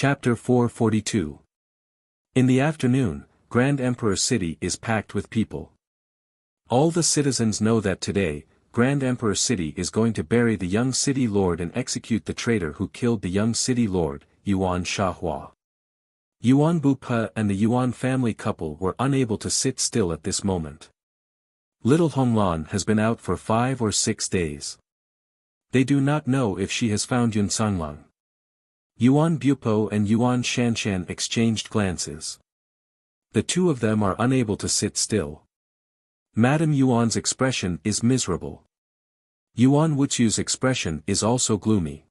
Chapter 442. In the afternoon, Grand Emperor City is packed with people. All the citizens know that today, Grand Emperor City is going to bury the young city lord and execute the traitor who killed the young city lord, Yuan Shahua. Yuan Bupa and the Yuan family couple were unable to sit still at this moment. Little Honglan has been out for 5 or 6 days. They do not know if she has found Yun Sanglang. Yuan Bupo and Yuan Shanshan exchanged glances. The two of them are unable to sit still. Madame Yuan's expression is miserable. Yuan Wuxia's expression is also gloomy.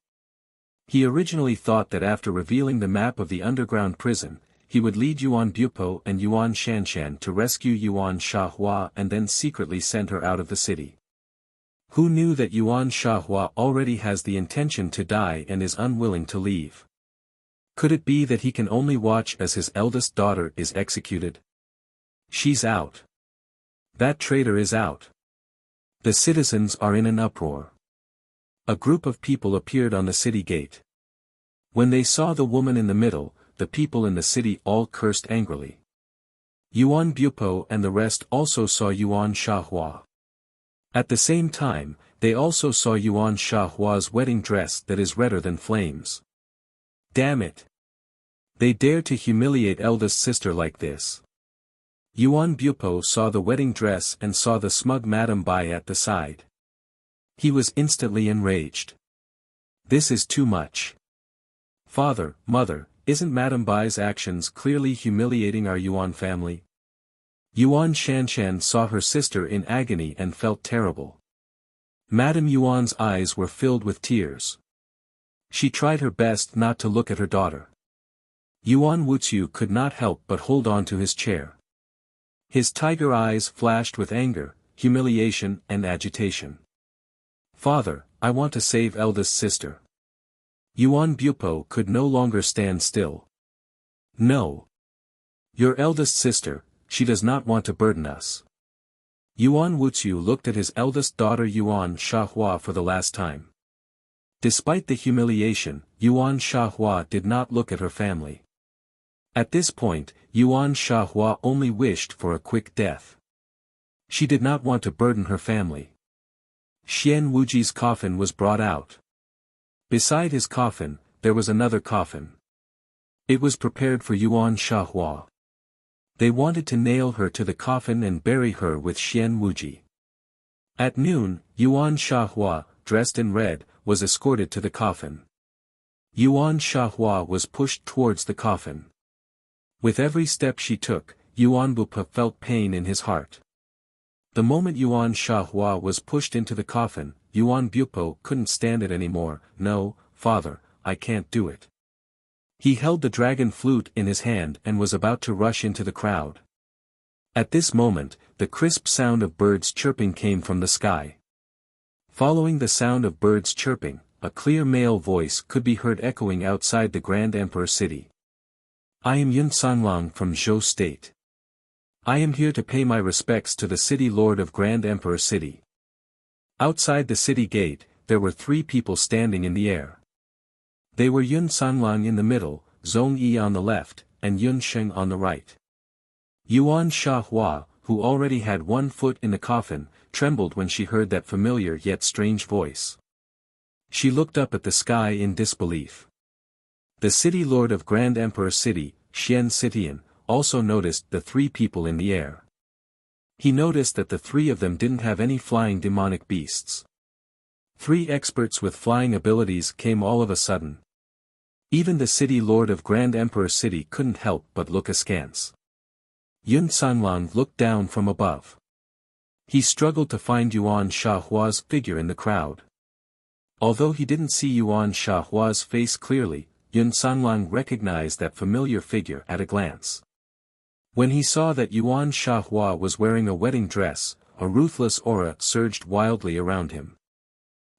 He originally thought that after revealing the map of the underground prison, he would lead Yuan Bupo and Yuan Shanshan to rescue Yuan Shahua and then secretly send her out of the city. Who knew that Yuan Shahua already has the intention to die and is unwilling to leave? Could it be that he can only watch as his eldest daughter is executed? She's out. That traitor is out. The citizens are in an uproar. A group of people appeared on the city gate. When they saw the woman in the middle, the people in the city all cursed angrily. Yuan Bupo and the rest also saw Yuan Shahua. At the same time, they also saw Yuan Shahua's wedding dress that is redder than flames. Damn it! They dare to humiliate eldest sister like this. Yuan Bupo saw the wedding dress and saw the smug Madame Bai at the side. He was instantly enraged. This is too much. Father, mother, isn't Madame Bai's actions clearly humiliating our Yuan family? Yuan Shanshan saw her sister in agony and felt terrible. Madame Yuan's eyes were filled with tears. She tried her best not to look at her daughter. Yuan Wuxia could not help but hold on to his chair. His tiger eyes flashed with anger, humiliation and agitation. Father, I want to save eldest sister. Yuan Bupo could no longer stand still. No. Your eldest sister, she does not want to burden us. Yuan Wuxia looked at his eldest daughter Yuan Shahua for the last time. Despite the humiliation, Yuan Shahua did not look at her family. At this point, Yuan Shahua only wished for a quick death. She did not want to burden her family. Xian Wuji's coffin was brought out. Beside his coffin, there was another coffin. It was prepared for Yuan Shahua. They wanted to nail her to the coffin and bury her with Xian Wuji. At noon, Yuan Shahua, dressed in red, was escorted to the coffin. Yuan Shahua was pushed towards the coffin. With every step she took, Yuan Bupa felt pain in his heart. The moment Yuan Shahua was pushed into the coffin, Yuan Bupo couldn't stand it anymore. No, father, I can't do it. He held the dragon flute in his hand and was about to rush into the crowd. At this moment, the crisp sound of birds chirping came from the sky. Following the sound of birds chirping, a clear male voice could be heard echoing outside the Grand Emperor City. I am Yun Sanglang from Zhou State. I am here to pay my respects to the city lord of Grand Emperor City. Outside the city gate, there were 3 people standing in the air. They were Yun Sanglang in the middle, Zhong Yi on the left, and Yun Sheng on the right. Yuan Shahua, who already had 1 foot in the coffin, trembled when she heard that familiar yet strange voice. She looked up at the sky in disbelief. The city lord of Grand Emperor City, Xian Sitian, also noticed the 3 people in the air. He noticed that the 3 of them didn't have any flying demonic beasts. 3 experts with flying abilities came all of a sudden. Even the city lord of Grand Emperor City couldn't help but look askance. Yun Sanglang looked down from above. He struggled to find Yuan Shahua's figure in the crowd. Although he didn't see Yuan Shahua's face clearly, Yun Sanglang recognized that familiar figure at a glance. When he saw that Yuan Shahua was wearing a wedding dress, a ruthless aura surged wildly around him.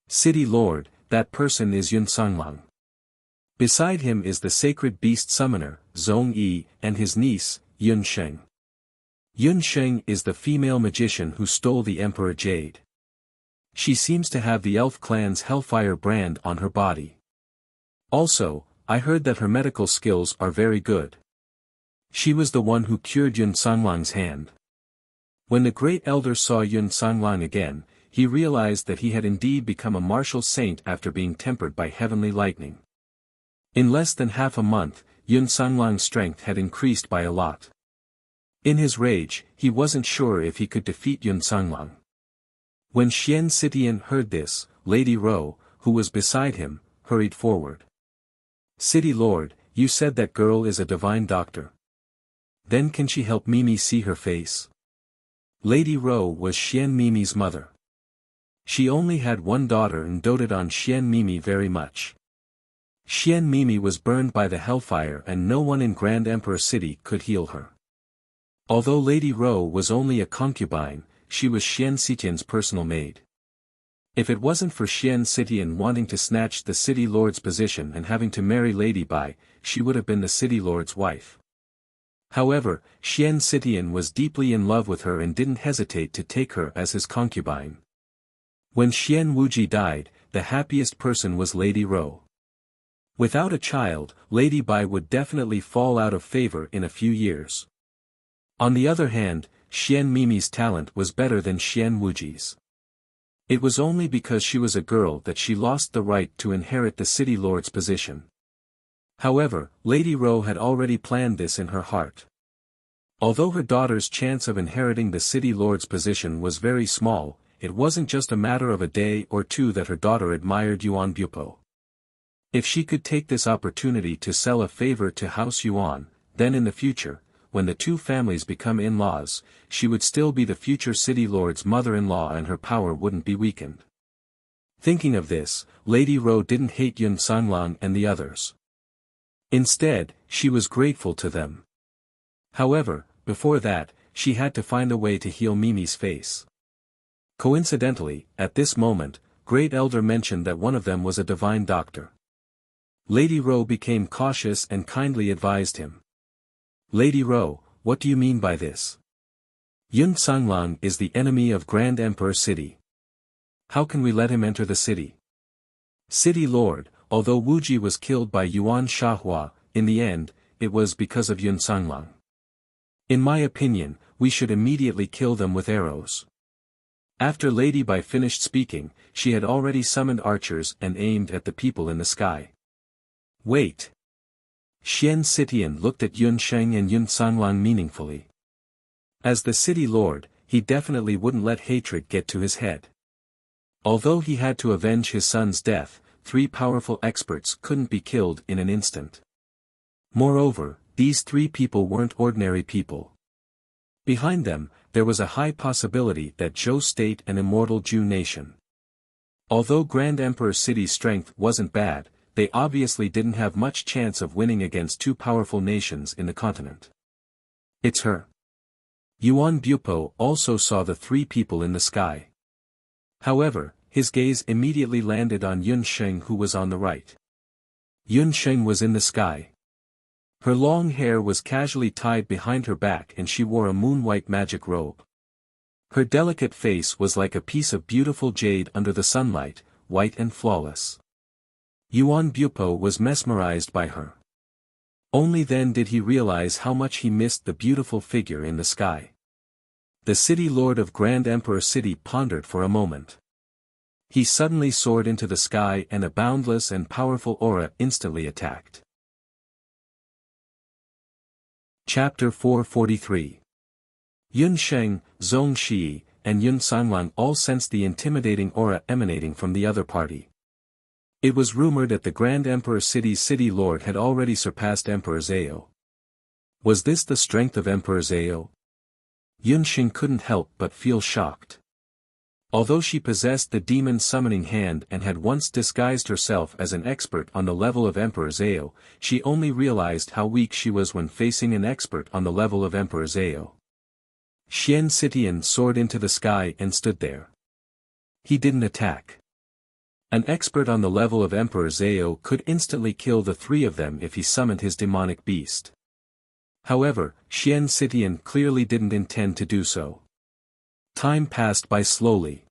City Lord, that person is Yun Sanglang. Beside him is the sacred beast summoner, Zhong Yi, and his niece, Yun Sheng. Yun Sheng is the female magician who stole the Emperor Jade. She seems to have the elf clan's Hellfire brand on her body. Also, I heard that her medical skills are very good. She was the one who cured Yun Sanglang's hand. When the great elder saw Yun Sanglang again, he realized that he had indeed become a martial saint after being tempered by heavenly lightning. In less than half a month, Yun Sanglang's strength had increased by a lot. In his rage, he wasn't sure if he could defeat Yun Sanglang. When Xian Sitian heard this, Lady Ro, who was beside him, hurried forward. City Lord, you said that girl is a divine doctor. Then can she help Mimi see her face? Lady Ro was Xian Mimi's mother. She only had one daughter and doted on Xian Mimi very much. Xian Mimi was burned by the hellfire and no one in Grand Emperor City could heal her. Although Lady Ro was only a concubine, she was Xian Sitian's personal maid. If it wasn't for Xian Sitian wanting to snatch the city lord's position and having to marry Lady Bai, she would have been the city lord's wife. However, Xian Sitian was deeply in love with her and didn't hesitate to take her as his concubine. When Xian Wuji died, the happiest person was Lady Ro. Without a child, Lady Bai would definitely fall out of favor in a few years. On the other hand, Xian Mimi's talent was better than Xian Wuji's. It was only because she was a girl that she lost the right to inherit the city lord's position. However, Lady Ro had already planned this in her heart. Although her daughter's chance of inheriting the city lord's position was very small, it wasn't just a matter of a day or two that her daughter admired Yuan Bupo. If she could take this opportunity to sell a favor to House Yuan, then in the future, when the two families become in-laws, she would still be the future city lord's mother-in-law and her power wouldn't be weakened. Thinking of this, Lady Ro didn't hate Yun Sanglang and the others. Instead, she was grateful to them. However, before that, she had to find a way to heal Mimi's face. Coincidentally, at this moment, Great Elder mentioned that one of them was a divine doctor. Lady Ro became cautious and kindly advised him. Lady Ro, what do you mean by this? Yun Sanglang is the enemy of Grand Emperor City. How can we let him enter the city? City Lord, although Wuji was killed by Yuan Shahua, in the end, it was because of Yun Sanglang. In my opinion, we should immediately kill them with arrows. After Lady Bai finished speaking, she had already summoned archers and aimed at the people in the sky. Wait. Xian Sitian looked at Yun Sheng and Yun Sanglang meaningfully. As the city lord, he definitely wouldn't let hatred get to his head. Although he had to avenge his son's death, 3 powerful experts couldn't be killed in an instant. Moreover, these 3 people weren't ordinary people. Behind them, there was a high possibility that Zhou State and immortal Zhou Nation. Although Grand Emperor City's strength wasn't bad, they obviously didn't have much chance of winning against 2 powerful nations in the continent. It's her. Yuan Bupo also saw the 3 people in the sky. However, his gaze immediately landed on Yun Sheng, who was on the right. Yun Sheng was in the sky. Her long hair was casually tied behind her back and she wore a moon-white magic robe. Her delicate face was like a piece of beautiful jade under the sunlight, white and flawless. Yuan Bupo was mesmerized by her. Only then did he realize how much he missed the beautiful figure in the sky. The city lord of Grand Emperor City pondered for a moment. He suddenly soared into the sky and a boundless and powerful aura instantly attacked. Chapter 443. Yun Sheng, Zhong Shi, and Yun Sanglang all sensed the intimidating aura emanating from the other party. It was rumored that the Grand Emperor City's city lord had already surpassed Emperor Zhao. Was this the strength of Emperor Zhao? Yun Sheng couldn't help but feel shocked. Although she possessed the demon summoning hand and had once disguised herself as an expert on the level of Emperor Zhao, she only realized how weak she was when facing an expert on the level of Emperor Zhao. Xian Sitian soared into the sky and stood there. He didn't attack. An expert on the level of Emperor Zhao could instantly kill the 3 of them if he summoned his demonic beast. However, Xian Sitian clearly didn't intend to do so. Time passed by slowly.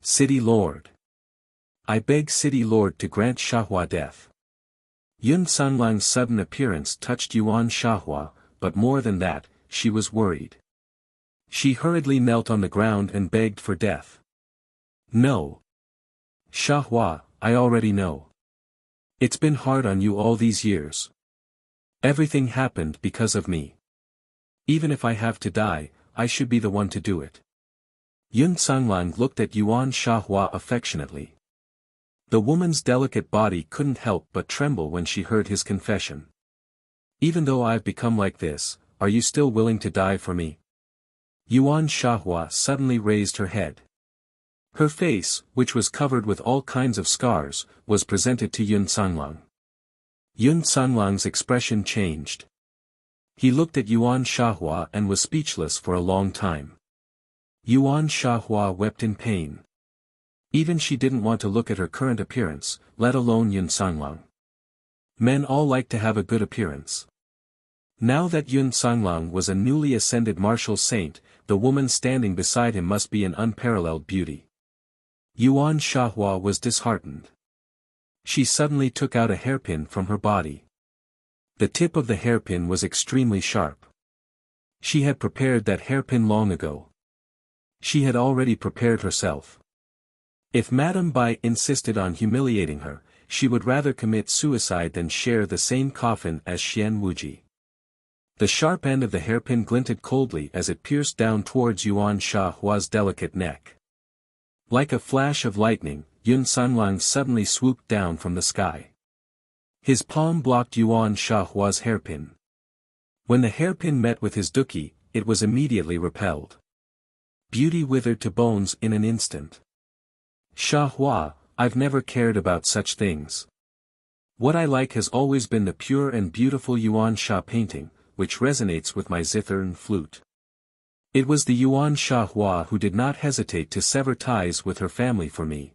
City Lord. I beg City Lord to grant Shahua death. Yun Sanlang's sudden appearance touched Yuan Shahua, but more than that, she was worried. She hurriedly knelt on the ground and begged for death. No. Shahua, I already know. It's been hard on you all these years. Everything happened because of me. Even if I have to die, I should be the one to do it. Yun Sanlang looked at Yuan Shahua affectionately. The woman's delicate body couldn't help but tremble when she heard his confession. Even though I've become like this, are you still willing to die for me? Yuan Shahua suddenly raised her head. Her face, which was covered with all kinds of scars, was presented to Yun Sanlang. Yun Sanlang's expression changed. He looked at Yuan Shahua and was speechless for a long time. Yuan Shahua wept in pain. Even she didn't want to look at her current appearance, let alone Yun Sanlang. Men all like to have a good appearance. Now that Yun Sanlang was a newly ascended martial saint, the woman standing beside him must be an unparalleled beauty. Yuan Shahua was disheartened. She suddenly took out a hairpin from her body. The tip of the hairpin was extremely sharp. She had prepared that hairpin long ago. She had already prepared herself. If Madame Bai insisted on humiliating her, she would rather commit suicide than share the same coffin as Xian Wuji. The sharp end of the hairpin glinted coldly as it pierced down towards Yuan Shahua's delicate neck. Like a flash of lightning, Yun Sanlang suddenly swooped down from the sky. His palm blocked Yuan Shahua's hairpin. When the hairpin met with his duki, it was immediately repelled. Beauty withered to bones in an instant. Shahua, I've never cared about such things. What I like has always been the pure and beautiful Yuan Sha painting, which resonates with my zither and flute. It was the Yuan Shahua who did not hesitate to sever ties with her family for me.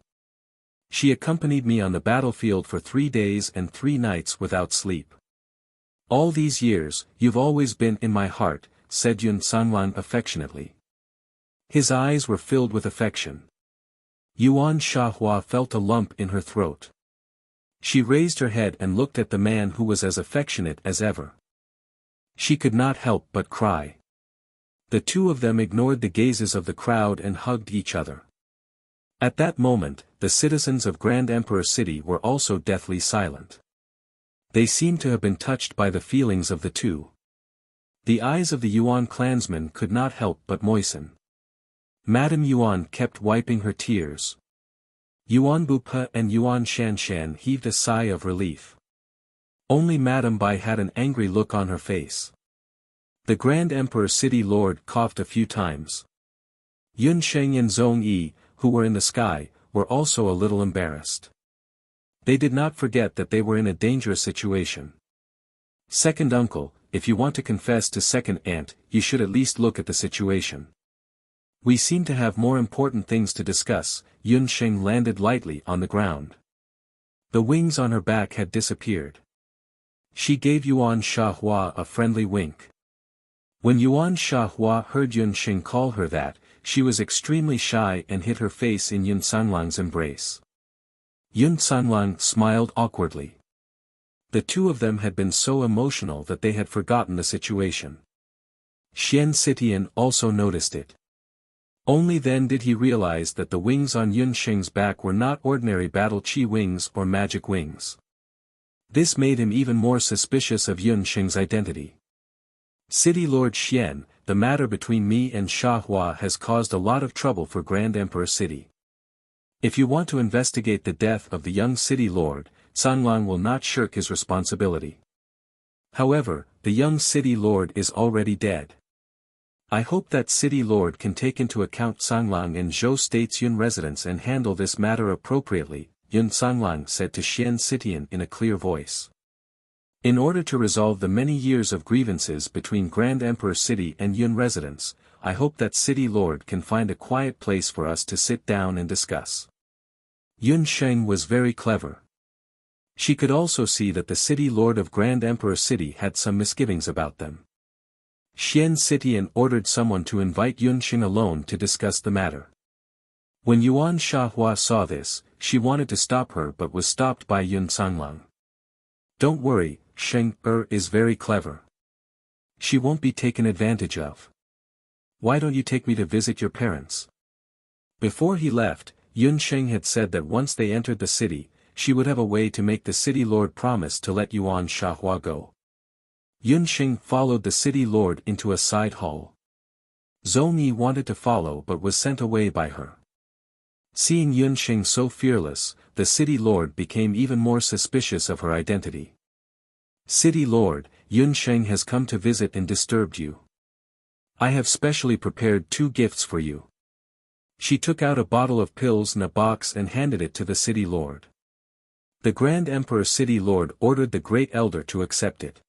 She accompanied me on the battlefield for 3 days and 3 nights without sleep. All these years, you've always been in my heart, said Yun Sanlang affectionately. His eyes were filled with affection. Yuan Shahua felt a lump in her throat. She raised her head and looked at the man who was as affectionate as ever. She could not help but cry. The two of them ignored the gazes of the crowd and hugged each other. At that moment, the citizens of Grand Emperor City were also deathly silent. They seemed to have been touched by the feelings of the two. The eyes of the Yuan clansmen could not help but moisten. Madame Yuan kept wiping her tears. Yuan Bupa and Yuan Shanshan heaved a sigh of relief. Only Madame Bai had an angry look on her face. The Grand Emperor City Lord coughed a few times. Yun Sheng and Zhong Yi, who were in the sky, were also a little embarrassed. They did not forget that they were in a dangerous situation. Second uncle, if you want to confess to second aunt, you should at least look at the situation. We seem to have more important things to discuss. Yun Sheng landed lightly on the ground. The wings on her back had disappeared. She gave Yuan Shahua a friendly wink. When Yuan Shahua heard Yun Sheng call her that, she was extremely shy and hid her face in Yun Sanlang's embrace. Yun Sanlang smiled awkwardly. The two of them had been so emotional that they had forgotten the situation. Xian Sitian also noticed it. Only then did he realize that the wings on Yun Sheng's back were not ordinary battle chi wings or magic wings. This made him even more suspicious of Yun Sheng's identity. City Lord Xian, the matter between me and Shahua has caused a lot of trouble for Grand Emperor City. If you want to investigate the death of the young city lord, Sanlang will not shirk his responsibility. However, the young city lord is already dead. I hope that city lord can take into account Sanlang and Zhou State's Yun residence and handle this matter appropriately, Yun Sanlang said to Xian Sitian in a clear voice. In order to resolve the many years of grievances between Grand Emperor City and Yun residence, I hope that city lord can find a quiet place for us to sit down and discuss. Yun Sheng was very clever. She could also see that the city lord of Grand Emperor City had some misgivings about them. Xian Sitian ordered someone to invite Yun Sheng alone to discuss the matter. When Yuan Shahua saw this, she wanted to stop her but was stopped by Yun Sanlang. Don't worry, Sheng is very clever. She won't be taken advantage of. Why don't you take me to visit your parents? Before he left, Yun Sheng had said that once they entered the city, she would have a way to make the city lord promise to let Yuan Shahua go. Yun Sheng followed the city lord into a side hall. Zhou Ni wanted to follow but was sent away by her. Seeing Yun Sheng so fearless, the city lord became even more suspicious of her identity. City lord, Yun Sheng has come to visit and disturbed you. I have specially prepared 2 gifts for you. She took out a bottle of pills and a box and handed it to the city lord. The Grand Emperor City Lord ordered the Great Elder to accept it.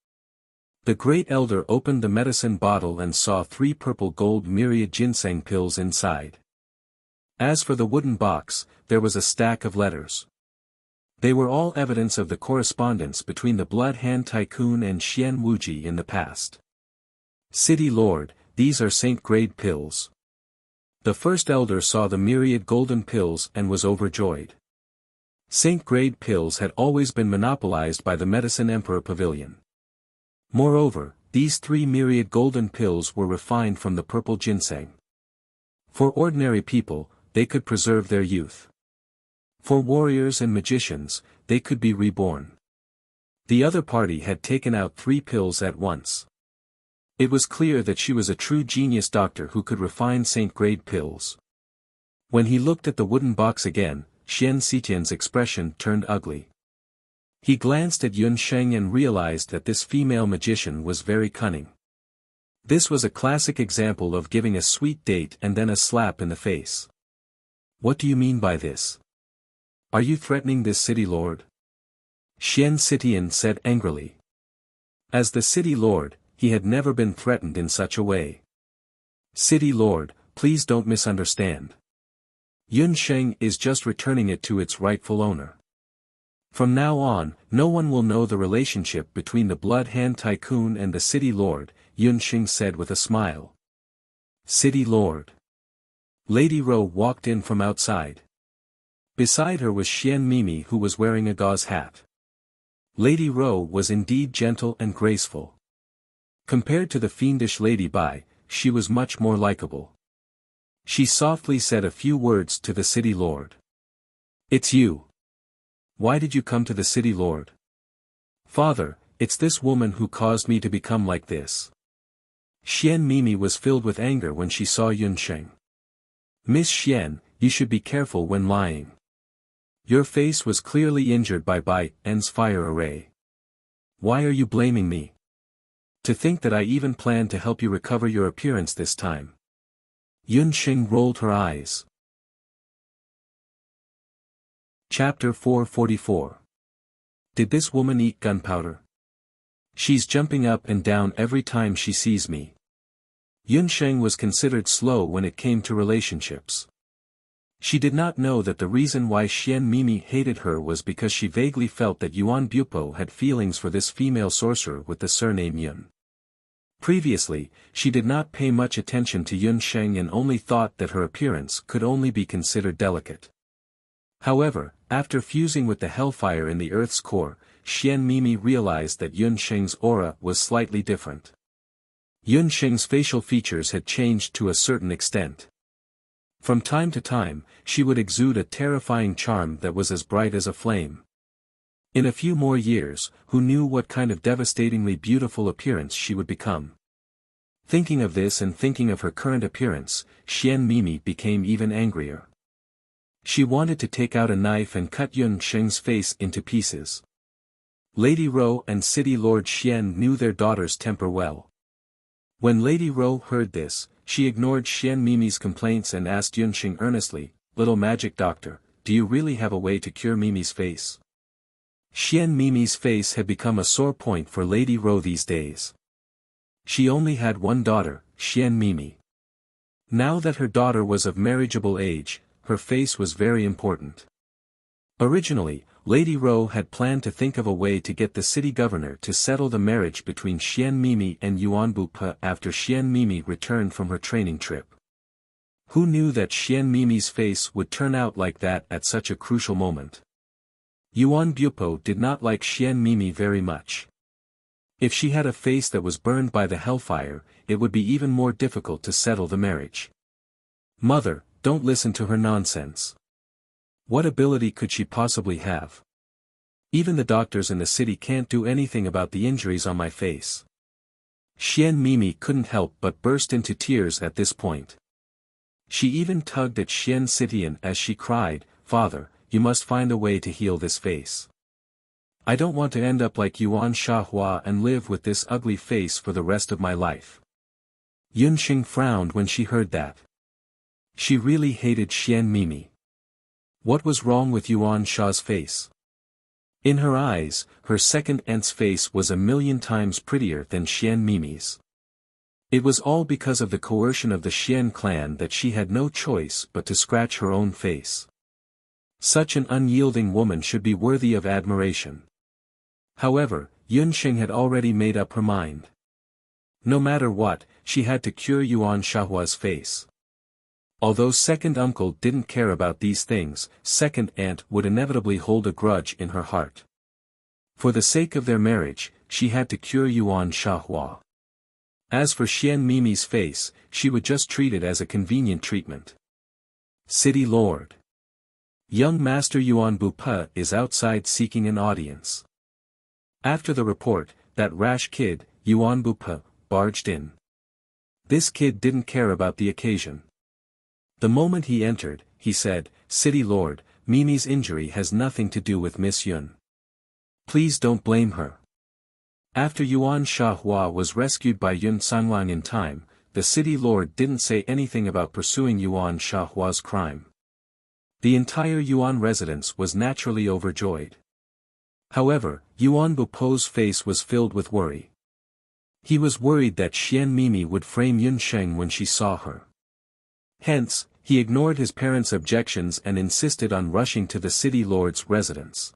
The Great Elder opened the medicine bottle and saw 3 purple gold myriad ginseng pills inside. As for the wooden box, there was a stack of letters. They were all evidence of the correspondence between the Blood Hand Tycoon and Xian Wuji in the past. City Lord, these are Saint-grade pills. The first elder saw the myriad golden pills and was overjoyed. Saint-grade pills had always been monopolized by the Medicine Emperor Pavilion. Moreover, these 3 myriad golden pills were refined from the purple ginseng. For ordinary people, they could preserve their youth. For warriors and magicians, they could be reborn. The other party had taken out 3 pills at once. It was clear that she was a true genius doctor who could refine Saint-grade pills. When he looked at the wooden box again, Xian Xitian's expression turned ugly. He glanced at Yun Sheng and realized that this female magician was very cunning. This was a classic example of giving a sweet date and then a slap in the face. What do you mean by this? Are you threatening this city lord? Xian Xitian said angrily. As the city lord, he had never been threatened in such a way. City lord, please don't misunderstand. Yun Sheng is just returning it to its rightful owner. From now on, no one will know the relationship between the Blood Hand Tycoon and the City Lord, Yun Sheng said with a smile. City Lord. Lady Ro walked in from outside. Beside her was Xian Mimi who was wearing a gauze hat. Lady Ro was indeed gentle and graceful. Compared to the fiendish Lady Bai, she was much more likable. She softly said a few words to the city lord. It's you. Why did you come to the city lord? Father, it's this woman who caused me to become like this. Xian Mimi was filled with anger when she saw Yun Sheng. Miss Xian, you should be careful when lying. Your face was clearly injured by Bai En's fire array. Why are you blaming me? To think that I even planned to help you recover your appearance this time. Yun Sheng rolled her eyes. Chapter 444. Did this woman eat gunpowder? She's jumping up and down every time she sees me. Yun Sheng was considered slow when it came to relationships. She did not know that the reason why Xian Mimi hated her was because she vaguely felt that Yuan Bupo had feelings for this female sorcerer with the surname Yun. Previously, she did not pay much attention to Yun Sheng and only thought that her appearance could only be considered delicate. However, after fusing with the hellfire in the Earth's core, Xian Mimi realized that Yun Sheng's aura was slightly different. Yun Sheng's facial features had changed to a certain extent. From time to time, she would exude a terrifying charm that was as bright as a flame. In a few more years, who knew what kind of devastatingly beautiful appearance she would become. Thinking of this and thinking of her current appearance, Xian Mimi became even angrier. She wanted to take out a knife and cut Yun Sheng's face into pieces. Lady Ro and City Lord Xian knew their daughter's temper well. When Lady Ro heard this, she ignored Xian Mimi's complaints and asked Yun Sheng earnestly, "Little magic doctor, do you really have a way to cure Mimi's face?" Xian Mimi's face had become a sore point for Lady Ro these days. She only had one daughter, Xian Mimi. Now that her daughter was of marriageable age, her face was very important. Originally, Lady Ro had planned to think of a way to get the city governor to settle the marriage between Xian Mimi and Yuan Bupa after Xian Mimi returned from her training trip. Who knew that Xian Mimi's face would turn out like that at such a crucial moment? Yuan Bupo did not like Xian Mimi very much. If she had a face that was burned by the hellfire, it would be even more difficult to settle the marriage. Mother, don't listen to her nonsense. What ability could she possibly have? Even the doctors in the city can't do anything about the injuries on my face. Xian Mimi couldn't help but burst into tears at this point. She even tugged at Xian Sitian as she cried, "Father, you must find a way to heal this face. I don't want to end up like Yuan Shahua and live with this ugly face for the rest of my life." Yunxing frowned when she heard that. She really hated Xian Mimi. What was wrong with Yuan Sha's face? In her eyes, her second aunt's face was 1,000,000 times prettier than Xian Mimi's. It was all because of the coercion of the Xian clan that she had no choice but to scratch her own face. Such an unyielding woman should be worthy of admiration. However, Yunxing had already made up her mind. No matter what, she had to cure Yuan Shahua's face. Although second uncle didn't care about these things, second aunt would inevitably hold a grudge in her heart. For the sake of their marriage, she had to cure Yuan Shahua. As for Xian Mimi's face, she would just treat it as a convenient treatment. City Lord. Young Master Yuan Bupe is outside seeking an audience. After the report, that rash kid, Yuan Bupe, barged in. This kid didn't care about the occasion. The moment he entered, he said, "City Lord, Mimi's injury has nothing to do with Miss Yun. Please don't blame her." After Yuan Shahua was rescued by Yun Sanglang in time, the city lord didn't say anything about pursuing Yuan Shahua's crime. The entire Yuan residence was naturally overjoyed. However, Yuan Bupo's face was filled with worry. He was worried that Xian Mimi would frame Yunsheng when she saw her. Hence, he ignored his parents' objections and insisted on rushing to the city lord's residence.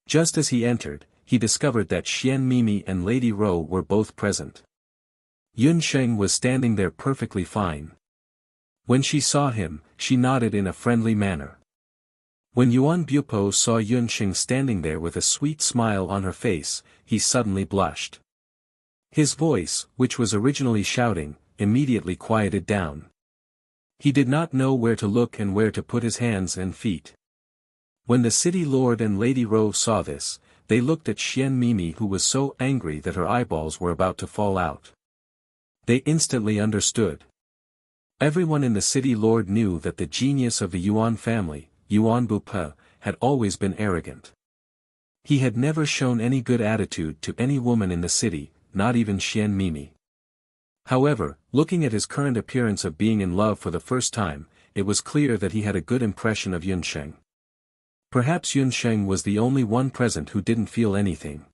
Just as he entered, he discovered that Xian Mimi and Lady Ro were both present. Yunsheng was standing there perfectly fine. When she saw him, she nodded in a friendly manner. When Yuan Bupo saw Yunsheng standing there with a sweet smile on her face, he suddenly blushed. His voice, which was originally shouting, immediately quieted down. He did not know where to look and where to put his hands and feet. When the city lord and Lady Ro saw this, they looked at Xian Mimi, who was so angry that her eyeballs were about to fall out. They instantly understood. Everyone in the city lord knew that the genius of the Yuan family, Yuan Bupe, had always been arrogant. He had never shown any good attitude to any woman in the city, not even Xian Mimi. However, looking at his current appearance of being in love for the first time, it was clear that he had a good impression of Yunsheng. Perhaps Yunsheng was the only one present who didn't feel anything.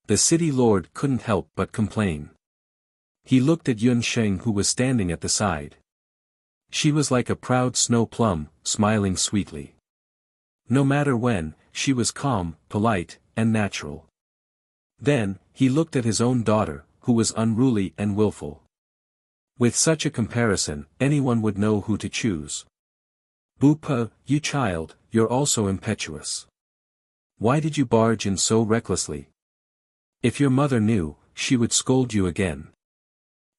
The city lord couldn't help but complain. He looked at Yunsheng, who was standing at the side. She was like a proud snow plum, smiling sweetly. No matter when, she was calm, polite, and natural. Then, he looked at his own daughter, who was unruly and willful. With such a comparison, anyone would know who to choose. "Bupe, you child, you're also impetuous. Why did you barge in so recklessly? If your mother knew, she would scold you again."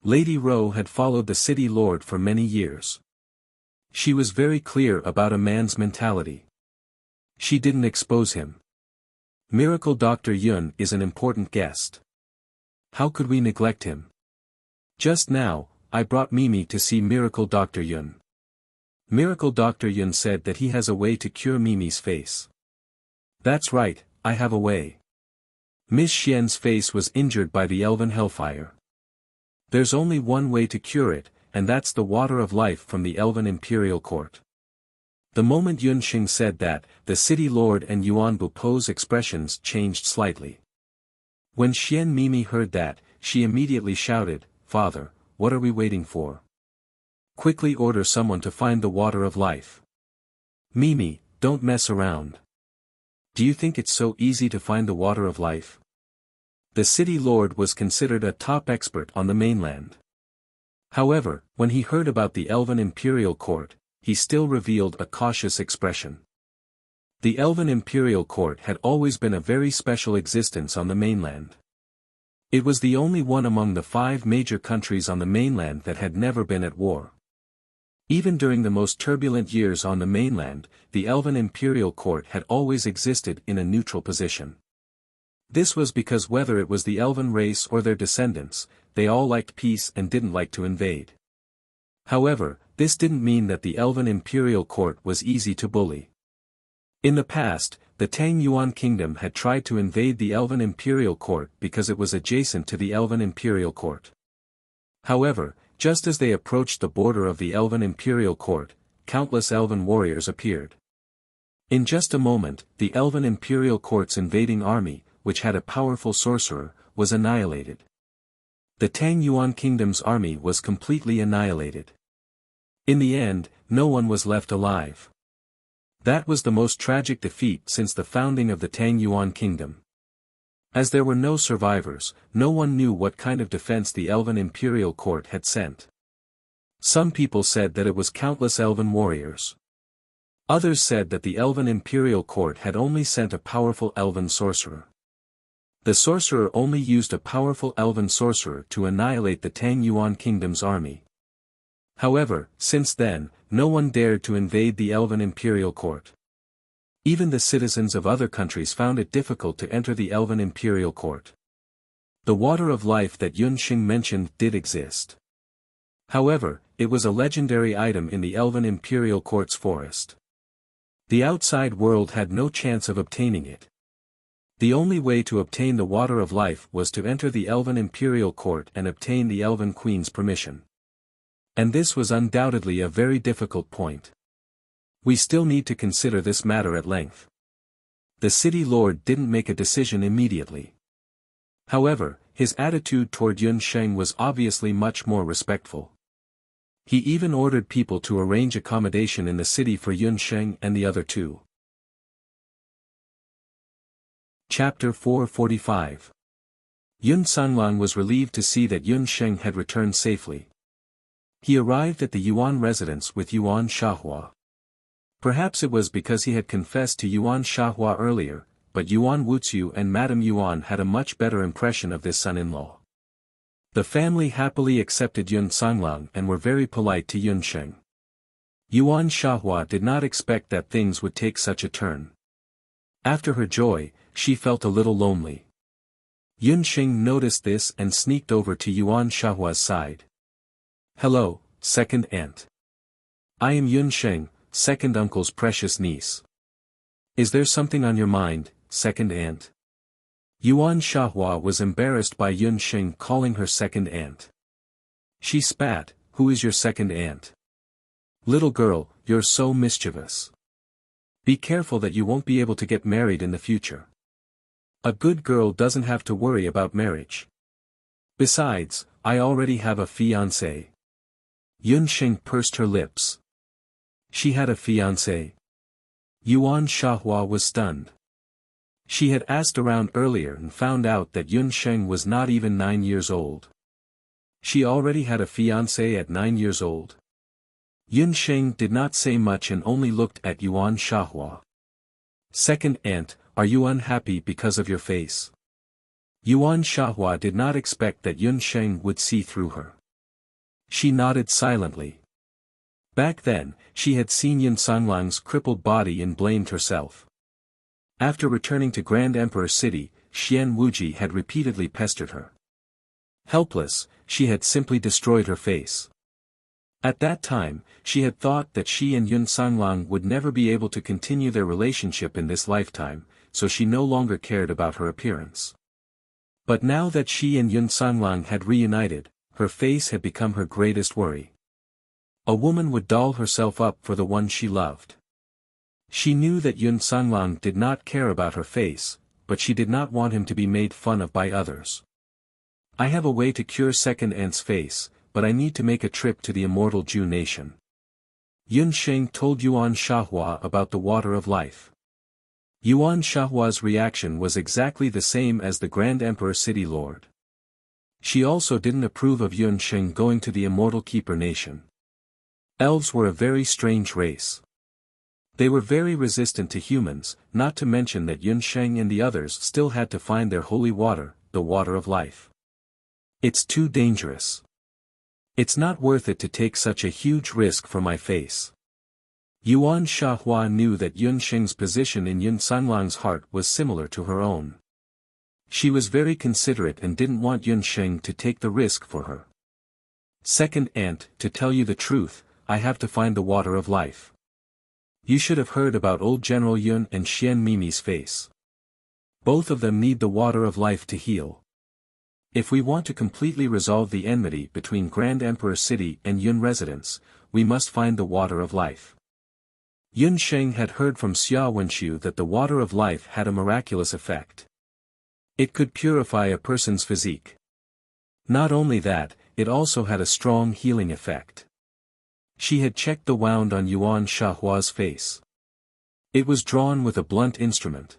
Lady Ro had followed the city lord for many years. She was very clear about a man's mentality. She didn't expose him. Miracle Dr. Yun is an important guest. How could we neglect him? Just now, I brought Mimi to see Miracle Dr. Yun. Miracle Dr. Yun said that he has a way to cure Mimi's face. That's right, I have a way. Miss Xian's face was injured by the elven hellfire. There's only one way to cure it, and that's the water of life from the elven imperial court. The moment Yunxing said that, the city lord and Yuan Bupo's expressions changed slightly. When Xian Mimi heard that, she immediately shouted, "Father, what are we waiting for? Quickly order someone to find the water of life. Mimi, don't mess around. Do you think it's so easy to find the water of life?" The city lord was considered a top expert on the mainland. However, when he heard about the elven imperial court, he still revealed a cautious expression. The Elven Imperial Court had always been a very special existence on the mainland. It was the only one among the 5 major countries on the mainland that had never been at war. Even during the most turbulent years on the mainland, the Elven Imperial Court had always existed in a neutral position. This was because whether it was the Elven race or their descendants, they all liked peace and didn't like to invade. However, this didn't mean that the Elven Imperial Court was easy to bully. In the past, the Tang Yuan Kingdom had tried to invade the Elven Imperial Court because it was adjacent to the Elven Imperial Court. However, just as they approached the border of the Elven Imperial Court, countless Elven warriors appeared. In just a moment, the Elven Imperial Court's invading army, which had a powerful sorcerer, was annihilated. The Tang Yuan Kingdom's army was completely annihilated. In the end, no one was left alive. That was the most tragic defeat since the founding of the Tang Yuan Kingdom. As there were no survivors, no one knew what kind of defense the Elven Imperial Court had sent. Some people said that it was countless Elven warriors. Others said that the Elven Imperial Court had only sent a powerful Elven sorcerer. The sorcerer only used a powerful Elven sorcerer to annihilate the Tang Yuan Kingdom's army. However, since then, no one dared to invade the Elven Imperial Court. Even the citizens of other countries found it difficult to enter the Elven Imperial Court. The water of life that Yun Xing mentioned did exist. However, it was a legendary item in the Elven Imperial Court's forest. The outside world had no chance of obtaining it. The only way to obtain the water of life was to enter the Elven Imperial Court and obtain the Elven Queen's permission. And this was undoubtedly a very difficult point. We still need to consider this matter at length. The city lord didn't make a decision immediately. However, his attitude toward Yun Sheng was obviously much more respectful. He even ordered people to arrange accommodation in the city for Yun Sheng and the other 2. Chapter 445. Yun Sanglang was relieved to see that Yun Sheng had returned safely. He arrived at the Yuan residence with Yuan Shahua. Perhaps it was because he had confessed to Yuan Shahua earlier, but Yuan Wuxia and Madame Yuan had a much better impression of this son-in-law. The family happily accepted Yun Sanglang and were very polite to Yun Sheng. Yuan Shahua did not expect that things would take such a turn. After her joy, she felt a little lonely. Yun Sheng noticed this and sneaked over to Yuan Shahua's side. "Hello, second aunt. I am Yun Sheng, second uncle's precious niece. Is there something on your mind, second aunt?" Yuan Shahua was embarrassed by Yun Sheng calling her second aunt. She spat, "Who is your second aunt? Little girl, you're so mischievous. Be careful that you won't be able to get married in the future. A good girl doesn't have to worry about marriage. Besides, I already have a fiancé." Yun Sheng pursed her lips. She had a fiancé? Yuan Shahua was stunned. She had asked around earlier and found out that Yun Sheng was not even 9 years old. She already had a fiancé at 9 years old? Yun Sheng did not say much and only looked at Yuan Shahua. "Second aunt, are you unhappy because of your face?" Yuan Shahua did not expect that Yun Sheng would see through her. She nodded silently. Back then, she had seen Yun Sanglang's crippled body and blamed herself. After returning to Grand Emperor City, Xian Wuji had repeatedly pestered her. Helpless, she had simply destroyed her face. At that time, she had thought that she and Yun Sanglang would never be able to continue their relationship in this lifetime, so she no longer cared about her appearance. But now that she and Yun Sanglang had reunited, her face had become her greatest worry. A woman would doll herself up for the one she loved. She knew that Yun Sanglang did not care about her face, but she did not want him to be made fun of by others. "I have a way to cure second aunt's face, but I need to make a trip to the immortal Ju nation." Yun Sheng told Yuan Shahua about the water of life. Yuan Shahua's reaction was exactly the same as the Grand Emperor City Lord. She also didn't approve of Yun Sheng going to the immortal Keeper nation. Elves were a very strange race. They were very resistant to humans, not to mention that Yun Sheng and the others still had to find their holy water, the water of life. It's too dangerous. It's not worth it to take such a huge risk for my face. Yuan Shahua knew that Yun Sheng's position in Yun Sanlang's heart was similar to her own. She was very considerate and didn't want Yun Sheng to take the risk for her. Second aunt, to tell you the truth, I have to find the water of life. You should have heard about old General Yun and Xian Mimi's face. Both of them need the water of life to heal. If we want to completely resolve the enmity between Grand Emperor City and Yun residence, we must find the water of life. Yun Sheng had heard from Xia Wenxiu that the water of life had a miraculous effect. It could purify a person's physique. Not only that, it also had a strong healing effect. She had checked the wound on Yuan Shahua's face. It was drawn with a blunt instrument.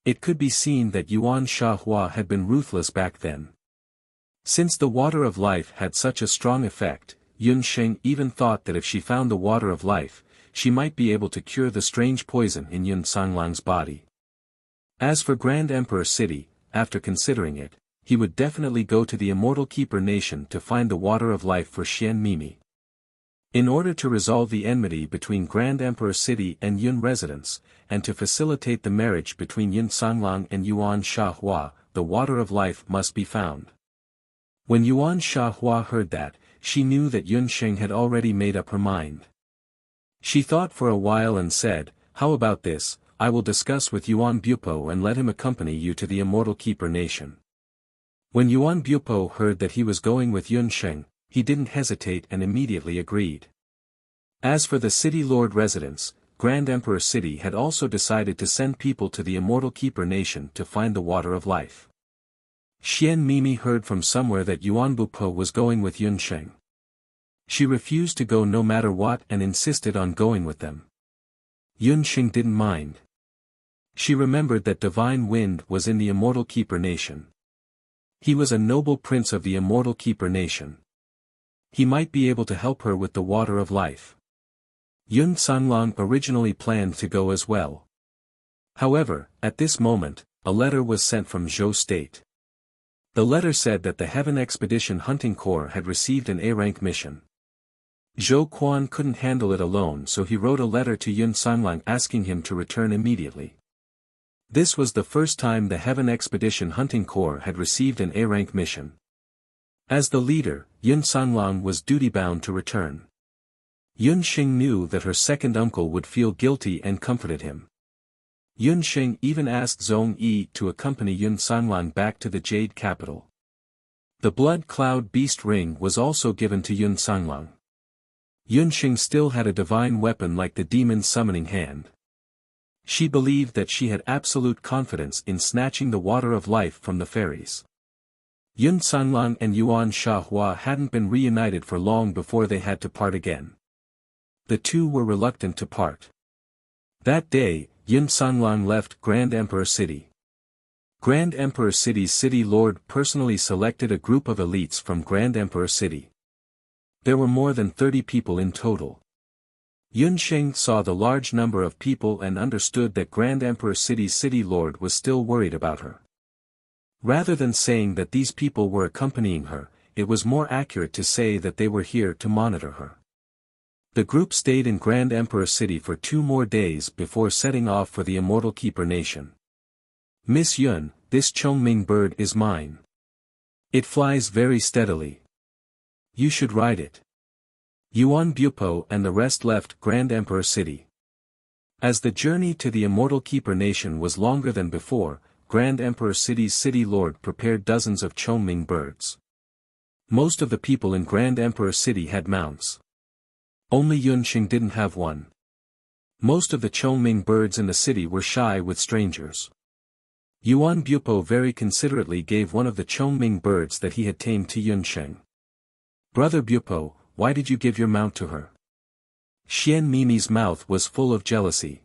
It could be seen that Yuan Shahua had been ruthless back then. Since the water of life had such a strong effect, Yun Sheng even thought that if she found the water of life, she might be able to cure the strange poison in Yun Sanlang's body. As for Grand Emperor City, after considering it, he would definitely go to the Immortal Keeper Nation to find the water of life for Xian Mimi. In order to resolve the enmity between Grand Emperor City and Yun residence, and to facilitate the marriage between Yun Sanlang and Yuan Shahua, the water of life must be found. When Yuan Shahua heard that, she knew that Yun Sheng had already made up her mind. She thought for a while and said, "How about this, I will discuss with Yuan Bupo and let him accompany you to the Immortal Keeper Nation." When Yuan Bupo heard that he was going with Yun Sheng, he didn't hesitate and immediately agreed. As for the City Lord residence, Grand Emperor City had also decided to send people to the Immortal Keeper Nation to find the water of life. Xian Mimi heard from somewhere that Yuan Bupo was going with Yun Sheng. She refused to go no matter what and insisted on going with them. Yun Sheng didn't mind. She remembered that Divine Wind was in the Immortal Keeper Nation. He was a noble prince of the Immortal Keeper Nation. He might be able to help her with the water of life. Yun Sanlang originally planned to go as well. However, at this moment, a letter was sent from Zhou State. The letter said that the Heaven Expedition Hunting Corps had received an A-rank mission. Zhou Quan couldn't handle it alone, so he wrote a letter to Yun Sanlang asking him to return immediately. This was the first time the Heaven Expedition Hunting Corps had received an A-rank mission. As the leader, Yun Sanlang was duty-bound to return. Yun Sheng knew that her second uncle would feel guilty and comforted him. Yun Sheng even asked Zhong Yi to accompany Yun Sanlang back to the Jade capital. The Blood Cloud Beast Ring was also given to Yun Sanlang. Yun Sheng still had a divine weapon like the Demon's Summoning Hand. She believed that she had absolute confidence in snatching the water of life from the fairies. Yun Sanlang and Yuan Shahua hadn't been reunited for long before they had to part again. The two were reluctant to part. That day, Yun Sanlang left Grand Emperor City. Grand Emperor City's City Lord personally selected a group of elites from Grand Emperor City. There were more than 30 people in total. Yun Sheng saw the large number of people and understood that Grand Emperor City's City Lord was still worried about her. Rather than saying that these people were accompanying her, it was more accurate to say that they were here to monitor her. The group stayed in Grand Emperor City for 2 more days before setting off for the Immortal Keeper Nation. "Miss Yun, this Chongming bird is mine. It flies very steadily. You should ride it." Yuan Bupo and the rest left Grand Emperor City. As the journey to the Immortal Keeper Nation was longer than before, Grand Emperor City's City Lord prepared dozens of Chongming birds. Most of the people in Grand Emperor City had mounts. Only Yun Sheng didn't have one. Most of the Chongming birds in the city were shy with strangers. Yuan Bupo very considerately gave one of the Chongming birds that he had tamed to Yun Sheng. "Brother Bupo, why did you give your mount to her?" Xian Mimi's mouth was full of jealousy.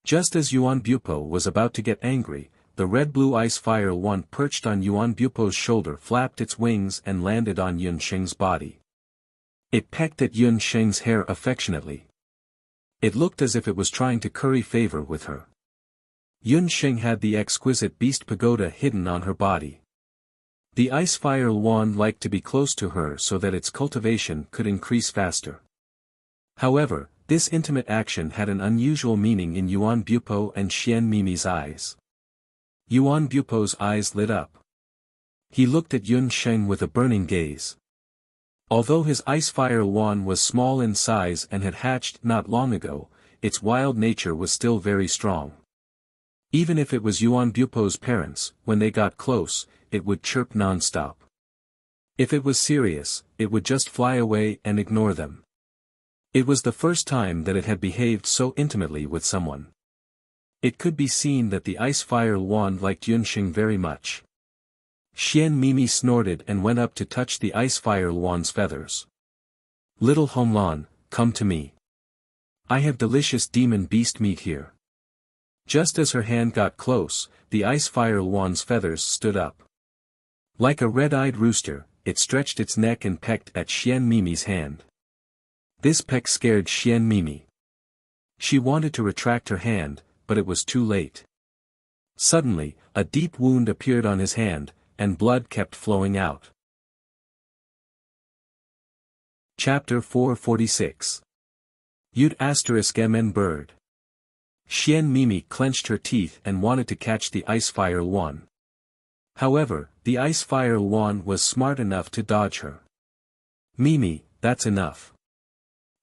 Just as Yuan Bupo was about to get angry, the red-blue ice fire one perched on Yuan Bupo's shoulder flapped its wings and landed on Yun Sheng's body. It pecked at Yun Sheng's hair affectionately. It looked as if it was trying to curry favor with her. Yun Xing had the exquisite beast pagoda hidden on her body. The ice fire Luan liked to be close to her so that its cultivation could increase faster. However, this intimate action had an unusual meaning in Yuan Bupo and Xian Mimi's eyes. Yuan Bupo's eyes lit up. He looked at Yun Sheng with a burning gaze. Although his ice fire Luan was small in size and had hatched not long ago, its wild nature was still very strong. Even if it was Yuan Bupo's parents, when they got close, it would chirp non-stop. If it was serious, it would just fly away and ignore them. It was the first time that it had behaved so intimately with someone. It could be seen that the ice fire Luan liked Yunxing very much. Xian Mimi snorted and went up to touch the ice fire Luan's feathers. "Little Honglan, come to me. I have delicious demon beast meat here." Just as her hand got close, the ice fire Luan's feathers stood up. Like a red-eyed rooster, it stretched its neck and pecked at Xian Mimi's hand. This peck scared Xian Mimi. She wanted to retract her hand, but it was too late. Suddenly, a deep wound appeared on his hand, and blood kept flowing out. Chapter 446. Yud *mn bird. Xian Mimi clenched her teeth and wanted to catch the ice fire Luan. However, the ice fire Luan was smart enough to dodge her. "Mimi, that's enough.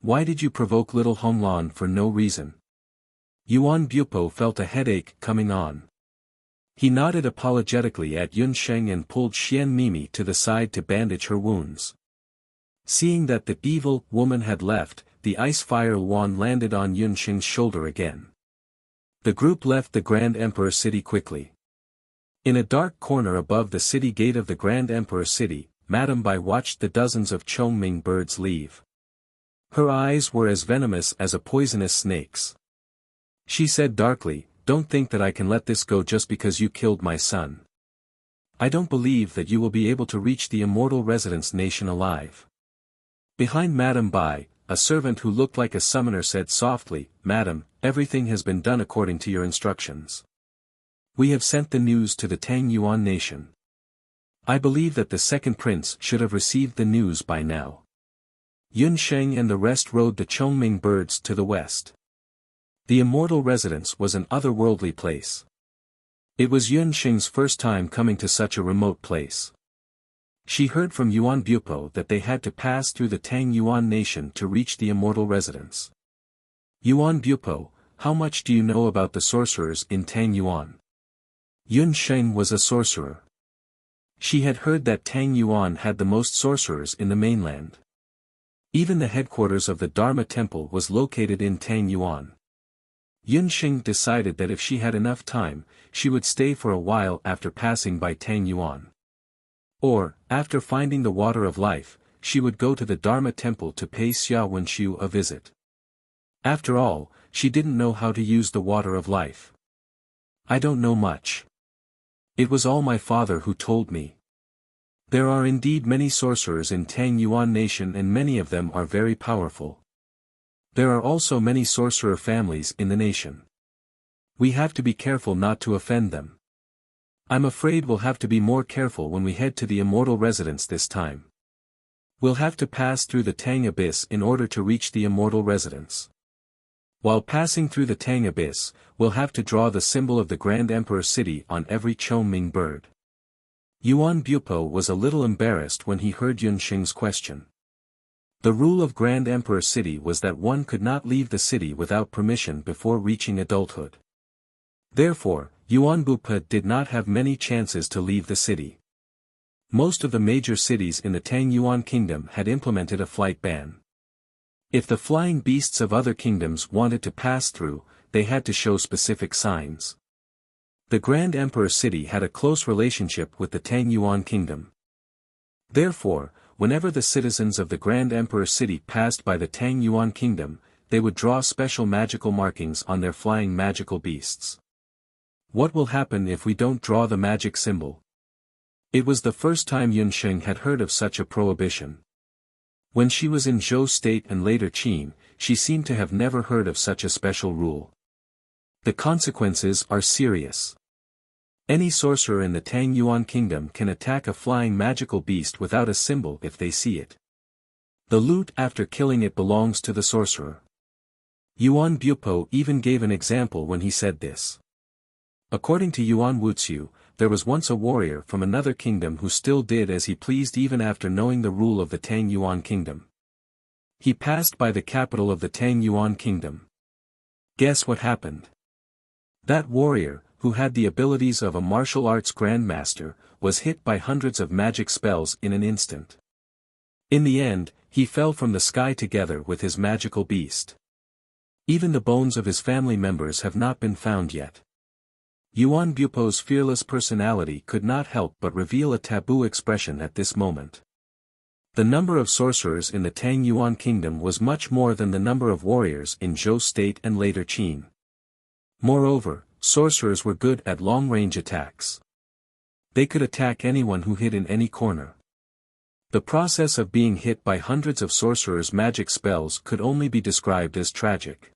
Why did you provoke little Honglan for no reason?" Yuan Bupo felt a headache coming on. He nodded apologetically at Yun Sheng and pulled Xian Mimi to the side to bandage her wounds. Seeing that the evil woman had left, the ice fire Luan landed on Yun Sheng's shoulder again. The group left the Grand Emperor City quickly. In a dark corner above the city gate of the Grand Emperor City, Madame Bai watched the dozens of Chongming birds leave. Her eyes were as venomous as a poisonous snake's. She said darkly, "Don't think that I can let this go just because you killed my son. I don't believe that you will be able to reach the immortal residence nation alive." Behind Madame Bai, a servant who looked like a summoner said softly, "Madam, everything has been done according to your instructions. We have sent the news to the Tang Yuan nation. I believe that the second prince should have received the news by now." Yun Sheng and the rest rode the Chongming birds to the west. The immortal residence was an otherworldly place. It was Yun Sheng's first time coming to such a remote place. She heard from Yuan Bupo that they had to pass through the Tang Yuan nation to reach the immortal residence. "Yuan Bupo, how much do you know about the sorcerers in Tang Yuan?" Yun Sheng was a sorcerer. She had heard that Tang Yuan had the most sorcerers in the mainland. Even the headquarters of the Dharma Temple was located in Tang Yuan. Yun Sheng decided that if she had enough time, she would stay for a while after passing by Tang Yuan. Or, after finding the water of life, she would go to the Dharma Temple to pay Xia Wenxiu a visit. After all, she didn't know how to use the water of life. "I don't know much. It was all my father who told me. There are indeed many sorcerers in Tang Yuan nation and many of them are very powerful. There are also many sorcerer families in the nation. We have to be careful not to offend them. I'm afraid we'll have to be more careful when we head to the immortal residence this time. We'll have to pass through the Tang Abyss in order to reach the immortal residence. While passing through the Tang Abyss, we'll have to draw the symbol of the Grand Emperor City on every Chongming bird." Yuan Bupo was a little embarrassed when he heard Yun Sheng's question. The rule of Grand Emperor City was that one could not leave the city without permission before reaching adulthood. Therefore, Yuan Bupo did not have many chances to leave the city. Most of the major cities in the Tang Yuan kingdom had implemented a flight ban. If the flying beasts of other kingdoms wanted to pass through, they had to show specific signs. The Grand Emperor City had a close relationship with the Tang Yuan kingdom. Therefore, whenever the citizens of the Grand Emperor City passed by the Tang Yuan kingdom, they would draw special magical markings on their flying magical beasts. What will happen if we don't draw the magic symbol? It was the first time Yun Sheng had heard of such a prohibition. When she was in Zhou State and later Qin, she seemed to have never heard of such a special rule. The consequences are serious. Any sorcerer in the Tang Yuan kingdom can attack a flying magical beast without a symbol if they see it. The loot after killing it belongs to the sorcerer. Yuan Bupo even gave an example when he said this. According to Yuan Wuxia, there was once a warrior from another kingdom who still did as he pleased even after knowing the rule of the Tang Yuan kingdom. He passed by the capital of the Tang Yuan kingdom. Guess what happened? That warrior, who had the abilities of a martial arts grandmaster, was hit by hundreds of magic spells in an instant. In the end, he fell from the sky together with his magical beast. Even the bones of his family members have not been found yet. Yuan Bupo's fearless personality could not help but reveal a taboo expression at this moment. The number of sorcerers in the Tang Yuan kingdom was much more than the number of warriors in Zhou state and later Qin. Moreover, sorcerers were good at long-range attacks. They could attack anyone who hid in any corner. The process of being hit by hundreds of sorcerers' magic spells could only be described as tragic.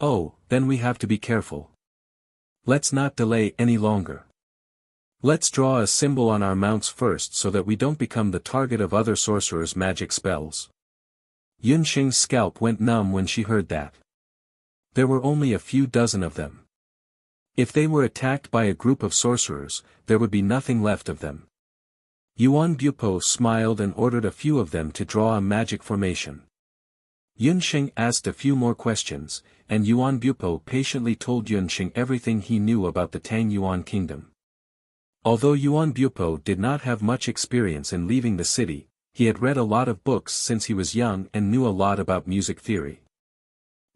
Oh, then we have to be careful. Let's not delay any longer. Let's draw a symbol on our mounts first so that we don't become the target of other sorcerers' magic spells. Yunxing's scalp went numb when she heard that. There were only a few dozen of them. If they were attacked by a group of sorcerers, there would be nothing left of them. Yuan Bupo smiled and ordered a few of them to draw a magic formation. Yunxing asked a few more questions, and Yuan Bupo patiently told Yunxing everything he knew about the Tang Yuan kingdom. Although Yuan Bupo did not have much experience in leaving the city, he had read a lot of books since he was young and knew a lot about music theory.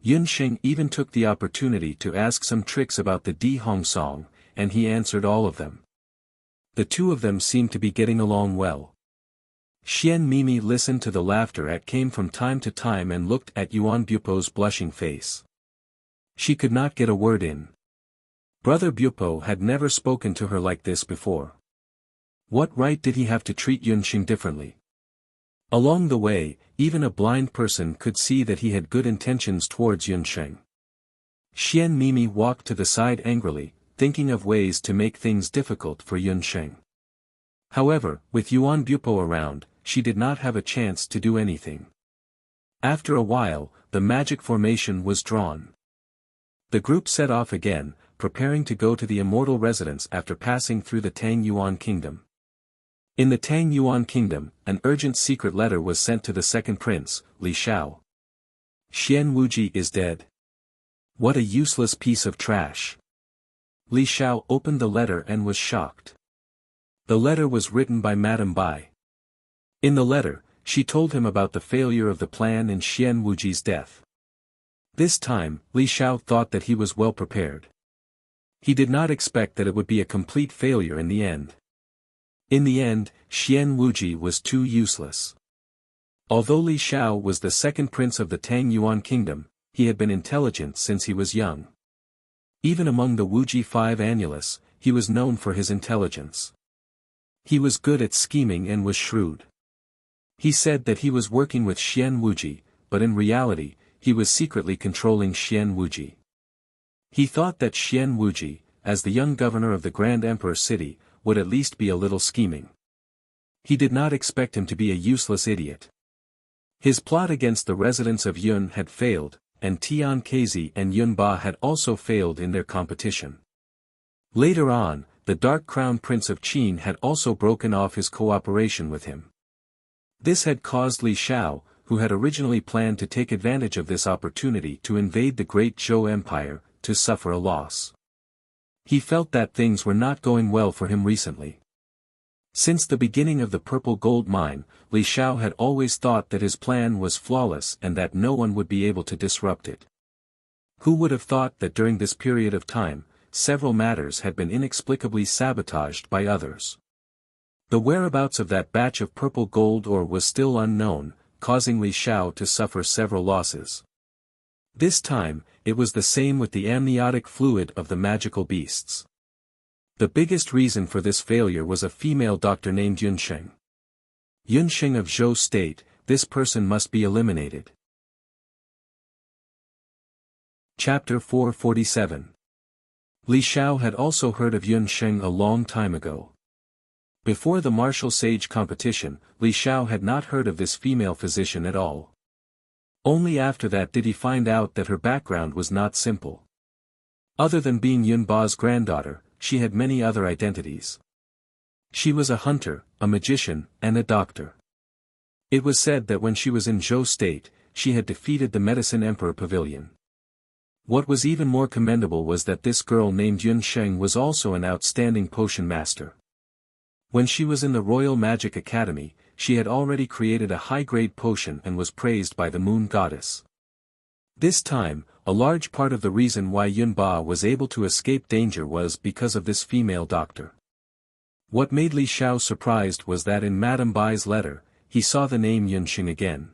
Yunxing even took the opportunity to ask some tricks about the Di Hong song, and he answered all of them. The two of them seemed to be getting along well. Xian Mimi listened to the laughter that came from time to time and looked at Yuan Bupo's blushing face. She could not get a word in. Brother Bupo had never spoken to her like this before. What right did he have to treat Yunxing differently? Along the way, even a blind person could see that he had good intentions towards Yunxing. Xian Mimi walked to the side angrily, thinking of ways to make things difficult for Yunxing. However, with Yuan Bupo around, she did not have a chance to do anything. After a while, the magic formation was drawn. The group set off again, preparing to go to the immortal residence after passing through the Tang Yuan kingdom. In the Tang Yuan kingdom, an urgent secret letter was sent to the second prince, Li Xiao. Xian Wuji is dead. What a useless piece of trash. Li Xiao opened the letter and was shocked. The letter was written by Madame Bai. In the letter, she told him about the failure of the plan and Xian Wuji's death. This time, Li Xiao thought that he was well prepared. He did not expect that it would be a complete failure in the end. In the end, Xian Wuji was too useless. Although Li Xiao was the second prince of the Tang Yuan kingdom, he had been intelligent since he was young. Even among the Wuji five annulus, he was known for his intelligence. He was good at scheming and was shrewd. He said that he was working with Xian Wuji, but in reality, he was secretly controlling Xian Wuji. He thought that Xian Wuji, as the young governor of the Grand Emperor city, would at least be a little scheming. He did not expect him to be a useless idiot. His plot against the residents of Yun had failed, and Tian Kezi and Yun Ba had also failed in their competition. Later on, the Dark Crown Prince of Qin had also broken off his cooperation with him. This had caused Li Xiao, who had originally planned to take advantage of this opportunity to invade the Great Zhou Empire, to suffer a loss. He felt that things were not going well for him recently. Since the beginning of the Purple Gold Mine, Li Xiao had always thought that his plan was flawless and that no one would be able to disrupt it. Who would have thought that during this period of time, several matters had been inexplicably sabotaged by others? The whereabouts of that batch of purple gold ore was still unknown, causing Li Xiao to suffer several losses. This time, it was the same with the amniotic fluid of the magical beasts. The biggest reason for this failure was a female doctor named Yunxing. Yunxing of Zhou State, this person must be eliminated. Chapter 447. Li Xiao had also heard of Yun Sheng a long time ago. Before the martial sage competition, Li Xiao had not heard of this female physician at all. Only after that did he find out that her background was not simple. Other than being Yun Ba's granddaughter, she had many other identities. She was a hunter, a magician, and a doctor. It was said that when she was in Zhou state, she had defeated the Medicine Emperor Pavilion. What was even more commendable was that this girl named Yun Sheng was also an outstanding potion master. When she was in the Royal Magic Academy, she had already created a high-grade potion and was praised by the Moon Goddess. This time, a large part of the reason why Yun Ba was able to escape danger was because of this female doctor. What made Li Xiao surprised was that in Madame Bai's letter, he saw the name Yun Sheng again.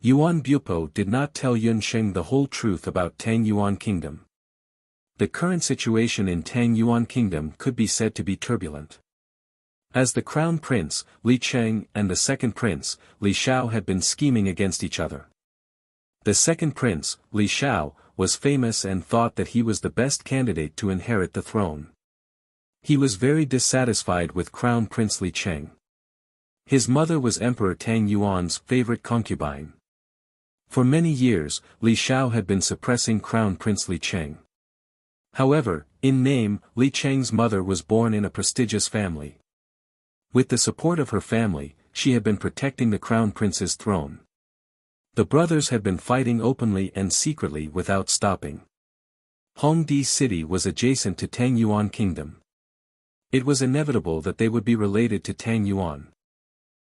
Yuan Bupo did not tell Yun Sheng the whole truth about Tang Yuan Kingdom. The current situation in Tang Yuan Kingdom could be said to be turbulent. As the Crown Prince, Li Cheng, and the second prince, Li Xiao had been scheming against each other. The second prince, Li Xiao, was famous and thought that he was the best candidate to inherit the throne. He was very dissatisfied with Crown Prince Li Cheng. His mother was Emperor Tang Yuan's favorite concubine. For many years, Li Xiao had been suppressing Crown Prince Li Cheng. However, in name, Li Cheng's mother was born in a prestigious family. With the support of her family, she had been protecting the Crown Prince's throne. The brothers had been fighting openly and secretly without stopping. Hongdi City was adjacent to Tang Yuan Kingdom. It was inevitable that they would be related to Tang Yuan.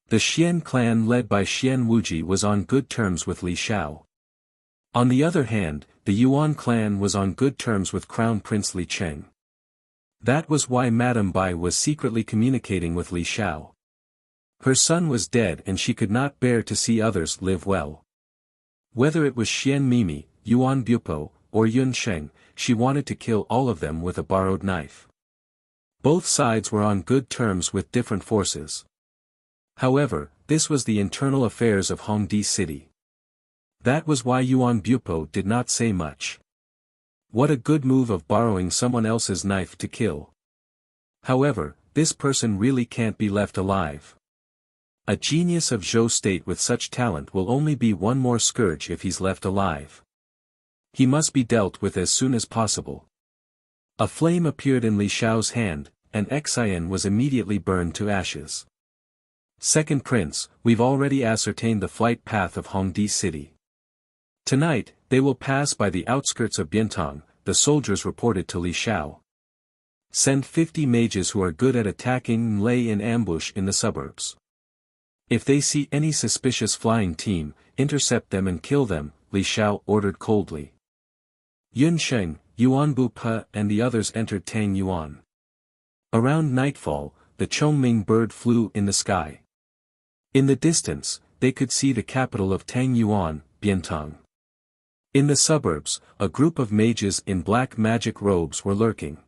The Xian clan led by Xian Wuji was on good terms with Li Xiao. On the other hand, the Yuan clan was on good terms with Crown Prince Li Cheng. That was why Madame Bai was secretly communicating with Li Xiao. Her son was dead and she could not bear to see others live well. Whether it was Xian Mimi, Yuan Bupo, or Yun Sheng, she wanted to kill all of them with a borrowed knife. Both sides were on good terms with different forces. However, this was the internal affairs of Hongdi City. That was why Yuan Bupo did not say much. What a good move of borrowing someone else's knife to kill. However, this person really can't be left alive. A genius of Zhou state with such talent will only be one more scourge if he's left alive. He must be dealt with as soon as possible. A flame appeared in Li Xiao's hand, and Xian was immediately burned to ashes. Second Prince, we've already ascertained the flight path of Hongdi City. Tonight, they will pass by the outskirts of Biantong, the soldiers reported to Li Xiao. Send 50 mages who are good at attacking and lay in ambush in the suburbs. If they see any suspicious flying team, intercept them and kill them, Li Xiao ordered coldly. Yun Sheng, Yuan Bu-pa and the others entered Tang Yuan. Around nightfall, the Chongming bird flew in the sky. In the distance, they could see the capital of Tang Yuan, Biantong. In the suburbs, a group of mages in black magic robes were lurking.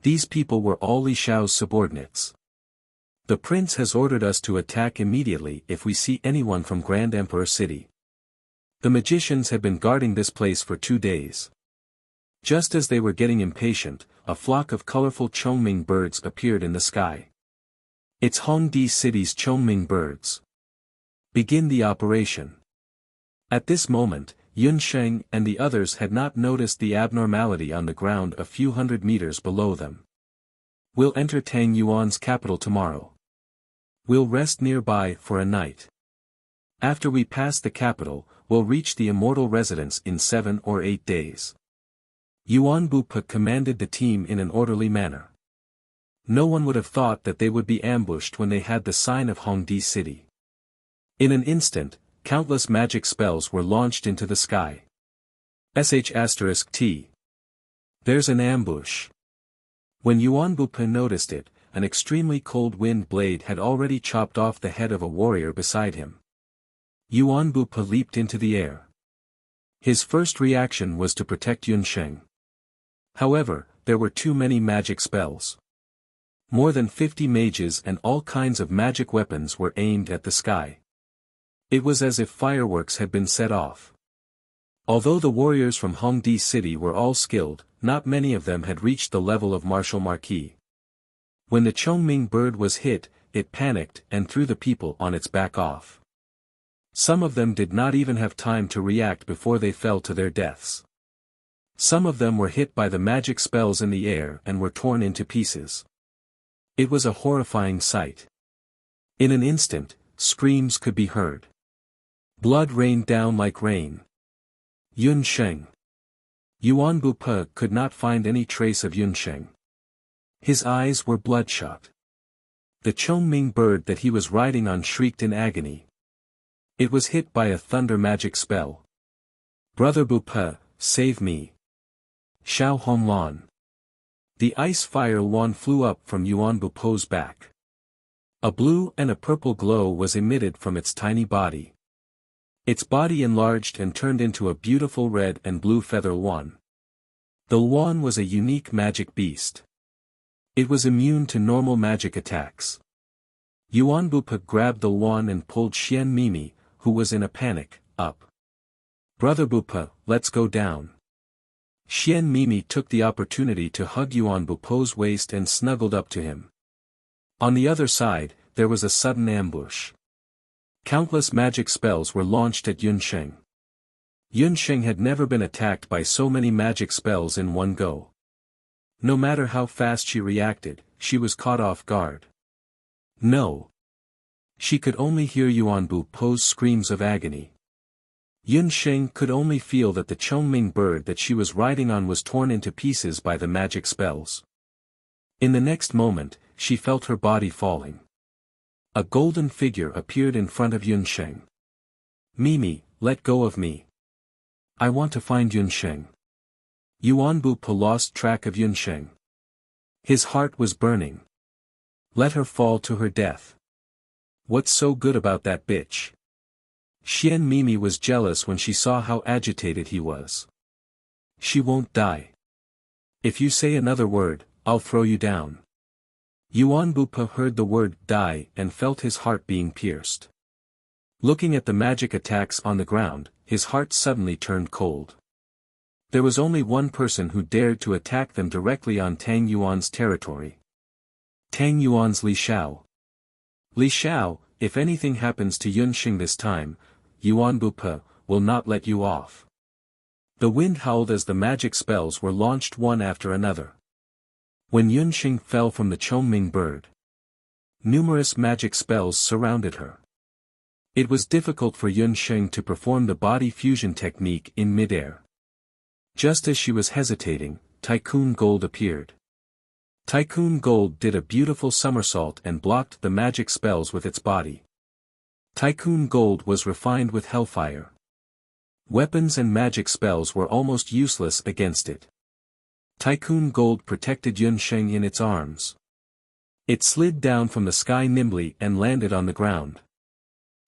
These people were all Li Xiao's subordinates. The prince has ordered us to attack immediately if we see anyone from Grand Emperor City. The magicians had been guarding this place for 2 days. Just as they were getting impatient, a flock of colorful Chongming birds appeared in the sky. It's Hongdi City's Chongming birds. Begin the operation. At this moment, Yun Sheng and the others had not noticed the abnormality on the ground a few hundred meters below them. We'll enter Tang Yuan's capital tomorrow. We'll rest nearby for a night. After we pass the capital, we'll reach the immortal residence in 7 or 8 days. Yuan Bu-pa commanded the team in an orderly manner. No one would have thought that they would be ambushed when they had the sign of Hongdi City. In an instant, countless magic spells were launched into the sky. *T. There's an ambush. When Yuan Bu-pa noticed it, an extremely cold wind blade had already chopped off the head of a warrior beside him. Yuan Bu-pa leaped into the air. His first reaction was to protect Yun Sheng. However, there were too many magic spells. More than 50 mages and all kinds of magic weapons were aimed at the sky. It was as if fireworks had been set off. Although the warriors from Hongdi City were all skilled, not many of them had reached the level of martial marquis. When the Chongming bird was hit, it panicked and threw the people on its back off. Some of them did not even have time to react before they fell to their deaths. Some of them were hit by the magic spells in the air and were torn into pieces. It was a horrifying sight. In an instant, screams could be heard. Blood rained down like rain. Yun Sheng. Yuan Bupe could not find any trace of Yun Sheng. His eyes were bloodshot. The Chongming bird that he was riding on shrieked in agony. It was hit by a thunder magic spell. Brother Bupe, save me. Xiao Honglan. The ice fire wand flew up from Yuan Bupe's back. A blue and a purple glow was emitted from its tiny body. Its body enlarged and turned into a beautiful red and blue feather wand. The wand was a unique magic beast. It was immune to normal magic attacks. Yuan Bupe grabbed the wand and pulled Xian Mimi, who was in a panic, up. Brother Bupe, let's go down. Xian Mimi took the opportunity to hug Yuan Bupe's waist and snuggled up to him. On the other side, there was a sudden ambush. Countless magic spells were launched at Yun Sheng. Yun Sheng had never been attacked by so many magic spells in one go. No matter how fast she reacted, she was caught off guard. No. She could only hear Yuan Bupe's screams of agony. Yun Sheng could only feel that the Chongming bird that she was riding on was torn into pieces by the magic spells. In the next moment, she felt her body falling. A golden figure appeared in front of Yun Sheng. Mimi, let go of me. I want to find Yun Sheng. Yuan Bupe lost track of Yun Sheng. His heart was burning. Let her fall to her death. What's so good about that bitch? Xian Mimi was jealous when she saw how agitated he was. She won't die. If you say another word, I'll throw you down. Yuan Bupe heard the word die and felt his heart being pierced. Looking at the magic attacks on the ground, his heart suddenly turned cold. There was only one person who dared to attack them directly on Tang Yuan's territory. Tang Yuan's Li Xiao. Li Xiao, if anything happens to Yun Sheng this time, Yuan Bupe will not let you off. The wind howled as the magic spells were launched one after another. When Yun Sheng fell from the Chongming bird, numerous magic spells surrounded her. It was difficult for Yun Sheng to perform the body fusion technique in midair. Just as she was hesitating, Tycoon Gold appeared. Tycoon Gold did a beautiful somersault and blocked the magic spells with its body. Tycoon Gold was refined with hellfire. Weapons and magic spells were almost useless against it. Tycoon Gold protected Yun Sheng in its arms. It slid down from the sky nimbly and landed on the ground.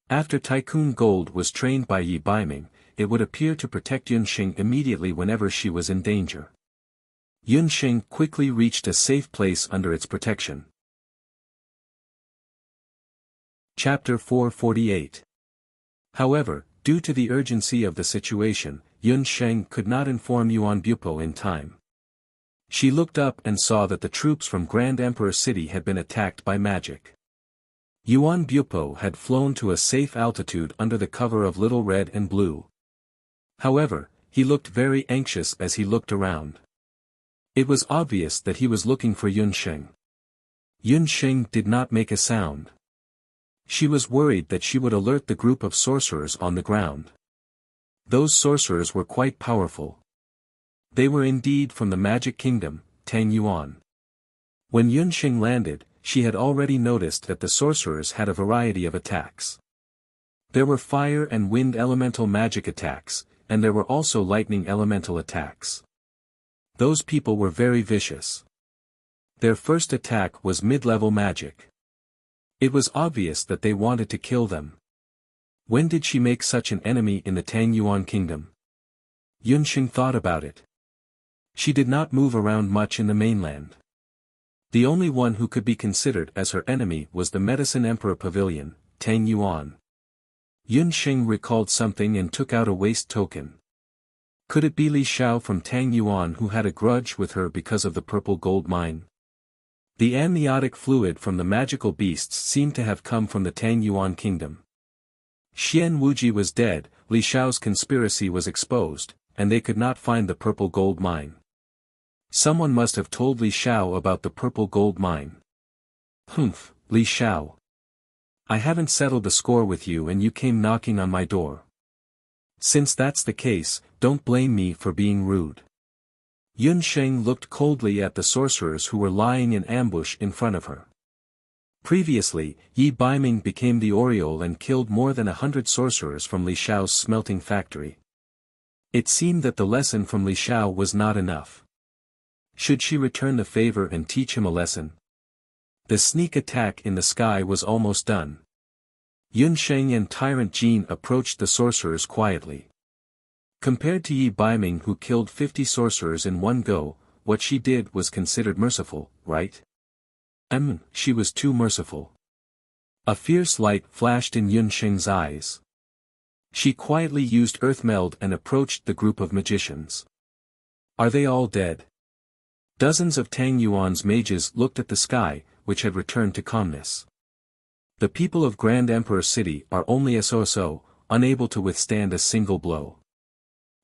After Tycoon Gold was trained by Yi Baiming, it would appear to protect Yun Sheng immediately whenever she was in danger. Yun Sheng quickly reached a safe place under its protection. Chapter 448. However, due to the urgency of the situation, Yun Sheng could not inform Yuan Bupe in time. She looked up and saw that the troops from Grand Emperor City had been attacked by magic. Yuan Bupe had flown to a safe altitude under the cover of Little Red and Blue. However, he looked very anxious as he looked around. It was obvious that he was looking for Yun Sheng. Yun Sheng did not make a sound. She was worried that she would alert the group of sorcerers on the ground. Those sorcerers were quite powerful. They were indeed from the Magic Kingdom, Tang Yuan. When Yun Sheng landed, she had already noticed that the sorcerers had a variety of attacks. There were fire and wind elemental magic attacks, and there were also lightning elemental attacks. Those people were very vicious. Their first attack was mid-level magic. It was obvious that they wanted to kill them. When did she make such an enemy in the Tang Yuan kingdom? Yun Sheng thought about it. She did not move around much in the mainland. The only one who could be considered as her enemy was the Medicine Emperor Pavilion, Tang Yuan. Yun Sheng recalled something and took out a waste token. Could it be Li Xiao from Tang Yuan who had a grudge with her because of the purple gold mine? The amniotic fluid from the magical beasts seemed to have come from the Tang Yuan kingdom. Xian Wuji was dead, Li Xiao's conspiracy was exposed, and they could not find the purple gold mine. Someone must have told Li Xiao about the purple gold mine. Humph, Li Xiao. I haven't settled the score with you and you came knocking on my door. Since that's the case, don't blame me for being rude. Yun Sheng looked coldly at the sorcerers who were lying in ambush in front of her. Previously, Yi Baiming became the Oriole and killed more than 100 sorcerers from Li Xiao's smelting factory. It seemed that the lesson from Li Xiao was not enough. Should she return the favor and teach him a lesson? The sneak attack in the sky was almost done. Yun Sheng and Tyrant Jin approached the sorcerers quietly. Compared to Yi Baiming who killed 50 sorcerers in one go, what she did was considered merciful, right? She was too merciful. A fierce light flashed in Yun Sheng's eyes. She quietly used Earth Meld and approached the group of magicians. Are they all dead? Dozens of Tang Yuan's mages looked at the sky, which had returned to calmness. The people of Grand Emperor City are only so, unable to withstand a single blow.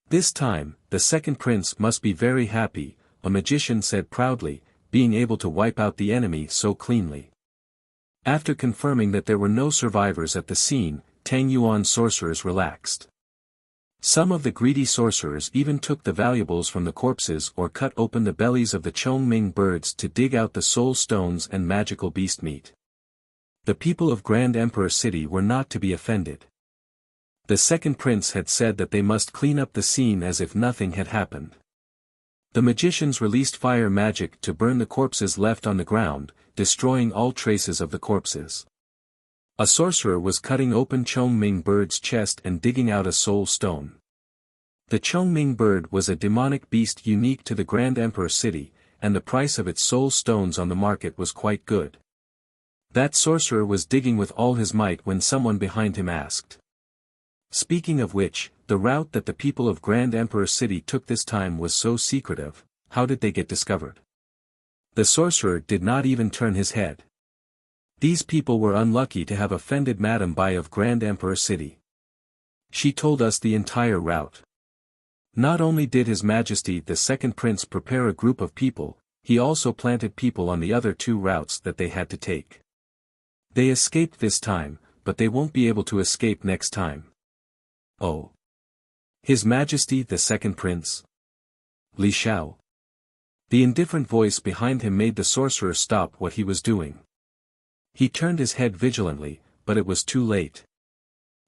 This time, the second prince must be very happy, a magician said proudly, being able to wipe out the enemy so cleanly. After confirming that there were no survivors at the scene, Tang Yuan's sorcerers relaxed. Some of the greedy sorcerers even took the valuables from the corpses or cut open the bellies of the Chongming birds to dig out the soul stones and magical beast meat. The people of Grand Emperor City were not to be offended. The second prince had said that they must clean up the scene as if nothing had happened. The magicians released fire magic to burn the corpses left on the ground, destroying all traces of the corpses. A sorcerer was cutting open Chongming bird's chest and digging out a soul stone. The Chongming bird was a demonic beast unique to the Grand Emperor City, and the price of its soul stones on the market was quite good. That sorcerer was digging with all his might when someone behind him asked. Speaking of which, the route that the people of Grand Emperor City took this time was so secretive, how did they get discovered? The sorcerer did not even turn his head. These people were unlucky to have offended Madame Bai of Grand Emperor City. She told us the entire route. Not only did His Majesty the Second Prince prepare a group of people, he also planted people on the other two routes that they had to take. They escaped this time, but they won't be able to escape next time. Oh. His Majesty the Second Prince? Li Xiao. The indifferent voice behind him made the sorcerer stop what he was doing. He turned his head vigilantly, but it was too late.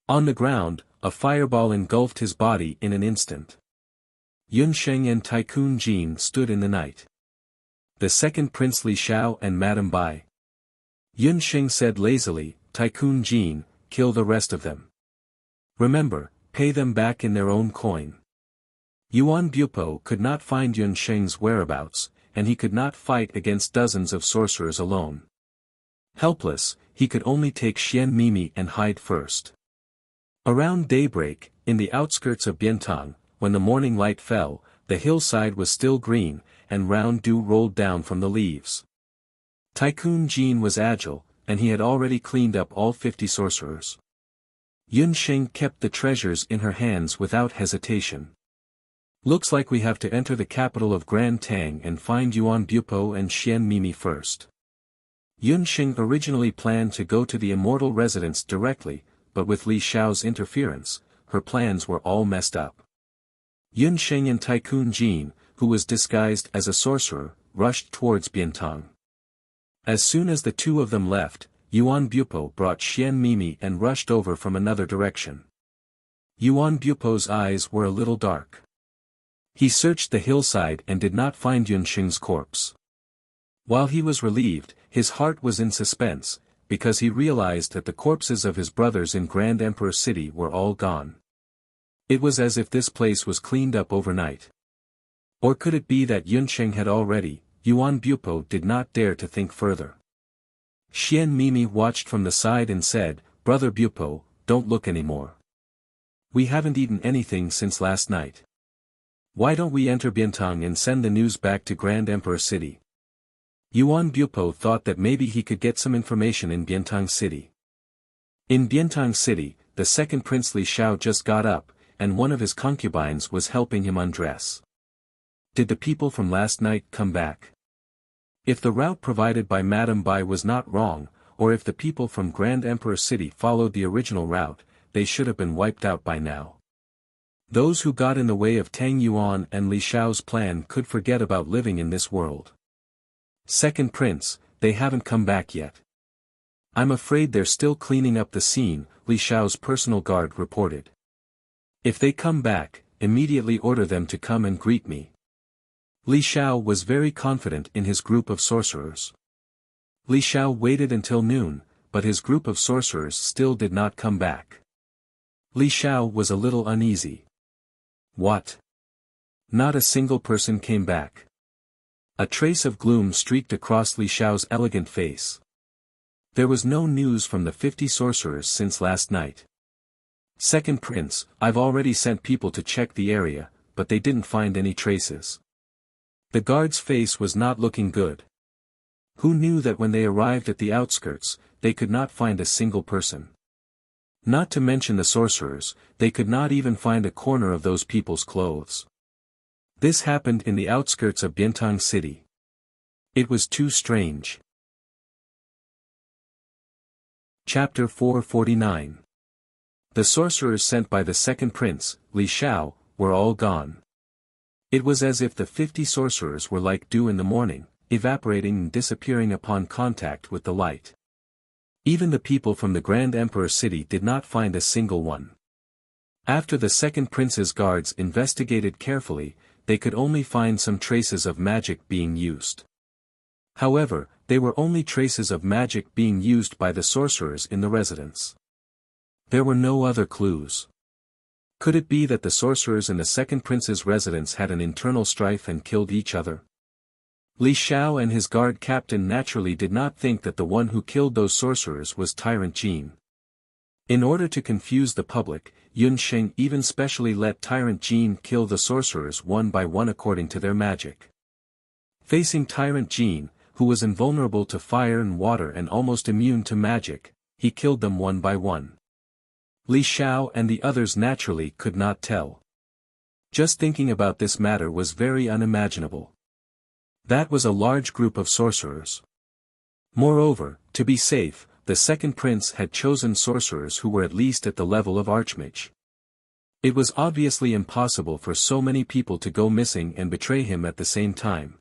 On the ground, a fireball engulfed his body in an instant. Yun Sheng and Tycoon Jin stood in the night. The second Prince Li Xiao and Madame Bai. Yun Sheng said lazily, Tycoon Jin, kill the rest of them. Remember, pay them back in their own coin. Yuan Bupo could not find Yun Sheng's whereabouts, and he could not fight against dozens of sorcerers alone. Helpless, he could only take Xian Mimi and hide first. Around daybreak, in the outskirts of Biantang, when the morning light fell, the hillside was still green, and round dew rolled down from the leaves. Tycoon Jin was agile, and he had already cleaned up all 50 sorcerers. Yun Sheng kept the treasures in her hands without hesitation. Looks like we have to enter the capital of Grand Tang and find Yuan Bupo and Xian Mimi first. Yun Sheng originally planned to go to the immortal residence directly, but with Li Xiao's interference, her plans were all messed up. Yun Sheng and Tycoon Jin, who was disguised as a sorcerer, rushed towards Biantang. As soon as the two of them left, Yuan Bupo brought Xian Mimi and rushed over from another direction. Yuan Bupo's eyes were a little dark. He searched the hillside and did not find Yun Sheng's corpse. While he was relieved, his heart was in suspense, because he realized that the corpses of his brothers in Grand Emperor City were all gone. It was as if this place was cleaned up overnight. Or could it be that Yun Sheng had already? Yuan Bupo did not dare to think further. Xian Mimi watched from the side and said, Brother Bupo, don't look anymore. We haven't eaten anything since last night. Why don't we enter Biantang and send the news back to Grand Emperor City? Yuan Bupo thought that maybe he could get some information in Biantang City. In Biantang City, the second Prince Li Xiao just got up, and one of his concubines was helping him undress. Did the people from last night come back? If the route provided by Madame Bai was not wrong, or if the people from Grand Emperor City followed the original route, they should have been wiped out by now. Those who got in the way of Tang Yuan and Li Xiao's plan could forget about living in this world. Second Prince, they haven't come back yet. I'm afraid they're still cleaning up the scene, Li Xiao's personal guard reported. If they come back, immediately order them to come and greet me. Li Xiao was very confident in his group of sorcerers. Li Xiao waited until noon, but his group of sorcerers still did not come back. Li Xiao was a little uneasy. What? Not a single person came back. A trace of gloom streaked across Li Xiao's elegant face. There was no news from the 50 sorcerers since last night. Second Prince, I've already sent people to check the area, but they didn't find any traces. The guard's face was not looking good. Who knew that when they arrived at the outskirts, they could not find a single person? Not to mention the sorcerers, they could not even find a corner of those people's clothes. This happened in the outskirts of Biantang City. It was too strange. Chapter 449. The sorcerers sent by the second prince, Li Xiao, were all gone. It was as if the 50 sorcerers were like dew in the morning, evaporating and disappearing upon contact with the light. Even the people from the Grand Emperor City did not find a single one. After the second prince's guards investigated carefully, they could only find some traces of magic being used. However, they were only traces of magic being used by the sorcerers in the residence. There were no other clues. Could it be that the sorcerers in the second prince's residence had an internal strife and killed each other? Li Xiao and his guard captain naturally did not think that the one who killed those sorcerers was Tyrant Jin. In order to confuse the public, Yun Sheng even specially let Tyrant Jin kill the sorcerers one by one according to their magic. Facing Tyrant Jin, who was invulnerable to fire and water and almost immune to magic, he killed them one by one. Li Xiao and the others naturally could not tell. Just thinking about this matter was very unimaginable. That was a large group of sorcerers. Moreover, to be safe, the second prince had chosen sorcerers who were at least at the level of archmage. It was obviously impossible for so many people to go missing and betray him at the same time.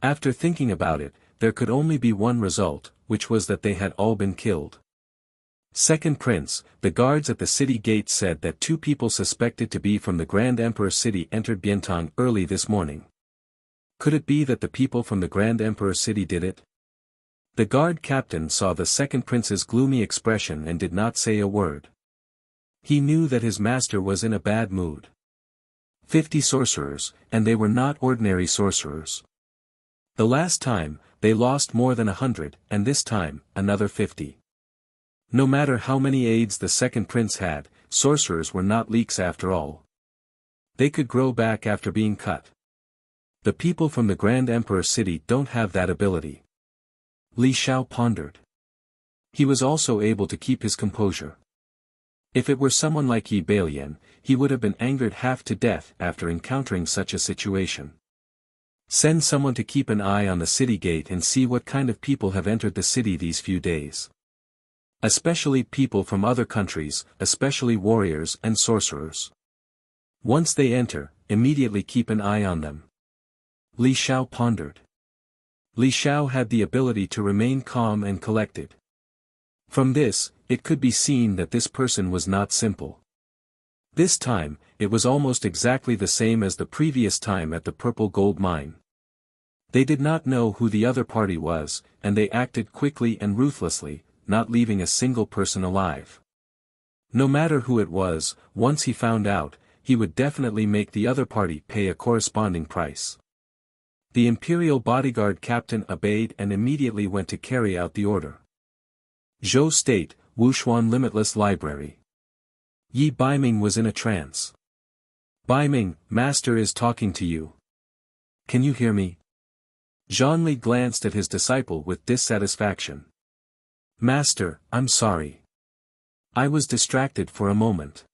After thinking about it, there could only be one result, which was that they had all been killed. Second Prince, the guards at the city gate said that 2 people suspected to be from the Grand Emperor City entered Biantang early this morning. Could it be that the people from the Grand Emperor City did it? The guard captain saw the second prince's gloomy expression and did not say a word. He knew that his master was in a bad mood. 50 sorcerers, and they were not ordinary sorcerers. The last time, they lost more than 100, and this time, another 50. No matter how many aides the second prince had, sorcerers were not leeks after all. They could grow back after being cut. The people from the Grand Emperor City don't have that ability. Li Xiao pondered. He was also able to keep his composure. If it were someone like Yi Balian, he would have been angered half to death after encountering such a situation. Send someone to keep an eye on the city gate and see what kind of people have entered the city these few days. Especially people from other countries, especially warriors and sorcerers. Once they enter, immediately keep an eye on them. Li Xiao pondered. Li Xiao had the ability to remain calm and collected. From this, it could be seen that this person was not simple. This time, it was almost exactly the same as the previous time at the Purple Gold Mine. They did not know who the other party was, and they acted quickly and ruthlessly, not leaving a single person alive. No matter who it was, once he found out, he would definitely make the other party pay a corresponding price. The Imperial bodyguard captain obeyed and immediately went to carry out the order. Zhou State, Wushuan Limitless Library. Yi Baiming was in a trance. Baiming, Master is talking to you. Can you hear me? Zhonli glanced at his disciple with dissatisfaction. Master, I'm sorry. I was distracted for a moment.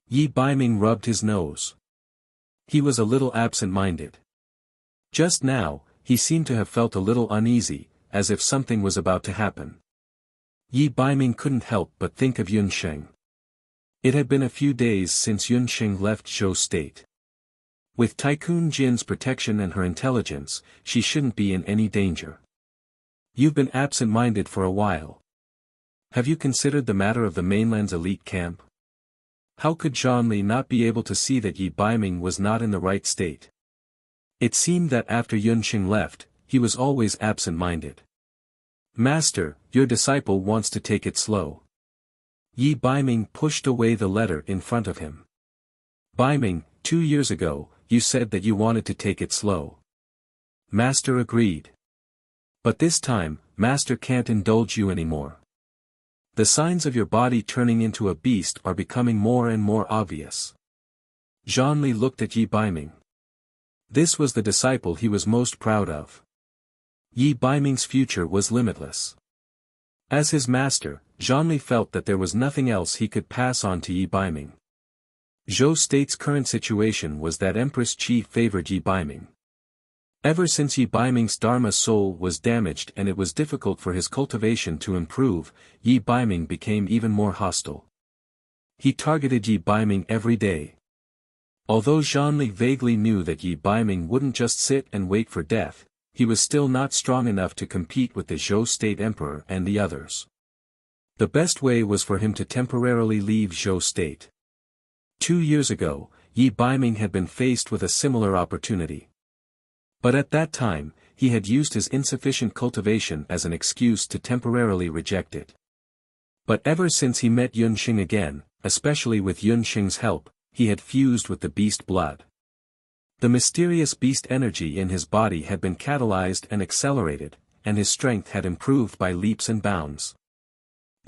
Yi Baiming rubbed his nose. He was a little absent-minded. Just now, he seemed to have felt a little uneasy, as if something was about to happen. Yi Baiming couldn't help but think of Yunsheng. It had been a few days since Yunsheng left Zhou State. With Tycoon Jin's protection and her intelligence, she shouldn't be in any danger. You've been absent-minded for a while. Have you considered the matter of the mainland's elite camp? How could Zhonli not be able to see that Yi Baiming was not in the right state? It seemed that after Yunsheng left, he was always absent-minded. Master, your disciple wants to take it slow. Yi Baiming pushed away the letter in front of him. Baiming, 2 years ago, you said that you wanted to take it slow. Master agreed. But this time, Master can't indulge you anymore. The signs of your body turning into a beast are becoming more and more obvious. Zhonli looked at Yi Baiming. This was the disciple he was most proud of. Yi Baiming's future was limitless. As his master, Zhonli felt that there was nothing else he could pass on to Yi Baiming. Zhou State's current situation was that Empress Qi favored Yi Baiming. Ever since Yi Baiming's Dharma soul was damaged and it was difficult for his cultivation to improve, Yi Baiming became even more hostile. He targeted Yi Baiming every day. Although Zhonli vaguely knew that Yi Baiming wouldn't just sit and wait for death, he was still not strong enough to compete with the Zhou State Emperor and the others. The best way was for him to temporarily leave Zhou State. 2 years ago, Yi Baiming had been faced with a similar opportunity. But at that time, he had used his insufficient cultivation as an excuse to temporarily reject it. But ever since he met Yunsheng again, especially with Yunsheng's help, he had fused with the beast blood. The mysterious beast energy in his body had been catalyzed and accelerated, and his strength had improved by leaps and bounds.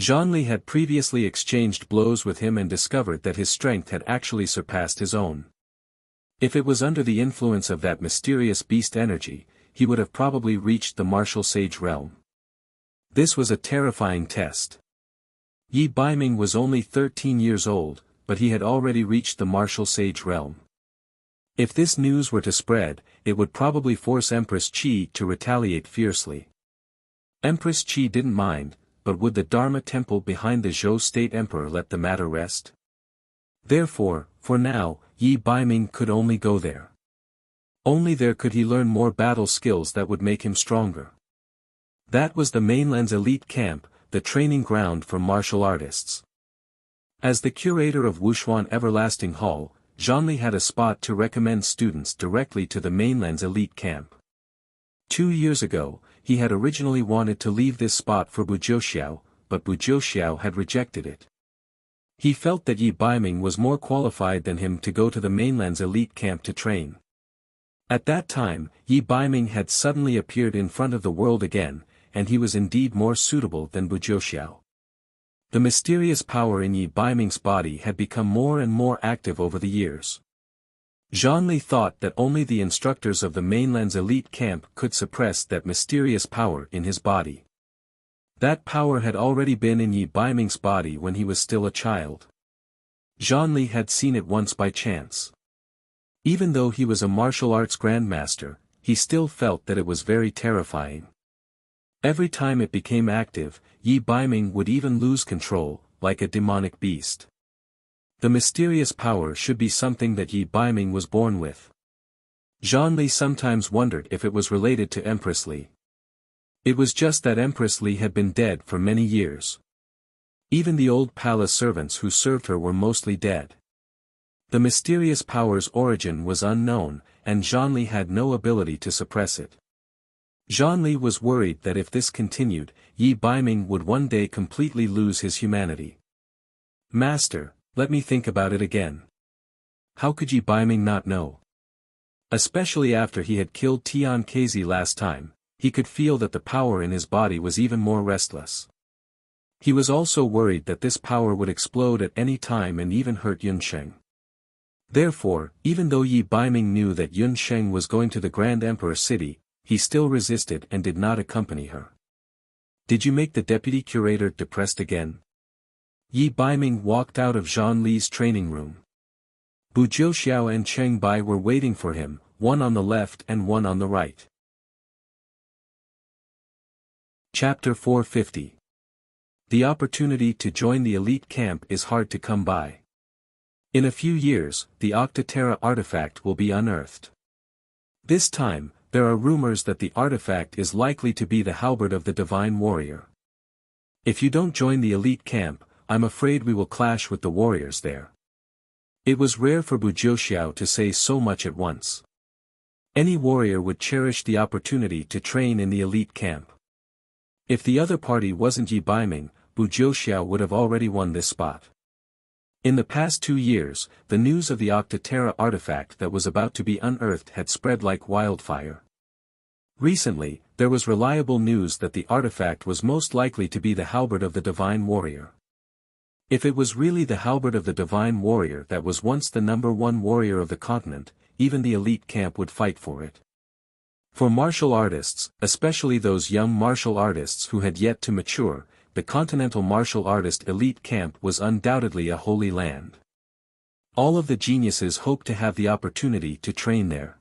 Zhonli had previously exchanged blows with him and discovered that his strength had actually surpassed his own. If it was under the influence of that mysterious beast energy, he would have probably reached the martial sage realm. This was a terrifying test. Yi Baiming was only 13 years old, but he had already reached the martial sage realm. If this news were to spread, it would probably force Empress Qi to retaliate fiercely. Empress Qi didn't mind, but would the Dharma temple behind the Zhou State Emperor let the matter rest? Therefore, for now, Yi Baiming could only go there. Only there could he learn more battle skills that would make him stronger. That was the mainland's elite camp, the training ground for martial artists. As the curator of Wuxia Everlasting Hall, Zhonli had a spot to recommend students directly to the mainland's elite camp. 2 years ago, he had originally wanted to leave this spot for Buzhou, but Buzhou had rejected it. He felt that Yi Baiming was more qualified than him to go to the mainland's elite camp to train. At that time, Yi Baiming had suddenly appeared in front of the world again, and he was indeed more suitable than Buzhou. The mysterious power in Yi Baiming's body had become more and more active over the years. Zhonli thought that only the instructors of the mainland's elite camp could suppress that mysterious power in his body. That power had already been in Yi Baiming's body when he was still a child. Zhonli had seen it once by chance. Even though he was a martial arts grandmaster, he still felt that it was very terrifying. Every time it became active, Yi Baiming would even lose control, like a demonic beast. The mysterious power should be something that Yi Baiming was born with. Zhonli sometimes wondered if it was related to Empress Li. It was just that Empress Li had been dead for many years. Even the old palace servants who served her were mostly dead. The mysterious power's origin was unknown, and Zhonli had no ability to suppress it. Zhonli was worried that if this continued, Yi Baiming would one day completely lose his humanity. Master, let me think about it again. How could Yi Baiming not know? Especially after he had killed Tian Kezi last time, he could feel that the power in his body was even more restless. He was also worried that this power would explode at any time and even hurt Yunsheng. Therefore, even though Yi Baiming knew that Yun Sheng was going to the Grand Emperor city, he still resisted and did not accompany her. Did you make the deputy curator depressed again? Yi Baiming walked out of Zhang Li's training room. Bu Jiuxiao and Cheng Bai were waiting for him, one on the left and one on the right. Chapter 450. The opportunity to join the elite camp is hard to come by. In a few years, the Octaterra artifact will be unearthed. This time, there are rumors that the artifact is likely to be the halberd of the divine warrior. If you don't join the elite camp, I'm afraid we will clash with the warriors there. It was rare for Bu Jiuxiao to say so much at once. Any warrior would cherish the opportunity to train in the elite camp. If the other party wasn't Yi Baiming, Bu Jiuxiao would have already won this spot. In the past 2 years, the news of the Octaterra artifact that was about to be unearthed had spread like wildfire. Recently, there was reliable news that the artifact was most likely to be the halberd of the divine warrior. If it was really the halberd of the divine warrior that was once the #1 warrior of the continent, even the elite camp would fight for it. For martial artists, especially those young martial artists who had yet to mature, the Continental Martial Artist Elite Camp was undoubtedly a holy land. All of the geniuses hoped to have the opportunity to train there.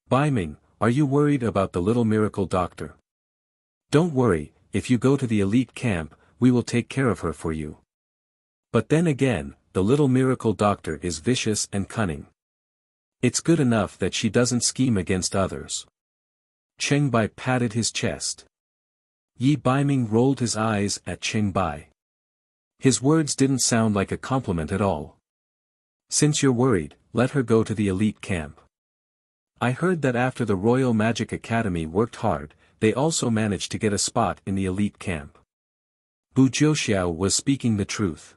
Baiming, are you worried about the little miracle doctor? Don't worry, if you go to the elite camp, we will take care of her for you. But then again, the little miracle doctor is vicious and cunning. It's good enough that she doesn't scheme against others. Cheng Bai patted his chest. Yi Baiming rolled his eyes at Cheng Bai. His words didn't sound like a compliment at all. Since you're worried, let her go to the elite camp. I heard that after the Royal Magic Academy worked hard, they also managed to get a spot in the elite camp. Bu Jiuxiao was speaking the truth.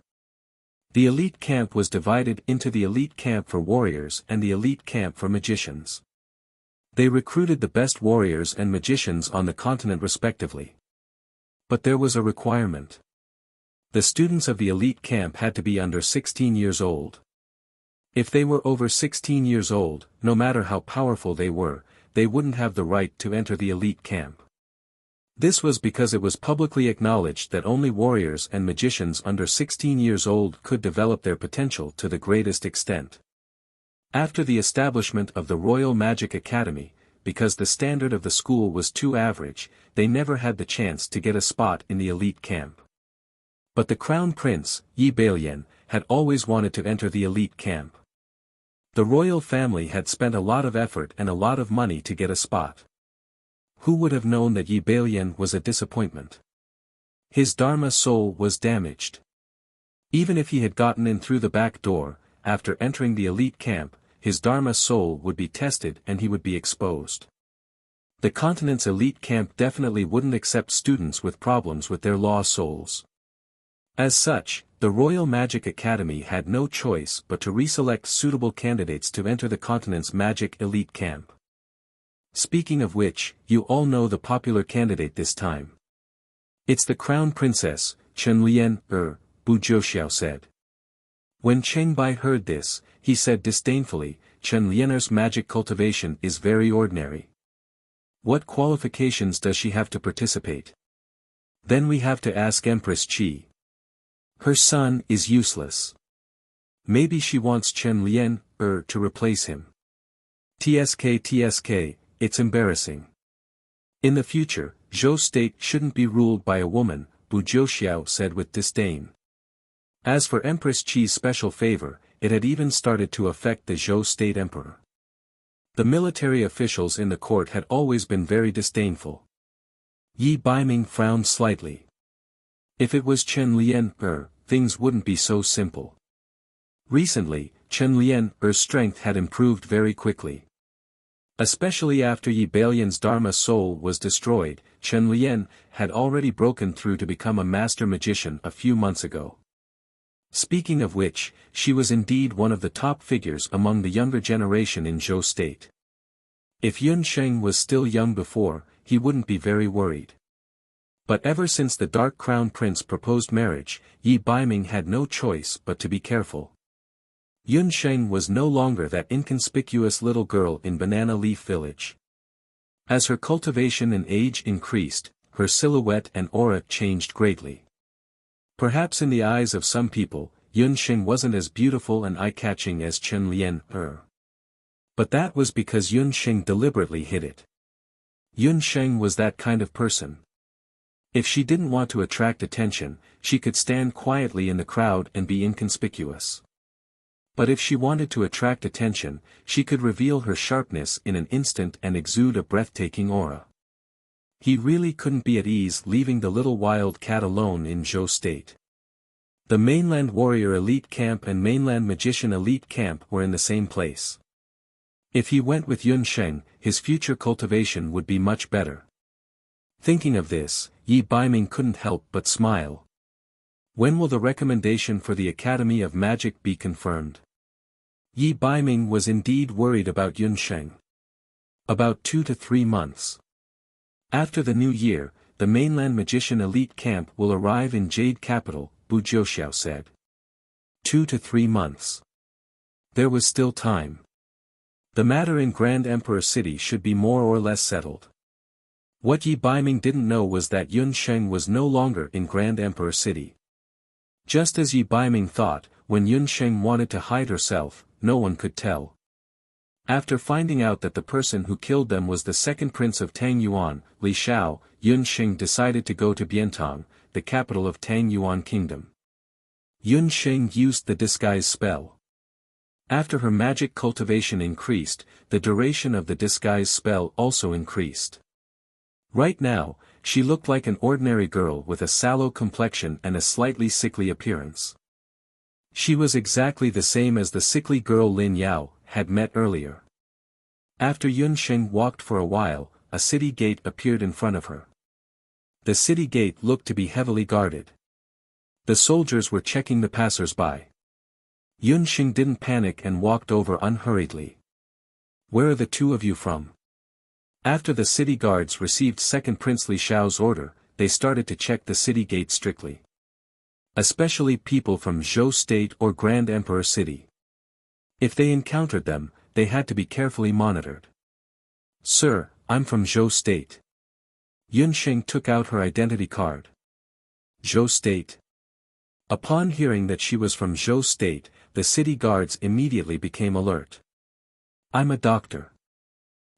The elite camp was divided into the elite camp for warriors and the elite camp for magicians. They recruited the best warriors and magicians on the continent respectively. But there was a requirement. The students of the elite camp had to be under 16 years old. If they were over 16 years old, no matter how powerful they were, they wouldn't have the right to enter the elite camp. This was because it was publicly acknowledged that only warriors and magicians under 16 years old could develop their potential to the greatest extent. After the establishment of the Royal Magic Academy, because the standard of the school was too average, they never had the chance to get a spot in the elite camp. But the Crown Prince, Yi Bailian, had always wanted to enter the elite camp. The royal family had spent a lot of effort and a lot of money to get a spot. Who would have known that Yi Bailian was a disappointment? His Dharma soul was damaged. Even if he had gotten in through the back door, after entering the elite camp, his Dharma soul would be tested and he would be exposed. The continent's elite camp definitely wouldn't accept students with problems with their law souls. As such, the Royal Magic Academy had no choice but to reselect suitable candidates to enter the continent's magic elite camp. Speaking of which, you all know the popular candidate this time. It's the Crown Princess, Chen Lian, Bu Jiuxiao said. When Cheng Bai heard this, he said disdainfully, Chen Lianer's magic cultivation is very ordinary. What qualifications does she have to participate? Then we have to ask Empress Qi. Her son is useless. Maybe she wants Chen Lian, to replace him. TSK, it's embarrassing. In the future, Zhou state shouldn't be ruled by a woman, Bu Jiuxiao said with disdain. As for Empress Qi's special favor, it had even started to affect the Zhou state emperor. The military officials in the court had always been very disdainful. Yi Baiming frowned slightly. If it was Chen Lian, things wouldn't be so simple. Recently, Chen Lian's strength had improved very quickly. Especially after Yi Bailian's Dharma soul was destroyed, Chen Lian had already broken through to become a master magician a few months ago. Speaking of which, she was indeed one of the top figures among the younger generation in Zhou state. If Yun Sheng was still young before, he wouldn't be very worried. But ever since the Dark Crown Prince proposed marriage, Yi Baiming had no choice but to be careful. Yun Sheng was no longer that inconspicuous little girl in Banana Leaf Village. As her cultivation and age increased, her silhouette and aura changed greatly. Perhaps in the eyes of some people, Yun Sheng wasn't as beautiful and eye-catching as Chen Lian her. But that was because Yun Sheng deliberately hid it. Yun Sheng was that kind of person. If she didn't want to attract attention, she could stand quietly in the crowd and be inconspicuous. But if she wanted to attract attention, she could reveal her sharpness in an instant and exude a breathtaking aura. He really couldn't be at ease leaving the little wild cat alone in Zhou State. The mainland warrior elite camp and mainland magician elite camp were in the same place. If he went with Yun Sheng, his future cultivation would be much better. Thinking of this, Yi Baiming couldn't help but smile. When will the recommendation for the Academy of Magic be confirmed? Yi Baiming was indeed worried about Yun Sheng. About 2 to 3 months. After the new year, the mainland magician elite camp will arrive in Jade Capital, Bu Jiuxiao said. 2 to 3 months. There was still time. The matter in Grand Emperor City should be more or less settled. What Yi Baiming didn't know was that Yun Sheng was no longer in Grand Emperor City. Just as Yi Baiming thought, when Yun Sheng wanted to hide herself, no one could tell. After finding out that the person who killed them was the second prince of Tang Yuan, Li Xiao, Yun Sheng decided to go to Biantang, the capital of Tang Yuan Kingdom. Yun Sheng used the disguise spell. After her magic cultivation increased, the duration of the disguise spell also increased. Right now, she looked like an ordinary girl with a sallow complexion and a slightly sickly appearance. She was exactly the same as the sickly girl Lin Yao had met earlier. After Yun Sheng walked for a while, a city gate appeared in front of her. The city gate looked to be heavily guarded. The soldiers were checking the passers-by. Yun Sheng didn't panic and walked over unhurriedly. "Where are the two of you from?" After the city guards received second Prince Li Xiao's order, they started to check the city gate strictly. Especially people from Zhou State or Grand Emperor City. If they encountered them, they had to be carefully monitored. "Sir, I'm from Zhou State." Yun Sheng took out her identity card. Zhou State. Upon hearing that she was from Zhou State, the city guards immediately became alert. "I'm a doctor.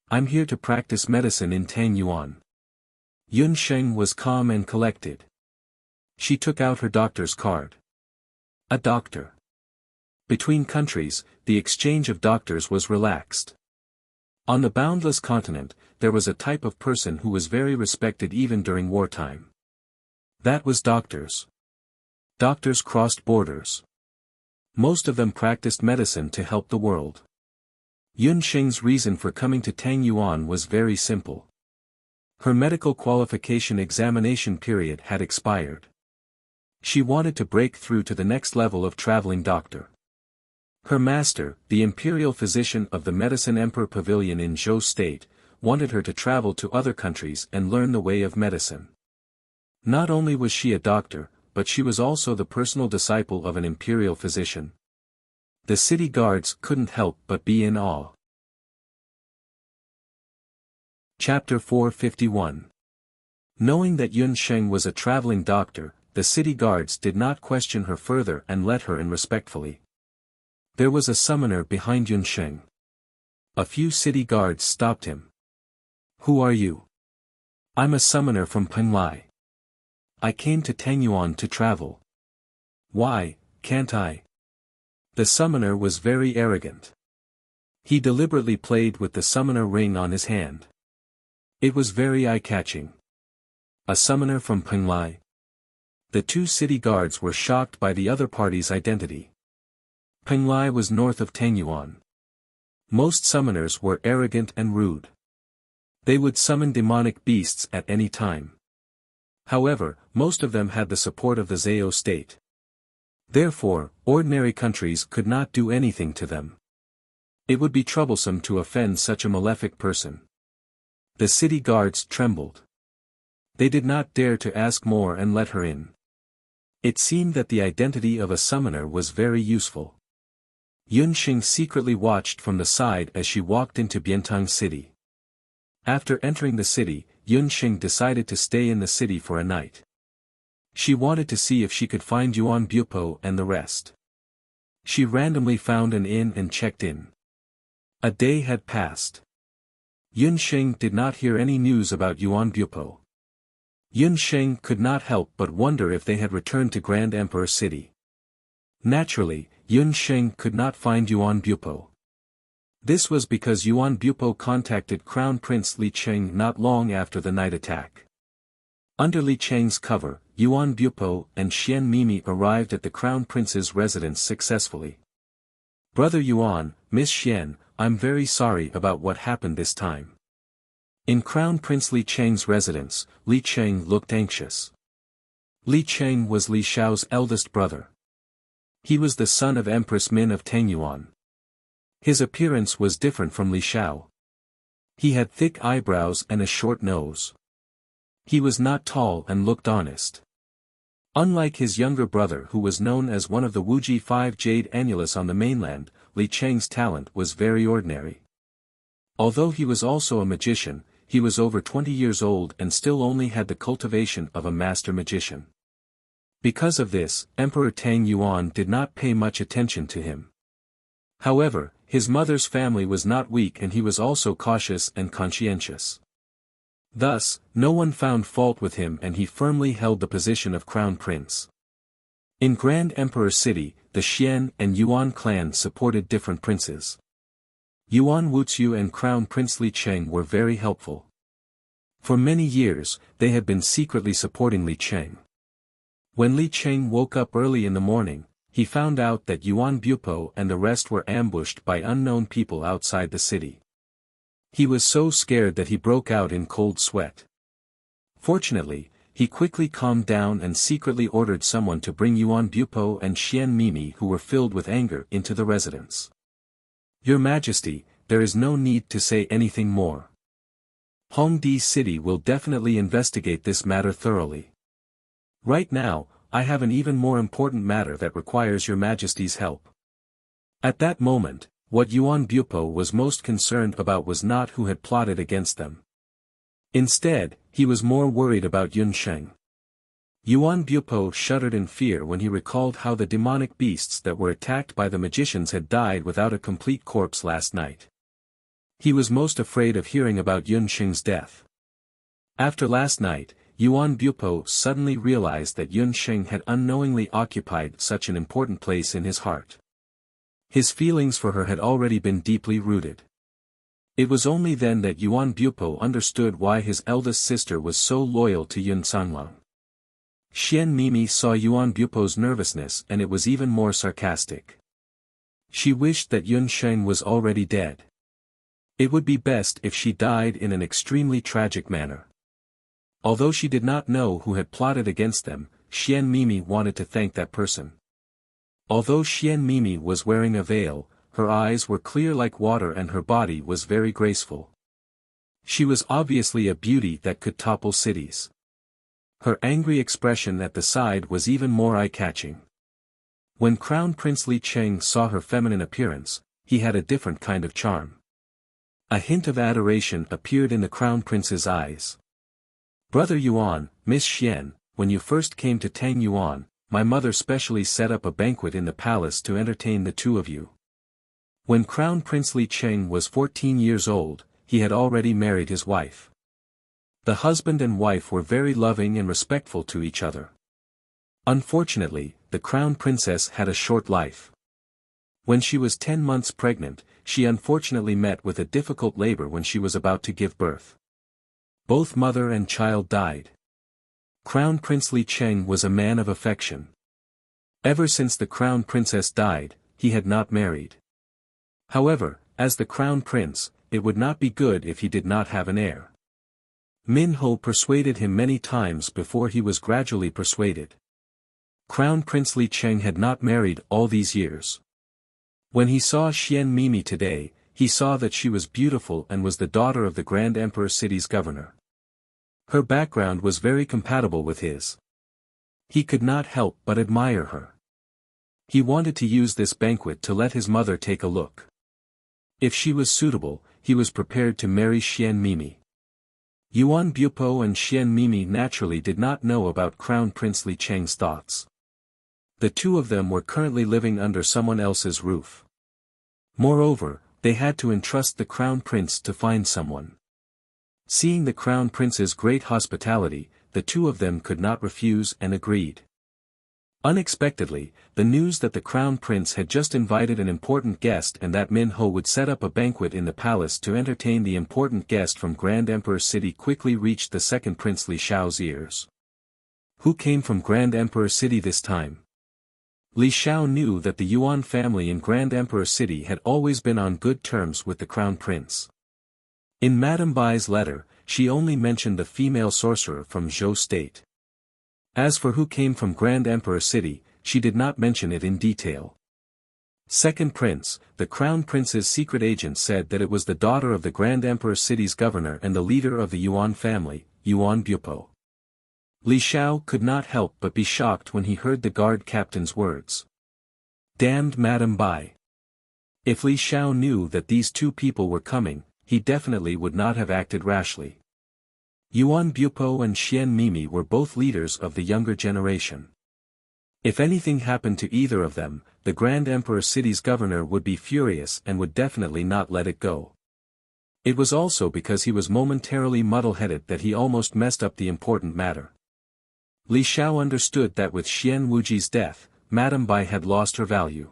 I'm here to practice medicine in Tang Yuan." Yun Sheng was calm and collected. She took out her doctor's card. A doctor. Between countries, the exchange of doctors was relaxed. On the boundless continent, there was a type of person who was very respected even during wartime. That was doctors. Doctors crossed borders. Most of them practiced medicine to help the world. Yun Sheng's reason for coming to Tang Yuan was very simple. Her medical qualification examination period had expired. She wanted to break through to the next level of traveling doctor. Her master, the imperial physician of the Medicine Emperor Pavilion in Zhou State, wanted her to travel to other countries and learn the way of medicine. Not only was she a doctor, but she was also the personal disciple of an imperial physician. The city guards couldn't help but be in awe. Chapter 451. Knowing that Yun Sheng was a traveling doctor, the city guards did not question her further and let her in respectfully. There was a summoner behind Yun Sheng. A few city guards stopped him. "Who are you?" "I'm a summoner from Penglai. I came to Tang Yuan to travel." "Why, can't I?" The summoner was very arrogant. He deliberately played with the summoner ring on his hand. It was very eye-catching. A summoner from Penglai. The two city guards were shocked by the other party's identity. Penglai was north of Tang Yuan. Most summoners were arrogant and rude. They would summon demonic beasts at any time. However, most of them had the support of the Zhao state. Therefore, ordinary countries could not do anything to them. It would be troublesome to offend such a malefic person. The city guards trembled. They did not dare to ask more and let her in. It seemed that the identity of a summoner was very useful. Yunxing secretly watched from the side as she walked into Biantang City. After entering the city, Yunxing decided to stay in the city for a night. She wanted to see if she could find Yuan Bupo and the rest. She randomly found an inn and checked in. A day had passed. Yunxing did not hear any news about Yuan Bupo. Yunxing could not help but wonder if they had returned to Grand Emperor City. Naturally, Yunxing could not find Yuan Bupo. This was because Yuan Bupo contacted Crown Prince Li Cheng not long after the night attack. Under Li Cheng's cover, Yuan Bupo and Xian Mimi arrived at the Crown Prince's residence successfully. "Brother Yuan, Miss Xian, I'm very sorry about what happened this time." In Crown Prince Li Cheng's residence, Li Cheng looked anxious. Li Cheng was Li Xiao's eldest brother. He was the son of Empress Min of Tangyuan. His appearance was different from Li Xiao. He had thick eyebrows and a short nose. He was not tall and looked honest. Unlike his younger brother who was known as one of the Wuji 5 Jade Annulus on the mainland, Li Cheng's talent was very ordinary. Although he was also a magician, he was over 20 years old and still only had the cultivation of a master magician. Because of this, Emperor Tang Yuan did not pay much attention to him. However, his mother's family was not weak and he was also cautious and conscientious. Thus, no one found fault with him and he firmly held the position of Crown Prince. In Grand Emperor City, the Xian and Yuan clans supported different princes. Yuan Wuxia and Crown Prince Li Cheng were very helpful. For many years, they had been secretly supporting Li Cheng. When Li Cheng woke up early in the morning, he found out that Yuan Bupo and the rest were ambushed by unknown people outside the city. He was so scared that he broke out in cold sweat. Fortunately, he quickly calmed down and secretly ordered someone to bring Yuan Bupo and Xian Mimi who were filled with anger into the residence. "Your Majesty, there is no need to say anything more. Hongdi City will definitely investigate this matter thoroughly. Right now, I have an even more important matter that requires your Majesty's help." At that moment, what Yuan Bupo was most concerned about was not who had plotted against them. Instead, he was more worried about Yunxing. Yuan Bupo shuddered in fear when he recalled how the demonic beasts that were attacked by the magicians had died without a complete corpse last night. He was most afraid of hearing about Yunxing's death. After last night, Yuan Bupo suddenly realized that Yunxing had unknowingly occupied such an important place in his heart. His feelings for her had already been deeply rooted. It was only then that Yuan Bupo understood why his eldest sister was so loyal to Yun Sanglong. Xian Mimi saw Yuan Bupo's nervousness and it was even more sarcastic. She wished that Yunxing was already dead. It would be best if she died in an extremely tragic manner. Although she did not know who had plotted against them, Xian Mimi wanted to thank that person. Although Xian Mimi was wearing a veil, her eyes were clear like water and her body was very graceful. She was obviously a beauty that could topple cities. Her angry expression at the side was even more eye-catching. When Crown Prince Li Cheng saw her feminine appearance, he had a different kind of charm. A hint of adoration appeared in the Crown Prince's eyes. "Brother Yuan, Miss Xian, when you first came to Tang Yuan, my mother specially set up a banquet in the palace to entertain the two of you." When Crown Prince Li Cheng was 14 years old, he had already married his wife. The husband and wife were very loving and respectful to each other. Unfortunately, the Crown Princess had a short life. When she was 10 months pregnant, she unfortunately met with a difficult labor when she was about to give birth. Both mother and child died. Crown Prince Li Cheng was a man of affection. Ever since the Crown Princess died, he had not married. However, as the Crown Prince, it would not be good if he did not have an heir. Min Ho persuaded him many times before he was gradually persuaded. Crown Prince Li Cheng had not married all these years. When he saw Xian Mimi today, he saw that she was beautiful and was the daughter of the Grand Emperor City's governor. Her background was very compatible with his. He could not help but admire her. He wanted to use this banquet to let his mother take a look. If she was suitable, he was prepared to marry Xian Mimi. Yuan Bupo and Xian Mimi naturally did not know about Crown Prince Li Cheng's thoughts. The two of them were currently living under someone else's roof. Moreover, they had to entrust the Crown Prince to find someone. Seeing the Crown Prince's great hospitality, the two of them could not refuse and agreed. Unexpectedly, the news that the Crown Prince had just invited an important guest and that Min Ho would set up a banquet in the palace to entertain the important guest from Grand Emperor City quickly reached the second Prince Li Xiao's ears. Who came from Grand Emperor City this time? Li Xiao knew that the Yuan family in Grand Emperor City had always been on good terms with the Crown Prince. In Madame Bai's letter, she only mentioned the female sorcerer from Zhou State. As for who came from Grand Emperor City, she did not mention it in detail. Second Prince, the Crown Prince's secret agent said that it was the daughter of the Grand Emperor City's governor and the leader of the Yuan family, Yuan Bupo. Li Xiao could not help but be shocked when he heard the guard captain's words. Damned Madame Bai. If Li Xiao knew that these two people were coming, he definitely would not have acted rashly. Yuan Bupo and Xian Mimi were both leaders of the younger generation. If anything happened to either of them, the Grand Emperor City's governor would be furious and would definitely not let it go. It was also because he was momentarily muddle-headed that he almost messed up the important matter. Li Xiao understood that with Xian Wuji's death, Madame Bai had lost her value.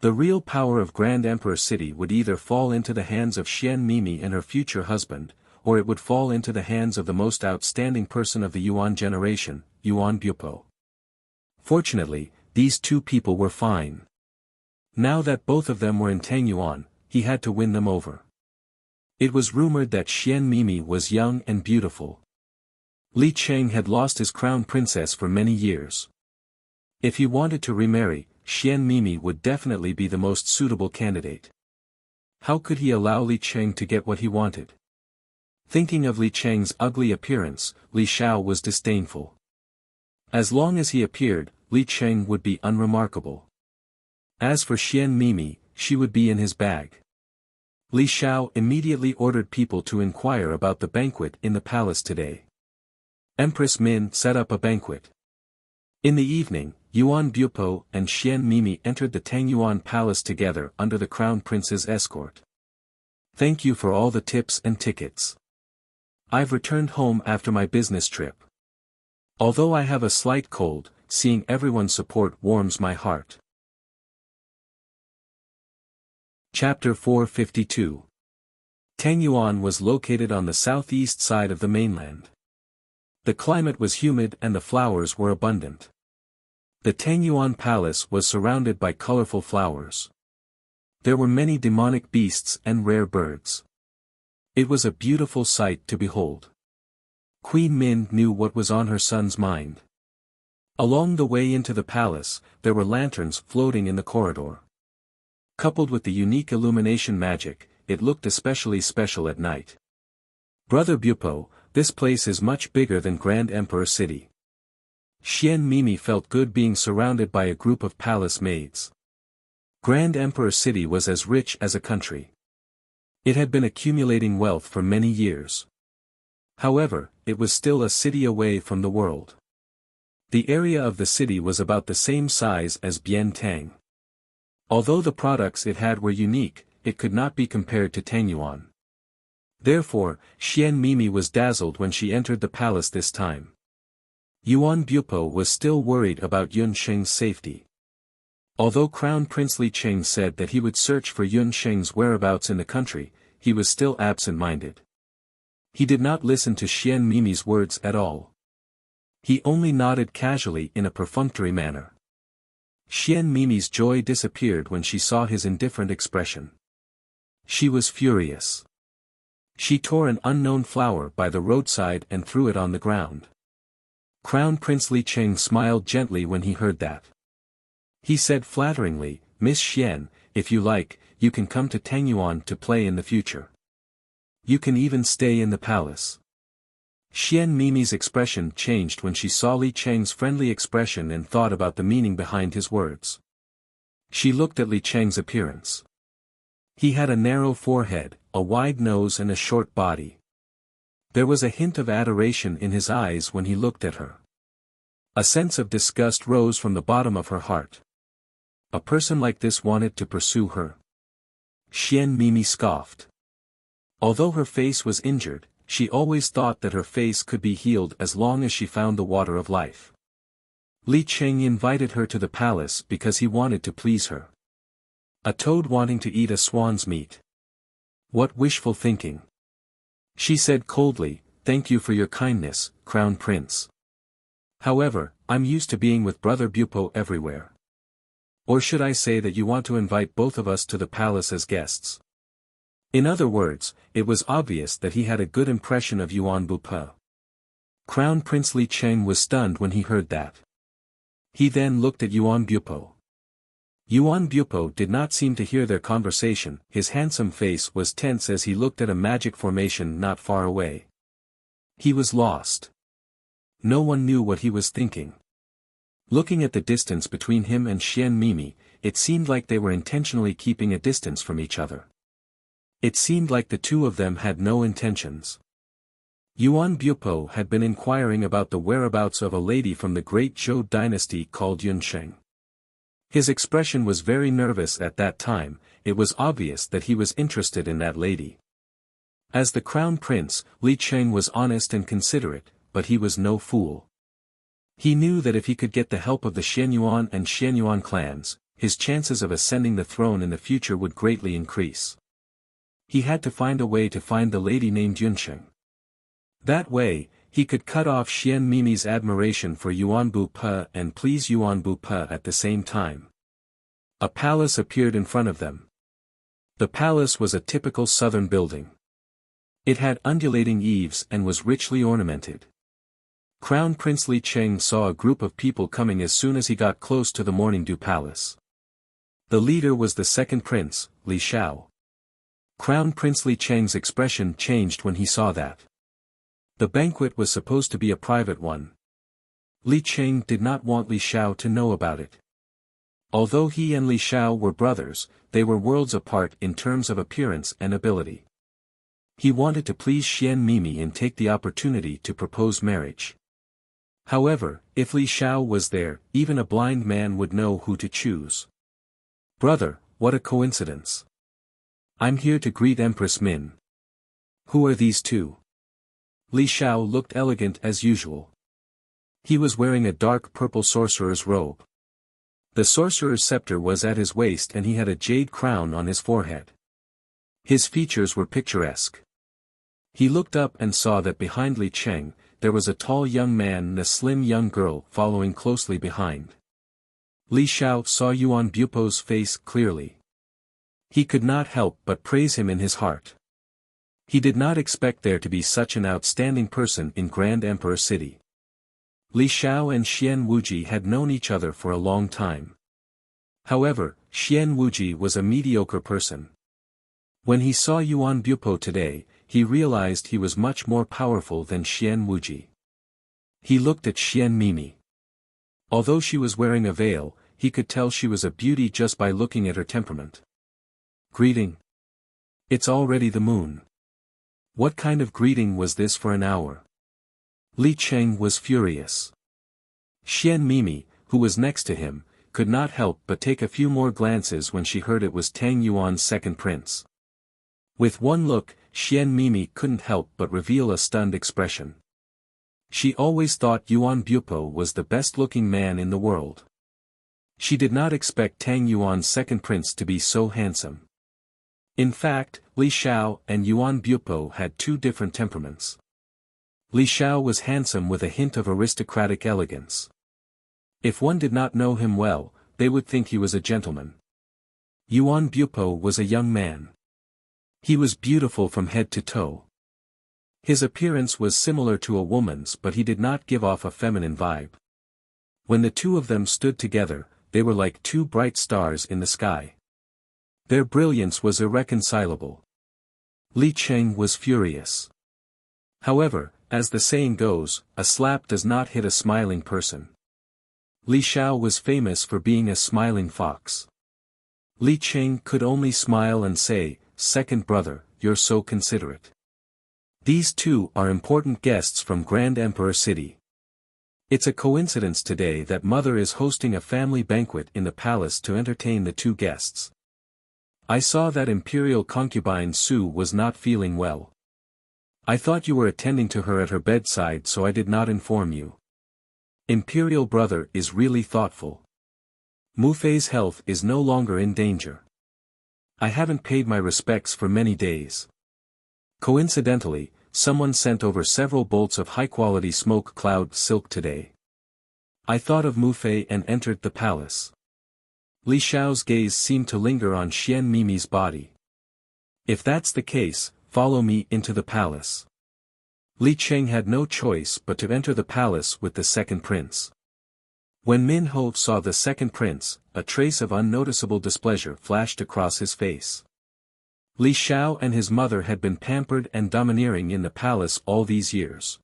The real power of Grand Emperor City would either fall into the hands of Xian Mimi and her future husband, or it would fall into the hands of the most outstanding person of the Yuan generation, Yuan Bupo. Fortunately, these two people were fine. Now that both of them were in Tang Yuan, he had to win them over. It was rumored that Xian Mimi was young and beautiful. Li Cheng had lost his crown princess for many years. If he wanted to remarry, Xian Mimi would definitely be the most suitable candidate. How could he allow Li Cheng to get what he wanted? Thinking of Li Cheng's ugly appearance, Li Xiao was disdainful. As long as he appeared, Li Cheng would be unremarkable. As for Xian Mimi, she would be in his bag. Li Xiao immediately ordered people to inquire about the banquet in the palace today. Empress Min set up a banquet. In the evening, Yuan Bupo and Xian Mimi entered the Tang Yuan palace together under the Crown Prince's escort. Thank you for all the tips and tickets. I've returned home after my business trip. Although I have a slight cold, seeing everyone's support warms my heart. Chapter 452. Tang Yuan was located on the southeast side of the mainland. The climate was humid and the flowers were abundant. The Tang Yuan palace was surrounded by colorful flowers. There were many demonic beasts and rare birds. It was a beautiful sight to behold. Queen Min knew what was on her son's mind. Along the way into the palace, there were lanterns floating in the corridor. Coupled with the unique illumination magic, it looked especially special at night. Brother Bupo, this place is much bigger than Grand Emperor City. Xian Mimi felt good being surrounded by a group of palace maids. Grand Emperor City was as rich as a country. It had been accumulating wealth for many years. However, it was still a city away from the world. The area of the city was about the same size as Bian Tang. Although the products it had were unique, it could not be compared to Tang Yuan. Therefore, Xian Mimi was dazzled when she entered the palace this time. Yuan Bupo was still worried about Yun Sheng's safety. Although Crown Prince Li Cheng said that he would search for Yun Sheng's whereabouts in the country, he was still absent-minded. He did not listen to Xian Mimi's words at all. He only nodded casually in a perfunctory manner. Xian Mimi's joy disappeared when she saw his indifferent expression. She was furious. She tore an unknown flower by the roadside and threw it on the ground. Crown Prince Li Cheng smiled gently when he heard that. He said flatteringly, "Miss Xian, if you like, you can come to Tang Yuan to play in the future. You can even stay in the palace." Xian Mimi's expression changed when she saw Li Cheng's friendly expression and thought about the meaning behind his words. She looked at Li Cheng's appearance. He had a narrow forehead, a wide nose and a short body. There was a hint of adoration in his eyes when he looked at her. A sense of disgust rose from the bottom of her heart. A person like this wanted to pursue her. Xian Mimi scoffed. Although her face was injured, she always thought that her face could be healed as long as she found the water of life. Li Cheng invited her to the palace because he wanted to please her. A toad wanting to eat a swan's meat. What wishful thinking. She said coldly, "Thank you for your kindness, Crown Prince. However, I'm used to being with Brother Bupo everywhere. Or should I say that you want to invite both of us to the palace as guests?" In other words, it was obvious that he had a good impression of Yuan Bupo. Crown Prince Li Cheng was stunned when he heard that. He then looked at Yuan Bupo. Yuan Bupo did not seem to hear their conversation. His handsome face was tense as he looked at a magic formation not far away. He was lost. No one knew what he was thinking. Looking at the distance between him and Xian Mimi, it seemed like they were intentionally keeping a distance from each other. It seemed like the two of them had no intentions. Yuan Bupo had been inquiring about the whereabouts of a lady from the great Zhou dynasty called Yunsheng. His expression was very nervous at that time. It was obvious that he was interested in that lady. As the crown prince, Li Cheng was honest and considerate, but he was no fool. He knew that if he could get the help of the Xianyuan and Xianyuan clans, his chances of ascending the throne in the future would greatly increase. He had to find a way to find the lady named Yunsheng. That way, he could cut off Xian Mimi's admiration for Yuan Bupe and please Yuan Bupe at the same time. A palace appeared in front of them. The palace was a typical southern building. It had undulating eaves and was richly ornamented. Crown Prince Li Cheng saw a group of people coming as soon as he got close to the Morning Dew Palace. The leader was the second prince, Li Xiao. Crown Prince Li Cheng's expression changed when he saw that. The banquet was supposed to be a private one. Li Cheng did not want Li Xiao to know about it. Although he and Li Xiao were brothers, they were worlds apart in terms of appearance and ability. He wanted to please Xian Mimi and take the opportunity to propose marriage. However, if Li Xiao was there, even a blind man would know who to choose. "Brother, what a coincidence. I'm here to greet Empress Min. Who are these two?" Li Xiao looked elegant as usual. He was wearing a dark purple sorcerer's robe. The sorcerer's scepter was at his waist and he had a jade crown on his forehead. His features were picturesque. He looked up and saw that behind Li Cheng, there was a tall young man and a slim young girl following closely behind. Li Xiao saw Yuan Bupo's face clearly. He could not help but praise him in his heart. He did not expect there to be such an outstanding person in Grand Emperor City. Li Xiao and Xian Wuji had known each other for a long time. However, Xian Wuji was a mediocre person. When he saw Yuan Bupo today, he realized he was much more powerful than Xian Wuji. He looked at Xian Mimi. Although she was wearing a veil, he could tell she was a beauty just by looking at her temperament. "Greeting. It's already the moon. What kind of greeting was this for an hour?" Li Cheng was furious. Xian Mimi, who was next to him, could not help but take a few more glances when she heard it was Tang Yuan's second prince. With one look, Xian Mimi couldn't help but reveal a stunned expression. She always thought Yuan Bupo was the best-looking man in the world. She did not expect Tang Yuan's second prince to be so handsome. In fact, Li Xiao and Yuan Bupo had two different temperaments. Li Xiao was handsome with a hint of aristocratic elegance. If one did not know him well, they would think he was a gentleman. Yuan Bupo was a young man. He was beautiful from head to toe. His appearance was similar to a woman's, but he did not give off a feminine vibe. When the two of them stood together, they were like two bright stars in the sky. Their brilliance was irreconcilable. Li Cheng was furious. However, as the saying goes, a slap does not hit a smiling person. Li Xiao was famous for being a smiling fox. Li Cheng could only smile and say, "Second brother, you're so considerate. These two are important guests from Grand Emperor City. It's a coincidence today that mother is hosting a family banquet in the palace to entertain the two guests. I saw that imperial concubine Su was not feeling well. I thought you were attending to her at her bedside, so I did not inform you. Imperial brother is really thoughtful. Mu Fei's health is no longer in danger. I haven't paid my respects for many days. Coincidentally, someone sent over several bolts of high-quality smoke cloud silk today. I thought of Mu Fei and entered the palace." Li Xiao's gaze seemed to linger on Xian Mimi's body. "If that's the case, follow me into the palace." Li Cheng had no choice but to enter the palace with the second prince. When Min Ho saw the second prince, a trace of unnoticeable displeasure flashed across his face. Li Xiao and his mother had been pampered and domineering in the palace all these years.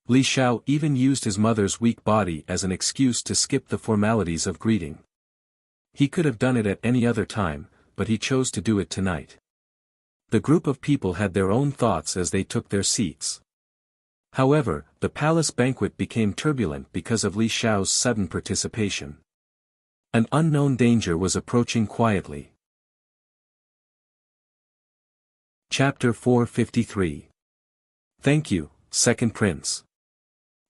Li Xiao even used his mother's weak body as an excuse to skip the formalities of greeting. He could have done it at any other time, but he chose to do it tonight. The group of people had their own thoughts as they took their seats. However, the palace banquet became turbulent because of Li Xiao's sudden participation. An unknown danger was approaching quietly. Chapter 453. Thank you, Second Prince.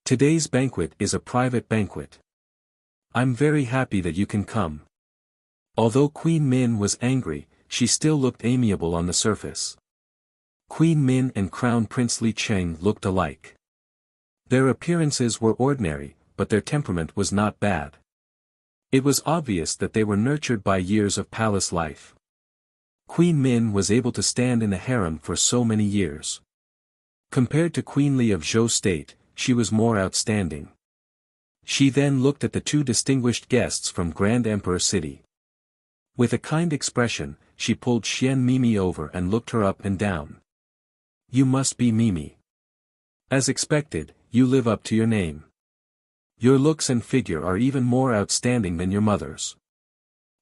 Today's banquet is a private banquet. I'm very happy that you can come. Although Queen Min was angry, she still looked amiable on the surface. Queen Min and Crown Prince Li Cheng looked alike. Their appearances were ordinary, but their temperament was not bad. It was obvious that they were nurtured by years of palace life. Queen Min was able to stand in the harem for so many years. Compared to Queen Li of Zhou State, she was more outstanding. She then looked at the two distinguished guests from Grand Emperor City. With a kind expression, she pulled Xian Mimi over and looked her up and down. "You must be Mimi. As expected, you live up to your name. Your looks and figure are even more outstanding than your mother's."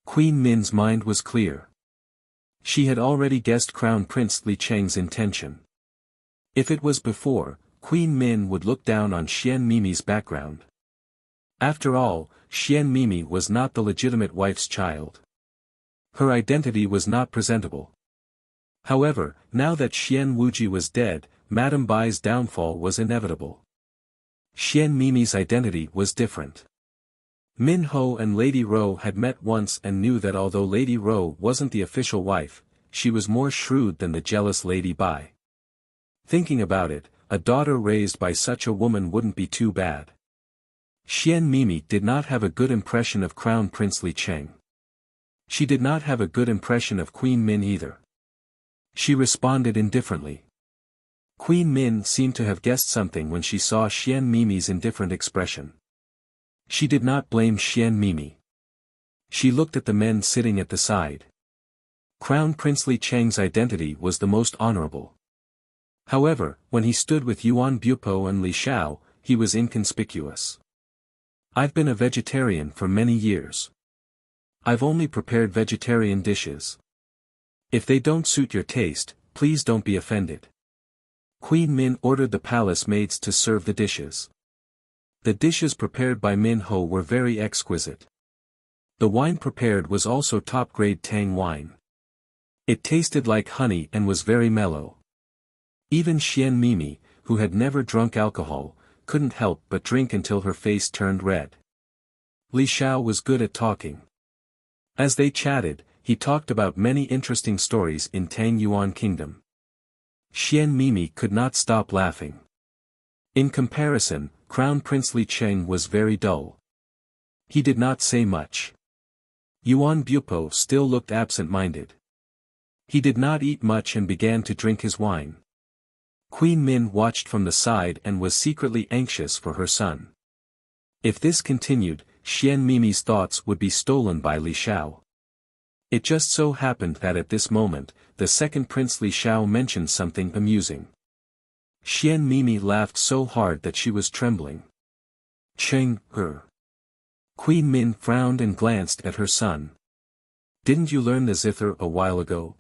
Queen Min's mind was clear. She had already guessed Crown Prince Li Cheng's intention. If it was before, Queen Min would look down on Xian Mimi's background. After all, Xian Mimi was not the legitimate wife's child. Her identity was not presentable. However, now that Xian Wuji was dead, Madame Bai's downfall was inevitable. Xian Mimi's identity was different. Min Ho and Lady Ro had met once and knew that although Lady Ro wasn't the official wife, she was more shrewd than the jealous Lady Bai. Thinking about it, a daughter raised by such a woman wouldn't be too bad. Xian Mimi did not have a good impression of Crown Prince Li Cheng. She did not have a good impression of Queen Min either. She responded indifferently. Queen Min seemed to have guessed something when she saw Xian Mimi's indifferent expression. She did not blame Xian Mimi. She looked at the men sitting at the side. Crown Prince Li Cheng's identity was the most honorable. However, when he stood with Yuan Bupo and Li Xiao, he was inconspicuous. "I've been a vegetarian for many years. I've only prepared vegetarian dishes. If they don't suit your taste, please don't be offended." Queen Min ordered the palace maids to serve the dishes. The dishes prepared by Min Ho were very exquisite. The wine prepared was also top-grade Tang wine. It tasted like honey and was very mellow. Even Xian Mimi, who had never drunk alcohol, couldn't help but drink until her face turned red. Li Xiao was good at talking. As they chatted, he talked about many interesting stories in Tang Yuan Kingdom. Xian Mimi could not stop laughing. In comparison, Crown Prince Li Cheng was very dull. He did not say much. Yuan Bupo still looked absent-minded. He did not eat much and began to drink his wine. Queen Min watched from the side and was secretly anxious for her son. If this continued, Xian Mimi's thoughts would be stolen by Li Xiao. It just so happened that at this moment, the second Prince Li Xiao mentioned something amusing. Xian Mimi laughed so hard that she was trembling. "Cheng, her." Queen Min frowned and glanced at her son. Didn't you learn the zither a while ago?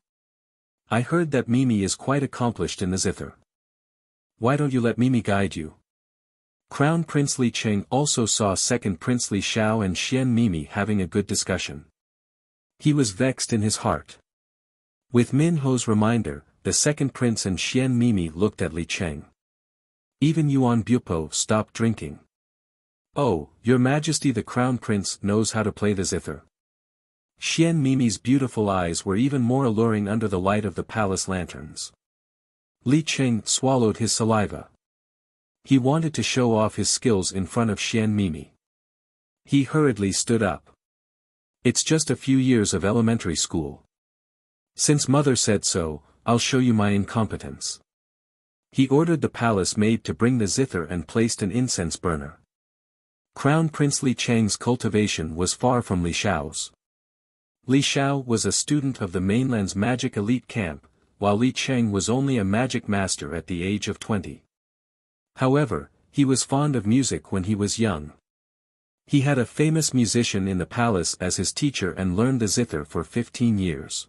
I heard that Mimi is quite accomplished in the zither. Why don't you let Mimi guide you? Crown Prince Li Cheng also saw second Prince Li Xiao and Xian Mimi having a good discussion. He was vexed in his heart. With Min Ho's reminder, the second prince and Xian Mimi looked at Li Cheng. Even Yuan Bupo stopped drinking. Oh, your majesty, the crown prince knows how to play the zither. Xian Mimi's beautiful eyes were even more alluring under the light of the palace lanterns. Li Cheng swallowed his saliva. He wanted to show off his skills in front of Xian Mimi. He hurriedly stood up. It's just a few years of elementary school. Since mother said so, I'll show you my incompetence. He ordered the palace maid to bring the zither and placed an incense burner. Crown Prince Li Cheng's cultivation was far from Li Xiao's. Li Xiao was a student of the mainland's magic elite camp, while Li Cheng was only a magic master at the age of 20. However, he was fond of music when he was young. He had a famous musician in the palace as his teacher and learned the zither for 15 years.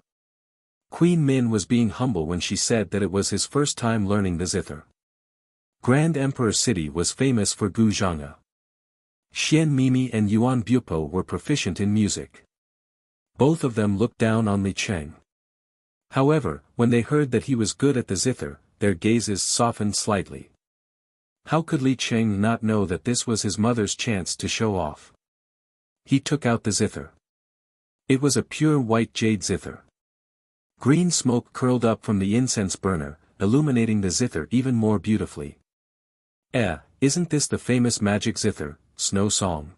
Queen Min was being humble when she said that it was his first time learning the zither. Grand Emperor City was famous for guzhanga. Xian Mimi and Yuan Bupo were proficient in music. Both of them looked down on Li Cheng. However, when they heard that he was good at the zither, their gazes softened slightly. How could Li Cheng not know that this was his mother's chance to show off? He took out the zither. It was a pure white jade zither. Green smoke curled up from the incense burner, illuminating the zither even more beautifully. Isn't this the famous magic zither, Snow Song?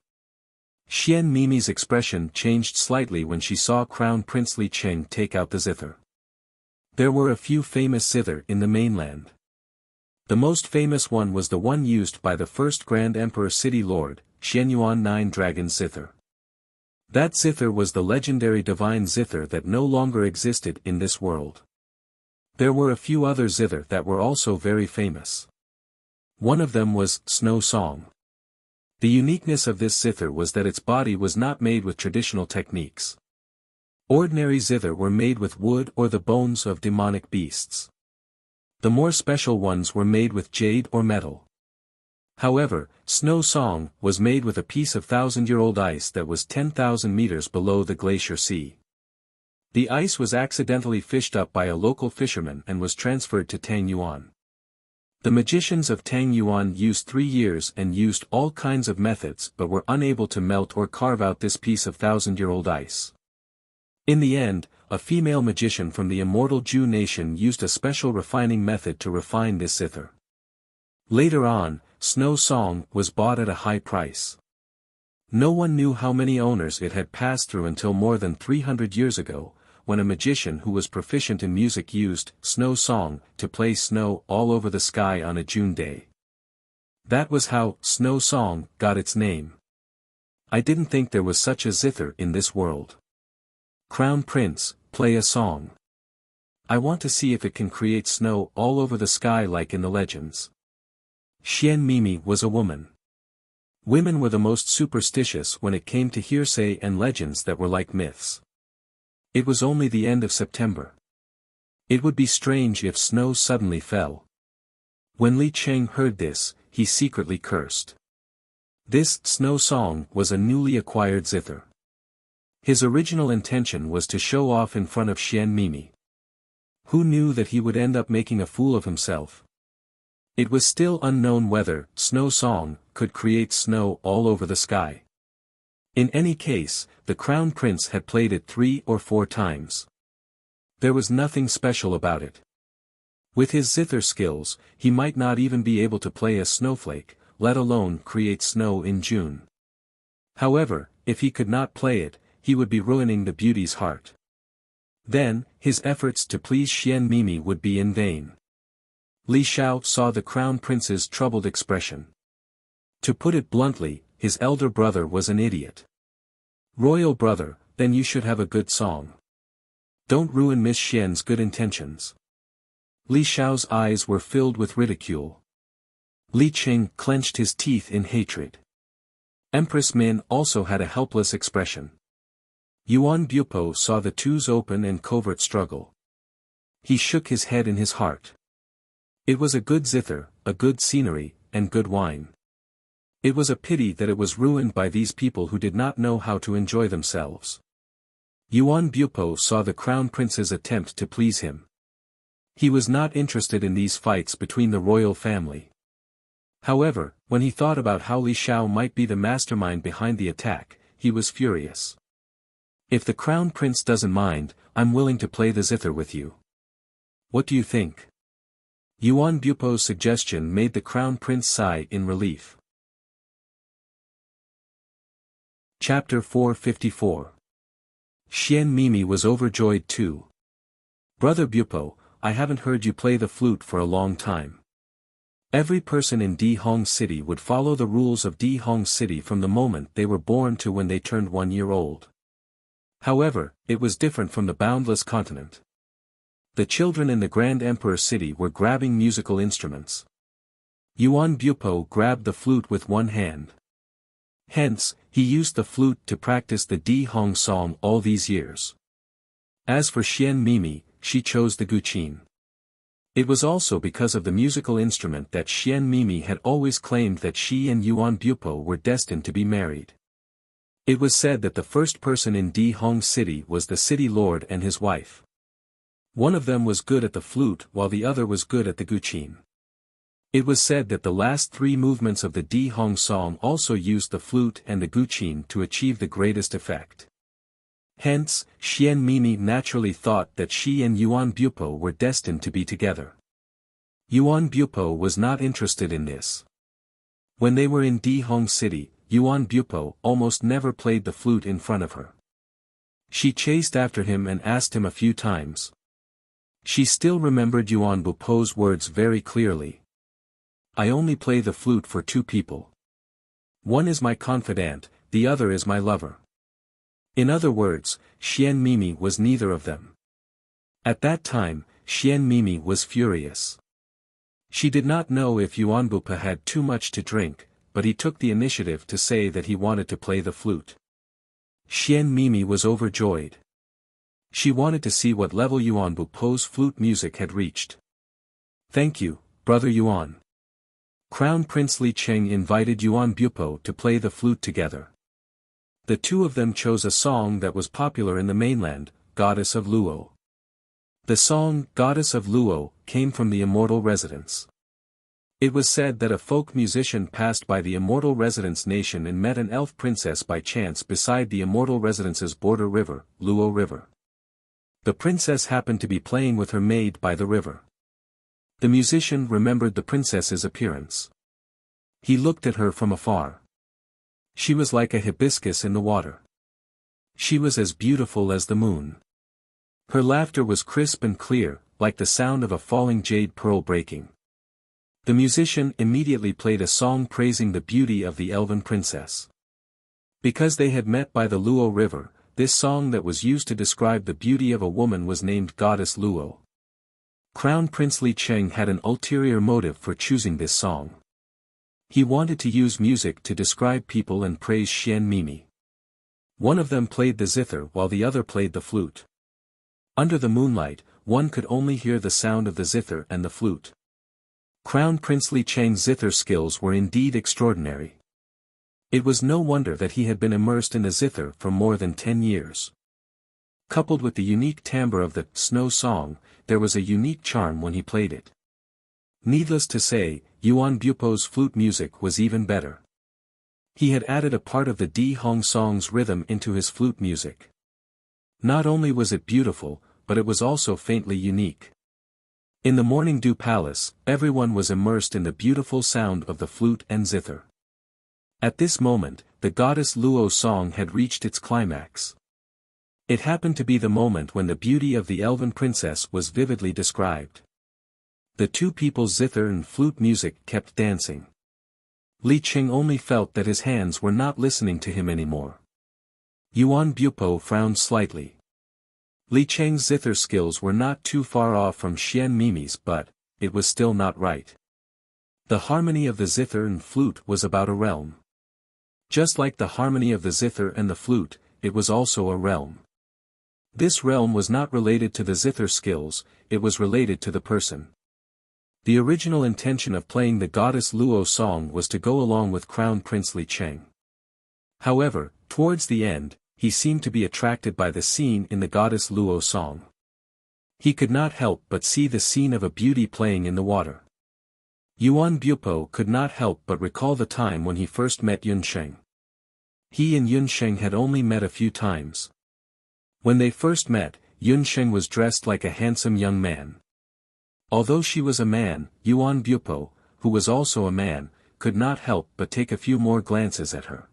Xian Mimi's expression changed slightly when she saw Crown Prince Li Cheng take out the zither. There were a few famous zither in the mainland. The most famous one was the one used by the first Grand Emperor City Lord, Xianyuan Nine Dragons zither. That zither was the legendary divine zither that no longer existed in this world. There were a few other zither that were also very famous. One of them was Snow Song. The uniqueness of this zither was that its body was not made with traditional techniques. Ordinary zither were made with wood or the bones of demonic beasts. The more special ones were made with jade or metal. However, Snow Song was made with a piece of 1,000-year-old ice that was 10,000 meters below the glacier sea. The ice was accidentally fished up by a local fisherman and was transferred to Tang Yuan. The magicians of Tang Yuan used 3 years and used all kinds of methods but were unable to melt or carve out this piece of 1,000-year-old ice. In the end, a female magician from the immortal Zhu nation used a special refining method to refine this zither. Later on, Snow Song was bought at a high price. No one knew how many owners it had passed through until more than 300 years ago, when a magician who was proficient in music used Snow Song to play snow all over the sky on a June day. That was how Snow Song got its name. I didn't think there was such a zither in this world. Crown Prince, play a song. I want to see if it can create snow all over the sky like in the legends. Xian Mimi was a woman. Women were the most superstitious when it came to hearsay and legends that were like myths. It was only the end of September. It would be strange if snow suddenly fell. When Li Cheng heard this, he secretly cursed. This Snow Song was a newly acquired zither. His original intention was to show off in front of Xian Mimi. Who knew that he would end up making a fool of himself? It was still unknown whether Snow Song could create snow all over the sky. In any case, the Crown Prince had played it 3 or 4 times. There was nothing special about it. With his zither skills, he might not even be able to play a snowflake, let alone create snow in June. However, if he could not play it, he would be ruining the beauty's heart. Then, his efforts to please Xian Mimi would be in vain. Li Xiao saw the Crown Prince's troubled expression. To put it bluntly, his elder brother was an idiot. Royal brother, then you should have a good song. Don't ruin Miss Xian's good intentions. Li Xiao's eyes were filled with ridicule. Li Cheng clenched his teeth in hatred. Empress Min also had a helpless expression. Yuan Bupo saw the two's open and covert struggle. He shook his head in his heart. It was a good zither, a good scenery, and good wine. It was a pity that it was ruined by these people who did not know how to enjoy themselves. Yuan Bupo saw the crown prince's attempt to please him. He was not interested in these fights between the royal family. However, when he thought about how Li Xiao might be the mastermind behind the attack, he was furious. If the crown prince doesn't mind, I'm willing to play the zither with you. What do you think? Yuan Bupo's suggestion made the crown prince sigh in relief. Chapter 454. Xian Mimi was overjoyed too. Brother Bupo, I haven't heard you play the flute for a long time. Every person in Di Hong City would follow the rules of Di Hong City from the moment they were born to when they turned 1 year old. However, it was different from the boundless continent. The children in the Grand Emperor City were grabbing musical instruments. Yuan Bupo grabbed the flute with one hand. Hence, he used the flute to practice the Di Hong song all these years. As for Xian Mimi, she chose the guqin. It was also because of the musical instrument that Xian Mimi had always claimed that she and Yuan Bupo were destined to be married. It was said that the first person in Di Hong City was the city lord and his wife. One of them was good at the flute while the other was good at the guqin. It was said that the last 3 movements of the Di Hong song also used the flute and the guqin to achieve the greatest effect. Hence, Xian Mimi naturally thought that she and Yuan Bupo were destined to be together. Yuan Bupo was not interested in this. When they were in Di Hong City, Yuan Bupo almost never played the flute in front of her. She chased after him and asked him a few times. She still remembered Yuan Bupo's words very clearly. I only play the flute for 2 people. One is my confidant, the other is my lover. In other words, Xian Mimi was neither of them. At that time, Xian Mimi was furious. She did not know if Yuan Bupo had too much to drink, but he took the initiative to say that he wanted to play the flute. Xian Mimi was overjoyed. She wanted to see what level Yuan Bupo's flute music had reached. Thank you, Brother Yuan. Crown Prince Li Cheng invited Yuan Bupo to play the flute together. The two of them chose a song that was popular in the mainland, Goddess of Luo. The song, Goddess of Luo, came from the immortal residence. It was said that a folk musician passed by the immortal residence nation and met an elf princess by chance beside the immortal residence's border river, Luo River. The princess happened to be playing with her maid by the river. The musician remembered the princess's appearance. He looked at her from afar. She was like a hibiscus in the water. She was as beautiful as the moon. Her laughter was crisp and clear, like the sound of a falling jade pearl breaking. The musician immediately played a song praising the beauty of the elven princess. Because they had met by the Luo River, this song that was used to describe the beauty of a woman was named Goddess Luo. Crown Prince Li Cheng had an ulterior motive for choosing this song. He wanted to use music to describe people and praise Xian Mimi. One of them played the zither while the other played the flute. Under the moonlight, one could only hear the sound of the zither and the flute. Crown Prince Li Cheng's zither skills were indeed extraordinary. It was no wonder that he had been immersed in the zither for more than 10 years. Coupled with the unique timbre of the snow song, there was a unique charm when he played it. Needless to say, Yuan Bupo's flute music was even better. He had added a part of the Di Hong song's rhythm into his flute music. Not only was it beautiful, but it was also faintly unique. In the Morning Dew Palace, everyone was immersed in the beautiful sound of the flute and zither. At this moment, the Goddess Luo song had reached its climax. It happened to be the moment when the beauty of the elven princess was vividly described. The two people's zither and flute music kept dancing. Li Cheng only felt that his hands were not listening to him anymore. Yuan Bupo frowned slightly. Li Cheng's zither skills were not too far off from Xian Mimi's, but it was still not right. The harmony of the zither and flute was about a realm. Just like the harmony of the zither and the flute, it was also a realm. This realm was not related to the zither skills, it was related to the person. The original intention of playing the goddess Luo song was to go along with Crown Prince Li Cheng. However, towards the end, he seemed to be attracted by the scene in the goddess Luo song. He could not help but see the scene of a beauty playing in the water. Yuan Bupo could not help but recall the time when he first met Yun Sheng. He and Yun Sheng had only met a few times. When they first met, Yun Sheng was dressed like a handsome young man. Although she was a man, Yuan Bupo, who was also a man, could not help but take a few more glances at her.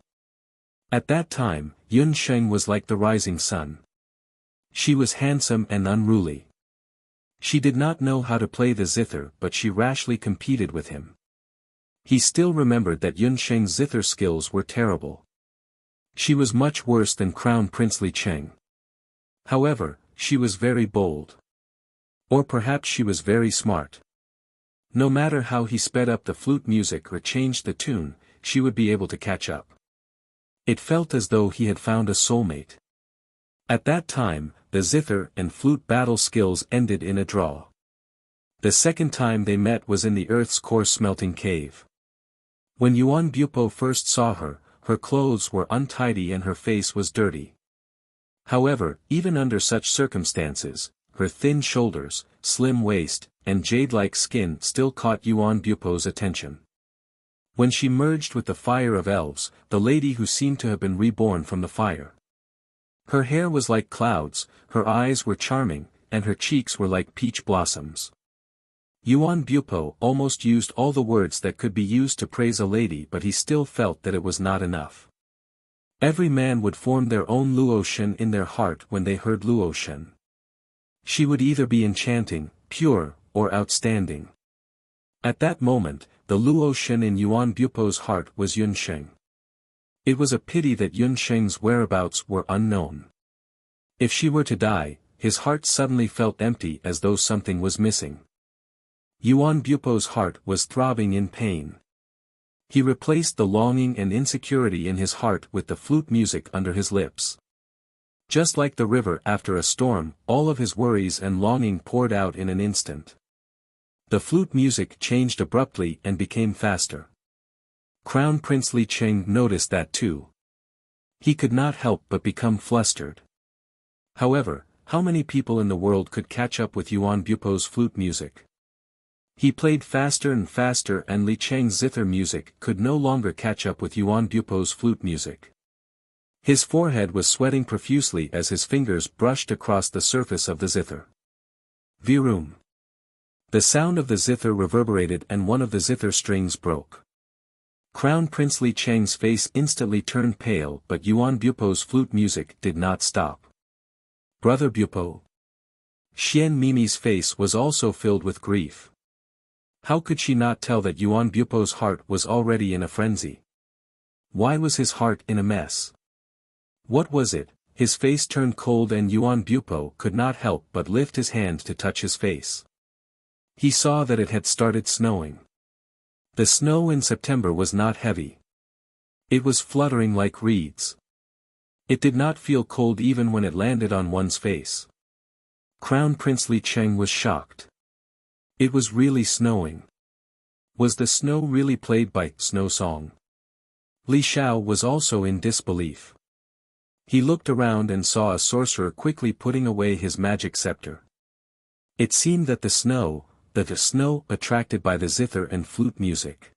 At that time, Yun Sheng was like the rising sun. She was handsome and unruly. She did not know how to play the zither but she rashly competed with him. He still remembered that Yun Sheng's zither skills were terrible. She was much worse than Crown Prince Li Cheng. However, she was very bold. Or perhaps she was very smart. No matter how he sped up the flute music or changed the tune, she would be able to catch up. It felt as though he had found a soulmate. At that time, the zither and flute battle skills ended in a draw. The second time they met was in the Earth's core smelting cave. When Yuan Bupo first saw her, her clothes were untidy and her face was dirty. However, even under such circumstances, her thin shoulders, slim waist, and jade-like skin still caught Yuan Bupo's attention. When she merged with the fire of elves, the lady who seemed to have been reborn from the fire. Her hair was like clouds, her eyes were charming, and her cheeks were like peach blossoms. Yuan Bupo almost used all the words that could be used to praise a lady but he still felt that it was not enough. Every man would form their own Luotian in their heart when they heard Luotian. She would either be enchanting, pure, or outstanding. At that moment, the Luotian in Yuan Bupo's heart was Yun Sheng. It was a pity that Yun Sheng's whereabouts were unknown. If she were to die, his heart suddenly felt empty as though something was missing. Yuan Bupo's heart was throbbing in pain. He replaced the longing and insecurity in his heart with the flute music under his lips. Just like the river after a storm, all of his worries and longing poured out in an instant. The flute music changed abruptly and became faster. Crown Prince Li Cheng noticed that too. He could not help but become flustered. However, how many people in the world could catch up with Yuan Bupo's flute music? He played faster and faster and Li Cheng's zither music could no longer catch up with Yuan Bupo's flute music. His forehead was sweating profusely as his fingers brushed across the surface of the zither. Virum. The sound of the zither reverberated and one of the zither strings broke. Crown Prince Li Cheng's face instantly turned pale but Yuan Bupo's flute music did not stop. Brother Bupo. Xian Mimi's face was also filled with grief. How could she not tell that Yuan Bupo's heart was already in a frenzy? Why was his heart in a mess? What was it? His face turned cold and Yuan Bupo could not help but lift his hand to touch his face. He saw that it had started snowing. The snow in September was not heavy. It was fluttering like reeds. It did not feel cold even when it landed on one's face. Crown Prince Li Cheng was shocked. It was really snowing. Was the snow really played by Snow Song? Li Xiao was also in disbelief. He looked around and saw a sorcerer quickly putting away his magic scepter. It seemed that the snow attracted by the zither and flute music.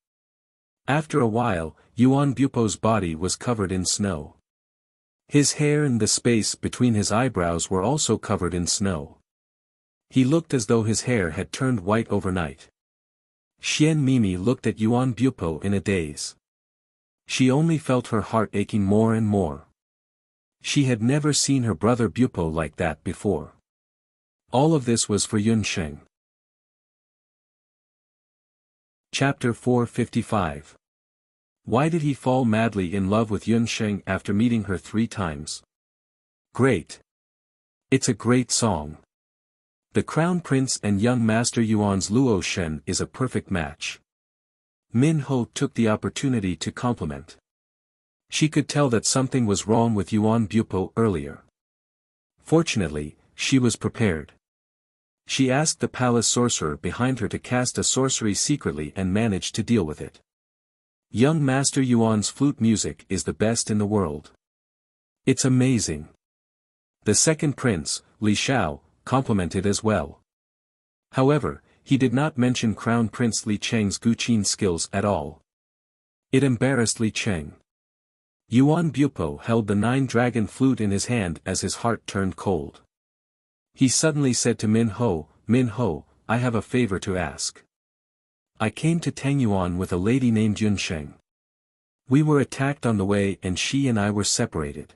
After a while, Yuan Bupo's body was covered in snow. His hair and the space between his eyebrows were also covered in snow. He looked as though his hair had turned white overnight. Xian Mimi looked at Yuan Bupo in a daze. She only felt her heart aching more and more. She had never seen her brother Bupo like that before. All of this was for Yun Sheng. Chapter 455. Why did he fall madly in love with Yun Sheng after meeting her 3 times? Great. It's a great song. The Crown Prince and young Master Yuan's Luo Shen is a perfect match. Min Ho took the opportunity to compliment. She could tell that something was wrong with Yuan Bupo earlier. Fortunately, she was prepared. She asked the palace sorcerer behind her to cast a sorcery secretly and managed to deal with it. Young Master Yuan's flute music is the best in the world. It's amazing. The second prince, Li Xiao, complimented as well. However, he did not mention Crown Prince Li Cheng's Guqin skills at all. It embarrassed Li Cheng. Yuan Bupo held the 9-dragon flute in his hand as his heart turned cold. He suddenly said to Min Ho, I have a favor to ask. I came to Tangyuan with a lady named Yun Sheng. We were attacked on the way and she and I were separated.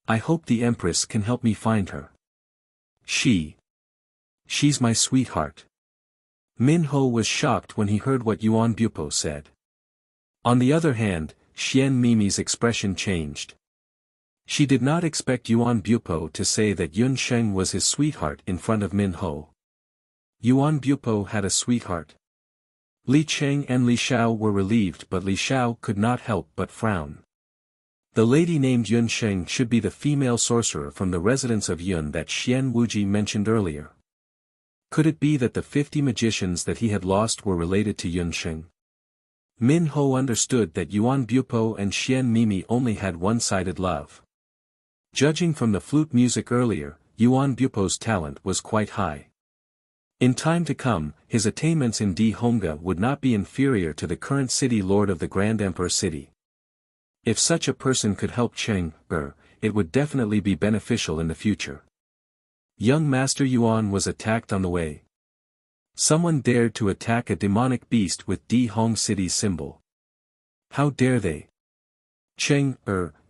I hope the Empress can help me find her. She's my sweetheart. Min Ho was shocked when he heard what Yuan Bupo said. On the other hand, Xian Mimi's expression changed. She did not expect Yuan Bupo to say that Yun Sheng was his sweetheart in front of Min Ho. Yuan Bupo had a sweetheart. Li Cheng and Li Xiao were relieved, but Li Xiao could not help but frown. The lady named Yun Sheng should be the female sorcerer from the residence of Yun that Xian Wuji mentioned earlier. Could it be that the 50 magicians that he had lost were related to Yun Sheng? Min Ho understood that Yuan Bupo and Xian Mimi only had one-sided love. Judging from the flute music earlier, Yuan Bupo's talent was quite high. In time to come, his attainments in Di Hongga would not be inferior to the current city lord of the Grand Emperor city. If such a person could help Cheng, it would definitely be beneficial in the future. Young Master Yuan was attacked on the way. Someone dared to attack a demonic beast with Di Hong City's symbol. How dare they? Cheng,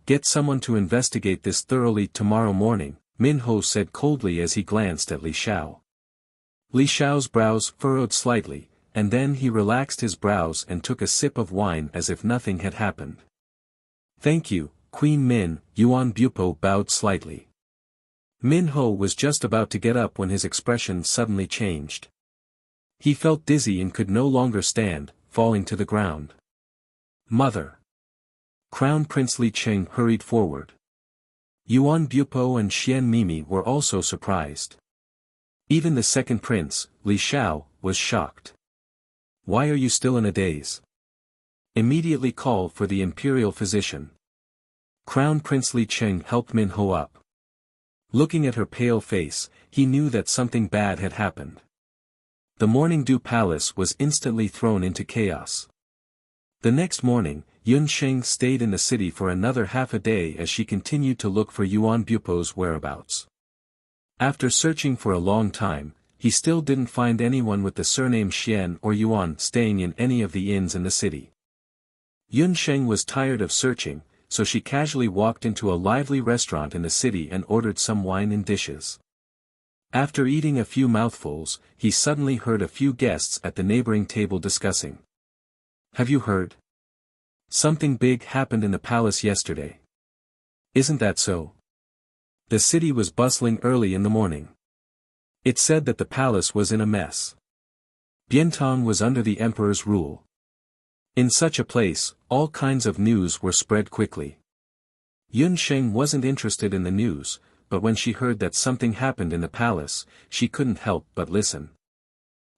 get someone to investigate this thoroughly tomorrow morning, Min Ho said coldly as he glanced at Li Xiao. Li Xiao's brows furrowed slightly, and then he relaxed his brows and took a sip of wine as if nothing had happened. Thank you, Queen Min, Yuan Bupo bowed slightly. Min Ho was just about to get up when his expression suddenly changed. He felt dizzy and could no longer stand, falling to the ground. Mother! Crown Prince Li Cheng hurried forward. Yuan Bupo and Xian Mimi were also surprised. Even the second prince, Li Xiao, was shocked. Why are you still in a daze? Immediately call for the imperial physician. Crown Prince Li Cheng helped Min Ho up. Looking at her pale face, he knew that something bad had happened. The Morning Dew Palace was instantly thrown into chaos. The next morning, Yun Sheng stayed in the city for another half a day as she continued to look for Yuan Bupo's whereabouts. After searching for a long time, he still didn't find anyone with the surname Xian or Yuan staying in any of the inns in the city. Yun Sheng was tired of searching, so she casually walked into a lively restaurant in the city and ordered some wine and dishes. After eating a few mouthfuls, he suddenly heard a few guests at the neighboring table discussing. Have you heard? Something big happened in the palace yesterday. Isn't that so? The city was bustling early in the morning. It said that the palace was in a mess. Biantong was under the emperor's rule. In such a place, all kinds of news were spread quickly. Yun Sheng wasn't interested in the news, but when she heard that something happened in the palace, she couldn't help but listen.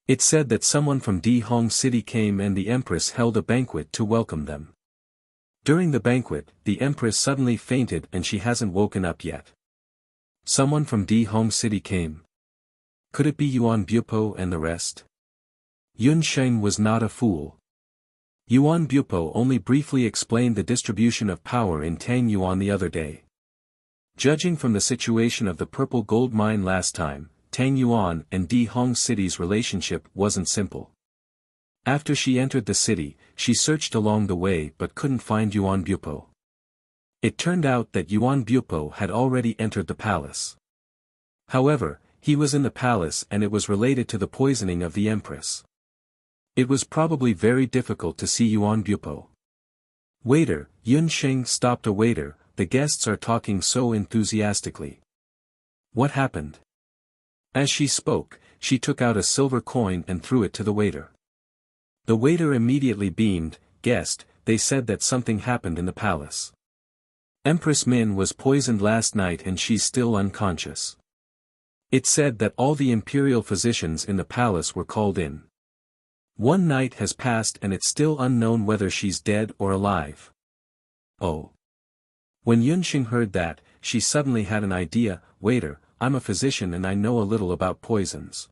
It said that someone from Di Hong City came and the Empress held a banquet to welcome them. During the banquet, the Empress suddenly fainted and she hasn't woken up yet. Someone from Di Hong City came. Could it be Yuan Bupo and the rest? Yun Sheng was not a fool. Yuan Bupo only briefly explained the distribution of power in Tangyuan the other day. Judging from the situation of the purple gold mine last time, Tangyuan and Di Hong City's relationship wasn't simple. After she entered the city, she searched along the way but couldn't find Yuan Bupo. It turned out that Yuan Bupo had already entered the palace. However, he was in the palace and it was related to the poisoning of the Empress. It was probably very difficult to see Yuan Bupo. Waiter, Yun Sheng stopped a waiter, the guests are talking so enthusiastically. What happened? As she spoke, she took out a silver coin and threw it to the waiter. The waiter immediately beamed, guest, they said that something happened in the palace. Empress Min was poisoned last night and she's still unconscious. It said that all the imperial physicians in the palace were called in. One night has passed and it's still unknown whether she's dead or alive. Oh. When Yunxing heard that, she suddenly had an idea. Waiter, I'm a physician and I know a little about poisons.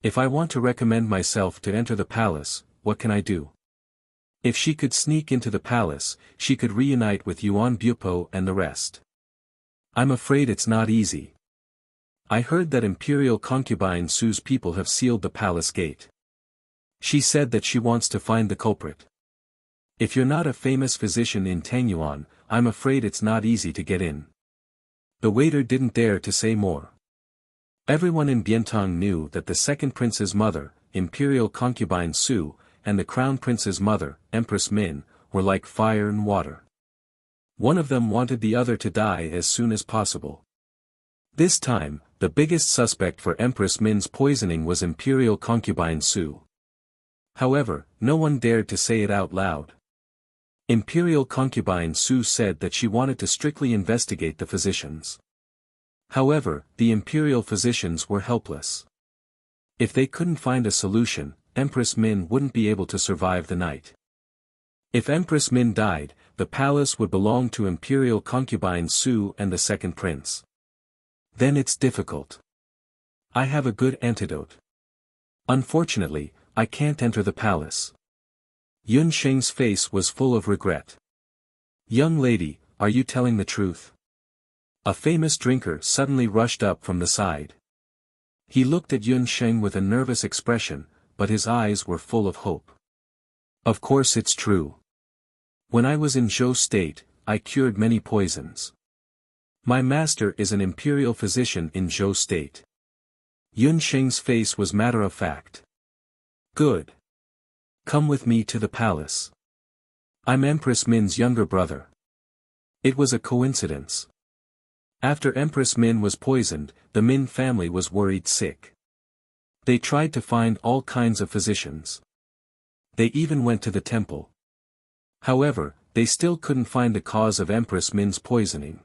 If I want to recommend myself to enter the palace, what can I do? If she could sneak into the palace, she could reunite with Yuan Bupo and the rest. I'm afraid it's not easy. I heard that Imperial concubine Su's people have sealed the palace gate. She said that she wants to find the culprit. If you're not a famous physician in Tangyuan, I'm afraid it's not easy to get in. The waiter didn't dare to say more. Everyone in Bientong knew that the second prince's mother, Imperial concubine Su, and the crown prince's mother, Empress Min, were like fire and water. One of them wanted the other to die as soon as possible. This time, the biggest suspect for Empress Min's poisoning was Imperial concubine Su. However, no one dared to say it out loud. Imperial concubine Su said that she wanted to strictly investigate the physicians. However, the imperial physicians were helpless. If they couldn't find a solution, Empress Min wouldn't be able to survive the night. If Empress Min died, the palace would belong to Imperial concubine Su and the second prince. Then it's difficult. I have a good antidote. Unfortunately, I can't enter the palace. Yun Sheng's face was full of regret. Young lady, are you telling the truth? A famous drinker suddenly rushed up from the side. He looked at Yun Sheng with a nervous expression, but his eyes were full of hope. Of course it's true. When I was in Zhou State, I cured many poisons. My master is an imperial physician in Zhou State. Yun Sheng's face was matter of fact. Good. Come with me to the palace. I'm Empress Min's younger brother. It was a coincidence. After Empress Min was poisoned, the Min family was worried sick. They tried to find all kinds of physicians. They even went to the temple. However, they still couldn't find the cause of Empress Min's poisoning.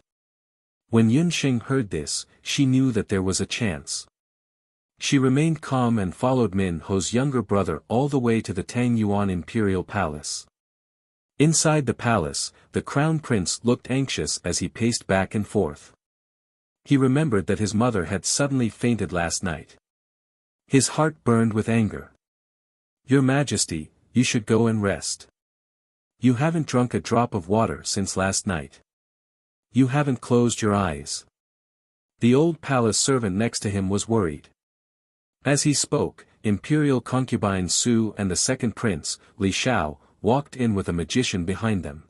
When Yun Sheng heard this, she knew that there was a chance. She remained calm and followed Min Ho's younger brother all the way to the Tang Yuan Imperial Palace. Inside the palace, the crown prince looked anxious as he paced back and forth. He remembered that his mother had suddenly fainted last night. His heart burned with anger. Your Majesty, you should go and rest. You haven't drunk a drop of water since last night. You haven't closed your eyes. The old palace servant next to him was worried. As he spoke, Imperial concubine Su and the second prince, Li Xiao, walked in with a magician behind them.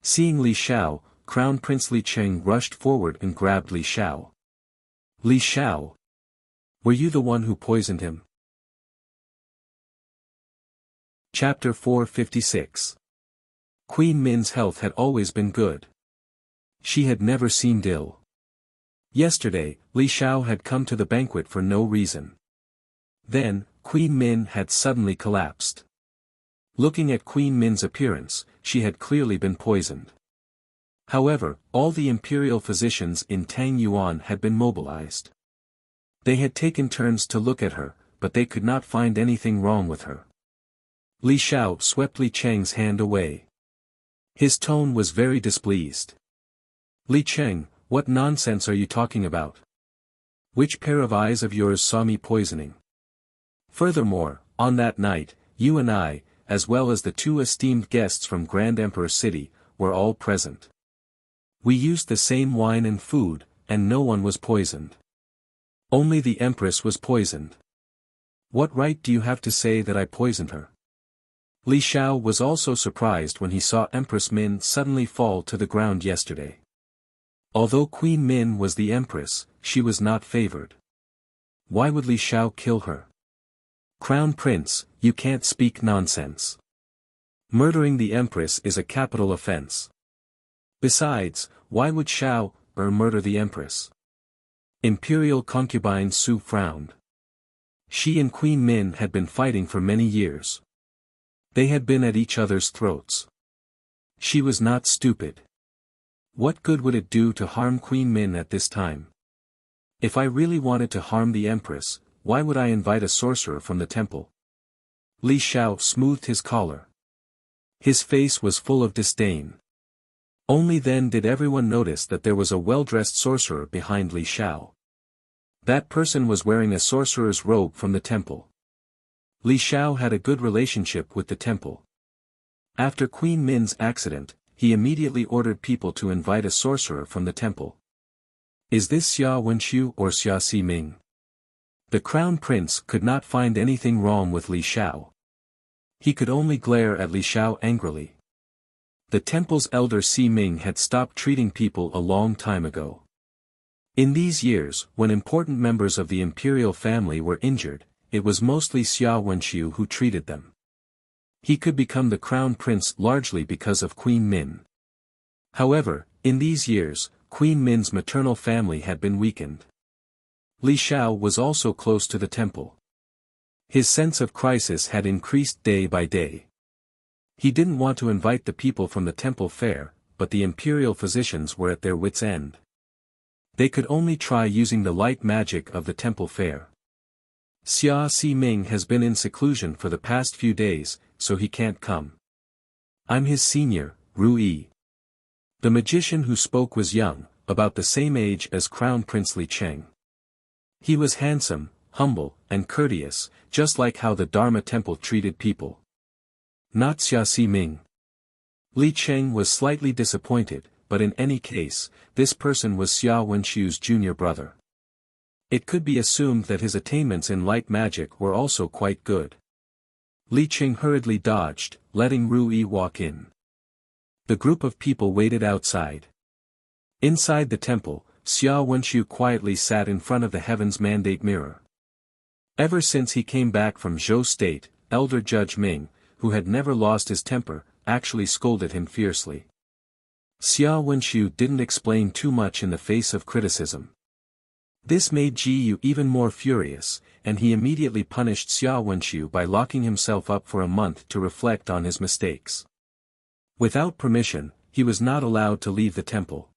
Seeing Li Xiao, Crown Prince Li Cheng rushed forward and grabbed Li Xiao. Li Xiao! Were you the one who poisoned him? Chapter 456. Queen Min's health had always been good. She had never seemed ill. Yesterday, Li Xiao had come to the banquet for no reason. Then, Queen Min had suddenly collapsed. Looking at Queen Min's appearance, she had clearly been poisoned. However, all the imperial physicians in Tang Yuan had been mobilized. They had taken turns to look at her, but they could not find anything wrong with her. Li Xiao swept Li Cheng's hand away. His tone was very displeased. Li Cheng, what nonsense are you talking about? Which pair of eyes of yours saw me poisoning? Furthermore, on that night, you and I, as well as the two esteemed guests from Grand Emperor City, were all present. We used the same wine and food, and no one was poisoned. Only the Empress was poisoned. What right do you have to say that I poisoned her? Li Xiao was also surprised when he saw Empress Min suddenly fall to the ground yesterday. Although Queen Min was the Empress, she was not favored. Why would Li Xiao kill her? Crown Prince, you can't speak nonsense. Murdering the Empress is a capital offense. Besides, why would Xiao murder the Empress? Imperial concubine Su frowned. She and Queen Min had been fighting for many years. They had been at each other's throats. She was not stupid. What good would it do to harm Queen Min at this time? If I really wanted to harm the Empress, why would I invite a sorcerer from the temple? Li Xiao smoothed his collar. His face was full of disdain. Only then did everyone notice that there was a well-dressed sorcerer behind Li Xiao. That person was wearing a sorcerer's robe from the temple. Li Xiao had a good relationship with the temple. After Queen Min's accident, he immediately ordered people to invite a sorcerer from the temple. Is this Xia Wenqiu or Xia Ximing? The crown prince could not find anything wrong with Li Xiao. He could only glare at Li Xiao angrily. The temple's elder Ximing had stopped treating people a long time ago. In these years, when important members of the imperial family were injured, it was mostly Xia Wenqiu who treated them. He could become the crown prince largely because of Queen Min. However, in these years, Queen Min's maternal family had been weakened. Li Xiao was also close to the temple. His sense of crisis had increased day by day. He didn't want to invite the people from the temple fair, but the imperial physicians were at their wits' end. They could only try using the light magic of the temple fair. Xia Ximing has been in seclusion for the past few days, so he can't come. I'm his senior, Ru Yi. The magician who spoke was young, about the same age as Crown Prince Li Cheng. He was handsome, humble, and courteous, just like how the Dharma temple treated people. Not Xia Ximing. Li Cheng was slightly disappointed, but in any case, this person was Xia Wenqiu's junior brother. It could be assumed that his attainments in light magic were also quite good. Li Cheng hurriedly dodged, letting Ru Yi walk in. The group of people waited outside. Inside the temple, Xia Wenqiu quietly sat in front of the Heaven's Mandate mirror. Ever since he came back from Zhou State, Elder Judge Ming, who had never lost his temper, actually scolded him fiercely. Xia Wenqiu didn't explain too much in the face of criticism. This made Ji Yu even more furious, and he immediately punished Xia Wenqiu by locking himself up for a month to reflect on his mistakes. Without permission, he was not allowed to leave the temple.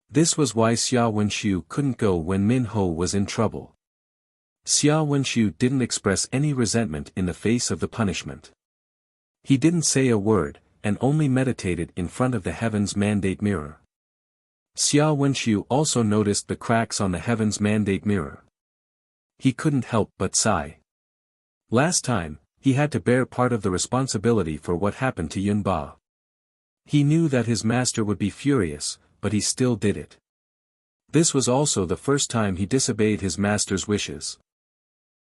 This was why Xia Wenqiu couldn't go when Min Ho was in trouble. Xia Wenqiu didn't express any resentment in the face of the punishment. He didn't say a word, and only meditated in front of the Heaven's Mandate mirror. Xia Wenqiu also noticed the cracks on the Heaven's Mandate mirror. He couldn't help but sigh. Last time, he had to bear part of the responsibility for what happened to Yun Ba. He knew that his master would be furious, but he still did it. This was also the first time he disobeyed his master's wishes.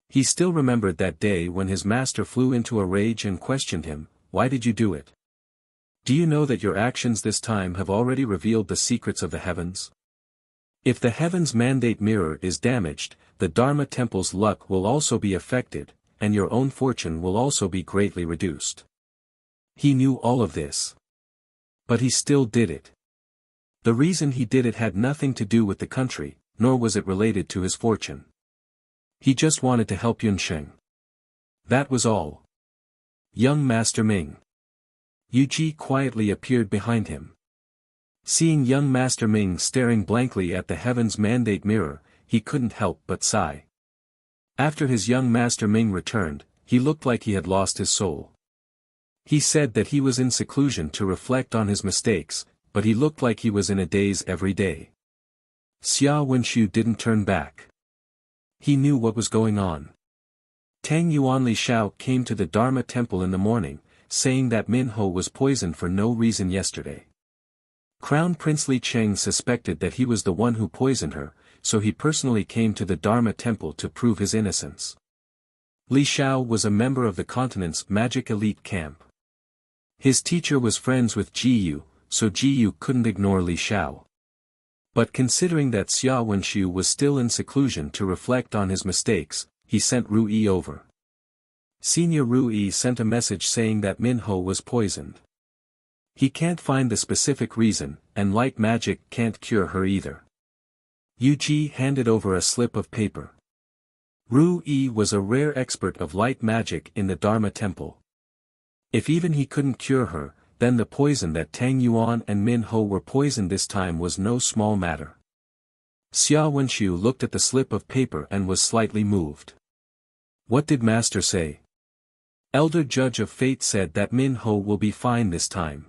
He still remembered that day when his master flew into a rage and questioned him, "Why did you do it? Do you know that your actions this time have already revealed the secrets of the heavens? If the Heaven's Mandate mirror is damaged, the Dharma temple's luck will also be affected, and your own fortune will also be greatly reduced." He knew all of this. But he still did it. The reason he did it had nothing to do with the country, nor was it related to his fortune. He just wanted to help Yun Sheng. That was all. Young Master Ming. Yu Ji quietly appeared behind him. Seeing young Master Ming staring blankly at the Heaven's Mandate mirror, he couldn't help but sigh. After his young Master Ming returned, he looked like he had lost his soul. He said that he was in seclusion to reflect on his mistakes, but he looked like he was in a daze every day. Xia Wenqiu didn't turn back. He knew what was going on. Tang Yuan Li Xiao came to the Dharma temple in the morning, saying that Min Ho was poisoned for no reason yesterday. Crown Prince Li Cheng suspected that he was the one who poisoned her, so he personally came to the Dharma temple to prove his innocence. Li Xiao was a member of the continent's magic elite camp. His teacher was friends with Ji Yu, so Ji Yu couldn't ignore Li Xiao. But considering that Xia Wenqiu was still in seclusion to reflect on his mistakes, he sent Ru Yi over. Senior Ru Yi sent a message saying that Min Ho was poisoned. He can't find the specific reason, and light magic can't cure her either. Yu Ji handed over a slip of paper. Ru Yi was a rare expert of light magic in the Dharma temple. If even he couldn't cure her, then the poison that Tang Yuan and Min Ho were poisoned this time was no small matter. Xia Wenxiu looked at the slip of paper and was slightly moved. What did Master say? Elder Judge of Fate said that Min Ho will be fine this time.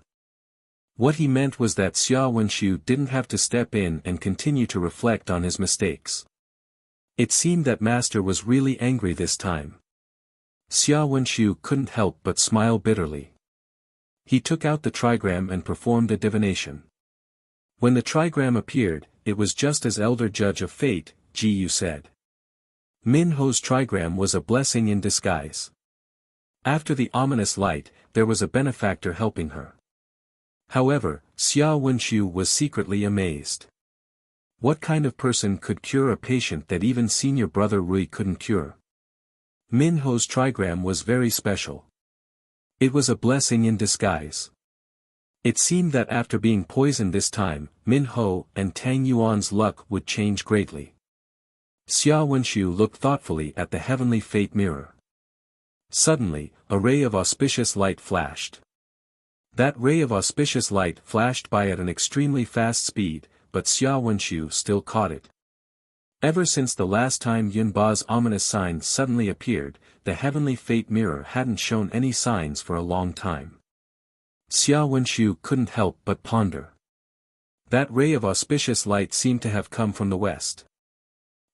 What he meant was that Xia Wenxiu didn't have to step in and continue to reflect on his mistakes. It seemed that Master was really angry this time. Xia Wenxiu couldn't help but smile bitterly. He took out the trigram and performed a divination. When the trigram appeared, it was just as Elder Judge of Fate, Ji Yu said. Min Ho's trigram was a blessing in disguise. After the ominous light, there was a benefactor helping her. However, Xia Wenxiu was secretly amazed. What kind of person could cure a patient that even senior brother Rui couldn't cure? Min Ho's trigram was very special. It was a blessing in disguise. It seemed that after being poisoned this time, Min Ho and Tang Yuan's luck would change greatly. Xia Wenxiu looked thoughtfully at the heavenly fate mirror. Suddenly, a ray of auspicious light flashed. That ray of auspicious light flashed by at an extremely fast speed, but Xia Wenxiu still caught it. Ever since the last time Yunba's ominous sign suddenly appeared, the heavenly fate mirror hadn't shown any signs for a long time. Xia Wenxiu couldn't help but ponder. That ray of auspicious light seemed to have come from the west.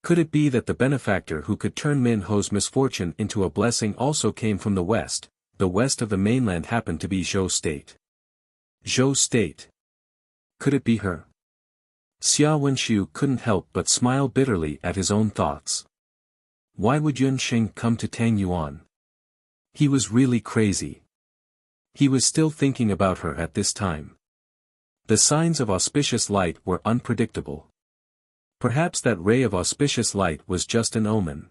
Could it be that the benefactor who could turn Min Ho's misfortune into a blessing also came from the west? The west of the mainland happened to be Zhou State. Zhou State. Could it be her? Xia Wenxiu couldn't help but smile bitterly at his own thoughts. Why would Yun Xing come to Tang Yuan? He was really crazy. He was still thinking about her at this time. The signs of auspicious light were unpredictable. Perhaps that ray of auspicious light was just an omen.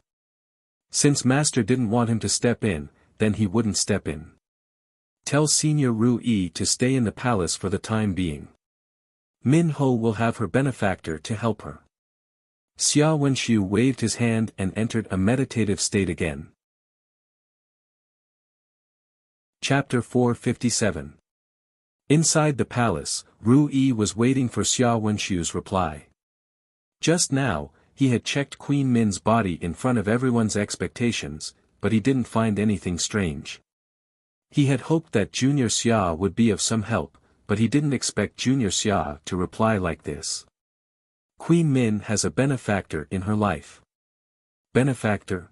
Since Master didn't want him to step in, then he wouldn't step in. Tell Senior Ru Yi to stay in the palace for the time being. Min Ho will have her benefactor to help her. Xia Wenxiu waved his hand and entered a meditative state again. Chapter 457. Inside the palace, Ru Yi was waiting for Xia Wenxiu's reply. Just now, he had checked Queen Min's body in front of everyone's expectations, but he didn't find anything strange. He had hoped that Junior Xia would be of some help, but he didn't expect Junior Xia to reply like this. Queen Min has a benefactor in her life. Benefactor?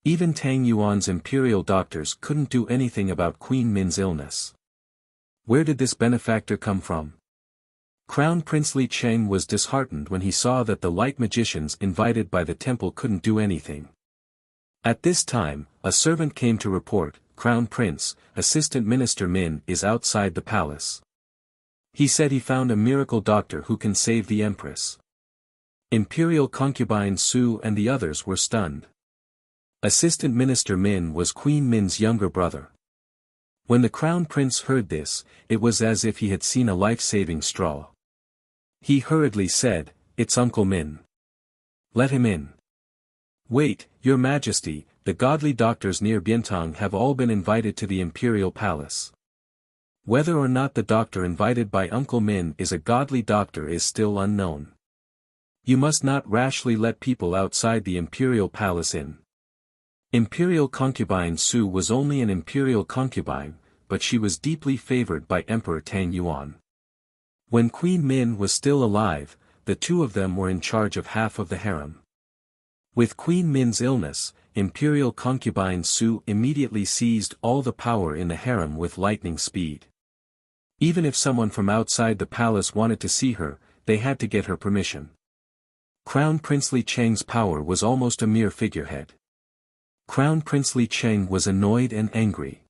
Even Tang Yuan's imperial doctors couldn't do anything about Queen Min's illness. Where did this benefactor come from? Crown Prince Li Cheng was disheartened when he saw that the light magicians invited by the temple couldn't do anything. At this time, a servant came to report, Crown Prince, Assistant Minister Min is outside the palace. He said he found a miracle doctor who can save the Empress. Imperial concubine Su and the others were stunned. Assistant Minister Min was Queen Min's younger brother. When the Crown Prince heard this, it was as if he had seen a life-saving straw. He hurriedly said, "It's Uncle Min. Let him in." "Wait, Your Majesty, the godly doctors near Biantang have all been invited to the imperial palace. Whether or not the doctor invited by Uncle Min is a godly doctor is still unknown. You must not rashly let people outside the imperial palace in." Imperial concubine Su was only an imperial concubine, but she was deeply favored by Emperor Tang Yuan. When Queen Min was still alive, the two of them were in charge of half of the harem. With Queen Min's illness, imperial concubine Su immediately seized all the power in the harem with lightning speed. Even if someone from outside the palace wanted to see her, they had to get her permission. Crown Prince Li Cheng's power was almost a mere figurehead. Crown Prince Li Cheng was annoyed and angry.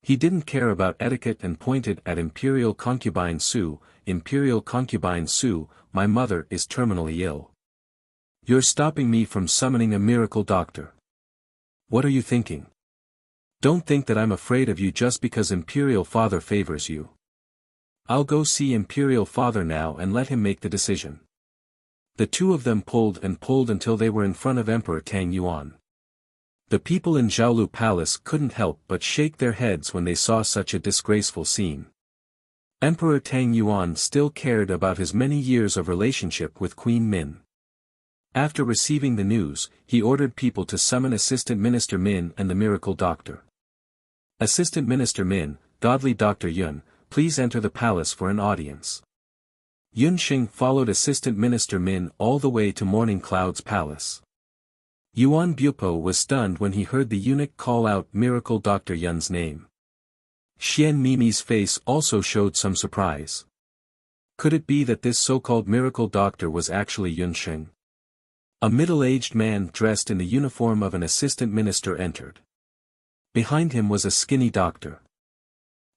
He didn't care about etiquette and pointed at Imperial concubine Su. "Imperial concubine Su, my mother is terminally ill. You're stopping me from summoning a miracle doctor. What are you thinking? Don't think that I'm afraid of you just because Imperial Father favors you. I'll go see Imperial Father now and let him make the decision." The two of them pulled and pulled until they were in front of Emperor Tang Yuan. The people in Zhaolu Palace couldn't help but shake their heads when they saw such a disgraceful scene. Emperor Tang Yuan still cared about his many years of relationship with Queen Min. After receiving the news, he ordered people to summon Assistant Minister Min and the Miracle Doctor. Assistant Minister Min, Godly Dr. Yun, please enter the palace for an audience. Yun Xing followed Assistant Minister Min all the way to Morning Cloud's palace. Yuan Bupo was stunned when he heard the eunuch call out Miracle Dr. Yun's name. Xian Mimi's face also showed some surprise. Could it be that this so-called miracle doctor was actually Yun Xing? A middle-aged man dressed in the uniform of an assistant minister entered. Behind him was a skinny doctor.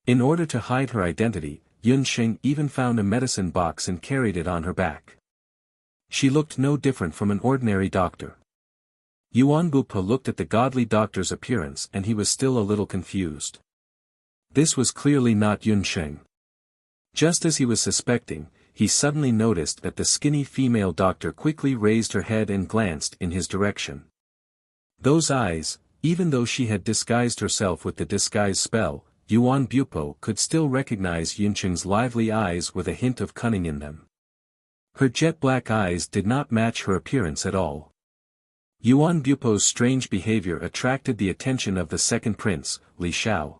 In order to hide her identity, Yun Xing even found a medicine box and carried it on her back. She looked no different from an ordinary doctor. Yuan Bupo looked at the godly doctor's appearance and he was still a little confused. This was clearly not Yun Xing. Just as he was suspecting, he suddenly noticed that the skinny female doctor quickly raised her head and glanced in his direction. Those eyes, even though she had disguised herself with the disguise spell, Yuan Bupo could still recognize Yun Xing's lively eyes with a hint of cunning in them. Her jet-black eyes did not match her appearance at all. Yuan Bupo's strange behavior attracted the attention of the second prince, Li Xiao.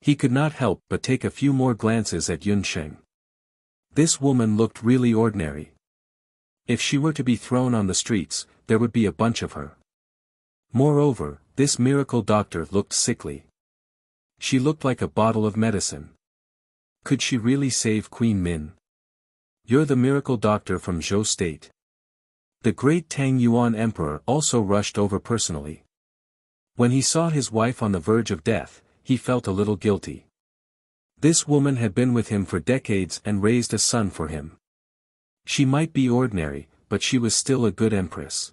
He could not help but take a few more glances at Yun Xing. This woman looked really ordinary. If she were to be thrown on the streets, there would be a bunch of her. Moreover, this miracle doctor looked sickly. She looked like a bottle of medicine. Could she really save Queen Min? You're the miracle doctor from Zhou State. The great Tang Yuan Emperor also rushed over personally. When he saw his wife on the verge of death, he felt a little guilty. This woman had been with him for decades and raised a son for him. She might be ordinary, but she was still a good empress.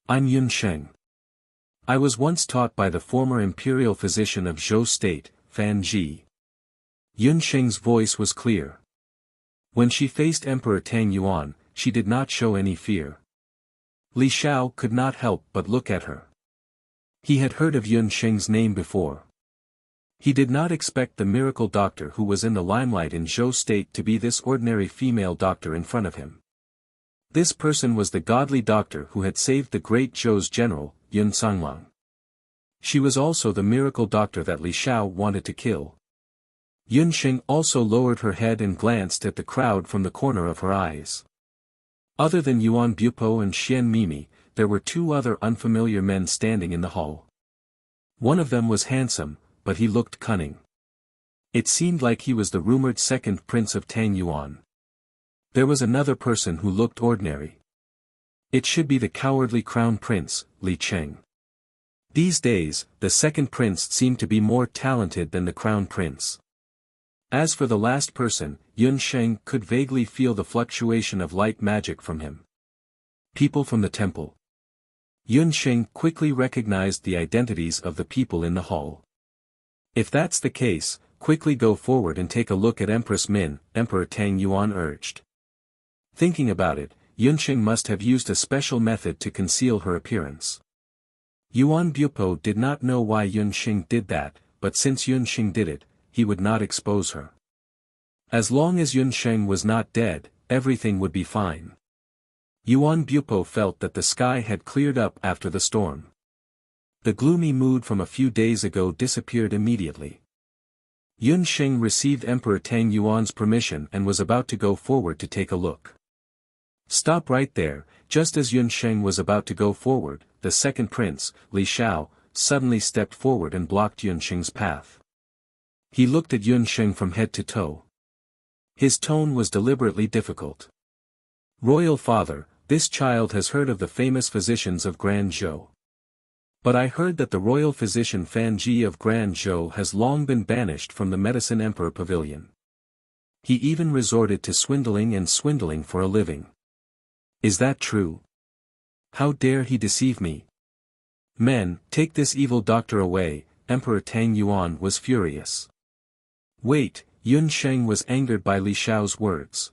I'm Yun Xing. I was once taught by the former imperial physician of Zhou State, Fan Ji. Yun Xing's voice was clear. When she faced Emperor Tang Yuan, she did not show any fear. Li Xiao could not help but look at her. He had heard of Yun Xing's name before. He did not expect the miracle doctor who was in the limelight in Zhou State to be this ordinary female doctor in front of him. This person was the godly doctor who had saved the great Zhou's general, Yun Songlang. She was also the miracle doctor that Li Xiao wanted to kill. Yun Xing also lowered her head and glanced at the crowd from the corner of her eyes. Other than Yuan Bupo and Xian Mimi, there were two other unfamiliar men standing in the hall. One of them was handsome, but he looked cunning. It seemed like he was the rumored second prince of Tang Yuan. There was another person who looked ordinary. It should be the cowardly crown prince, Li Cheng. These days, the second prince seemed to be more talented than the crown prince. As for the last person, Yun Xing could vaguely feel the fluctuation of light magic from him. People from the temple. Yun Xing quickly recognized the identities of the people in the hall. If that's the case, quickly go forward and take a look at Empress Min, Emperor Tang Yuan urged. Thinking about it, Yun Xing must have used a special method to conceal her appearance. Yuan Bupo did not know why Yun Xing did that, but since Yun Xing did it, he would not expose her. As long as Yun Xing was not dead, everything would be fine. Yuan Bupo felt that the sky had cleared up after the storm. The gloomy mood from a few days ago disappeared immediately. Yun Xing received Emperor Tang Yuan's permission and was about to go forward to take a look. Stop right there. Just as Yun Xing was about to go forward, the second prince, Li Xiao, suddenly stepped forward and blocked Yun Xing's path. He looked at Yun Xing from head to toe. His tone was deliberately difficult. Royal father, this child has heard of the famous physicians of Grand Zhou. But I heard that the royal physician Fan Ji of Grand Zhou has long been banished from the Medicine Emperor Pavilion. He even resorted to swindling for a living. Is that true? How dare he deceive me? Men, take this evil doctor away. Emperor Tang Yuan was furious. Wait, Yun Xing was angered by Li Xiao's words.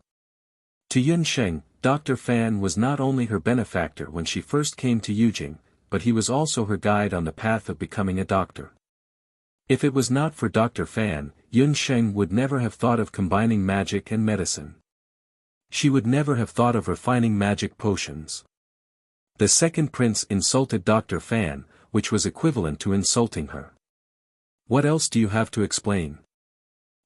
To Yun Xing, Dr. Fan was not only her benefactor when she first came to Yujing, but he was also her guide on the path of becoming a doctor. If it was not for Dr. Fan, Yun Sheng would never have thought of combining magic and medicine. She would never have thought of refining magic potions. The second prince insulted Dr. Fan, which was equivalent to insulting her. What else do you have to explain?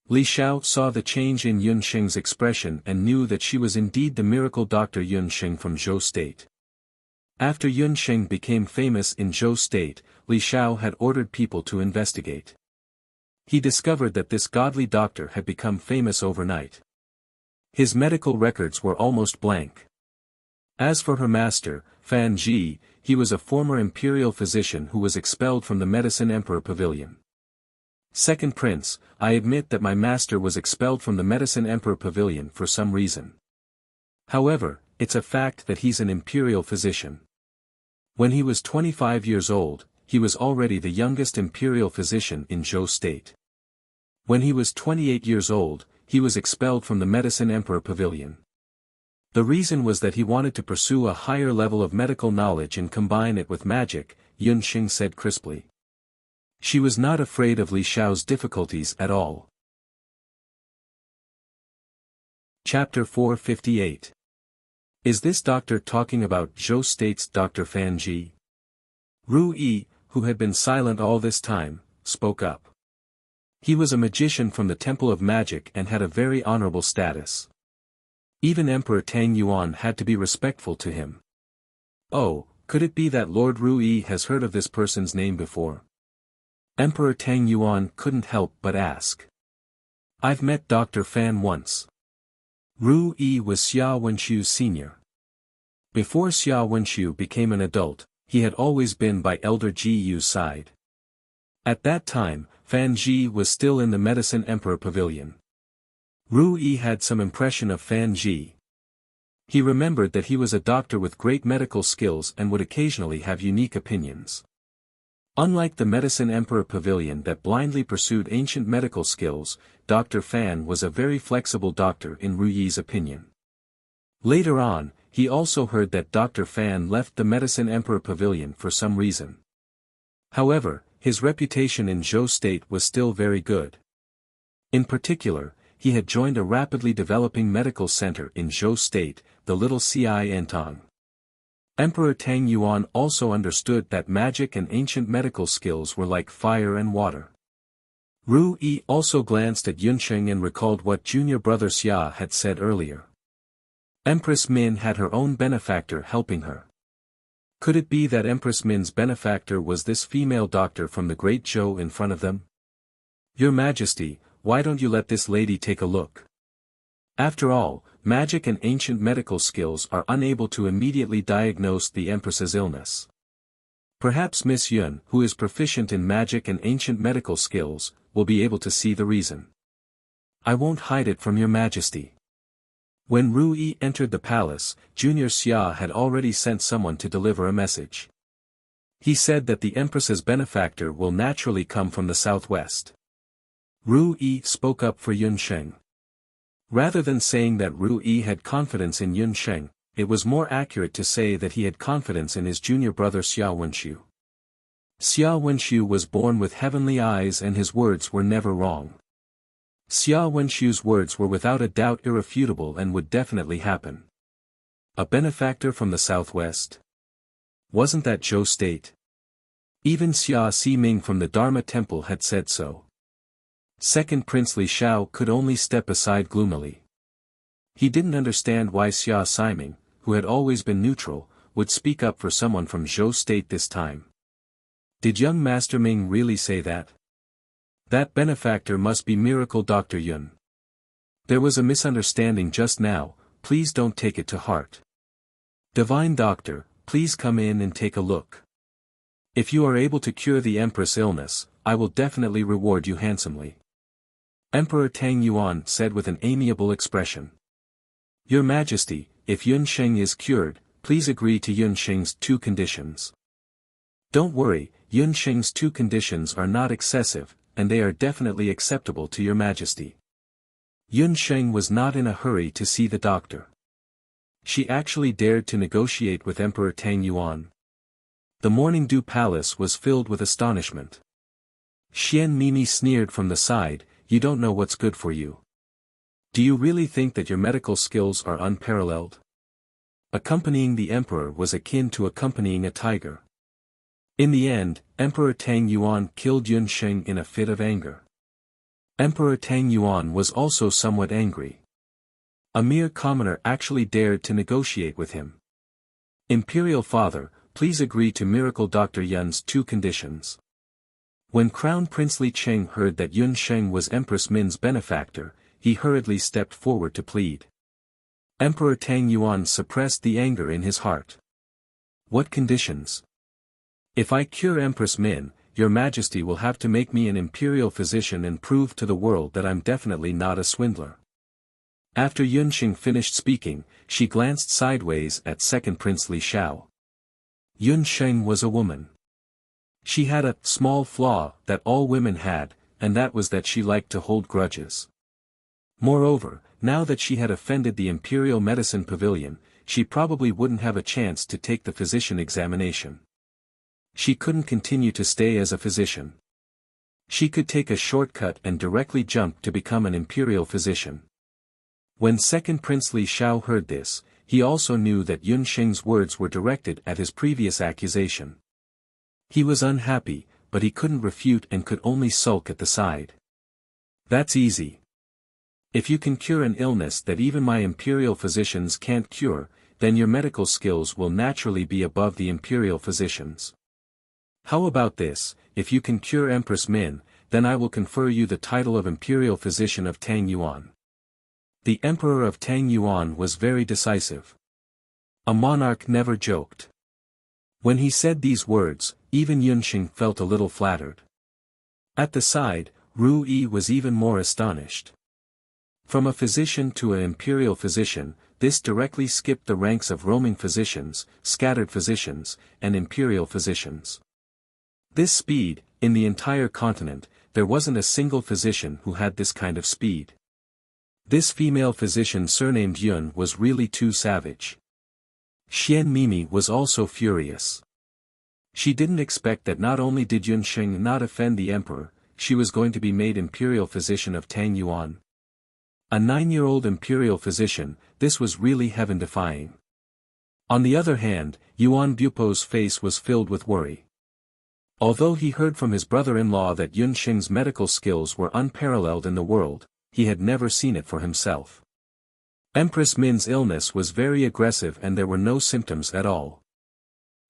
Li Xiao saw the change in Yun Sheng's expression and knew that she was indeed the miracle Dr. Yun Sheng from Zhou State. After Yun Sheng became famous in Zhou State, Li Xiao had ordered people to investigate. He discovered that this godly doctor had become famous overnight. His medical records were almost blank. As for her master, Fan Ji, he was a former imperial physician who was expelled from the Medicine Emperor Pavilion. Second prince, I admit that my master was expelled from the Medicine Emperor Pavilion for some reason. However, it's a fact that he's an imperial physician. When he was 25 years old, he was already the youngest imperial physician in Zhou State. When he was 28 years old, he was expelled from the Medicine Emperor Pavilion. The reason was that he wanted to pursue a higher level of medical knowledge and combine it with magic, Yun Sheng said crisply. She was not afraid of Li Xiao's difficulties at all. Chapter 458. Is this doctor talking about Zhou State's Dr. Fan Ji? Ru Yi, who had been silent all this time, spoke up. He was a magician from the Temple of Magic and had a very honorable status. Even Emperor Tang Yuan had to be respectful to him. Oh, could it be that Lord Ru Yi has heard of this person's name before? Emperor Tang Yuan couldn't help but ask. I've met Dr. Fan once. Ru Yi was Xia Wenxiu's senior. Before Xia Wenxiu became an adult, he had always been by Elder Ji Yu's side. At that time, Fan Ji was still in the Medicine Emperor Pavilion. Ru Yi had some impression of Fan Ji. He remembered that he was a doctor with great medical skills and would occasionally have unique opinions. Unlike the Medicine Emperor Pavilion that blindly pursued ancient medical skills, Dr. Fan was a very flexible doctor in Ru Yi's opinion. Later on, he also heard that Dr. Fan left the Medicine Emperor Pavilion for some reason. However, his reputation in Zhou State was still very good. In particular, he had joined a rapidly developing medical center in Zhou State, the Little Ciantong. Emperor Tang Yuan also understood that magic and ancient medical skills were like fire and water. Ru Yi also glanced at Yun Sheng and recalled what junior brother Xia had said earlier. Empress Min had her own benefactor helping her. Could it be that Empress Min's benefactor was this female doctor from the Great Zhou in front of them? Your Majesty, why don't you let this lady take a look? After all, magic and ancient medical skills are unable to immediately diagnose the Empress's illness. Perhaps Miss Yun, who is proficient in magic and ancient medical skills, will be able to see the reason. I won't hide it from your Majesty. When Ru Yi entered the palace, Junior Xia had already sent someone to deliver a message. He said that the Empress's benefactor will naturally come from the southwest. Ru Yi spoke up for Yun Sheng. Rather than saying that Ru Yi had confidence in Yun Sheng, it was more accurate to say that he had confidence in his junior brother Xia Wenxiu. Xia Wenxiu was born with heavenly eyes and his words were never wrong. Xia Wenxiu's words were without a doubt irrefutable and would definitely happen. A benefactor from the southwest? Wasn't that Zhou State? Even Xia Ximing from the Dharma Temple had said so. Second Prince Li Xiao could only step aside gloomily. He didn't understand why Xia Ximing, who had always been neutral, would speak up for someone from Zhou State this time. Did young Master Ming really say that? That benefactor must be Miracle Dr. Yun. There was a misunderstanding just now, please don't take it to heart. Divine Doctor, please come in and take a look. If you are able to cure the Empress' illness, I will definitely reward you handsomely. Emperor Tang Yuan said with an amiable expression. Your Majesty, if Yun Sheng is cured, please agree to Yun Sheng's 2 conditions. Don't worry, Yun Sheng's 2 conditions are not excessive, and they are definitely acceptable to your Majesty. Yun Sheng was not in a hurry to see the doctor. She actually dared to negotiate with Emperor Tang Yuan. The Morning Dew Palace was filled with astonishment. Xian Mimi sneered from the side, "You don't know what's good for you. Do you really think that your medical skills are unparalleled?" Accompanying the emperor was akin to accompanying a tiger. In the end, Emperor Tang Yuan killed Yun Sheng in a fit of anger. Emperor Tang Yuan was also somewhat angry. A mere commoner actually dared to negotiate with him. "Imperial Father, please agree to Miracle Dr. Yun's 2 conditions." When Crown Prince Li Cheng heard that Yun Sheng was Empress Min's benefactor, he hurriedly stepped forward to plead. Emperor Tang Yuan suppressed the anger in his heart. "What conditions?" "If I cure Empress Min, your Majesty will have to make me an imperial physician and prove to the world that I'm definitely not a swindler." After Yun Sheng finished speaking, she glanced sideways at Second Prince Li Xiao. Yun Sheng was a woman. She had a small flaw that all women had, and that was that she liked to hold grudges. Moreover, now that she had offended the Imperial Medicine Pavilion, she probably wouldn't have a chance to take the physician examination. She couldn't continue to stay as a physician. She could take a shortcut and directly jump to become an imperial physician. When Second Prince Li Xiao heard this, he also knew that Yun Sheng's words were directed at his previous accusation. He was unhappy, but he couldn't refute and could only sulk at the side. "That's easy. If you can cure an illness that even my imperial physicians can't cure, then your medical skills will naturally be above the imperial physicians. How about this, if you can cure Empress Min, then I will confer you the title of Imperial Physician of Tang Yuan." The Emperor of Tang Yuan was very decisive. A monarch never joked. When he said these words, even Yun Sheng felt a little flattered. At the side, Ru Yi was even more astonished. From a physician to an imperial physician, this directly skipped the ranks of roaming physicians, scattered physicians, and imperial physicians. This speed, in the entire continent, there wasn't a single physician who had this kind of speed. This female physician surnamed Yun was really too savage. Xian Mimi was also furious. She didn't expect that not only did Yun Sheng not offend the emperor, she was going to be made imperial physician of Tang Yuan. A 9-year-old imperial physician, this was really heaven-defying. On the other hand, Yuan Bupo's face was filled with worry. Although he heard from his brother-in-law that Yun Sheng's medical skills were unparalleled in the world, he had never seen it for himself. Empress Min's illness was very aggressive and there were no symptoms at all.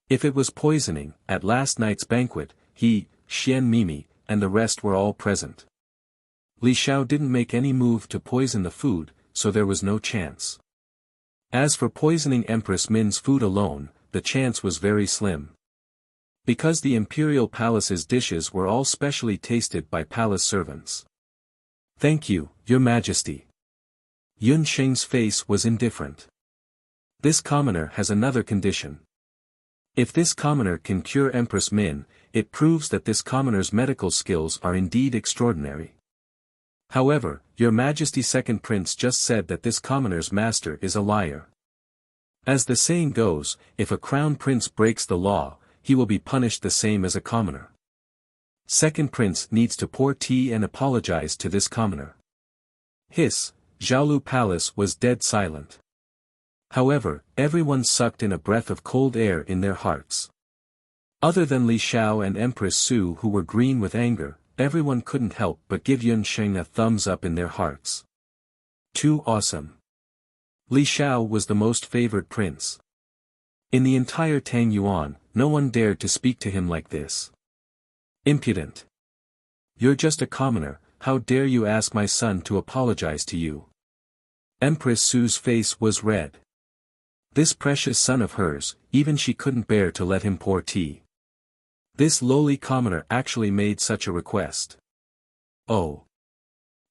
If it was poisoning, at last night's banquet, he, Xian Mimi, and the rest were all present. Li Xiao didn't make any move to poison the food, so there was no chance. As for poisoning Empress Min's food alone, the chance was very slim. Because the imperial palace's dishes were all specially tasted by palace servants. "Thank you, Your Majesty." Yun Sheng's face was indifferent. "This commoner has another condition. If this commoner can cure Empress Min, it proves that this commoner's medical skills are indeed extraordinary. However, Your Majesty Second Prince just said that this commoner's master is a liar. As the saying goes, if a crown prince breaks the law, he will be punished the same as a commoner. Second Prince needs to pour tea and apologize to this commoner." Hiss, Zhaolu Palace was dead silent. However, everyone sucked in a breath of cold air in their hearts. Other than Li Xiao and Empress Su who were green with anger, everyone couldn't help but give Yun Sheng a thumbs up in their hearts. Too awesome. Li Xiao was the most favored prince. In the entire Tang Yuan, no one dared to speak to him like this. "Impudent. You're just a commoner, how dare you ask my son to apologize to you?" Empress Su's face was red. This precious son of hers, even she couldn't bear to let him pour tea. This lowly commoner actually made such a request. "Oh."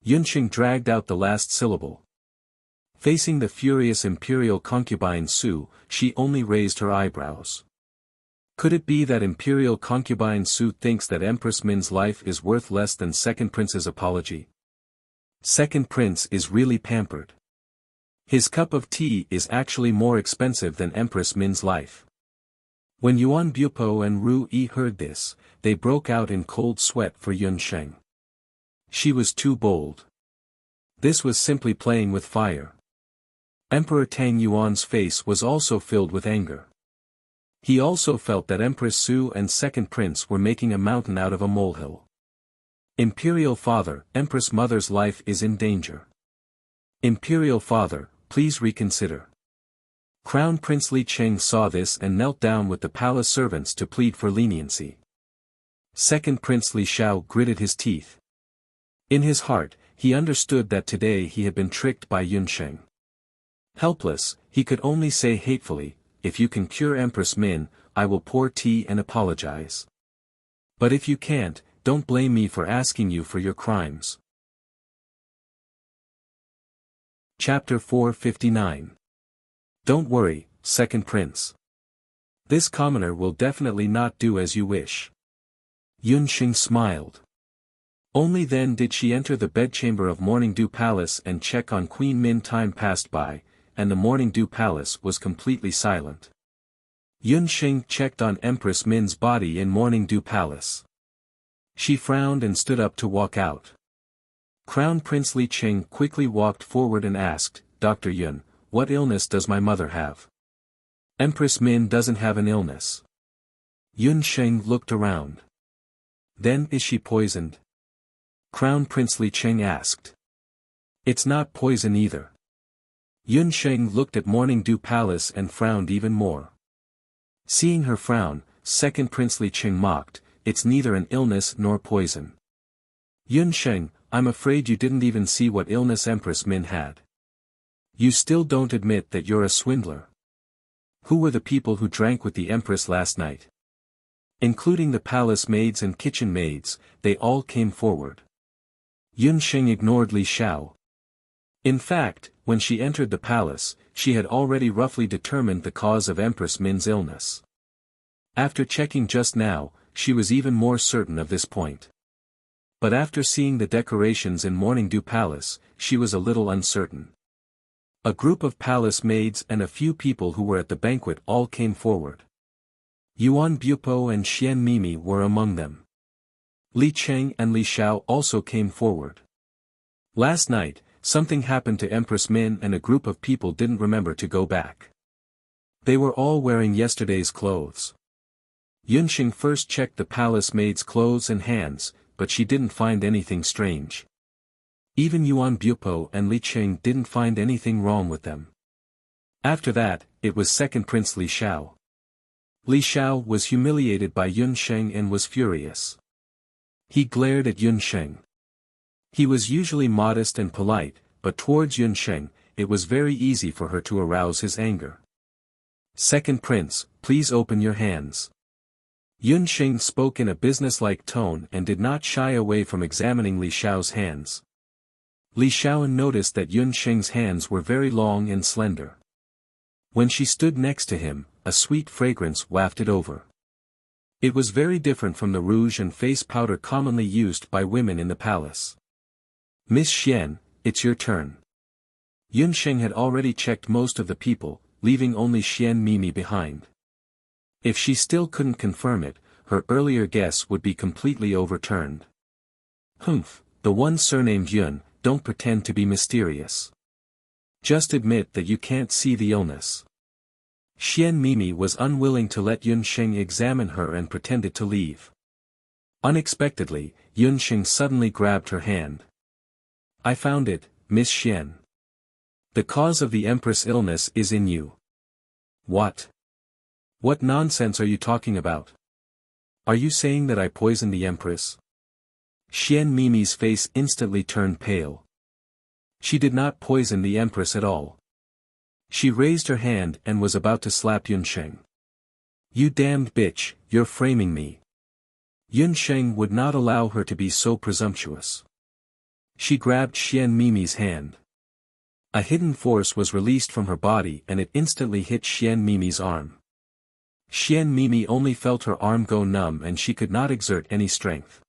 Yun Sheng dragged out the last syllable. Facing the furious imperial concubine Su, she only raised her eyebrows. Could it be that imperial concubine Su thinks that Empress Min's life is worth less than Second Prince's apology? Second Prince is really pampered. His cup of tea is actually more expensive than Empress Min's life. When Yuan Bupo and Ru Yi heard this, they broke out in cold sweat for Yun Sheng. She was too bold. This was simply playing with fire. Emperor Tang Yuan's face was also filled with anger. He also felt that Empress Su and Second Prince were making a mountain out of a molehill. Imperial Father, Empress Mother's life is in danger. Imperial Father, please reconsider. Crown Prince Li Cheng saw this and knelt down with the palace servants to plead for leniency. Second Prince Li Xiao gritted his teeth. In his heart, he understood that today he had been tricked by Yun Sheng. Helpless, he could only say hatefully, "If you can cure Empress Min, I will pour tea and apologize. But if you can't, don't blame me for asking you for your crimes." Chapter 459. Don't worry, Second Prince. This commoner will definitely not do as you wish. Yun Sheng smiled. Only then did she enter the bedchamber of Morning Dew Palace and check on Queen Min. Time passed by, and the Morning Dew Palace was completely silent. Yun Sheng checked on Empress Min's body in Morning Dew Palace. She frowned and stood up to walk out. Crown Prince Li Cheng quickly walked forward and asked, "Dr. Yun, what illness does my mother have?" "Empress Min doesn't have an illness." Yun Sheng looked around. "Then is she poisoned?" Crown Prince Li Cheng asked. "It's not poison either." Yun Sheng looked at Morning Dew Palace and frowned even more. Seeing her frown, Second Prince Li Cheng mocked, "It's neither an illness nor poison." "Yun Sheng, I'm afraid you didn't even see what illness Empress Min had. You still don't admit that you're a swindler. Who were the people who drank with the Empress last night?" Including the palace maids and kitchen maids, they all came forward. Yun Sheng ignored Li Xiao. In fact, when she entered the palace, she had already roughly determined the cause of Empress Min's illness. After checking just now, she was even more certain of this point. But after seeing the decorations in Morning Dew Palace, she was a little uncertain. A group of palace maids and a few people who were at the banquet all came forward. Yuan Bupo and Xian Mimi were among them. Li Cheng and Li Xiao also came forward. Last night, something happened to Empress Min and a group of people didn't remember to go back. They were all wearing yesterday's clothes. Yun Sheng first checked the palace maid's clothes and hands, but she didn't find anything strange. Even Yuan Bupo and Li Cheng didn't find anything wrong with them. After that, it was Second Prince Li Xiao. Li Xiao was humiliated by Yun Sheng and was furious. He glared at Yun Sheng. He was usually modest and polite, but towards Yun Sheng, it was very easy for her to arouse his anger. "Second Prince, please open your hands." Yun Sheng spoke in a businesslike tone and did not shy away from examining Li Xiao's hands. Li Xiao noticed that Yun Sheng's hands were very long and slender. When she stood next to him, a sweet fragrance wafted over. It was very different from the rouge and face powder commonly used by women in the palace. "Miss Xian, it's your turn." Yun Sheng had already checked most of the people, leaving only Xian Mimi behind. If she still couldn't confirm it, her earlier guess would be completely overturned. "Humph, the one surnamed Yun, don't pretend to be mysterious. Just admit that you can't see the illness." Xian Mimi was unwilling to let Yun Sheng examine her and pretended to leave. Unexpectedly, Yun Sheng suddenly grabbed her hand. "I found it, Miss Xian. The cause of the Empress' illness is in you." "What? What nonsense are you talking about? Are you saying that I poisoned the Empress?" Xian Mimi's face instantly turned pale. She did not poison the Empress at all. She raised her hand and was about to slap Yun Sheng. "You damned bitch, you're framing me." Yun Sheng would not allow her to be so presumptuous. She grabbed Xian Mimi's hand. A hidden force was released from her body and it instantly hit Xian Mimi's arm. Xian Mimi only felt her arm go numb and she could not exert any strength.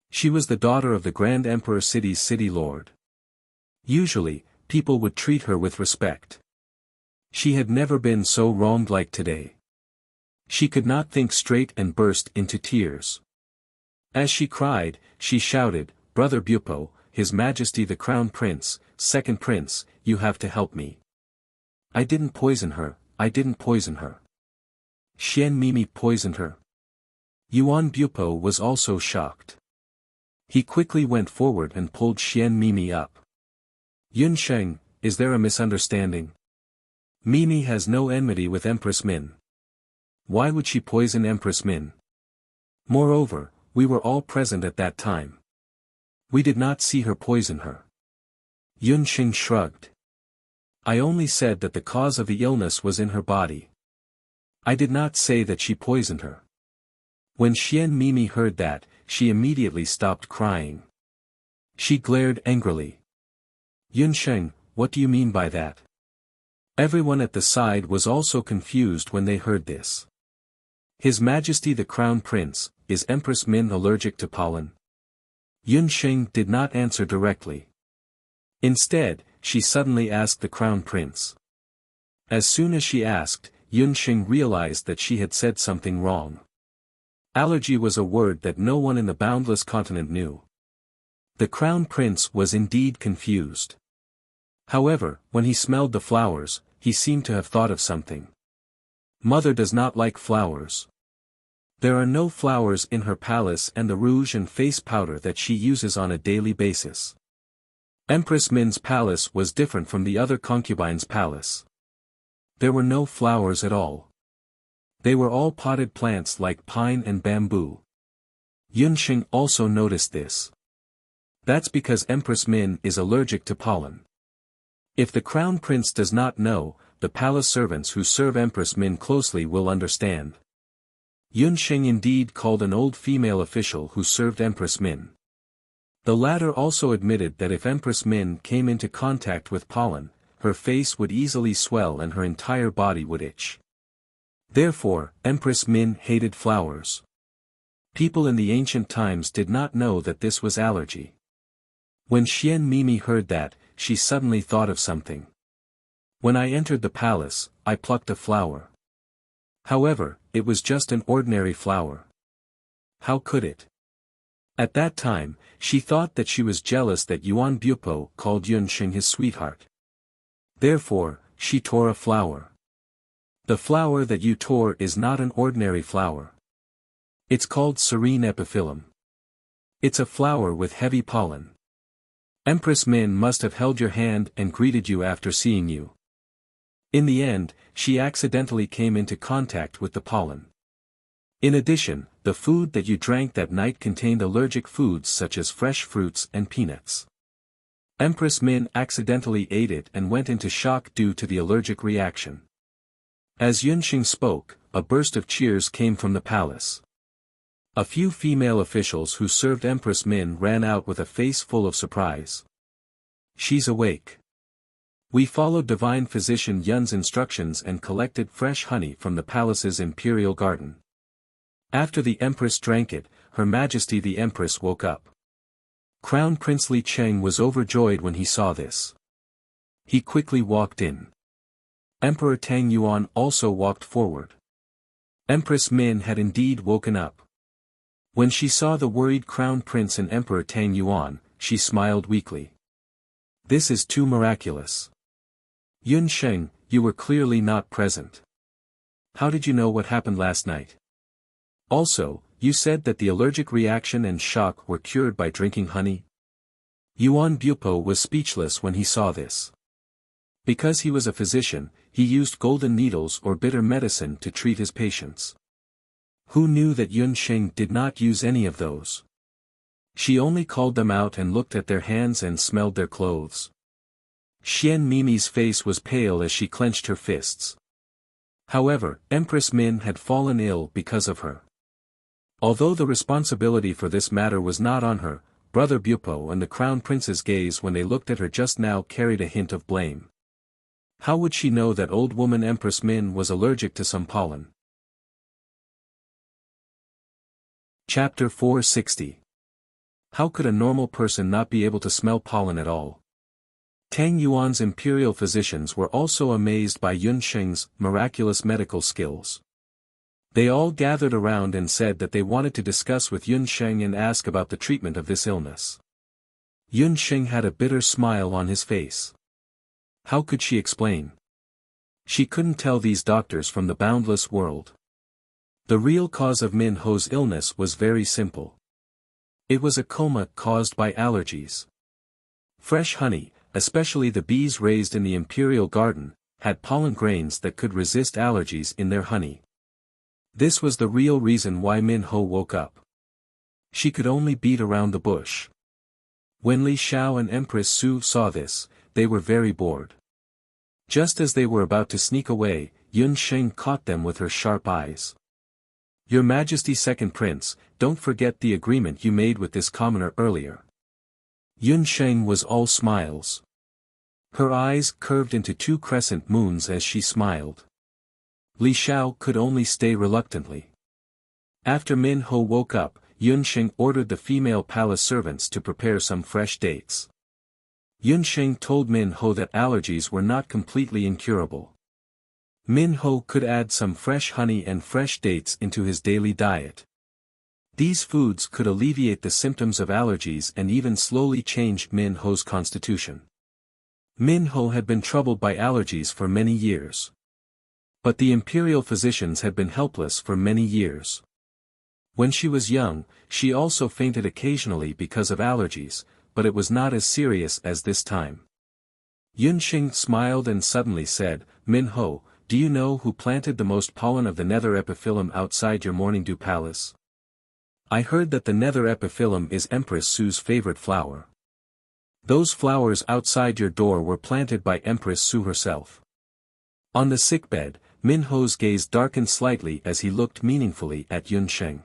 She was the daughter of the Grand Emperor City's city lord. Usually, people would treat her with respect. She had never been so wronged like today. She could not think straight and burst into tears. As she cried, she shouted, "Brother Bupo, His Majesty the Crown Prince, Second Prince, you have to help me. I didn't poison her, I didn't poison her. Xian Mimi poisoned her." Yuan Bupo was also shocked. He quickly went forward and pulled Xian Mimi up. "Yun Sheng, is there a misunderstanding? Mimi has no enmity with Empress Min. Why would she poison Empress Min? Moreover, we were all present at that time. We did not see her poison her." Yun Sheng shrugged. "I only said that the cause of the illness was in her body. I did not say that she poisoned her." When Xian Mimi heard that, she immediately stopped crying. She glared angrily. "Yun Sheng, what do you mean by that?" Everyone at the side was also confused when they heard this. "His Majesty the Crown Prince, is Empress Min allergic to pollen?" Yun Sheng did not answer directly. Instead, she suddenly asked the Crown Prince. As soon as she asked, Yun Sheng realized that she had said something wrong. Allergy was a word that no one in the boundless continent knew. The Crown Prince was indeed confused. However, when he smelled the flowers, he seemed to have thought of something. Mother does not like flowers. There are no flowers in her palace, and the rouge and face powder that she uses on a daily basis. Empress Min's palace was different from the other concubines' palace. There were no flowers at all. They were all potted plants like pine and bamboo. Yun Sheng also noticed this. That's because Empress Min is allergic to pollen. If the Crown Prince does not know, the palace servants who serve Empress Min closely will understand. Yun Sheng indeed called an old female official who served Empress Min. The latter also admitted that if Empress Min came into contact with pollen, her face would easily swell and her entire body would itch. Therefore, Empress Min hated flowers. People in the ancient times did not know that this was allergy. When Xian Mimi heard that, she suddenly thought of something. "When I entered the palace, I plucked a flower. However, it was just an ordinary flower. How could it?" At that time, she thought that she was jealous that Yuan Bupo called Yun Sheng his sweetheart. Therefore, she tore a flower. "The flower that you tore is not an ordinary flower. It's called serene epiphyllum. It's a flower with heavy pollen. Empress Min must have held your hand and greeted you after seeing you. In the end, she accidentally came into contact with the pollen. In addition, the food that you drank that night contained allergic foods such as fresh fruits and peanuts. Empress Min accidentally ate it and went into shock due to the allergic reaction." As Yun Sheng spoke, a burst of cheers came from the palace. A few female officials who served Empress Min ran out with a face full of surprise. "She's awake. We followed Divine Physician Yun's instructions and collected fresh honey from the palace's imperial garden. After the Empress drank it, Her Majesty the Empress woke up." Crown Prince Li Cheng was overjoyed when he saw this. He quickly walked in. Emperor Tang Yuan also walked forward. Empress Min had indeed woken up. When she saw the worried Crown Prince and Emperor Tang Yuan, she smiled weakly. "This is too miraculous. Yun Sheng, you were clearly not present. How did you know what happened last night? Also, you said that the allergic reaction and shock were cured by drinking honey?" Yuan Bupo was speechless when he saw this. Because he was a physician, he used golden needles or bitter medicine to treat his patients. Who knew that Yun Sheng did not use any of those? She only called them out and looked at their hands and smelled their clothes. Xian Mimi's face was pale as she clenched her fists. However, Empress Min had fallen ill because of her. Although the responsibility for this matter was not on her, Brother Bupo and the Crown Prince's gaze when they looked at her just now carried a hint of blame. How would she know that old woman Empress Min was allergic to some pollen? Chapter 460. How could a normal person not be able to smell pollen at all? Tang Yuan's imperial physicians were also amazed by Yun Sheng's miraculous medical skills. They all gathered around and said that they wanted to discuss with Yun Sheng and ask about the treatment of this illness. Yun Sheng had a bitter smile on his face. How could she explain? She couldn't tell these doctors from the boundless world. The real cause of Min Ho's illness was very simple. It was a coma caused by allergies. Fresh honey, especially the bees raised in the imperial garden, had pollen grains that could resist allergies in their honey. This was the real reason why Min Ho woke up. She could only beat around the bush. When Li Xiao and Empress Su saw this, they were very bored. Just as they were about to sneak away, Yun Sheng caught them with her sharp eyes. Your Majesty Second Prince, don't forget the agreement you made with this commoner earlier. Yun Sheng was all smiles. Her eyes curved into two crescent moons as she smiled. Li Xiao could only stay reluctantly. After Min Ho woke up, Yun Sheng ordered the female palace servants to prepare some fresh dates. Yun Sheng told Min Ho that allergies were not completely incurable. Min Ho could add some fresh honey and fresh dates into his daily diet. These foods could alleviate the symptoms of allergies and even slowly change Min Ho's constitution. Min Ho had been troubled by allergies for many years. But the imperial physicians had been helpless for many years. When she was young, she also fainted occasionally because of allergies, but it was not as serious as this time. Yun Sheng smiled and suddenly said, Min Ho, do you know who planted the most pollen of the nether epiphyllum outside your morning dew palace? I heard that the nether epiphyllum is Empress Su's favorite flower. Those flowers outside your door were planted by Empress Su herself. On the sickbed, Min Ho's gaze darkened slightly as he looked meaningfully at Yun Sheng.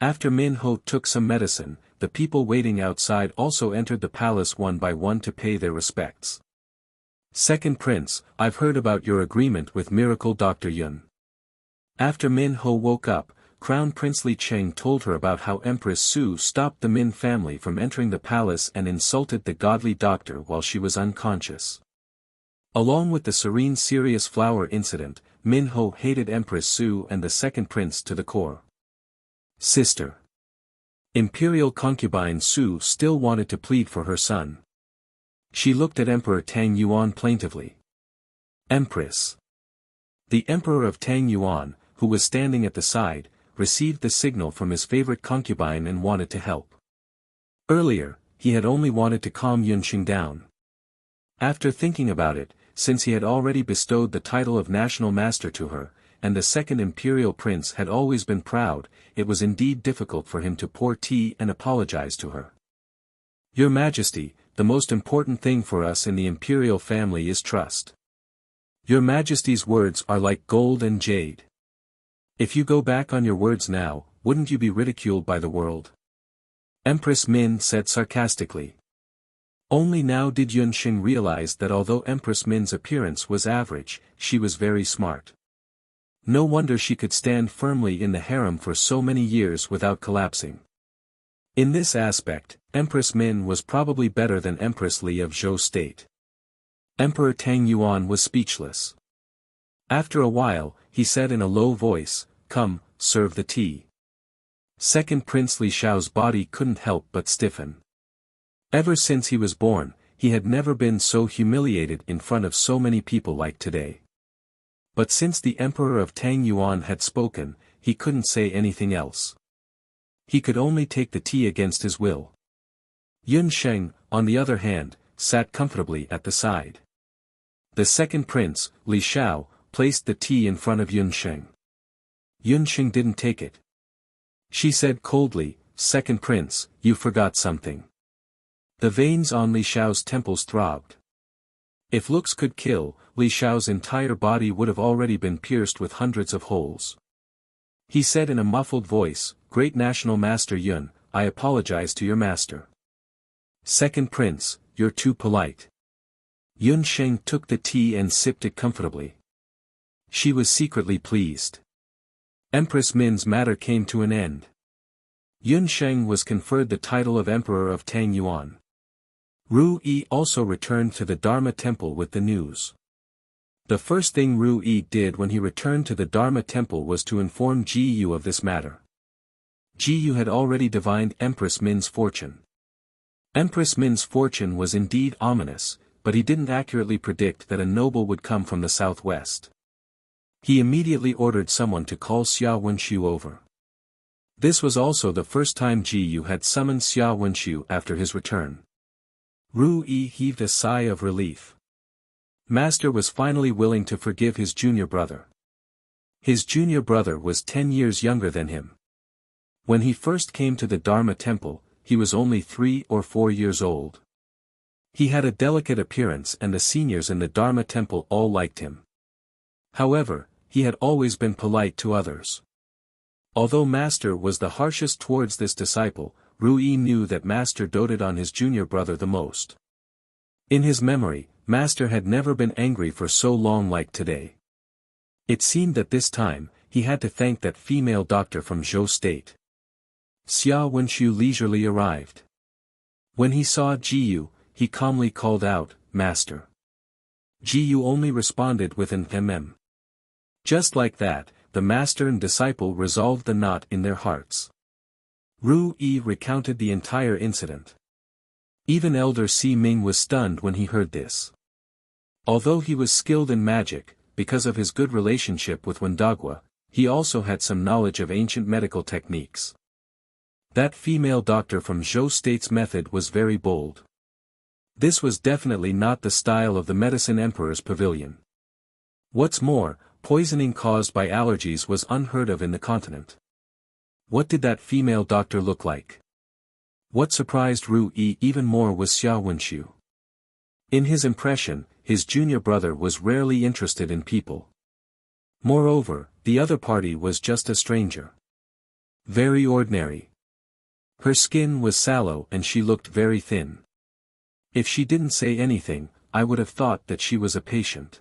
After Min Ho took some medicine, the people waiting outside also entered the palace one by one to pay their respects. Second Prince, I've heard about your agreement with Miracle Dr. Yun. After Min Ho woke up, Crown Prince Li Cheng told her about how Empress Su stopped the Min family from entering the palace and insulted the godly doctor while she was unconscious. Along with the serene serious flower incident, Min Ho hated Empress Su and the second prince to the core. Sister. Imperial concubine Su still wanted to plead for her son. She looked at Emperor Tang Yuan plaintively. Empress. The Emperor of Tang Yuan, who was standing at the side, received the signal from his favorite concubine and wanted to help. Earlier, he had only wanted to calm Yun Sheng down. After thinking about it, since he had already bestowed the title of national master to her, and the second imperial prince had always been proud, it was indeed difficult for him to pour tea and apologize to her. Your Majesty, the most important thing for us in the imperial family is trust. Your Majesty's words are like gold and jade. If you go back on your words now, wouldn't you be ridiculed by the world? Empress Min said sarcastically. Only now did Yun Sheng realize that although Empress Min's appearance was average, she was very smart. No wonder she could stand firmly in the harem for so many years without collapsing. In this aspect, Empress Min was probably better than Empress Li of Zhou State. Emperor Tang Yuan was speechless. After a while, he said in a low voice, "Come, serve the tea." Second Prince Li Xiao's body couldn't help but stiffen. Ever since he was born, he had never been so humiliated in front of so many people like today. But since the Emperor of Tang Yuan had spoken, he couldn't say anything else. He could only take the tea against his will. Yun Sheng, on the other hand, sat comfortably at the side. The second prince, Li Xiao, placed the tea in front of Yun Sheng. Yun Sheng didn't take it. She said coldly, "Second prince, you forgot something." The veins on Li Xiao's temples throbbed. If looks could kill, Li Xiao's entire body would have already been pierced with hundreds of holes. He said in a muffled voice, "Great National Master Yun, I apologize to your master." Second prince, you're too polite. Yun Sheng took the tea and sipped it comfortably. She was secretly pleased. Empress Min's matter came to an end. Yun Sheng was conferred the title of Emperor of Tang Yuan. Ru Yi also returned to the Dharma temple with the news. The first thing Ru Yi did when he returned to the Dharma temple was to inform Ji Yu of this matter. Ji Yu had already divined Empress Min's fortune. Empress Min's fortune was indeed ominous, but he didn't accurately predict that a noble would come from the southwest. He immediately ordered someone to call Xia Wenxiu over. This was also the first time Ji Yu had summoned Xia Wenxiu after his return. Ru Yi heaved a sigh of relief. Master was finally willing to forgive his junior brother. His junior brother was 10 years younger than him. When he first came to the Dharma temple, he was only 3 or 4 years old. He had a delicate appearance and the seniors in the Dharma temple all liked him. However, he had always been polite to others. Although Master was the harshest towards this disciple, Ru Yi knew that Master doted on his junior brother the most. In his memory, Master had never been angry for so long like today. It seemed that this time, he had to thank that female doctor from Zhou State. Xia Wenxiu leisurely arrived. When he saw Ji Yu, he calmly called out, "Master." Ji Yu only responded with an mm. Just like that, the master and disciple resolved the knot in their hearts. Ru Yi recounted the entire incident. Even Elder Si Ming was stunned when he heard this. Although he was skilled in magic, because of his good relationship with Wendagua, he also had some knowledge of ancient medical techniques. That female doctor from Zhou State's method was very bold. This was definitely not the style of the Medicine Emperor's pavilion. What's more, poisoning caused by allergies was unheard of in the continent. What did that female doctor look like? What surprised Ru Yi even more was Xia Wenxiu. In his impression, his junior brother was rarely interested in people. Moreover, the other party was just a stranger. Very ordinary. Her skin was sallow and she looked very thin. If she didn't say anything, I would have thought that she was a patient.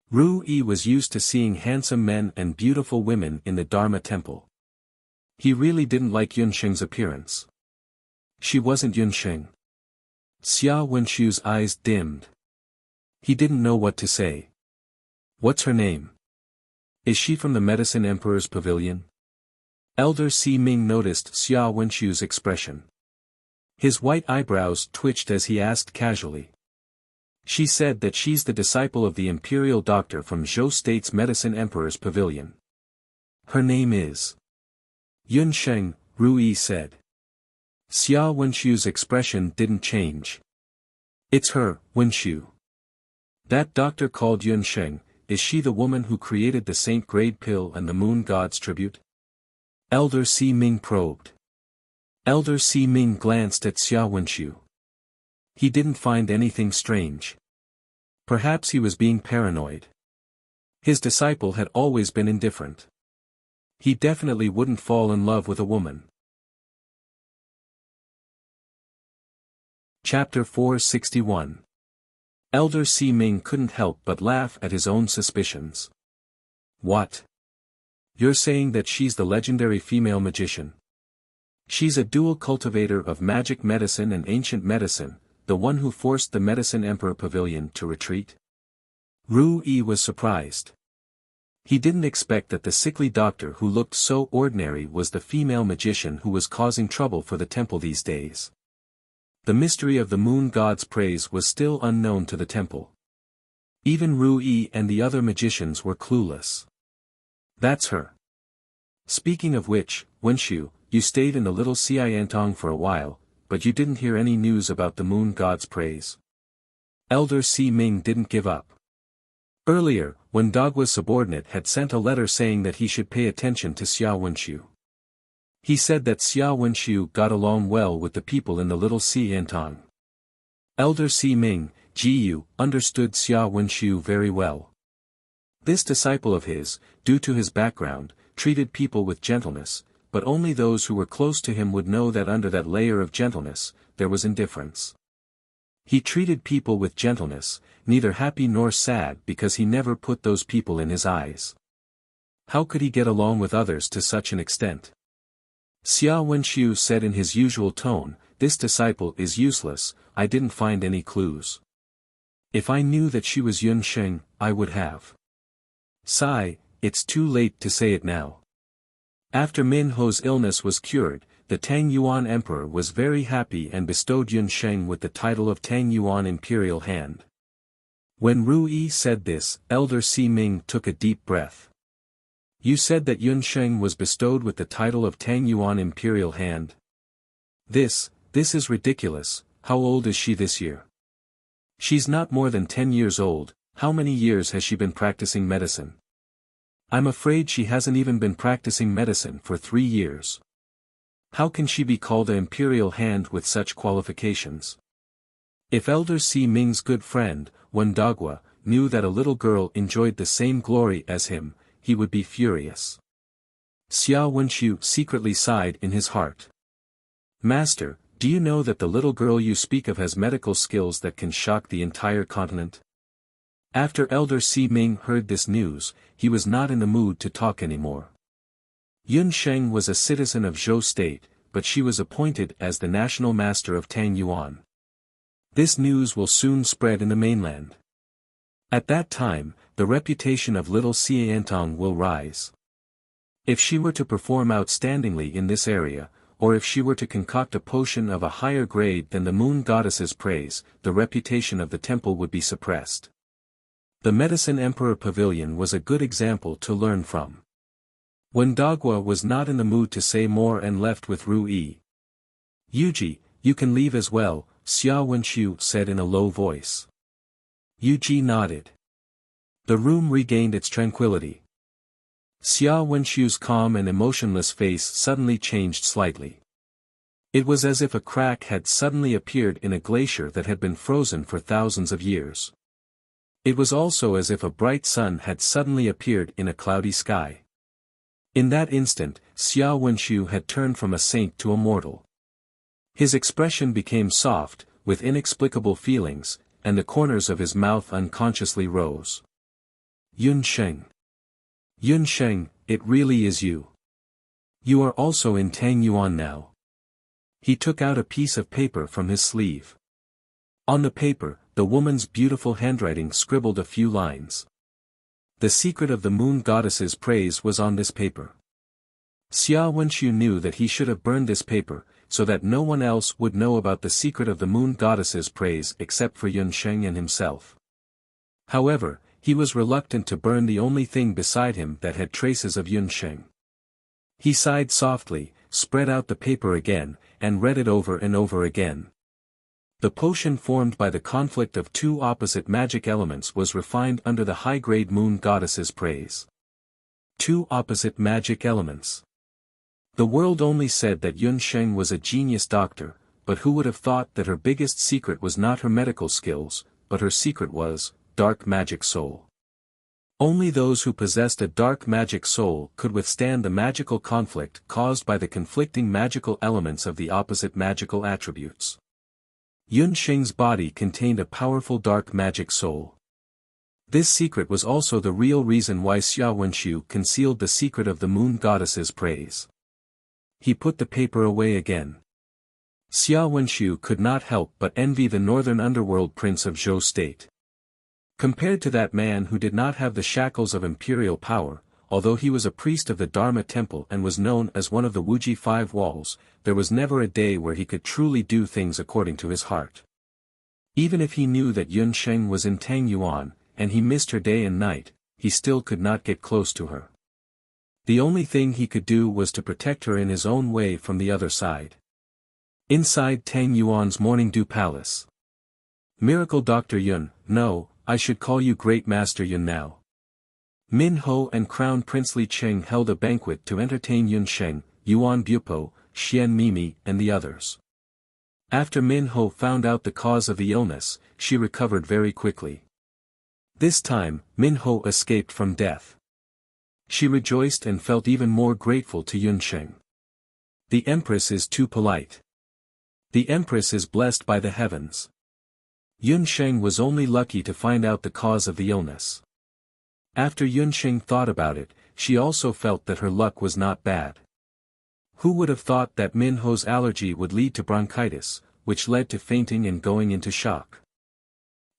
Ru Yi was used to seeing handsome men and beautiful women in the Dharma temple. He really didn't like Yunsheng's appearance. She wasn't Yunsheng. Xia Wenxiu's eyes dimmed. He didn't know what to say. What's her name? Is she from the Medicine Emperor's pavilion? Elder Si Ming noticed Xia Wenxiu's expression. His white eyebrows twitched as he asked casually. She said that she's the disciple of the imperial doctor from Zhou State's Medicine Emperor's pavilion. Her name is Yunsheng, Ru Yi said. Xia Wenxiu's expression didn't change. It's her, Wenxiu. That doctor called Yunsheng, is she the woman who created the Saint Grade pill and the Moon God's tribute? Elder Si Ming probed. Elder Si Ming glanced at Xia Wenxiu. He didn't find anything strange. Perhaps he was being paranoid. His disciple had always been indifferent. He definitely wouldn't fall in love with a woman. Chapter 461. Elder Si Ming couldn't help but laugh at his own suspicions. What? You're saying that she's the legendary female magician? She's a dual cultivator of magic medicine and ancient medicine, the one who forced the Medicine Emperor Pavilion to retreat? Ru Yi was surprised. He didn't expect that the sickly doctor who looked so ordinary was the female magician who was causing trouble for the temple these days. The mystery of the Moon God's praise was still unknown to the temple. Even Ru Yi and the other magicians were clueless. That's her. Speaking of which, Wenxiu, you stayed in the little Xiantong for a while, but you didn't hear any news about the Moon God's praise. Elder Si Ming didn't give up. Earlier, when Dagua's subordinate had sent a letter saying that he should pay attention to Xia Wenxiu. He said that Xia Wenxiu got along well with the people in the little Xiantong. Elder Si Ming, Ji Yu, understood Xia Wenxiu very well. This disciple of his, due to his background, treated people with gentleness, but only those who were close to him would know that under that layer of gentleness, there was indifference. He treated people with gentleness, neither happy nor sad because he never put those people in his eyes. How could he get along with others to such an extent? Xia Wenxiu said in his usual tone, this disciple is useless, I didn't find any clues. If I knew that she was Yun Sheng, I would have. Sigh, it's too late to say it now. After Min Ho's illness was cured, the Tang Yuan Emperor was very happy and bestowed Yun Sheng with the title of Tang Yuan Imperial Hand. When Ru Yi said this, Elder Si Ming took a deep breath. You said that Yun Sheng was bestowed with the title of Tang Yuan Imperial Hand. This is ridiculous. How old is she this year? She's not more than 10 years old. How many years has she been practicing medicine? I'm afraid she hasn't even been practicing medicine for 3 years. How can she be called an imperial hand with such qualifications? If Elder Si Ming's good friend, Wen Dagua, knew that a little girl enjoyed the same glory as him, he would be furious. Xia Wenxiu secretly sighed in his heart. Master, do you know that the little girl you speak of has medical skills that can shock the entire continent? After Elder Si Ming heard this news, he was not in the mood to talk anymore. Yun Sheng was a citizen of Zhou State, but she was appointed as the national master of Tang Yuan. This news will soon spread in the mainland. At that time, the reputation of little Xiantong will rise. If she were to perform outstandingly in this area, or if she were to concoct a potion of a higher grade than the moon goddess's praise, the reputation of the temple would be suppressed. The Medicine Emperor Pavilion was a good example to learn from. When Dagua was not in the mood to say more and left with Ru Yi. Yuji, you can leave as well, Xia Wenxiu said in a low voice. Yuji nodded. The room regained its tranquility. Xia Wenxiu's calm and emotionless face suddenly changed slightly. It was as if a crack had suddenly appeared in a glacier that had been frozen for thousands of years. It was also as if a bright sun had suddenly appeared in a cloudy sky. In that instant, Xia Wenxiu had turned from a saint to a mortal. His expression became soft, with inexplicable feelings, and the corners of his mouth unconsciously rose. Yun Sheng. Yun Sheng, it really is you. You are also in Tang Yuan now. He took out a piece of paper from his sleeve. On the paper, the woman's beautiful handwriting scribbled a few lines. The secret of the moon goddess's praise was on this paper. Xia Wenxiu knew that he should have burned this paper, so that no one else would know about the secret of the moon goddess's praise except for Yun Sheng and himself. However, he was reluctant to burn the only thing beside him that had traces of Yun Sheng. He sighed softly, spread out the paper again, and read it over and over again. The potion formed by the conflict of two opposite magic elements was refined under the high-grade moon goddess's praise. Two opposite magic elements. The world only said that Yun Sheng was a genius doctor, but who would have thought that her biggest secret was not her medical skills, but her secret was, dark magic soul. Only those who possessed a dark magic soul could withstand the magical conflict caused by the conflicting magical elements of the opposite magical attributes. Yun Sheng's body contained a powerful dark magic soul. This secret was also the real reason why Xia Wenxiu concealed the secret of the moon goddess's praise. He put the paper away again. Xia Wenxiu could not help but envy the northern underworld prince of Zhou State. Compared to that man who did not have the shackles of imperial power, although he was a priest of the Dharma temple and was known as one of the Wuji 5 walls, there was never a day where he could truly do things according to his heart. Even if he knew that Yun Sheng was in Tang Yuan, and he missed her day and night, he still could not get close to her. The only thing he could do was to protect her in his own way from the other side. Inside Tang Yuan's Morning Dew Palace. Miracle Dr. Yun, no, I should call you Great Master Yun now. Min Ho and Crown Prince Li Cheng held a banquet to entertain Yun Sheng, Yuan Bupo, Xian Mimi and the others. After Min Ho found out the cause of the illness, she recovered very quickly. This time, Min Ho escaped from death. She rejoiced and felt even more grateful to Yun Sheng. The Empress is too polite. The Empress is blessed by the heavens. Yun Sheng was only lucky to find out the cause of the illness. After Yun Sheng thought about it, she also felt that her luck was not bad. Who would have thought that Min Ho's allergy would lead to bronchitis, which led to fainting and going into shock?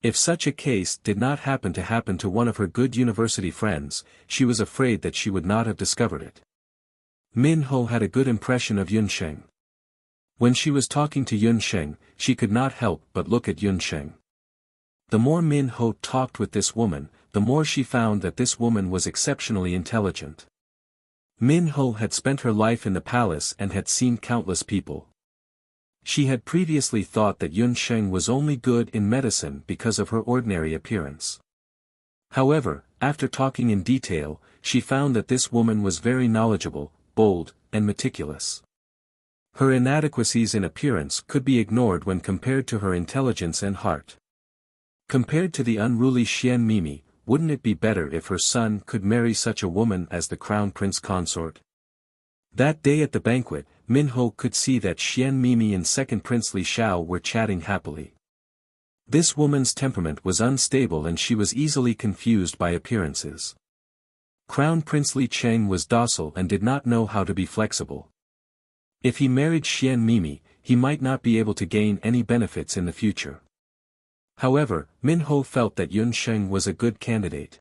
If such a case did not happen to one of her good university friends, she was afraid that she would not have discovered it. Min Ho had a good impression of Yun Sheng. When she was talking to Yun Sheng, she could not help but look at Yun Sheng. The more Min Ho talked with this woman, the more she found that this woman was exceptionally intelligent. Min Ho had spent her life in the palace and had seen countless people. She had previously thought that Yun Sheng was only good in medicine because of her ordinary appearance. However, after talking in detail, she found that this woman was very knowledgeable, bold, and meticulous. Her inadequacies in appearance could be ignored when compared to her intelligence and heart. Compared to the unruly Xian Mimi, wouldn't it be better if her son could marry such a woman as the crown prince consort? That day at the banquet, Min Ho could see that Xian Mimi and second Prince Li Xiao were chatting happily. This woman's temperament was unstable and she was easily confused by appearances. Crown Prince Li Cheng was docile and did not know how to be flexible. If he married Xian Mimi, he might not be able to gain any benefits in the future. However, Min Ho felt that Yun Sheng was a good candidate.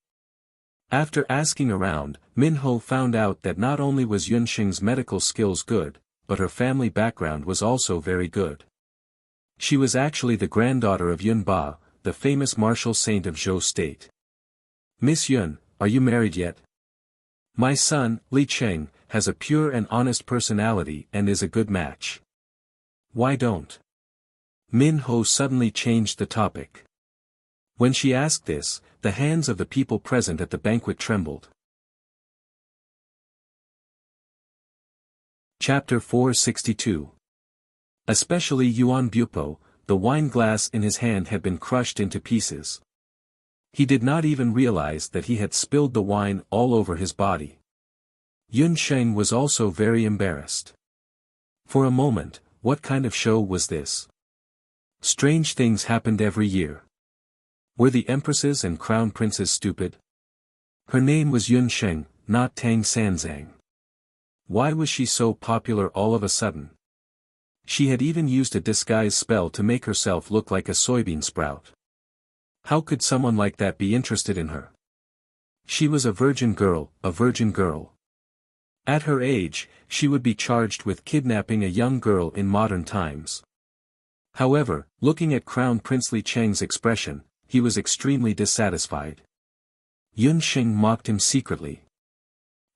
After asking around, Min Ho found out that not only was Yun Sheng's medical skills good, but her family background was also very good. She was actually the granddaughter of Yun Ba, the famous martial saint of Zhou State. "Miss Yun, are you married yet? My son, Li Cheng, has a pure and honest personality and is a good match. Why don't?" Min Ho suddenly changed the topic. When she asked this, the hands of the people present at the banquet trembled. Chapter 462. Especially Yuan Bupo, the wine glass in his hand had been crushed into pieces. He did not even realize that he had spilled the wine all over his body. Yun Sheng was also very embarrassed. For a moment, what kind of show was this? Strange things happened every year. Were the empresses and crown princes stupid? Her name was Yun Sheng, not Tang Sanzang. Why was she so popular all of a sudden? She had even used a disguise spell to make herself look like a soybean sprout. How could someone like that be interested in her? She was a virgin girl, a virgin girl. At her age, she would be charged with kidnapping a young girl in modern times. However, looking at Crown Prince Li Cheng's expression, he was extremely dissatisfied. Yun Sheng mocked him secretly.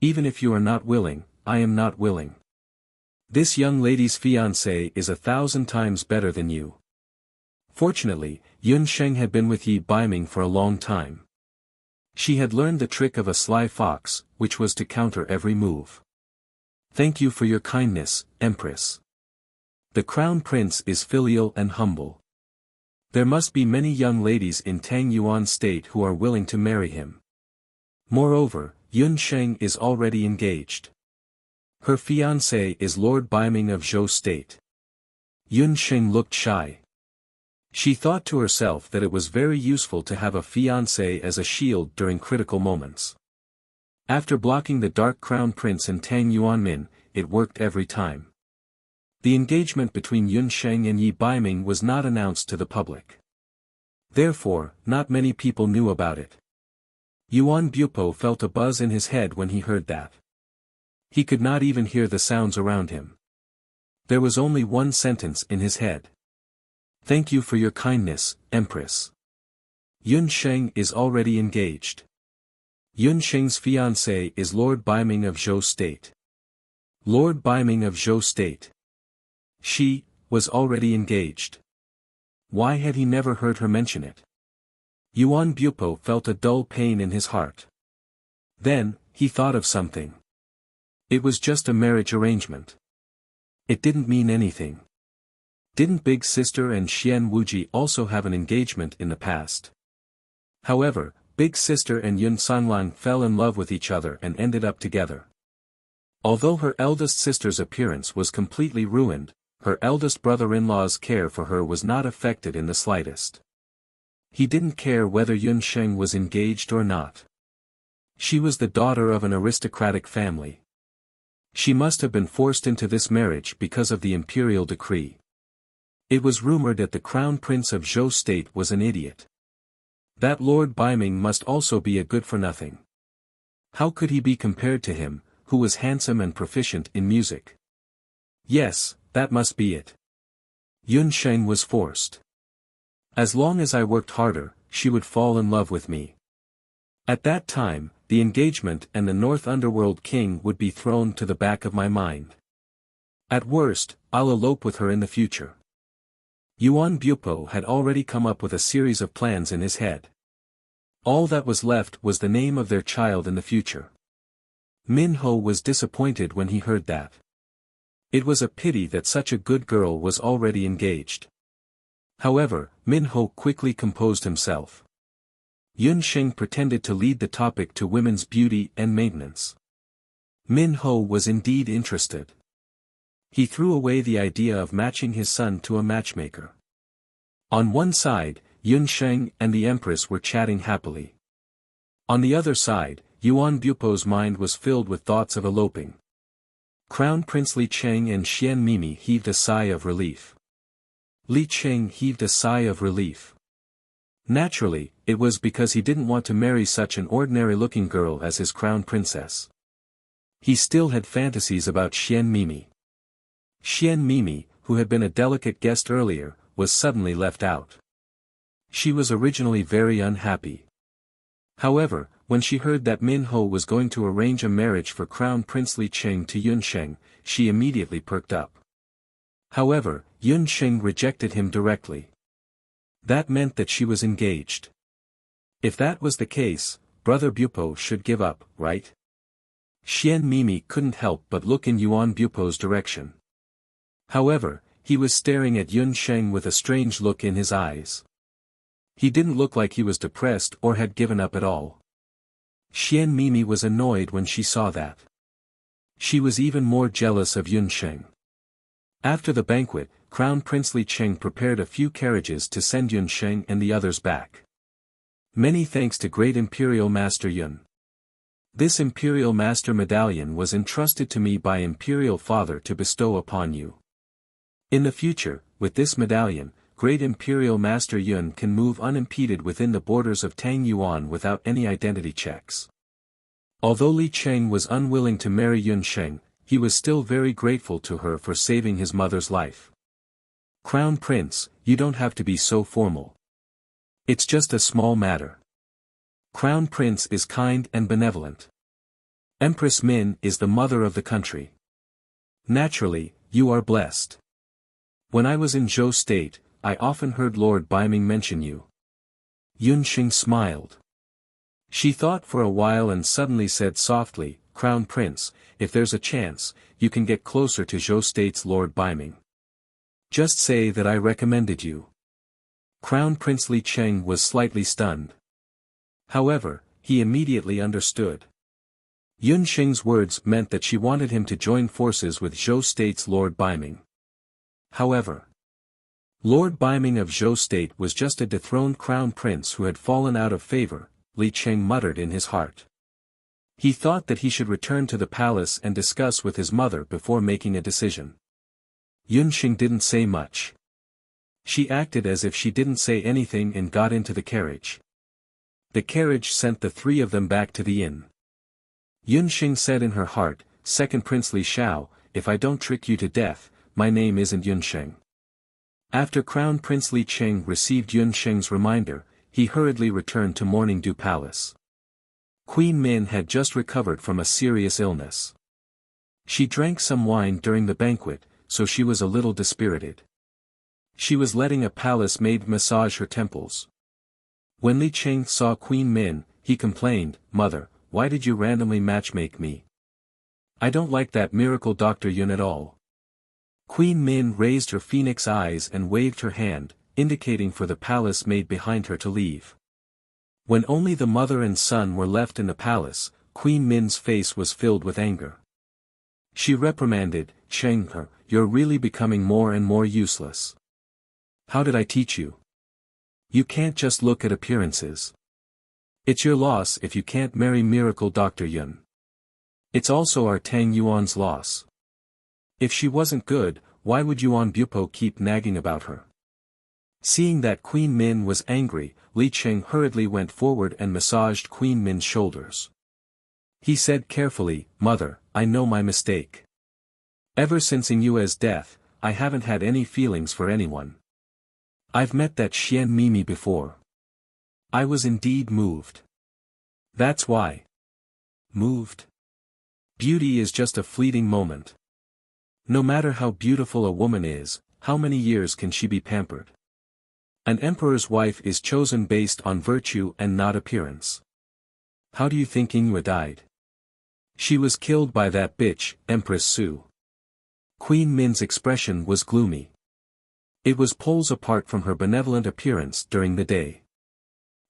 "Even if you are not willing, I am not willing. This young lady's fiancé is 1,000 times better than you." Fortunately, Yun Sheng had been with Yi Baiming for a long time. She had learned the trick of a sly fox, which was to counter every move. "Thank you for your kindness, Empress. The crown prince is filial and humble. There must be many young ladies in Tang Yuan State who are willing to marry him. Moreover, Yun Sheng is already engaged. Her fiancé is Lord Baiming of Zhou State." Yun Sheng looked shy. She thought to herself that it was very useful to have a fiancé as a shield during critical moments. After blocking the Dark Crown Prince and Tang Yuanmin, it worked every time. The engagement between Yun Sheng and Yi Baiming was not announced to the public. Therefore, not many people knew about it. Yuan Bupo felt a buzz in his head when he heard that. He could not even hear the sounds around him. There was only one sentence in his head. "Thank you for your kindness, Empress. Yun Sheng is already engaged. Yun Sheng's fiancé is Lord Baiming of Zhou State." Lord Baiming of Zhou State. She was already engaged. Why had he never heard her mention it? Yuan Bupo felt a dull pain in his heart. Then, he thought of something. It was just a marriage arrangement. It didn't mean anything. Didn't Big Sister and Xian Wuji also have an engagement in the past? However, Big Sister and Yun Sanlang fell in love with each other and ended up together. Although her eldest sister's appearance was completely ruined, her eldest brother-in-law's care for her was not affected in the slightest. He didn't care whether Yun Sheng was engaged or not. She was the daughter of an aristocratic family. She must have been forced into this marriage because of the imperial decree. It was rumored that the crown prince of Zhou State was an idiot. That Lord Biming must also be a good-for-nothing. How could he be compared to him, who was handsome and proficient in music? Yes, that must be it. Yun Sheng was forced. As long as I worked harder, she would fall in love with me. At that time, the engagement and the North Underworld King would be thrown to the back of my mind. At worst, I'll elope with her in the future. Yuan Bupo had already come up with a series of plans in his head. All that was left was the name of their child in the future. Min Ho was disappointed when he heard that. It was a pity that such a good girl was already engaged. However, Min Ho quickly composed himself. Yun Sheng pretended to lead the topic to women's beauty and maintenance. Min Ho was indeed interested. He threw away the idea of matching his son to a matchmaker. On one side, Yun Sheng and the Empress were chatting happily. On the other side, Yuan Bupo's mind was filled with thoughts of eloping. Crown Prince Li Cheng and Xian Mimi heaved a sigh of relief. Li Cheng heaved a sigh of relief. Naturally, it was because he didn't want to marry such an ordinary-looking girl as his crown princess. He still had fantasies about Xian Mimi. Xian Mimi, who had been a delicate guest earlier, was suddenly left out. She was originally very unhappy. However, when she heard that Min Ho was going to arrange a marriage for Crown Prince Li Cheng to Yun Sheng, she immediately perked up. However, Yun Sheng rejected him directly. That meant that she was engaged. If that was the case, Brother Bupo should give up, right? Xian Mimi couldn't help but look in Yuan Bupo's direction. However, he was staring at Yun Sheng with a strange look in his eyes. He didn't look like he was depressed or had given up at all. Xian Mimi was annoyed when she saw that. She was even more jealous of Yun Sheng. After the banquet, Crown Prince Li Cheng prepared a few carriages to send Yun Sheng and the others back. Many thanks to Great Imperial Master Yun. This Imperial Master Medallion was entrusted to me by Imperial Father to bestow upon you. In the future, with this medallion, Great Imperial Master Yun can move unimpeded within the borders of Tang Yuan without any identity checks. Although Li Cheng was unwilling to marry Yun Sheng, he was still very grateful to her for saving his mother's life. Crown Prince, you don't have to be so formal. It's just a small matter. Crown Prince is kind and benevolent. Empress Min is the mother of the country. Naturally, you are blessed. When I was in Zhou State, I often heard Lord Biming mention you. Yun Sheng smiled. She thought for a while and suddenly said softly, Crown Prince, if there's a chance, you can get closer to Zhou State's Lord Biming. Just say that I recommended you. Crown Prince Li Cheng was slightly stunned. However, he immediately understood. Yun Sheng's words meant that she wanted him to join forces with Zhou State's Lord Biming. However, Lord Biming of Zhou State was just a dethroned crown prince who had fallen out of favor, Li Cheng muttered in his heart. He thought that he should return to the palace and discuss with his mother before making a decision. Yun Sheng didn't say much. She acted as if she didn't say anything and got into the carriage. The carriage sent the three of them back to the inn. Yun Sheng said in her heart, Second Prince Li Shao, if I don't trick you to death, my name isn't Yun Sheng. After Crown Prince Li Cheng received Yun Sheng's reminder, he hurriedly returned to Morning Dew Palace. Queen Min had just recovered from a serious illness. She drank some wine during the banquet, so she was a little dispirited. She was letting a palace maid massage her temples. When Li Cheng saw Queen Min, he complained, Mother, why did you randomly matchmake me? I don't like that miracle Dr. Yun at all. Queen Min raised her phoenix eyes and waved her hand, indicating for the palace maid behind her to leave. When only the mother and son were left in the palace, Queen Min's face was filled with anger. She reprimanded, Cheng He, you're really becoming more and more useless. How did I teach you? You can't just look at appearances. It's your loss if you can't marry miracle Dr. Yun. It's also our Tang Yuan's loss. If she wasn't good, why would Yuan Bupo keep nagging about her? Seeing that Queen Min was angry, Li Cheng hurriedly went forward and massaged Queen Min's shoulders. He said carefully, "Mother, I know my mistake. Ever since Inyue's death, I haven't had any feelings for anyone. I've met that Xian Mimi before. I was indeed moved. That's why." Moved? Beauty is just a fleeting moment. No matter how beautiful a woman is, how many years can she be pampered? An emperor's wife is chosen based on virtue and not appearance. How do you think Inyue died? She was killed by that bitch, Empress Su. Queen Min's expression was gloomy. It was poles apart from her benevolent appearance during the day.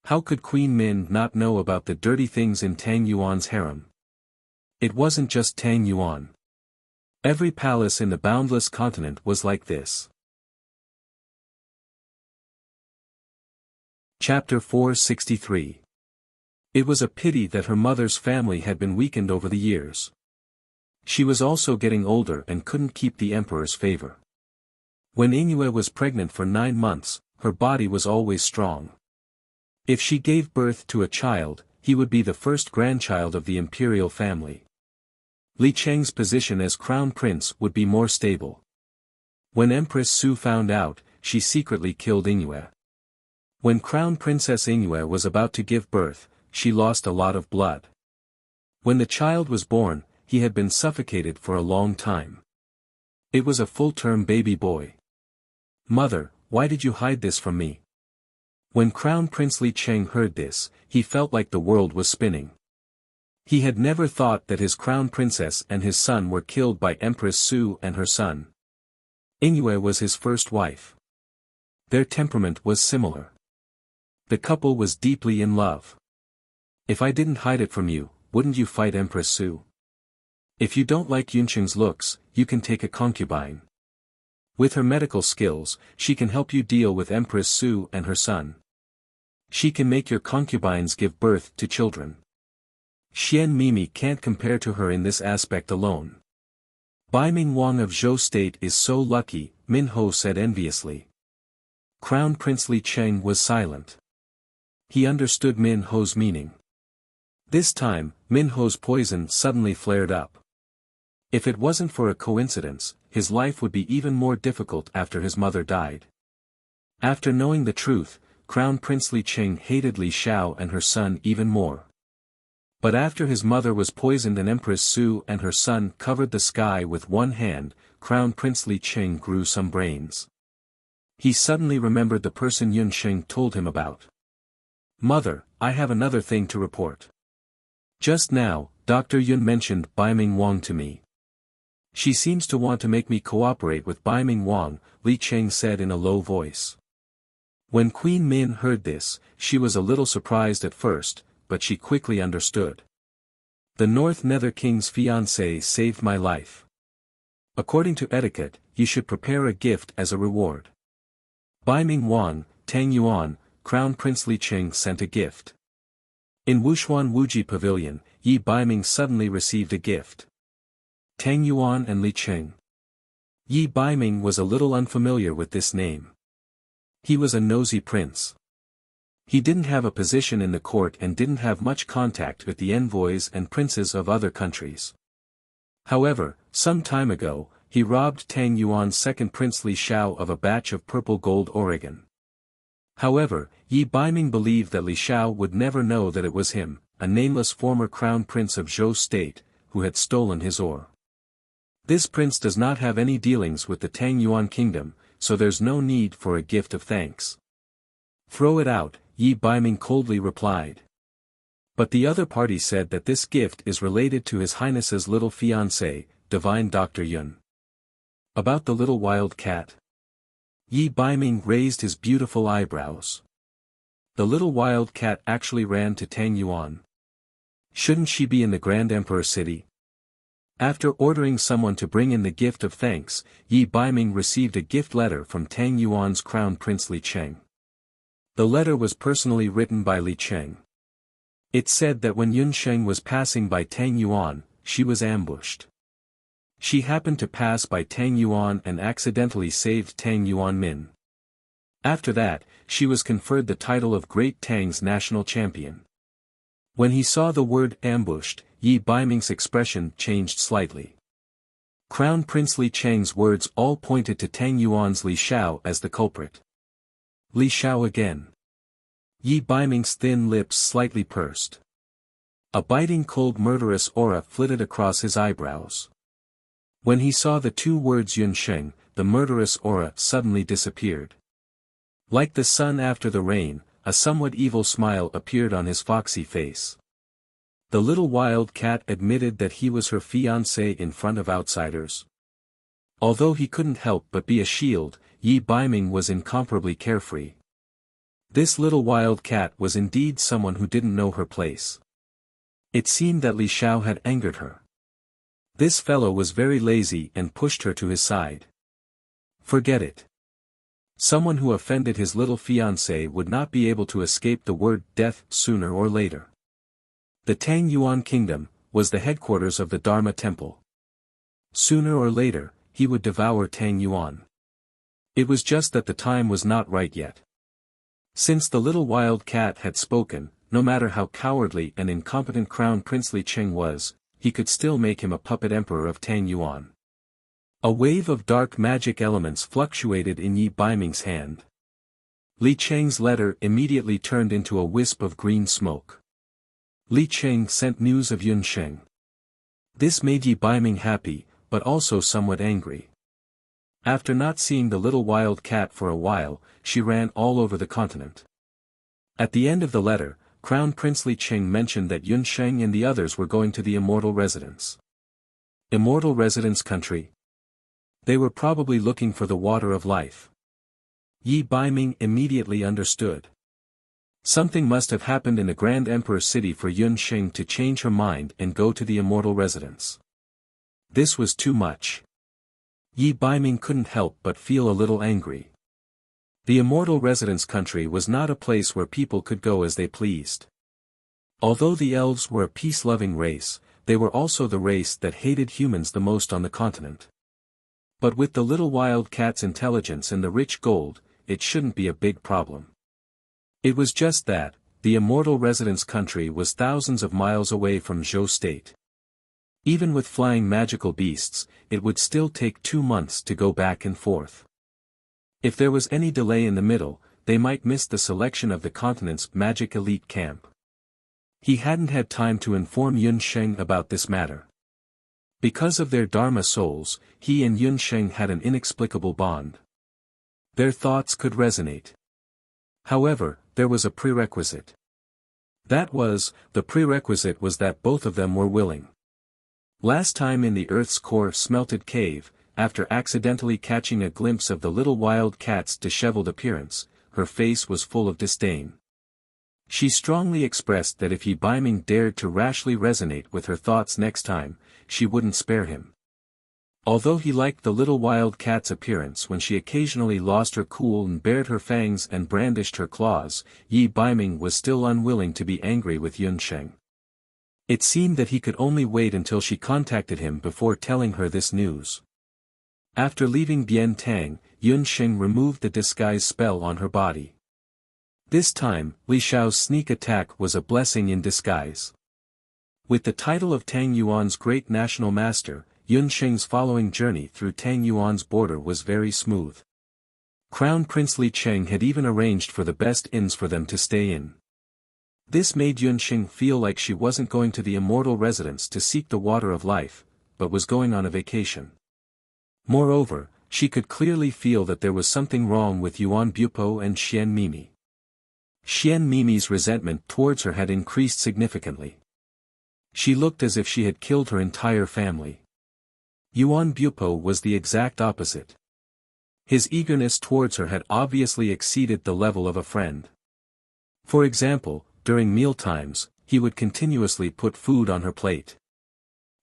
How could Queen Min not know about the dirty things in Tang Yuan's harem? It wasn't just Tang Yuan. Every palace in the boundless continent was like this. Chapter 463. It was a pity that her mother's family had been weakened over the years. She was also getting older and couldn't keep the emperor's favor. When Inyue was pregnant for 9 months, her body was always strong. If she gave birth to a child, he would be the first grandchild of the imperial family. Li Cheng's position as crown prince would be more stable. When Empress Su found out, she secretly killed Inyue. When Crown Princess Inyue was about to give birth, she lost a lot of blood. When the child was born, he had been suffocated for a long time. It was a full-term baby boy. "Mother, why did you hide this from me?" When Crown Prince Li Cheng heard this, he felt like the world was spinning. He had never thought that his crown princess and his son were killed by Empress Su and her son. Inyue was his first wife. Their temperament was similar. The couple was deeply in love. "If I didn't hide it from you, wouldn't you fight Empress Su? If you don't like Yunqing's looks, you can take a concubine. With her medical skills, she can help you deal with Empress Su and her son. She can make your concubines give birth to children. Xian Mimi can't compare to her in this aspect alone." "Baiming Wang of Zhou State is so lucky," Min Ho said enviously. Crown Prince Li Cheng was silent. He understood Min Ho's meaning. This time, Min Ho's poison suddenly flared up. If it wasn't for a coincidence, his life would be even more difficult after his mother died. After knowing the truth, Crown Prince Li Cheng hated Li Xiao and her son even more. But after his mother was poisoned and Empress Su and her son covered the sky with one hand, Crown Prince Li Cheng grew some brains. He suddenly remembered the person Yun Sheng told him about. "Mother, I have another thing to report. Just now, Dr. Yun mentioned Baiming Wang to me. She seems to want to make me cooperate with Baiming Wang," Li Cheng said in a low voice. When Queen Min heard this, she was a little surprised at first, but she quickly understood. "The North Nether King's fiancé saved my life. According to etiquette, you should prepare a gift as a reward." Baiming Wang, Tang Yuan, Crown Prince Li Cheng sent a gift. In Wushuan Wuji Pavilion, Yi Baiming suddenly received a gift. Tang Yuan and Li Cheng. Yi Baiming was a little unfamiliar with this name. He was a nosy prince. He didn't have a position in the court and didn't have much contact with the envoys and princes of other countries. However, some time ago, he robbed Tang Yuan's second prince Li Xiao of a batch of purple gold Oregon. However, Yi Baiming believed that Li Xiao would never know that it was him, a nameless former crown prince of Zhou State, who had stolen his ore. This prince does not have any dealings with the Tang Yuan kingdom, so there's no need for a gift of thanks. "Throw it out," Yi Baiming coldly replied. But the other party said that this gift is related to His Highness's little fiancé, Divine Dr. Yun. About the little wild cat? Yi Baiming raised his beautiful eyebrows. The little wild cat actually ran to Tang Yuan. Shouldn't she be in the Grand Emperor city? After ordering someone to bring in the gift of thanks, Yi Baiming received a gift letter from Tang Yuan's Crown Prince Li Cheng. The letter was personally written by Li Cheng. It said that when Yun Sheng was passing by Tang Yuan, she was ambushed. She happened to pass by Tang Yuan and accidentally saved Tang Yuan Min. After that, she was conferred the title of Great Tang's national champion. When he saw the word ambushed, Yi Baiming's expression changed slightly. Crown Prince Li Cheng's words all pointed to Tang Yuan's Li Xiao as the culprit. Li Xiao again. Yi Baiming's thin lips slightly pursed. A biting cold murderous aura flitted across his eyebrows. When he saw the two words Yunsheng, the murderous aura suddenly disappeared. Like the sun after the rain, a somewhat evil smile appeared on his foxy face. The little wild cat admitted that he was her fiancé in front of outsiders. Although he couldn't help but be a shield, Yi Baiming was incomparably carefree. This little wild cat was indeed someone who didn't know her place. It seemed that Li Xiao had angered her. This fellow was very lazy and pushed her to his side. Forget it. Someone who offended his little fiancé would not be able to escape the word death sooner or later. The Tang Yuan Kingdom was the headquarters of the Dharma Temple. Sooner or later, he would devour Tang Yuan. It was just that the time was not right yet. Since the little wild cat had spoken, no matter how cowardly and incompetent Crown Prince Li Cheng was, he could still make him a puppet emperor of Tang Yuan. A wave of dark magic elements fluctuated in Yi Baiming's hand. Li Cheng's letter immediately turned into a wisp of green smoke. Li Cheng sent news of Yunsheng. This made Yi Baiming happy, but also somewhat angry. After not seeing the little wild cat for a while, she ran all over the continent. At the end of the letter, Crown Prince Li Cheng mentioned that Yunsheng and the others were going to the Immortal Residence. Immortal Residence country? They were probably looking for the water of life. Yi Baiming immediately understood. Something must have happened in the Grand Emperor city for Yunsheng to change her mind and go to the Immortal Residence. This was too much. Yi Baiming couldn't help but feel a little angry. The Immortal Residence country was not a place where people could go as they pleased. Although the elves were a peace-loving race, they were also the race that hated humans the most on the continent. But with the little wild cat's intelligence and the rich gold, it shouldn't be a big problem. It was just that, the Immortal Residence country was thousands of miles away from Zhou State. Even with flying magical beasts, it would still take 2 months to go back and forth. If there was any delay in the middle, they might miss the selection of the continent's magic elite camp. He hadn't had time to inform Yunsheng about this matter. Because of their Dharma souls, he and Yunsheng had an inexplicable bond. Their thoughts could resonate. However, there was a prerequisite. The prerequisite was that both of them were willing. Last time in the Earth's core smelted cave, after accidentally catching a glimpse of the little wild cat's disheveled appearance, her face was full of disdain. She strongly expressed that if Yi Baiming dared to rashly resonate with her thoughts next time, she wouldn't spare him. Although he liked the little wild cat's appearance when she occasionally lost her cool and bared her fangs and brandished her claws, Yi Baiming was still unwilling to be angry with Yunsheng. It seemed that he could only wait until she contacted him before telling her this news. After leaving Bian Tang, Yunsheng removed the disguise spell on her body. This time, Li Xiao's sneak attack was a blessing in disguise. With the title of Tang Yuan's great national master, Yunsheng's following journey through Tang Yuan's border was very smooth. Crown Prince Li Cheng had even arranged for the best inns for them to stay in. This made Yunsheng feel like she wasn't going to the Immortal Residence to seek the water of life, but was going on a vacation. Moreover, she could clearly feel that there was something wrong with Yuan Bupo and Xian Mimi. Xian Mimi's resentment towards her had increased significantly. She looked as if she had killed her entire family. Yuan Bupo was the exact opposite. His eagerness towards her had obviously exceeded the level of a friend. For example, during mealtimes, he would continuously put food on her plate.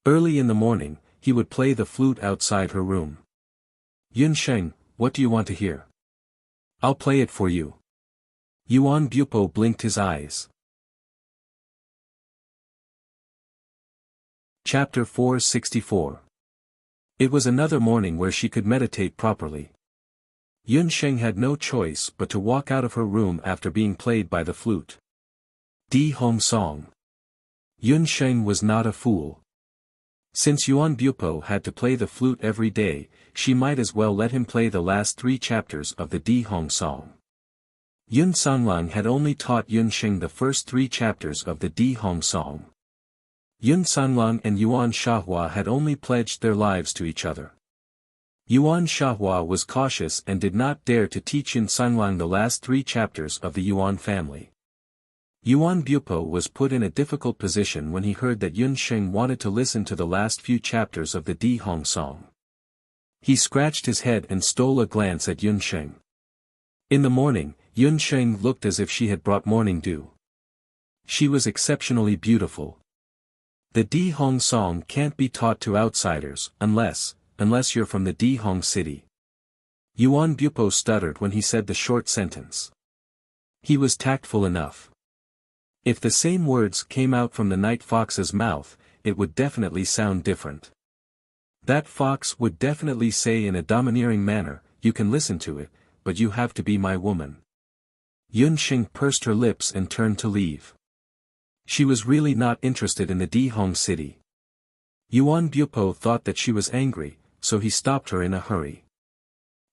Early in the morning, he would play the flute outside her room. Yunsheng, what do you want to hear? I'll play it for you. Yuan Bupo blinked his eyes. Chapter 464. It was another morning where she could meditate properly. Yun Sheng had no choice but to walk out of her room after being played by the flute. Di Hong Song. Yun Sheng was not a fool. Since Yuan Bupo had to play the flute every day, she might as well let him play the last 3 chapters of the Di Hong Song. Yun Sanlang had only taught Yun Sheng the first 3 chapters of the Di Hong Song. Yun Sanlang and Yuan Shahua had only pledged their lives to each other. Yuan Shahua was cautious and did not dare to teach Yun Sanlang the last 3 chapters of the Yuan family. Yuan Bupo was put in a difficult position when he heard that Yun Sheng wanted to listen to the last few chapters of the Di Hong Song. He scratched his head and stole a glance at Yun Sheng. In the morning, Yun Sheng looked as if she had brought morning dew. She was exceptionally beautiful. The Di Hong Song can't be taught to outsiders, unless you're from the Di Hong city. Yuan Bupo stuttered when he said the short sentence. He was tactful enough. If the same words came out from the night fox's mouth, it would definitely sound different. That fox would definitely say in a domineering manner, "You can listen to it, but you have to be my woman." Yun Sheng pursed her lips and turned to leave. She was really not interested in the Di Hong city. Yuan Bupo thought that she was angry, so he stopped her in a hurry.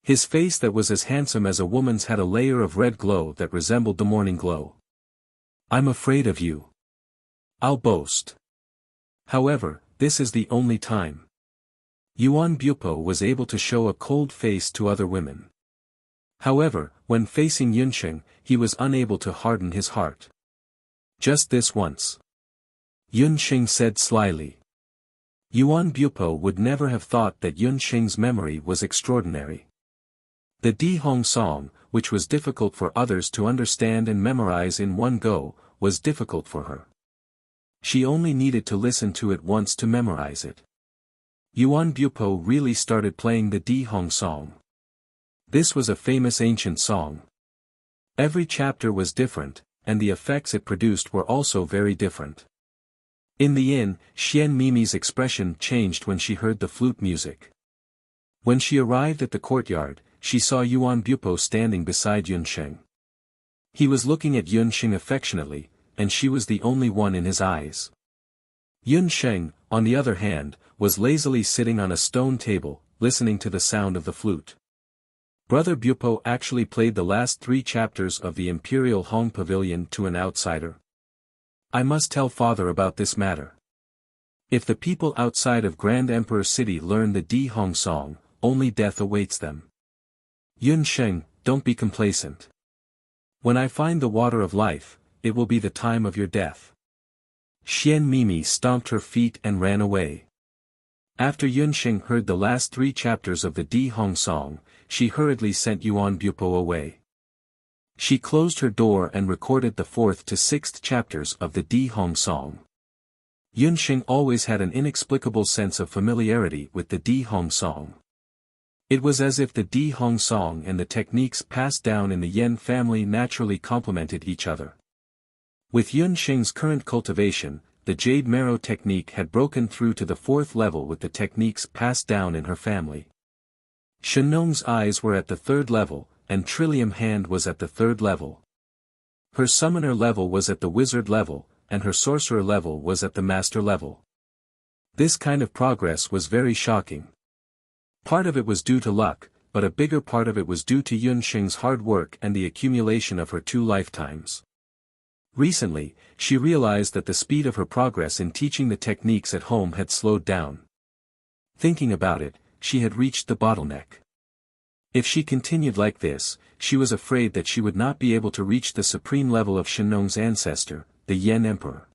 His face that was as handsome as a woman's had a layer of red glow that resembled the morning glow. "I'm afraid of you. I'll boast. However, this is the only time." Yuan Bupo was able to show a cold face to other women. However, when facing Yun Sheng, he was unable to harden his heart. "Just this once," Yun Sheng said slyly. Yuan Bupo would never have thought that Yun Sheng's memory was extraordinary. The Di Hong Song, which was difficult for others to understand and memorize in one go, was difficult for her. She only needed to listen to it once to memorize it. Yuan Bupo really started playing the Di Hong Song. This was a famous ancient song. Every chapter was different, and the effects it produced were also very different. In the inn, Xian Mimi's expression changed when she heard the flute music. When she arrived at the courtyard, she saw Yuan Bupo standing beside Yun Sheng. He was looking at Yun Sheng affectionately, and she was the only one in his eyes. Yun Sheng, on the other hand, was lazily sitting on a stone table, listening to the sound of the flute. Brother Bupo actually played the last 3 chapters of the Imperial Hong Pavilion to an outsider. I must tell father about this matter. If the people outside of Grand Emperor City learn the Di Hong Song, only death awaits them. Yun Sheng, don't be complacent. When I find the water of life, it will be the time of your death. Xian Mimi stomped her feet and ran away. After Yun Sheng heard the last 3 chapters of the Di Hong Song, she hurriedly sent Yuan Bupo away. She closed her door and recorded the 4th to 6th chapters of the Di Hong Song. Yun Sheng always had an inexplicable sense of familiarity with the Di Hong Song. It was as if the Di Hong Song and the techniques passed down in the Yen family naturally complemented each other. With Yun Sheng's current cultivation, the Jade Marrow technique had broken through to the 4th level with the techniques passed down in her family. Shenong's eyes were at the 3rd level, and Trillium Hand was at the 3rd level. Her summoner level was at the wizard level, and her sorcerer level was at the master level. This kind of progress was very shocking. Part of it was due to luck, but a bigger part of it was due to Yun Sheng's hard work and the accumulation of her 2 lifetimes. Recently, she realized that the speed of her progress in teaching the techniques at home had slowed down. Thinking about it, she had reached the bottleneck. If she continued like this, she was afraid that she would not be able to reach the supreme level of Shenong's ancestor, the Yen Emperor.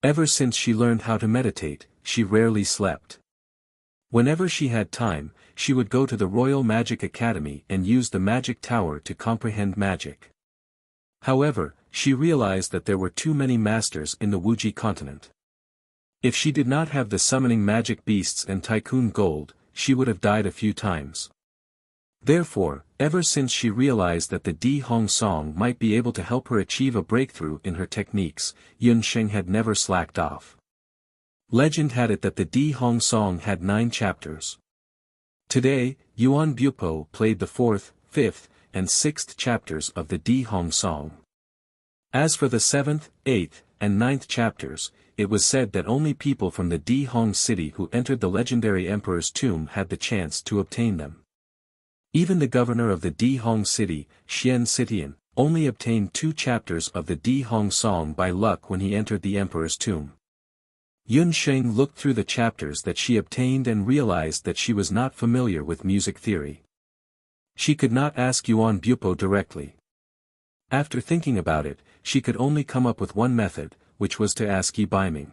Ever since she learned how to meditate, she rarely slept. Whenever she had time, she would go to the Royal Magic Academy and use the magic tower to comprehend magic. However, she realized that there were too many masters in the Wuji continent. If she did not have the summoning magic beasts and tycoon gold, she would have died a few times. Therefore, ever since she realized that the Di Hong Song might be able to help her achieve a breakthrough in her techniques, Yun Sheng had never slacked off. Legend had it that the Di Hong Song had 9 chapters. Today, Yuan Bupo played the 4th, 5th, and 6th chapters of the Di Hong Song. As for the 7th, 8th, and 9th chapters, it was said that only people from the Di Hong city who entered the legendary emperor's tomb had the chance to obtain them. Even the governor of the Di Hong city, Xian Sitian, only obtained 2 chapters of the Di Hong Song by luck when he entered the emperor's tomb. Yun Sheng looked through the chapters that she obtained and realized that she was not familiar with music theory. She could not ask Yuan Bupo directly. After thinking about it, she could only come up with one method, which was to ask Yi Baiming.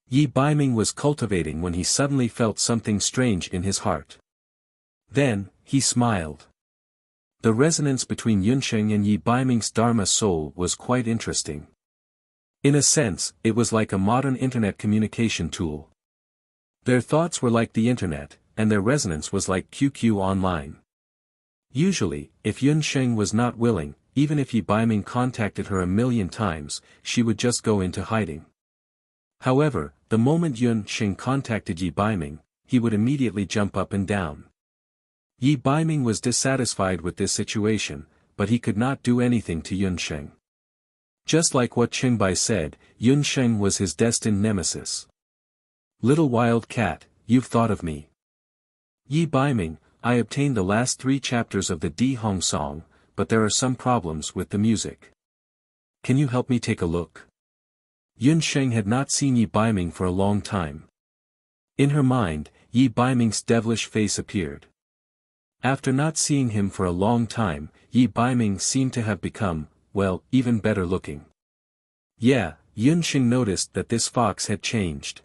Yi Baiming was cultivating when he suddenly felt something strange in his heart. Then, he smiled. The resonance between Yunsheng and Yi Baiming's Dharma soul was quite interesting. In a sense, it was like a modern internet communication tool. Their thoughts were like the internet, and their resonance was like QQ online. Usually, if Yunsheng was not willing, even if Yi Baiming contacted her a million times, she would just go into hiding. However, the moment Yunsheng contacted Yi Baiming, he would immediately jump up and down. Yi Baiming was dissatisfied with this situation, but he could not do anything to Yunsheng. Just like what Qingbai said, Yunsheng was his destined nemesis. Little wild cat, you've thought of me. Yi Baiming, I obtained the last 3 chapters of the Di Hong Song, but there are some problems with the music. Can you help me take a look? Yunsheng had not seen Yi Baiming for a long time. In her mind, Yi Baiming's devilish face appeared. After not seeing him for a long time, Yi Baiming seemed to have become, well, even better looking. Yeah, Yunsheng noticed that this fox had changed.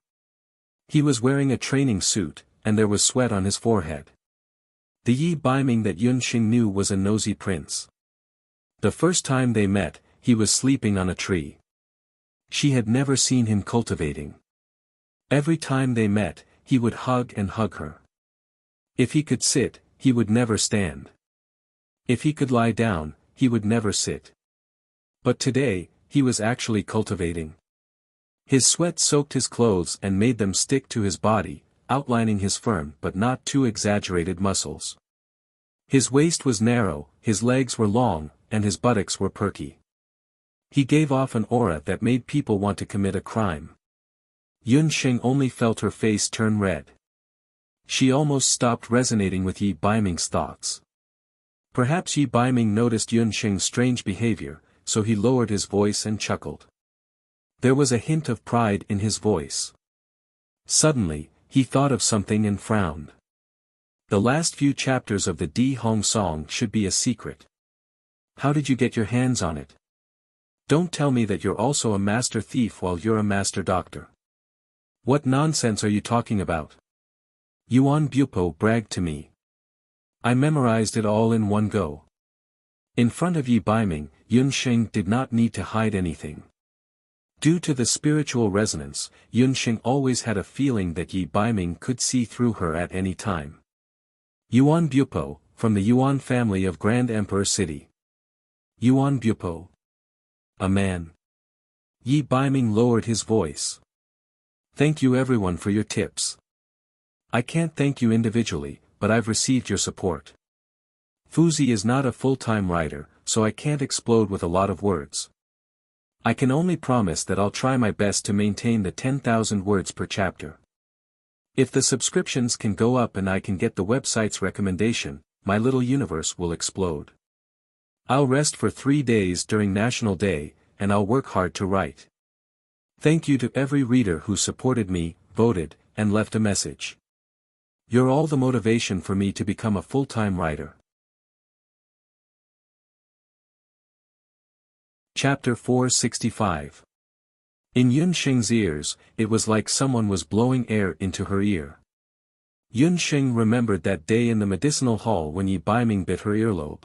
He was wearing a training suit, and there was sweat on his forehead. The Yi Baiming that Yunsheng knew was a nosy prince. The first time they met, he was sleeping on a tree. She had never seen him cultivating. Every time they met, he would hug and hug her. If he could sit, he would never stand. If he could lie down, he would never sit. But today, he was actually cultivating. His sweat soaked his clothes and made them stick to his body, outlining his firm but not too exaggerated muscles. His waist was narrow, his legs were long, and his buttocks were perky. He gave off an aura that made people want to commit a crime. Yunsheng only felt her face turn red. She almost stopped resonating with Yi Baiming's thoughts. Perhaps Yi Baiming noticed Yunsheng's strange behavior, so he lowered his voice and chuckled. There was a hint of pride in his voice. Suddenly, he thought of something and frowned. The last few chapters of the Di Hong Song should be a secret. How did you get your hands on it? Don't tell me that you're also a master thief while you're a master doctor. What nonsense are you talking about? Yuan Bupo bragged to me. I memorized it all in one go. In front of Yi Baiming, Yunsheng did not need to hide anything. Due to the spiritual resonance, Yunsheng always had a feeling that Yi Baiming could see through her at any time. Yuan Bupo, from the Yuan family of Grand Emperor City. Yuan Bupo. A man. Yi Baiming lowered his voice. Thank you everyone for your tips. I can't thank you individually, but I've received your support. Fuzi is not a full-time writer, so I can't explode with a lot of words. I can only promise that I'll try my best to maintain the 10,000 words per chapter. If the subscriptions can go up and I can get the website's recommendation, my little universe will explode. I'll rest for 3 days during National Day, and I'll work hard to write. Thank you to every reader who supported me, voted, and left a message. You're all the motivation for me to become a full-time writer. Chapter 465. In Yunsheng's ears, it was like someone was blowing air into her ear. Yunsheng remembered that day in the medicinal hall when Yi Baiming bit her earlobe.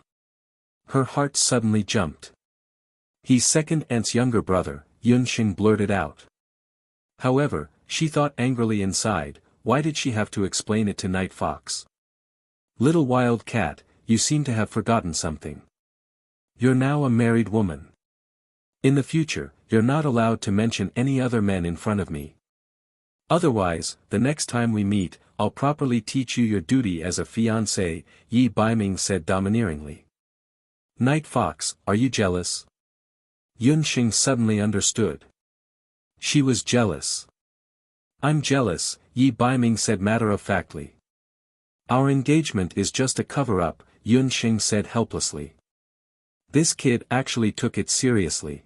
Her heart suddenly jumped. He's second aunt's younger brother, Yunsheng blurted out. However, she thought angrily inside, why did she have to explain it to Night Fox? Little wild cat, you seem to have forgotten something. You're now a married woman. In the future, you're not allowed to mention any other men in front of me. Otherwise, the next time we meet, I'll properly teach you your duty as a fiancé, Yi Baiming said domineeringly. Night Fox, are you jealous? Yunxing suddenly understood. She was jealous. I'm jealous, Yi Baiming said matter-of-factly. Our engagement is just a cover-up, Yunxing said helplessly. This kid actually took it seriously.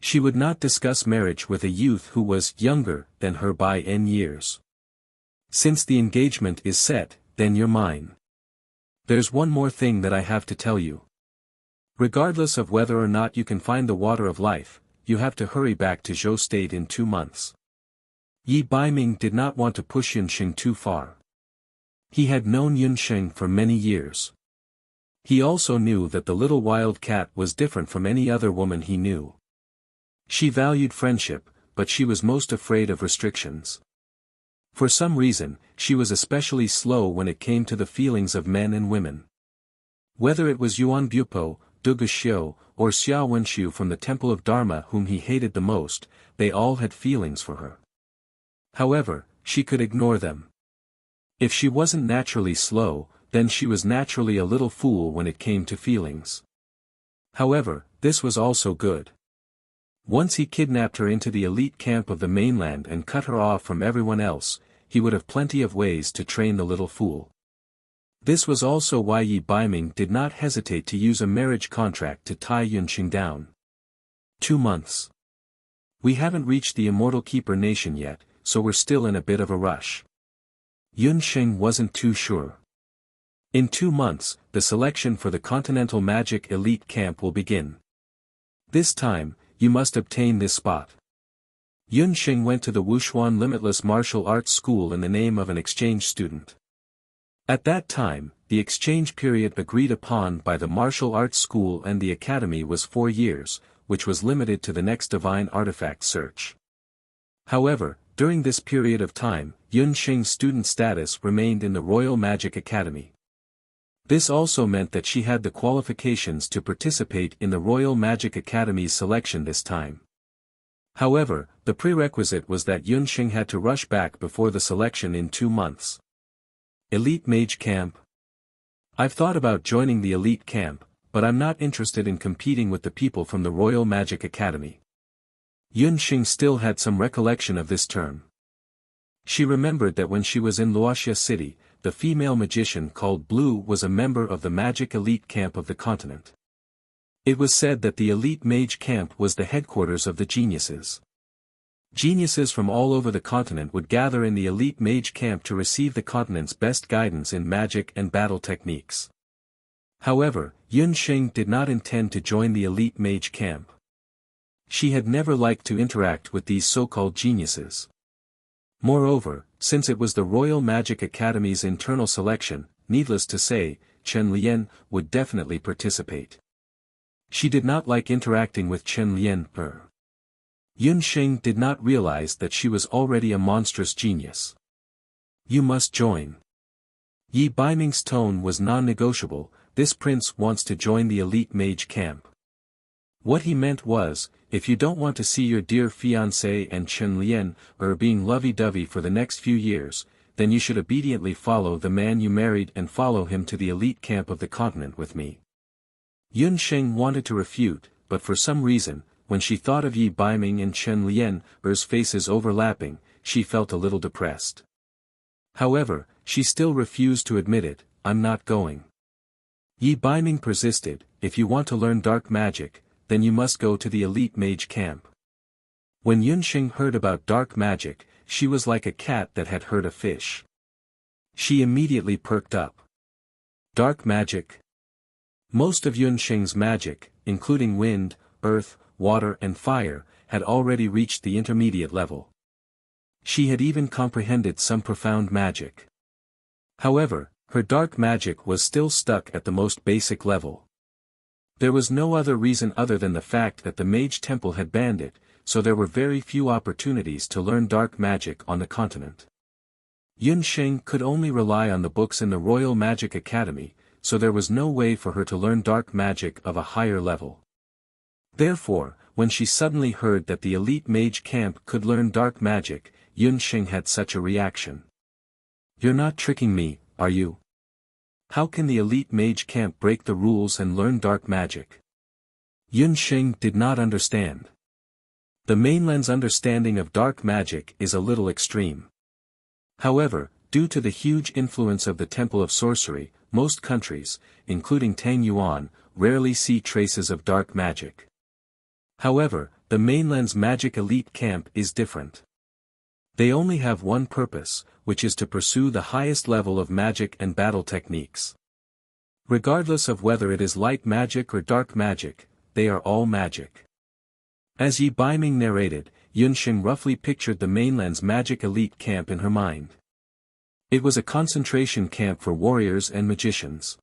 She would not discuss marriage with a youth who was younger than her by n years. Since the engagement is set, then you're mine. There's one more thing that I have to tell you. Regardless of whether or not you can find the water of life, you have to hurry back to Zhou State in 2 months. Yi Baiming did not want to push Yunxing too far. He had known Yunxing for many years. He also knew that the little wild cat was different from any other woman he knew. She valued friendship, but she was most afraid of restrictions. For some reason, she was especially slow when it came to the feelings of men and women. Whether it was Yuan Bupo, Dugu Xiu, or Xia Wenxiu from the Temple of Dharma whom he hated the most, they all had feelings for her. However, she could ignore them. If she wasn't naturally slow, then she was naturally a little fool when it came to feelings. However, this was also good. Once he kidnapped her into the elite camp of the mainland and cut her off from everyone else, he would have plenty of ways to train the little fool. This was also why Yi Baiming did not hesitate to use a marriage contract to tie Yunxing down. 2 months. We haven't reached the Immortal Keeper Nation yet, so we're still in a bit of a rush. Yunxing wasn't too sure. In 2 months, the selection for the Continental Magic Elite Camp will begin. This time, you must obtain this spot. Yunxing went to the Wushuan Limitless Martial Arts School in the name of an exchange student. At that time, the exchange period agreed upon by the martial arts school and the academy was 4 years, which was limited to the next divine artifact search. However, during this period of time, Yunxing's student status remained in the Royal Magic Academy. This also meant that she had the qualifications to participate in the Royal Magic Academy's selection this time. However, the prerequisite was that Yunxing had to rush back before the selection in 2 months. Elite Mage Camp. I've thought about joining the Elite Camp, but I'm not interested in competing with the people from the Royal Magic Academy. Yunxing still had some recollection of this term. She remembered that when she was in Wuxia City, the female magician called Blue was a member of the Magic Elite Camp of the continent. It was said that the Elite Mage Camp was the headquarters of the geniuses. Geniuses from all over the continent would gather in the Elite Mage Camp to receive the continent's best guidance in magic and battle techniques. However, Yunxing did not intend to join the Elite Mage Camp. She had never liked to interact with these so-called geniuses. Moreover, since it was the Royal Magic Academy's internal selection, needless to say, Chen Lian would definitely participate. She did not like interacting with Chen Lian. Yunxing did not realize that she was already a monstrous genius. You must join. Yi Baiming's tone was non-negotiable. This prince wants to join the Elite Mage Camp. What he meant was, if you don't want to see your dear fiancé and Chen Lian being lovey-dovey for the next few years, then you should obediently follow the man you married and follow him to the elite camp of the continent with me. Yunxing wanted to refute, but for some reason, when she thought of Yi Baiming and Chen Lian's faces overlapping, she felt a little depressed. However, she still refused to admit it. I'm not going. Yi Baiming persisted, if you want to learn dark magic, then you must go to the elite mage camp. When Yunxing heard about dark magic, she was like a cat that had heard a fish. She immediately perked up. Dark magic? Most of Yunxing's magic, including wind, earth, water and fire, had already reached the intermediate level. She had even comprehended some profound magic. However, her dark magic was still stuck at the most basic level. There was no other reason other than the fact that the mage temple had banned it, so there were very few opportunities to learn dark magic on the continent. Yunxing could only rely on the books in the Royal Magic Academy, so there was no way for her to learn dark magic of a higher level. Therefore, when she suddenly heard that the elite mage camp could learn dark magic, Yun Sheng had such a reaction. You're not tricking me, are you? How can the elite mage camp break the rules and learn dark magic? Yun Sheng did not understand. The mainland's understanding of dark magic is a little extreme. However, due to the huge influence of the Temple of Sorcery, most countries, including Tang Yuan, rarely see traces of dark magic. However, the mainland's magic elite camp is different. They only have one purpose, which is to pursue the highest level of magic and battle techniques. Regardless of whether it is light magic or dark magic, they are all magic. As Yi Baiming narrated, Yun Sheng roughly pictured the mainland's magic elite camp in her mind. It was a concentration camp for warriors and magicians.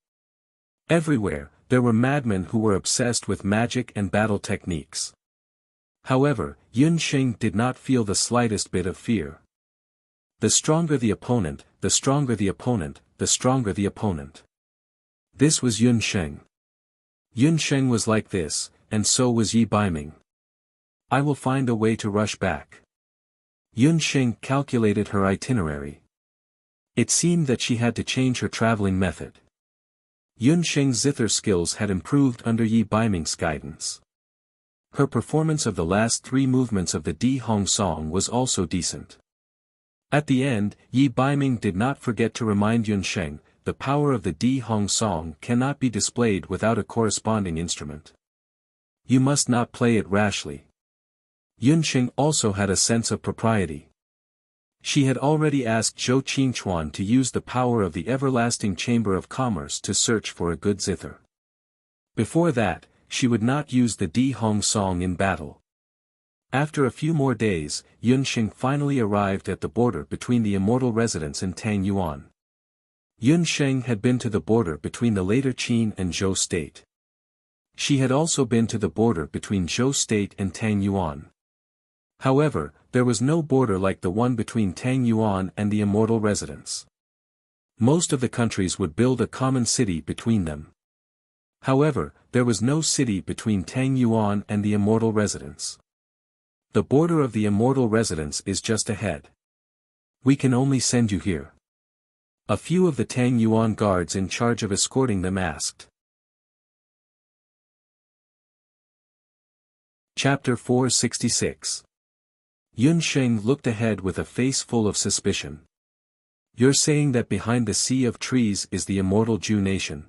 Everywhere, there were madmen who were obsessed with magic and battle techniques. However, Yun Sheng did not feel the slightest bit of fear. The stronger the opponent, the stronger the opponent, the stronger the opponent. This was Yun Sheng. Yun Sheng was like this, and so was Yi Baiming. I will find a way to rush back. Yun Sheng calculated her itinerary. It seemed that she had to change her traveling method. Yun Sheng's zither skills had improved under Yi Baiming's guidance. Her performance of the last 3 movements of the Di Hong song was also decent. At the end, Yi Baiming did not forget to remind Yun Sheng, the power of the Di Hong song cannot be displayed without a corresponding instrument. You must not play it rashly. Yun Sheng also had a sense of propriety. She had already asked Zhou Qingchuan to use the power of the everlasting Chamber of Commerce to search for a good zither. Before that, she would not use the Di Hong song in battle. After a few more days, Yun Sheng finally arrived at the border between the immortal residence and Tang Yuan. Yun Sheng had been to the border between the later Qin and Zhou state. She had also been to the border between Zhou state and Tang Yuan. However, there was no border like the one between Tang Yuan and the immortal residence. Most of the countries would build a common city between them. However, there was no city between Tang Yuan and the immortal residence. The border of the immortal residence is just ahead. We can only send you here. A few of the Tang Yuan guards in charge of escorting them asked. Chapter 466. Yun Sheng looked ahead with a face full of suspicion. You're saying that behind the sea of trees is the immortal Zhu nation?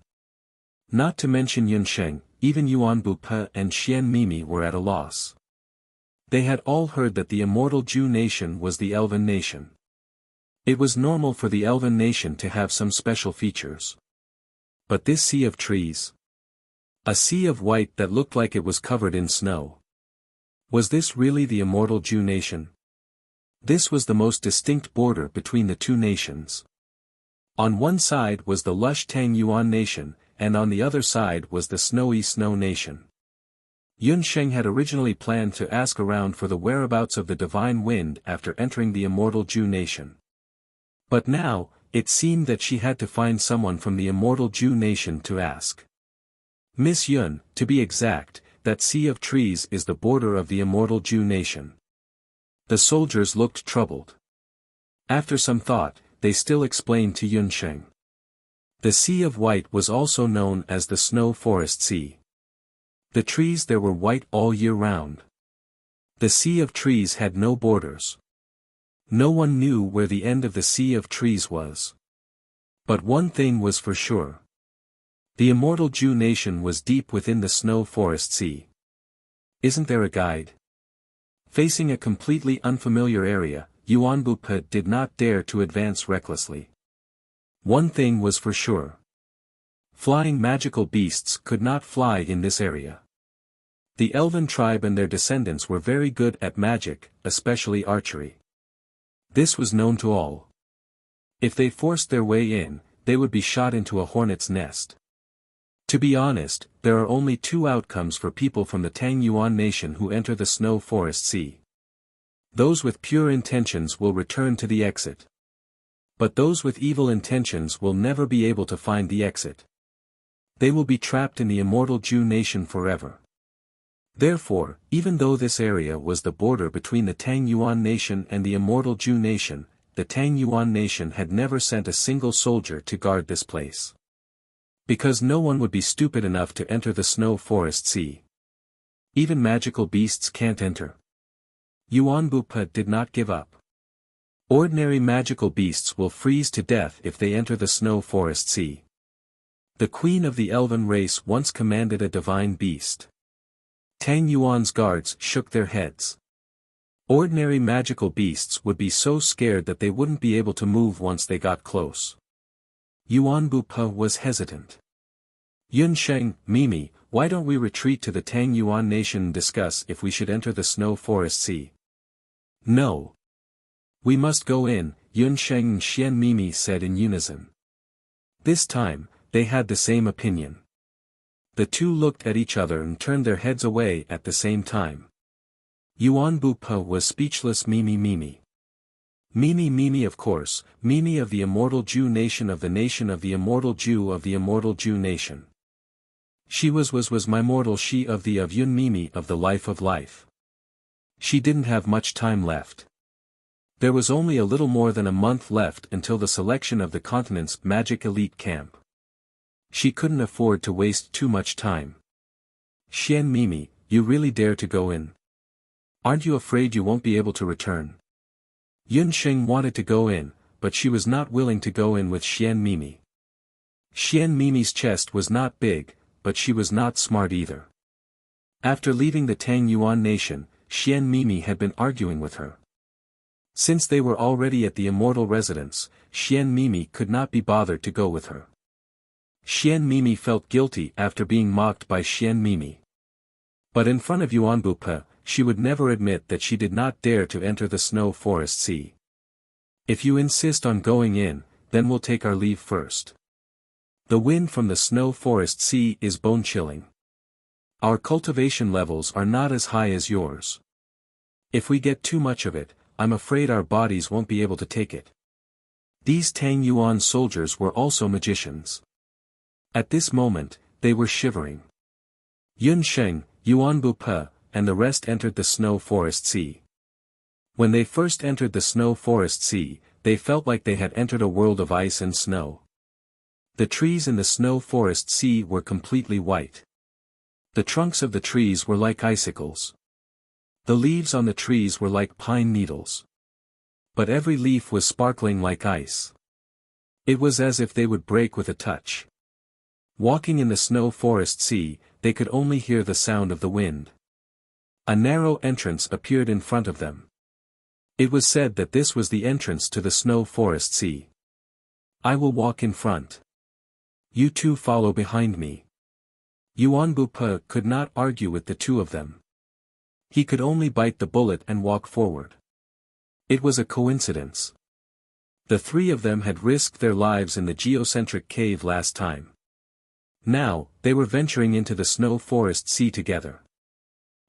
Not to mention Yun Sheng, even Yuan Bupe and Xian Mimi were at a loss. They had all heard that the immortal Zhu nation was the Elven nation. It was normal for the Elven nation to have some special features. But this sea of trees? A sea of white that looked like it was covered in snow. Was this really the immortal Zhu nation? This was the most distinct border between the two nations. On one side was the lush Tang Yuan nation, and on the other side was the snowy Snow nation. Yun Sheng had originally planned to ask around for the whereabouts of the divine wind after entering the immortal Zhu nation. But now, it seemed that she had to find someone from the immortal Zhu nation to ask. Miss Yun, to be exact, that sea of trees is the border of the immortal Zhu nation. The soldiers looked troubled. After some thought, they still explained to Yun Sheng. The Sea of White was also known as the Snow Forest Sea. The trees there were white all year round. The Sea of Trees had no borders. No one knew where the end of the Sea of Trees was. But one thing was for sure. The immortal Zhu nation was deep within the Snow Forest Sea. Isn't there a guide? Facing a completely unfamiliar area, Yuan Bupe did not dare to advance recklessly. One thing was for sure. Flying magical beasts could not fly in this area. The Elven tribe and their descendants were very good at magic, especially archery. This was known to all. If they forced their way in, they would be shot into a hornet's nest. To be honest, there are only 2 outcomes for people from the Tang Yuan nation who enter the Snow Forest Sea. Those with pure intentions will return to the exit. But those with evil intentions will never be able to find the exit. They will be trapped in the immortal Zhu nation forever. Therefore, even though this area was the border between the Tang Yuan nation and the immortal Zhu nation, the Tang Yuan nation had never sent a single soldier to guard this place. Because no one would be stupid enough to enter the snow forest sea. Even magical beasts can't enter. Yuan Bupa did not give up. Ordinary magical beasts will freeze to death if they enter the snow forest sea. The queen of the elven race once commanded a divine beast. Tang Yuan's guards shook their heads. Ordinary magical beasts would be so scared that they wouldn't be able to move once they got close. Yuan Bupa was hesitant. Yun Sheng, Mimi, why don't we retreat to the Tang Yuan nation and discuss if we should enter the snow forest sea? No. We must go in, Yun Sheng and Xian Mimi said in unison. This time, they had the same opinion. The two looked at each other and turned their heads away at the same time. Yuan Bupa was speechless. Mimi Mimi. Mimi Mimi, of course, Mimi of the immortal Zhu nation of the immortal Zhu of the immortal Zhu nation. She was my mortal she of Yun Mimi of the life of life. She didn't have much time left. There was only a little more than a month left until the selection of the continent's magic elite camp. She couldn't afford to waste too much time. Xian Mimi, you really dare to go in? Aren't you afraid you won't be able to return? Yun Sheng wanted to go in, but she was not willing to go in with Xian Mimi. Xian Mimi's chest was not big, but she was not smart either. After leaving the Tang Yuan nation, Xian Mimi had been arguing with her. Since they were already at the immortal residence, Xian Mimi could not be bothered to go with her. Xian Mimi felt guilty after being mocked by Xian Mimi. But in front of Yuan Bupa, she would never admit that she did not dare to enter the snow forest sea. If you insist on going in, then we'll take our leave first. The wind from the snow forest sea is bone-chilling. Our cultivation levels are not as high as yours. If we get too much of it, I'm afraid our bodies won't be able to take it. These Tang Yuan soldiers were also magicians. At this moment, they were shivering. Yun Sheng, Yuan Bupa, and the rest entered the snow forest sea. When they first entered the snow forest sea, they felt like they had entered a world of ice and snow. The trees in the snow forest sea were completely white. The trunks of the trees were like icicles. The leaves on the trees were like pine needles. But every leaf was sparkling like ice. It was as if they would break with a touch. Walking in the snow forest sea, they could only hear the sound of the wind. A narrow entrance appeared in front of them. It was said that this was the entrance to the snow forest sea. I will walk in front. You two follow behind me. Yuan Bupa could not argue with the two of them. He could only bite the bullet and walk forward. It was a coincidence. The three of them had risked their lives in the geocentric cave last time. Now, they were venturing into the snow forest sea together.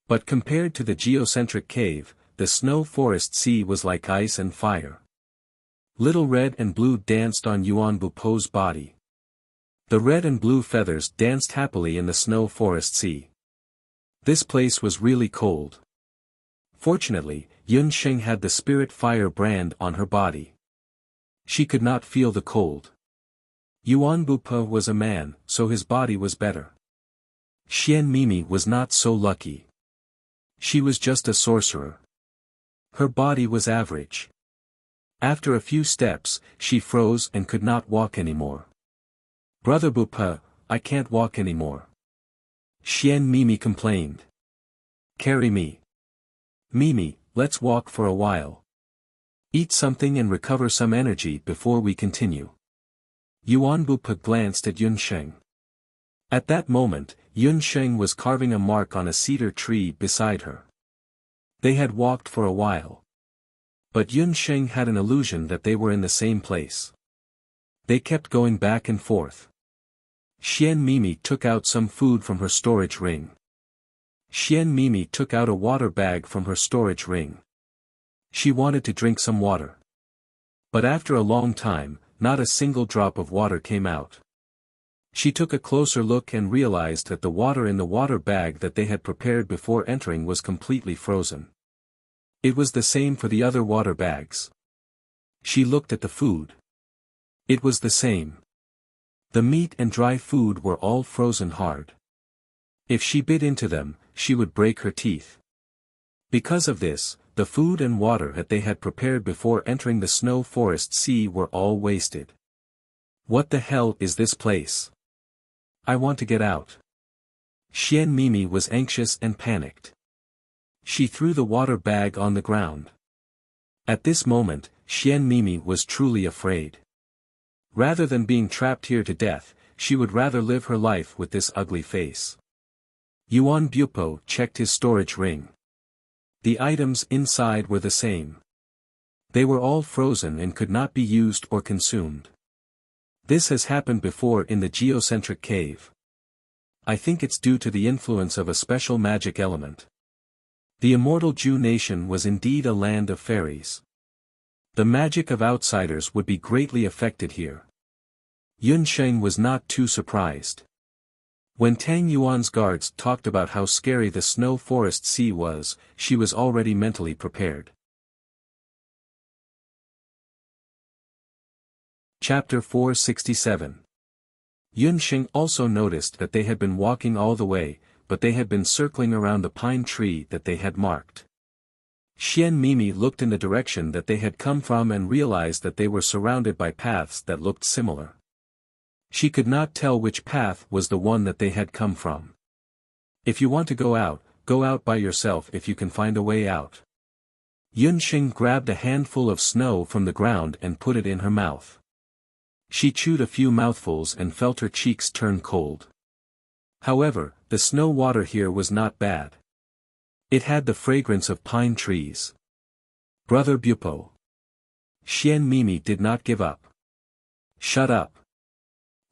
But compared to the geocentric cave, the snow forest sea was like ice and fire. Little red and blue danced on Yuan Bupo's body. The red and blue feathers danced happily in the snow forest sea. This place was really cold. Fortunately, Yun Sheng had the spirit fire brand on her body. She could not feel the cold. Yuan Bupa was a man, so his body was better. Xian Mimi was not so lucky. She was just a sorcerer. Her body was average. After a few steps, she froze and could not walk anymore. Brother Bupa, I can't walk anymore. Xian Mimi complained. Carry me. Mimi, let's walk for a while. Eat something and recover some energy before we continue. Yuan Bupa glanced at Yun Sheng. At that moment, Yun Sheng was carving a mark on a cedar tree beside her. They had walked for a while. But Yun Sheng had an illusion that they were in the same place. They kept going back and forth. Xian Mimi took out some food from her storage ring. Xian Mimi took out a water bag from her storage ring. She wanted to drink some water. But after a long time, not a single drop of water came out. She took a closer look and realized that the water in the water bag that they had prepared before entering was completely frozen. It was the same for the other water bags. She looked at the food. It was the same. The meat and dry food were all frozen hard. If she bit into them, she would break her teeth. Because of this, the food and water that they had prepared before entering the snow forest sea were all wasted. What the hell is this place? I want to get out. Xian Mimi was anxious and panicked. She threw the water bag on the ground. At this moment, Xian Mimi was truly afraid. Rather than being trapped here to death, she would rather live her life with this ugly face. Yuan Bupo checked his storage ring. The items inside were the same. They were all frozen and could not be used or consumed. This has happened before in the geocentric cave. I think it's due to the influence of a special magic element. The immortal Ju nation was indeed a land of fairies. The magic of outsiders would be greatly affected here. Yun Sheng was not too surprised. When Tang Yuan's guards talked about how scary the snow forest sea was, she was already mentally prepared. Chapter 467. Yun Sheng also noticed that they had been walking all the way, but they had been circling around the pine tree that they had marked. Xian Mimi looked in the direction that they had come from and realized that they were surrounded by paths that looked similar. She could not tell which path was the one that they had come from. If you want to go out by yourself if you can find a way out. Yun Sheng grabbed a handful of snow from the ground and put it in her mouth. She chewed a few mouthfuls and felt her cheeks turn cold. However, the snow water here was not bad. It had the fragrance of pine trees. Brother Bupo. Xian Mimi did not give up. Shut up.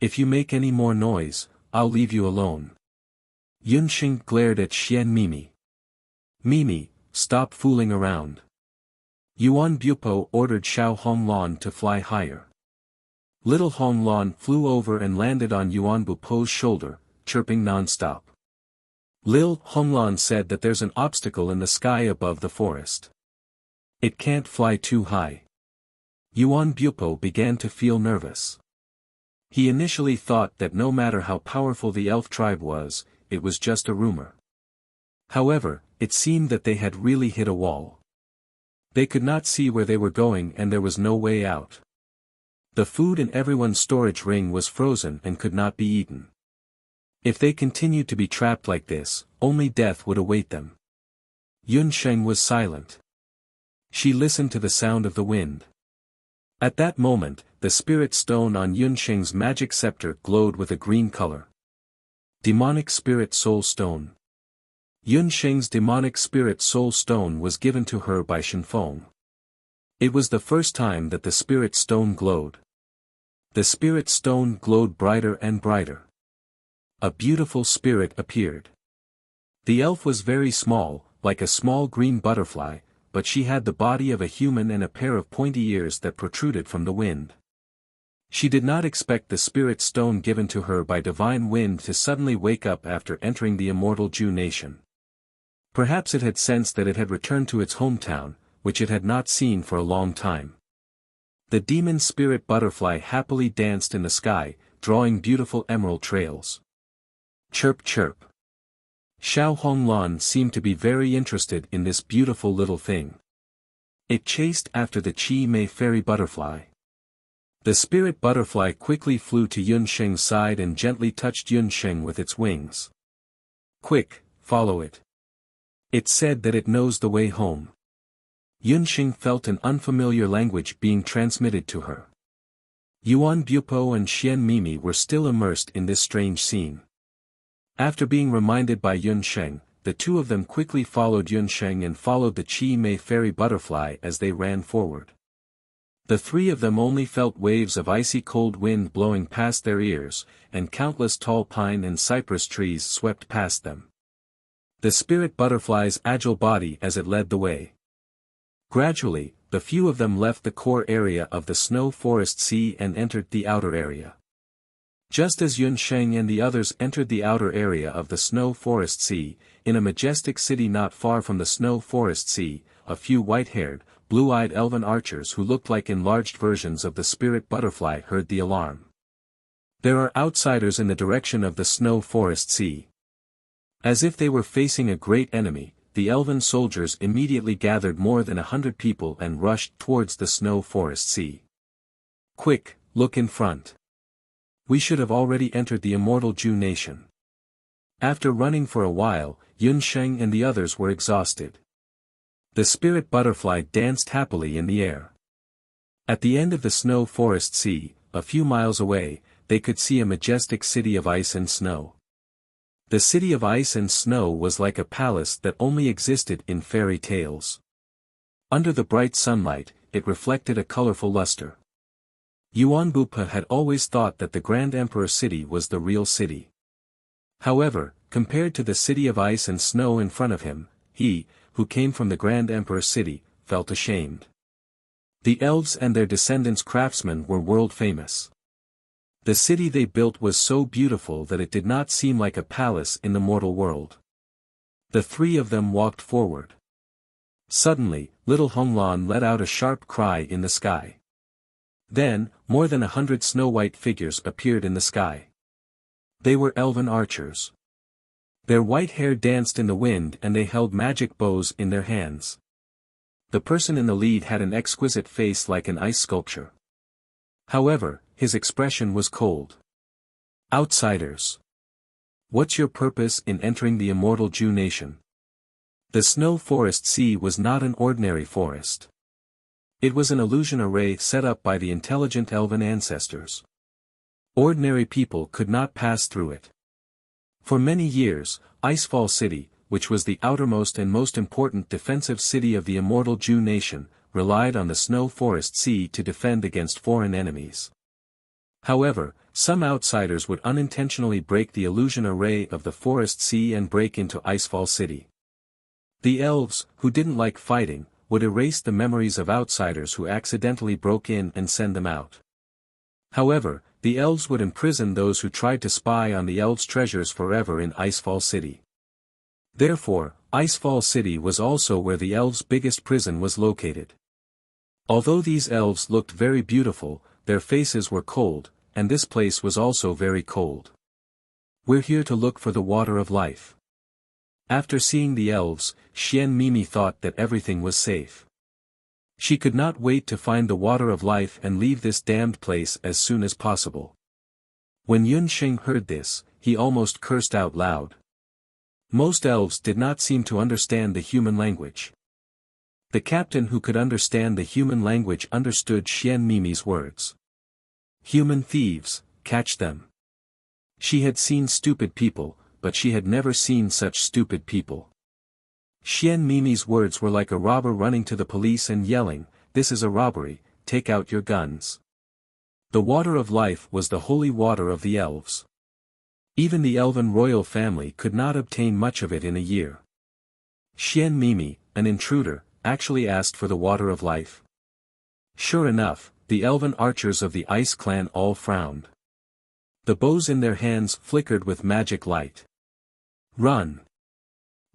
If you make any more noise, I'll leave you alone. Yun Sheng glared at Xian Mimi. Mimi, stop fooling around. Yuan Bupo ordered Xiao Honglan to fly higher. Little Honglan flew over and landed on Yuan Bupo's shoulder, chirping non-stop. Lil Honglan said that there's an obstacle in the sky above the forest. It can't fly too high. Yuan Bupo began to feel nervous. He initially thought that no matter how powerful the elf tribe was, it was just a rumor. However, it seemed that they had really hit a wall. They could not see where they were going and there was no way out. The food in everyone's storage ring was frozen and could not be eaten. If they continued to be trapped like this, only death would await them. Yun Sheng was silent. She listened to the sound of the wind. At that moment, the spirit stone on Yun Sheng's magic scepter glowed with a green color. Demonic Spirit Soul Stone. Yun Sheng's demonic spirit soul stone was given to her by Shenfeng. It was the first time that the spirit stone glowed. The spirit stone glowed brighter and brighter. A beautiful spirit appeared. The elf was very small, like a small green butterfly, but she had the body of a human and a pair of pointy ears that protruded from the wind. She did not expect the spirit stone given to her by divine wind to suddenly wake up after entering the immortal Ju nation. Perhaps it had sensed that it had returned to its hometown, which it had not seen for a long time. The demon spirit butterfly happily danced in the sky, drawing beautiful emerald trails. Chirp chirp. Xiao Honglan seemed to be very interested in this beautiful little thing. It chased after the Chi Mei fairy butterfly. The spirit butterfly quickly flew to Yun Sheng's side and gently touched Yun Sheng with its wings. Quick, follow it. It said that it knows the way home. Yun Sheng felt an unfamiliar language being transmitted to her. Yuan Bupo and Xian Mimi were still immersed in this strange scene. After being reminded by Yun Sheng, the two of them quickly followed Yun Sheng and followed the Chi Mei fairy butterfly as they ran forward. The three of them only felt waves of icy cold wind blowing past their ears, and countless tall pine and cypress trees swept past them. The spirit butterfly's agile body as it led the way. Gradually, the few of them left the core area of the snow forest sea and entered the outer area. Just as Yun Sheng and the others entered the outer area of the Snow Forest Sea, in a majestic city not far from the Snow Forest Sea, a few white-haired, blue-eyed elven archers who looked like enlarged versions of the spirit butterfly heard the alarm. There are outsiders in the direction of the Snow Forest Sea. As if they were facing a great enemy, the elven soldiers immediately gathered more than 100 people and rushed towards the Snow Forest Sea. Quick, look in front. We should have already entered the immortal Ju nation. After running for a while, Yun Sheng and the others were exhausted. The spirit butterfly danced happily in the air. At the end of the Snow Forest Sea, a few miles away, they could see a majestic city of ice and snow. The city of ice and snow was like a palace that only existed in fairy tales. Under the bright sunlight, it reflected a colorful luster. Yuan Bupa had always thought that the Grand Emperor city was the real city. However, compared to the city of ice and snow in front of him, he, who came from the Grand Emperor city, felt ashamed. The elves and their descendants craftsmen were world famous. The city they built was so beautiful that it did not seem like a palace in the mortal world. The three of them walked forward. Suddenly, little Honglan let out a sharp cry in the sky. Then, more than 100 snow-white figures appeared in the sky. They were elven archers. Their white hair danced in the wind and they held magic bows in their hands. The person in the lead had an exquisite face like an ice sculpture. However, his expression was cold. Outsiders. What's your purpose in entering the immortal Ju nation? The Snow Forest Sea was not an ordinary forest. It was an illusion array set up by the intelligent elven ancestors. Ordinary people could not pass through it. For many years, Icefall City, which was the outermost and most important defensive city of the immortal Ju nation, relied on the Snow Forest Sea to defend against foreign enemies. However, some outsiders would unintentionally break the illusion array of the Forest Sea and break into Icefall City. The elves, who didn't like fighting, would erase the memories of outsiders who accidentally broke in and send them out. However, the elves would imprison those who tried to spy on the elves' treasures forever in Icefall City. Therefore, Icefall City was also where the elves' biggest prison was located. Although these elves looked very beautiful, their faces were cold, and this place was also very cold. We're here to look for the water of life. After seeing the elves, Xian Mimi thought that everything was safe. She could not wait to find the water of life and leave this damned place as soon as possible. When Yun Sheng heard this, he almost cursed out loud. Most elves did not seem to understand the human language. The captain who could understand the human language understood Xian Mimi's words. Human thieves, catch them. She had seen stupid people, but she had never seen such stupid people. Xian Mimi's words were like a robber running to the police and yelling, "This is a robbery, take out your guns." The water of life was the holy water of the elves. Even the elven royal family could not obtain much of it in a year. Xian Mimi, an intruder, actually asked for the water of life. Sure enough, the elven archers of the Ice Clan all frowned. The bows in their hands flickered with magic light. Run!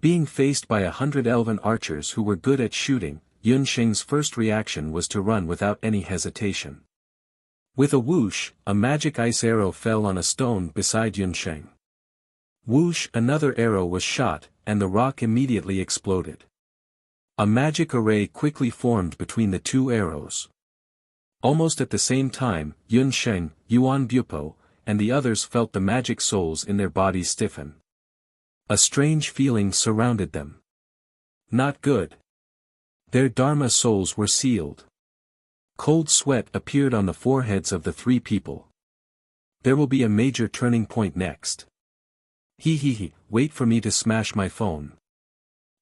Being faced by 100 elven archers who were good at shooting, Yun Sheng's first reaction was to run without any hesitation. With a whoosh, a magic ice arrow fell on a stone beside Yun Sheng. Whoosh, another arrow was shot, and the rock immediately exploded. A magic array quickly formed between the two arrows. Almost at the same time, Yun Sheng, Yuan Bupo, and the others felt the magic souls in their bodies stiffen. A strange feeling surrounded them. Not good. Their Dharma souls were sealed. Cold sweat appeared on the foreheads of the three people. There will be a major turning point next. Wait for me to smash my phone.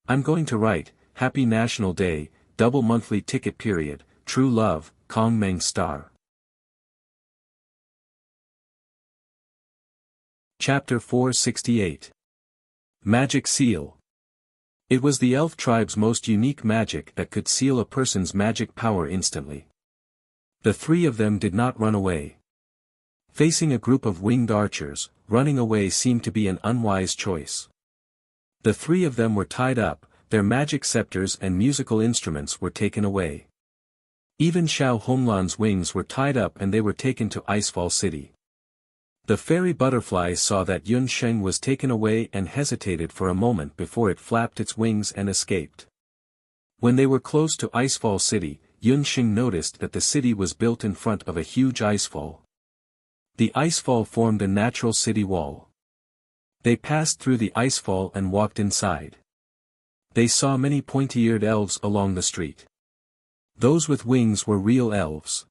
I'm going to write, Happy National Day, double monthly ticket period, true love, Kong Meng Star. Chapter 468. Magic Seal. It was the elf tribe's most unique magic that could seal a person's magic power instantly. The three of them did not run away. Facing a group of winged archers, running away seemed to be an unwise choice. The three of them were tied up, their magic scepters and musical instruments were taken away. Even Xiao Honglan's wings were tied up and they were taken to Icefall City. The fairy butterfly saw that Yun Sheng was taken away and hesitated for a moment before it flapped its wings and escaped. When they were close to Icefall City, Yun Sheng noticed that the city was built in front of a huge icefall. The icefall formed a natural city wall. They passed through the icefall and walked inside. They saw many pointy-eared elves along the street. Those with wings were real elves.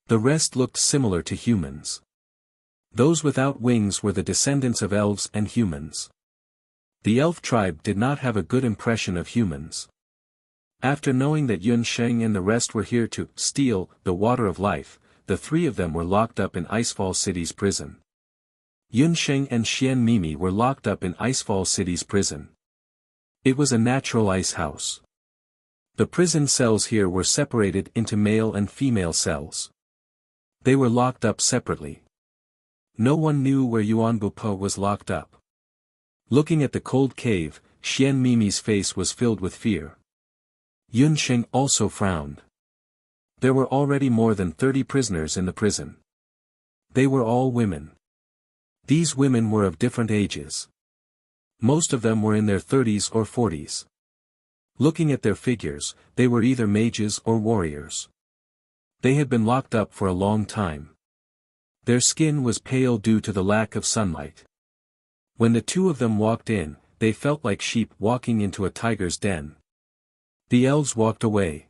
The rest looked similar to humans. Those without wings were the descendants of elves and humans. The elf tribe did not have a good impression of humans. After knowing that Yun Sheng and the rest were here to steal the water of life, the three of them were locked up in Icefall City's prison. Yun Sheng and Xian Mimi were locked up in Icefall City's prison. It was a natural ice house. The prison cells here were separated into male and female cells. They were locked up separately. No one knew where Yuan Bupo was locked up. Looking at the cold cave, Xian Mimi's face was filled with fear. Yun Sheng also frowned. There were already more than 30 prisoners in the prison. They were all women. These women were of different ages. Most of them were in their 30s or 40s. Looking at their figures, they were either mages or warriors. They had been locked up for a long time. Their skin was pale due to the lack of sunlight. When the two of them walked in, they felt like sheep walking into a tiger's den. The elves walked away.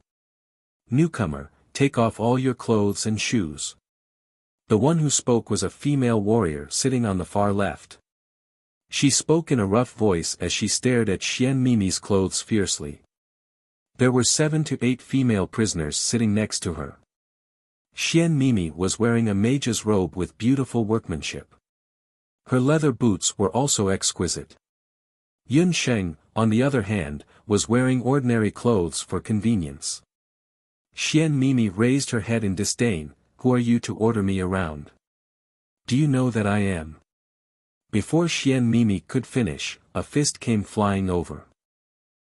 "Newcomer, take off all your clothes and shoes." The one who spoke was a female warrior sitting on the far left. She spoke in a rough voice as she stared at Xian Mimi's clothes fiercely. There were 7 to 8 female prisoners sitting next to her. Xian Mimi was wearing a mage's robe with beautiful workmanship. Her leather boots were also exquisite. Yun Sheng, on the other hand, was wearing ordinary clothes for convenience. Xian Mimi raised her head in disdain. "Who are you to order me around? Do you know that I am?" Before Xian Mimi could finish, a fist came flying over.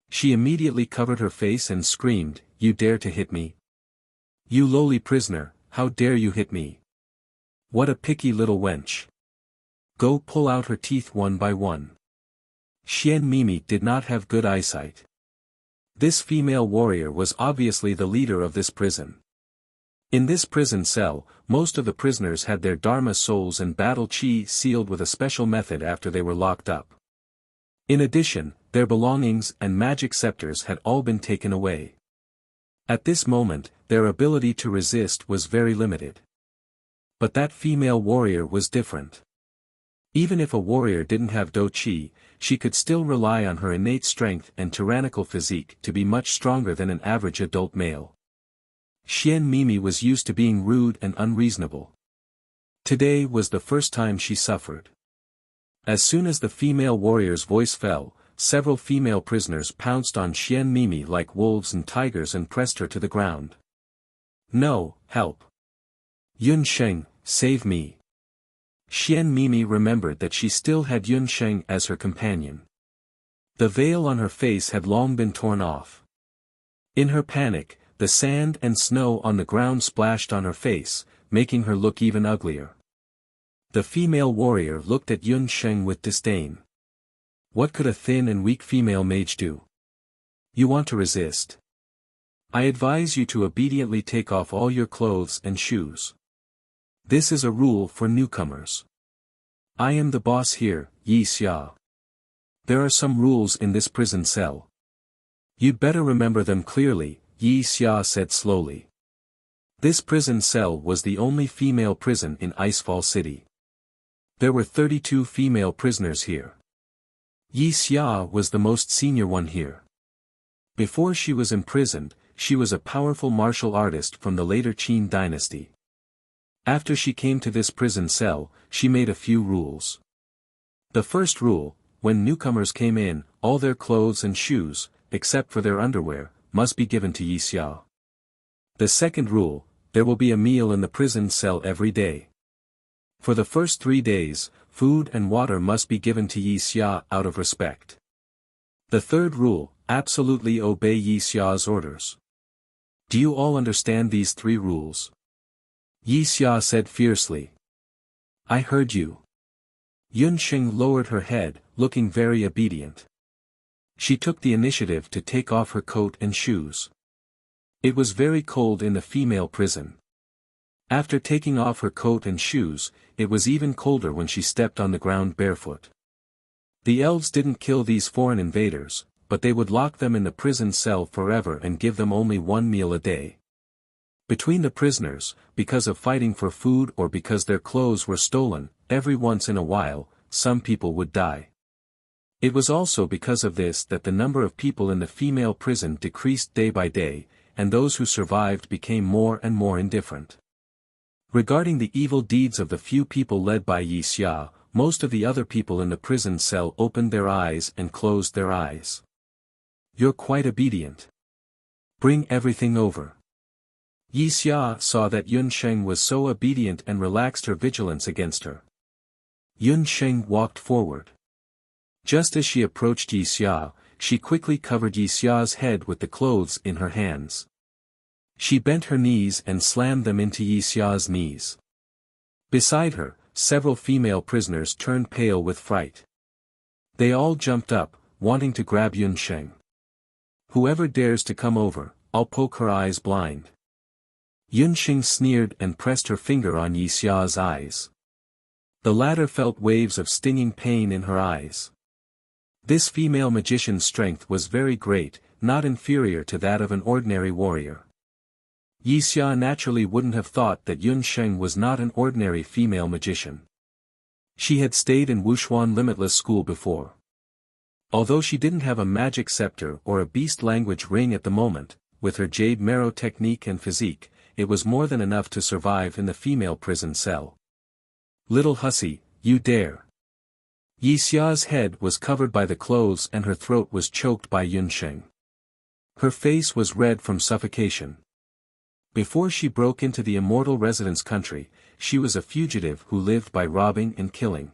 She immediately covered her face and screamed, "You dare to hit me? You lowly prisoner, how dare you hit me? What a picky little wench. Go pull out her teeth one by one." Xian Mimi did not have good eyesight. This female warrior was obviously the leader of this prison. In this prison cell, most of the prisoners had their Dharma souls and battle chi sealed with a special method after they were locked up. In addition, their belongings and magic scepters had all been taken away. At this moment, their ability to resist was very limited. But that female warrior was different. Even if a warrior didn't have Do Chi, she could still rely on her innate strength and tyrannical physique to be much stronger than an average adult male. Xian Mimi was used to being rude and unreasonable. Today was the first time she suffered. As soon as the female warrior's voice fell, several female prisoners pounced on Xian Mimi like wolves and tigers and pressed her to the ground. "No, help! Yun Sheng, save me!" Xian Mimi remembered that she still had Yun Sheng as her companion. The veil on her face had long been torn off. In her panic, the sand and snow on the ground splashed on her face, making her look even uglier. The female warrior looked at Yun Sheng with disdain. What could a thin and weak female mage do? You want to resist? I advise you to obediently take off all your clothes and shoes. This is a rule for newcomers. I am the boss here, Yi Xia. There are some rules in this prison cell. You'd better remember them clearly, Yi Xia said slowly. This prison cell was the only female prison in Icefall City. There were 32 female prisoners here. Yi Xia was the most senior one here. Before she was imprisoned, she was a powerful martial artist from the later Qin dynasty. After she came to this prison cell, she made a few rules. The first rule, when newcomers came in, all their clothes and shoes, except for their underwear, must be given to Yi Xia. The second rule, there will be a meal in the prison cell every day. For the first 3 days, food and water must be given to Yi Xia out of respect. The third rule, absolutely obey Yi Xia's orders. Do you all understand these 3 rules? Yi Xia said fiercely. I heard you. Yunxing lowered her head, looking very obedient. She took the initiative to take off her coat and shoes. It was very cold in the female prison. After taking off her coat and shoes, it was even colder when she stepped on the ground barefoot. The elves didn't kill these foreign invaders, but they would lock them in the prison cell forever and give them only 1 meal a day. Between the prisoners, because of fighting for food or because their clothes were stolen, every once in a while, some people would die. It was also because of this that the number of people in the female prison decreased day by day, and those who survived became more and more indifferent. Regarding the evil deeds of the few people led by Yi Xia, most of the other people in the prison cell opened their eyes and closed their eyes. You're quite obedient. Bring everything over. Yi Xia saw that Yunsheng was so obedient and relaxed her vigilance against her. Yunsheng walked forward. Just as she approached Yi Xia, she quickly covered Yi Xia's head with the clothes in her hands. She bent her knees and slammed them into Yi Xia's knees. Beside her, several female prisoners turned pale with fright. They all jumped up, wanting to grab Yunsheng. Whoever dares to come over, I'll poke her eyes blind. Yunsheng sneered and pressed her finger on Yi Xia's eyes. The latter felt waves of stinging pain in her eyes. This female magician's strength was very great, not inferior to that of an ordinary warrior. Yi Xia naturally wouldn't have thought that Yunsheng was not an ordinary female magician. She had stayed in Wuxia Limitless School before. Although she didn't have a magic scepter or a beast language ring at the moment, with her jade marrow technique and physique, it was more than enough to survive in the female prison cell. Little hussy, you dare. Yi Xia's head was covered by the clothes and her throat was choked by Yunsheng. Her face was red from suffocation. Before she broke into the immortal residence country, she was a fugitive who lived by robbing and killing.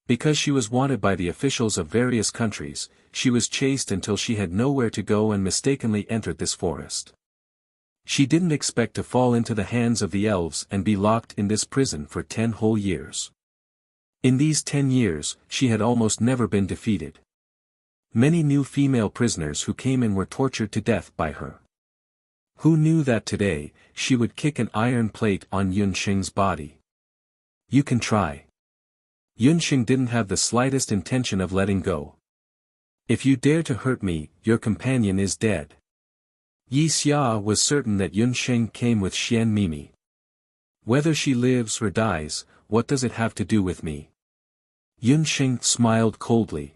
Because she was wanted by the officials of various countries, she was chased until she had nowhere to go and mistakenly entered this forest. She didn't expect to fall into the hands of the elves and be locked in this prison for 10 whole years. In these 10 years, she had almost never been defeated. Many new female prisoners who came in were tortured to death by her. Who knew that today, she would kick an iron plate on Yunsheng's body? You can try. Yunsheng didn't have the slightest intention of letting go. If you dare to hurt me, your companion is dead. Yi Xia was certain that Yunsheng came with Xian Mimi. Whether she lives or dies, what does it have to do with me? Yunsheng smiled coldly.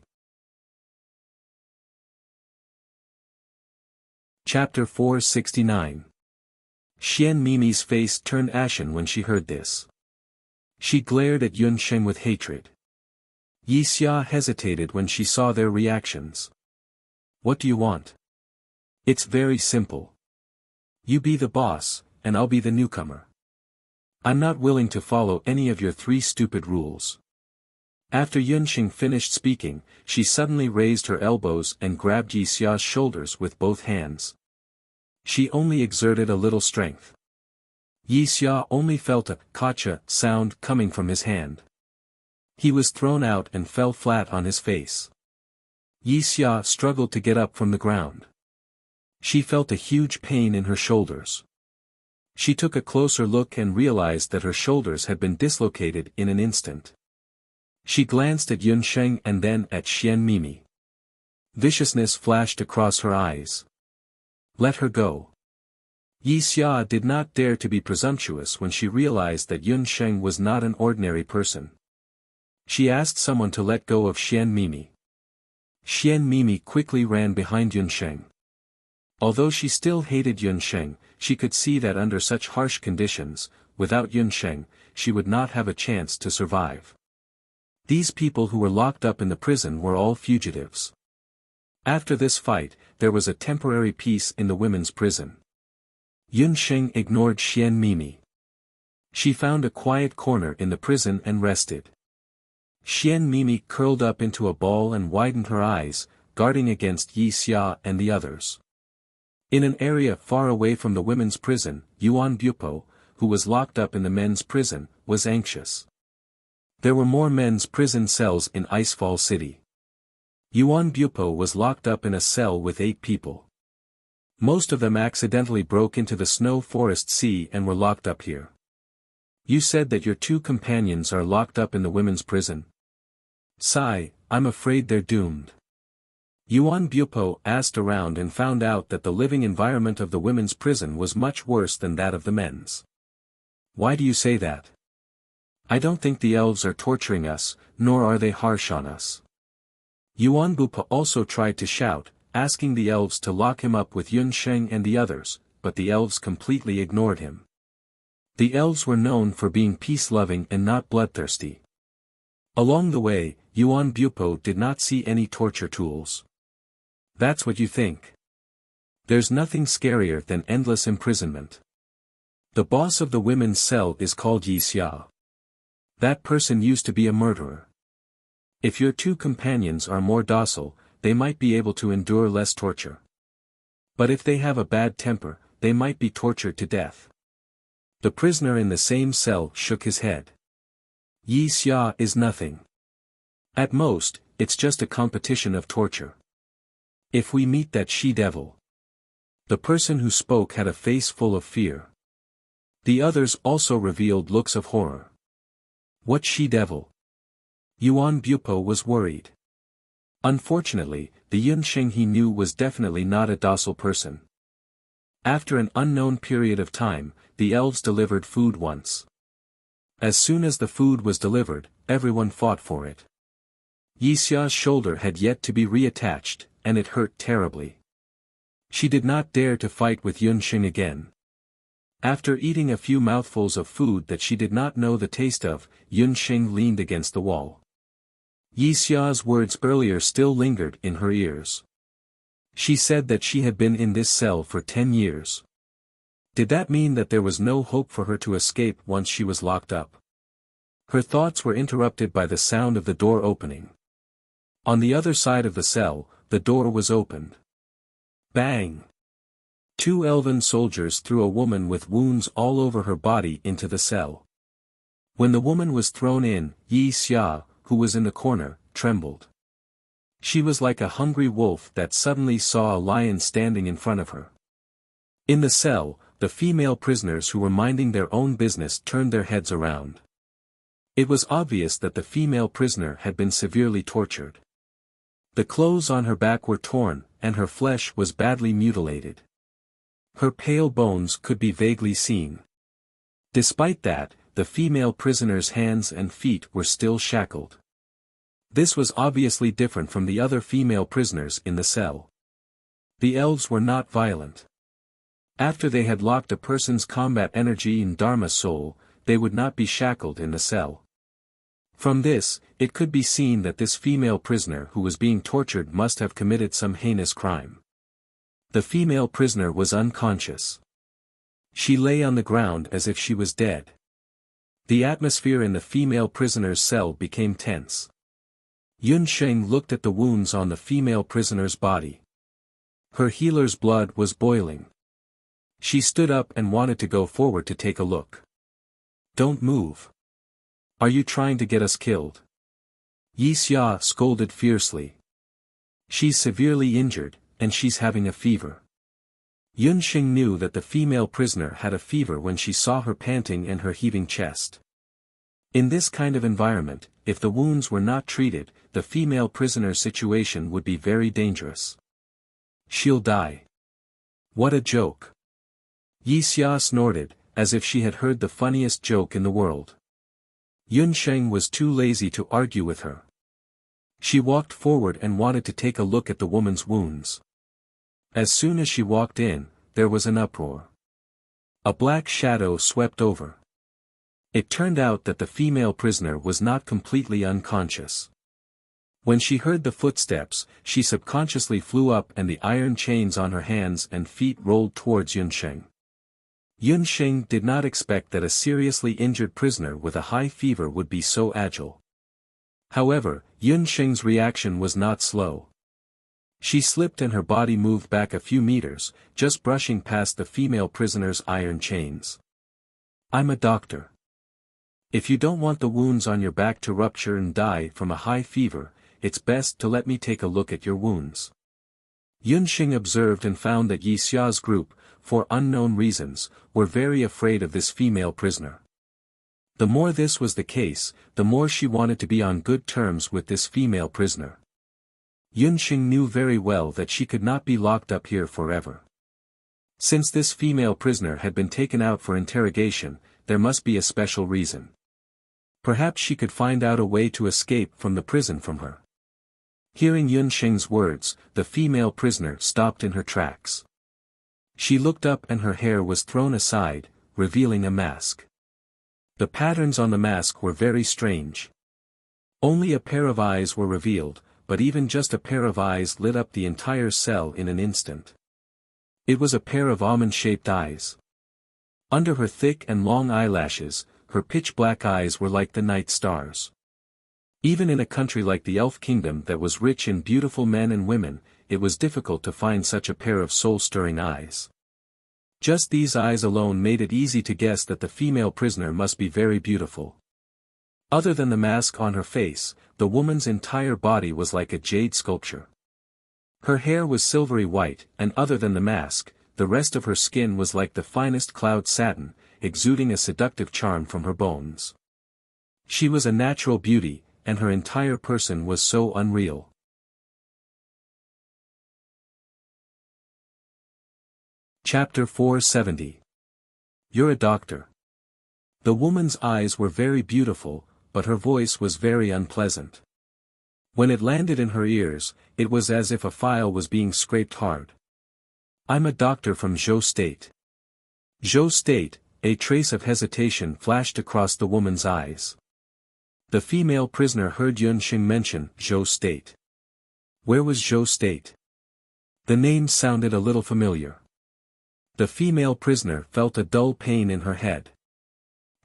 Chapter 469. Xian Mimi's face turned ashen when she heard this. She glared at Yunsheng with hatred. Yi Xia hesitated when she saw their reactions. What do you want? It's very simple. You be the boss, and I'll be the newcomer. I'm not willing to follow any of your 3 stupid rules. After Yunsheng finished speaking, she suddenly raised her elbows and grabbed Yi Xia's shoulders with both hands. She only exerted a little strength. Yi Xia only felt a "kacha" sound coming from his hand. He was thrown out and fell flat on his face. Yi Xia struggled to get up from the ground. She felt a huge pain in her shoulders. She took a closer look and realized that her shoulders had been dislocated in an instant. She glanced at Yunsheng and then at Xian Mimi. Viciousness flashed across her eyes. Let her go. Yi Xia did not dare to be presumptuous when she realized that Yunsheng was not an ordinary person. She asked someone to let go of Xian Mimi. Xian Mimi quickly ran behind Yunsheng. Although she still hated Yunsheng, she could see that under such harsh conditions, without Yunsheng, she would not have a chance to survive. These people who were locked up in the prison were all fugitives. After this fight, there was a temporary peace in the women's prison. Yunsheng ignored Xian Mimi. She found a quiet corner in the prison and rested. Xian Mimi curled up into a ball and widened her eyes, guarding against Yi Xia and the others. In an area far away from the women's prison, Yuan Bupo, who was locked up in the men's prison, was anxious. There were more men's prison cells in Icefall City. Yuan Bupo was locked up in a cell with 8 people. Most of them accidentally broke into the Snow Forest Sea and were locked up here. You said that your 2 companions are locked up in the women's prison. Sigh, I'm afraid they're doomed. Yuan Bupo asked around and found out that the living environment of the women's prison was much worse than that of the men's. Why do you say that? I don't think the elves are torturing us, nor are they harsh on us. Yuan Bupo also tried to shout, asking the elves to lock him up with Yun Sheng and the others, but the elves completely ignored him. The elves were known for being peace-loving and not bloodthirsty. Along the way, Yuan Bupo did not see any torture tools. That's what you think. There's nothing scarier than endless imprisonment. The boss of the women's cell is called Yi Xia. That person used to be a murderer. If your 2 companions are more docile, they might be able to endure less torture. But if they have a bad temper, they might be tortured to death. The prisoner in the same cell shook his head. Yi Xia is nothing. At most, it's just a competition of torture. If we meet that she-devil. The person who spoke had a face full of fear. The others also revealed looks of horror. What she-devil? Yuan Bupo was worried. Unfortunately, the Yun Sheng he knew was definitely not a docile person. After an unknown period of time, the elves delivered food once. As soon as the food was delivered, everyone fought for it. Yi Xia's shoulder had yet to be reattached, and it hurt terribly. She did not dare to fight with Yun Sheng again. After eating a few mouthfuls of food that she did not know the taste of, Yun Sheng leaned against the wall. Yi Xia's words earlier still lingered in her ears. She said that she had been in this cell for 10 years. Did that mean that there was no hope for her to escape once she was locked up? Her thoughts were interrupted by the sound of the door opening. On the other side of the cell, the door was opened. Bang! 2 elven soldiers threw a woman with wounds all over her body into the cell. When the woman was thrown in, Yi Xia, who was in the corner, trembled. She was like a hungry wolf that suddenly saw a lion standing in front of her. In the cell, the female prisoners who were minding their own business turned their heads around. It was obvious that the female prisoner had been severely tortured. The clothes on her back were torn, and her flesh was badly mutilated. Her pale bones could be vaguely seen. Despite that, the female prisoner's hands and feet were still shackled. This was obviously different from the other female prisoners in the cell. The elves were not violent. After they had locked a person's combat energy in Dharma soul, they would not be shackled in the cell. From this, it could be seen that this female prisoner who was being tortured must have committed some heinous crime. The female prisoner was unconscious. She lay on the ground as if she was dead. The atmosphere in the female prisoner's cell became tense. Yun Sheng looked at the wounds on the female prisoner's body. Her healer's blood was boiling. She stood up and wanted to go forward to take a look. Don't move. Are you trying to get us killed? Yi Xia scolded fiercely. She's severely injured, and she's having a fever. Yun Sheng knew that the female prisoner had a fever when she saw her panting and her heaving chest. In this kind of environment, if the wounds were not treated, the female prisoner's situation would be very dangerous. She'll die. What a joke. Yi Xia snorted, as if she had heard the funniest joke in the world. Yun Sheng was too lazy to argue with her. She walked forward and wanted to take a look at the woman's wounds. As soon as she walked in, there was an uproar. A black shadow swept over. It turned out that the female prisoner was not completely unconscious. When she heard the footsteps, she subconsciously flew up and the iron chains on her hands and feet rolled towards Yun Sheng. Yun Sheng did not expect that a seriously injured prisoner with a high fever would be so agile. However, Yun Sheng's reaction was not slow. She slipped and her body moved back a few meters, just brushing past the female prisoner's iron chains. "I'm a doctor. If you don't want the wounds on your back to rupture and die from a high fever, it's best to let me take a look at your wounds." Yun Sheng observed and found that Yi Xia's group, for unknown reasons, were very afraid of this female prisoner. The more this was the case, the more she wanted to be on good terms with this female prisoner. Yun Sheng knew very well that she could not be locked up here forever. Since this female prisoner had been taken out for interrogation, there must be a special reason. Perhaps she could find out a way to escape from the prison from her. Hearing Yun Sheng's words, the female prisoner stopped in her tracks. She looked up and her hair was thrown aside, revealing a mask. The patterns on the mask were very strange. Only a pair of eyes were revealed, but even just a pair of eyes lit up the entire cell in an instant. It was a pair of almond-shaped eyes. Under her thick and long eyelashes, her pitch-black eyes were like the night stars. Even in a country like the Elf Kingdom that was rich in beautiful men and women, it was difficult to find such a pair of soul-stirring eyes. Just these eyes alone made it easy to guess that the female prisoner must be very beautiful. Other than the mask on her face, the woman's entire body was like a jade sculpture. Her hair was silvery white, and other than the mask, the rest of her skin was like the finest cloud satin, exuding a seductive charm from her bones. She was a natural beauty, and her entire person was so unreal. Chapter 470. You're a doctor. The woman's eyes were very beautiful, but her voice was very unpleasant. When it landed in her ears, it was as if a file was being scraped hard. "I'm a doctor from Zhou State." Zhou State, a trace of hesitation flashed across the woman's eyes. The female prisoner heard Yun Sheng mention Zhou State. Where was Zhou State? The name sounded a little familiar. The female prisoner felt a dull pain in her head.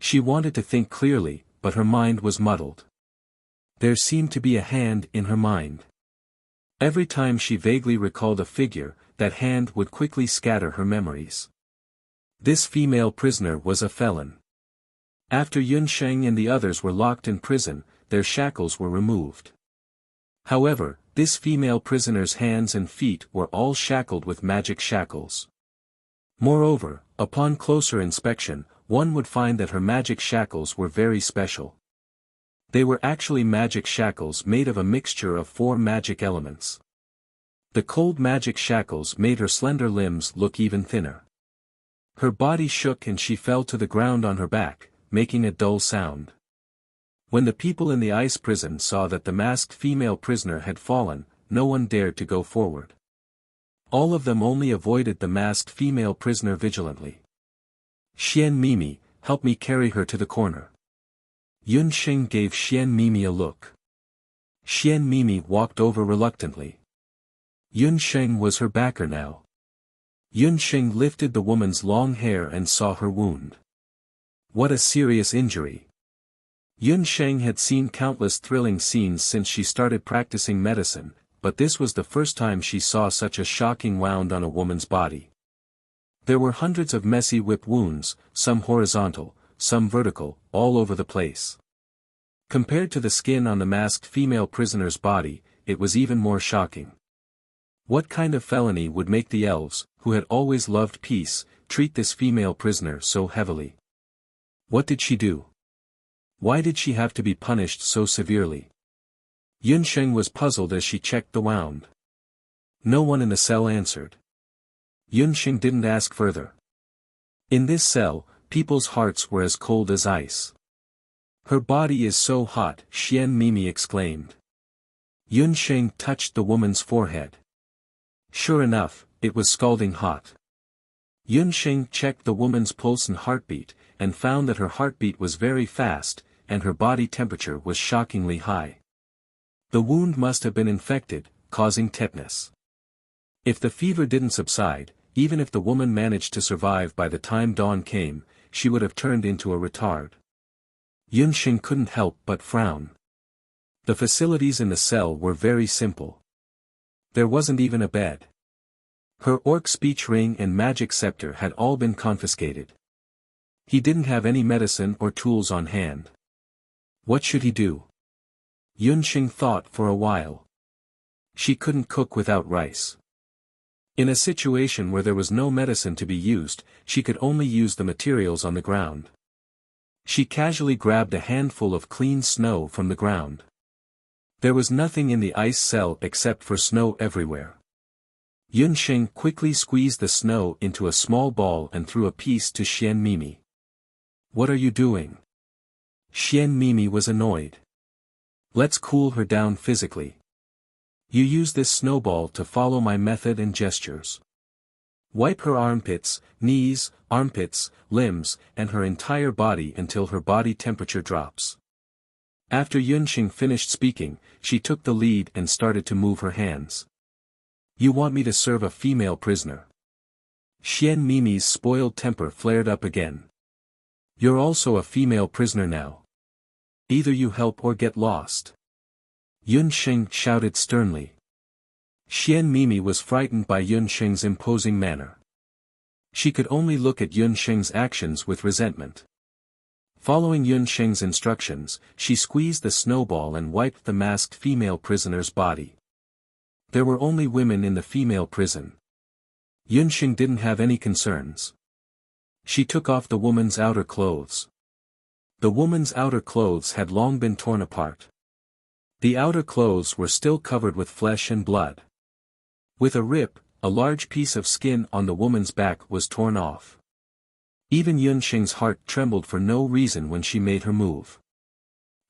She wanted to think clearly, but her mind was muddled. There seemed to be a hand in her mind. Every time she vaguely recalled a figure, that hand would quickly scatter her memories. This female prisoner was a felon. After Yun Sheng and the others were locked in prison, their shackles were removed. However, this female prisoner's hands and feet were all shackled with magic shackles. Moreover, upon closer inspection, one would find that her magic shackles were very special. They were actually magic shackles made of a mixture of 4 magic elements. The cold magic shackles made her slender limbs look even thinner. Her body shook and she fell to the ground on her back, making a dull sound. When the people in the ice prison saw that the masked female prisoner had fallen, no one dared to go forward. All of them only avoided the masked female prisoner vigilantly. "Xian Mimi, help me carry her to the corner." Yun Sheng gave Xian Mimi a look. Xian Mimi walked over reluctantly. Yun Sheng was her backer now. Yun Sheng lifted the woman's long hair and saw her wound. What a serious injury. Yun Sheng had seen countless thrilling scenes since she started practicing medicine, but this was the first time she saw such a shocking wound on a woman's body. There were hundreds of messy whip wounds, some horizontal, some vertical, all over the place. Compared to the skin on the masked female prisoner's body, it was even more shocking. What kind of felony would make the elves, who had always loved peace, treat this female prisoner so heavily? What did she do? Why did she have to be punished so severely? Yun Sheng was puzzled as she checked the wound. No one in the cell answered. Yun Sheng didn't ask further. In this cell, people's hearts were as cold as ice. "Her body is so hot," Xian Mimi exclaimed. Yun Sheng touched the woman's forehead. Sure enough, it was scalding hot. Yun Sheng checked the woman's pulse and heartbeat, and found that her heartbeat was very fast, and her body temperature was shockingly high. The wound must have been infected, causing tetanus. If the fever didn't subside, even if the woman managed to survive by the time dawn came, she would have turned into a retard. Yunxing couldn't help but frown. The facilities in the cell were very simple. There wasn't even a bed. Her orc speech ring and magic scepter had all been confiscated. He didn't have any medicine or tools on hand. What should he do? Yunxing thought for a while. She couldn't cook without rice. In a situation where there was no medicine to be used, she could only use the materials on the ground. She casually grabbed a handful of clean snow from the ground. There was nothing in the ice cell except for snow everywhere. Yunxing quickly squeezed the snow into a small ball and threw a piece to Xian Mimi. "What are you doing?" Xian Mimi was annoyed. "Let's cool her down physically. You use this snowball to follow my method and gestures. Wipe her armpits, knees, armpits, limbs, and her entire body until her body temperature drops." After Yunxing finished speaking, she took the lead and started to move her hands. "You want me to serve a female prisoner?" Xian Mimi's spoiled temper flared up again. "You're also a female prisoner now. Either you help or get lost." Yunxing shouted sternly. Xian Mimi was frightened by Yunxing's imposing manner. She could only look at Yunxing's actions with resentment. Following Yunxing's instructions, she squeezed the snowball and wiped the masked female prisoner's body. There were only women in the female prison. Yunxing didn't have any concerns. She took off the woman's outer clothes. The woman's outer clothes had long been torn apart. The outer clothes were still covered with flesh and blood. With a rip, a large piece of skin on the woman's back was torn off. Even Yunxing's heart trembled for no reason when she made her move.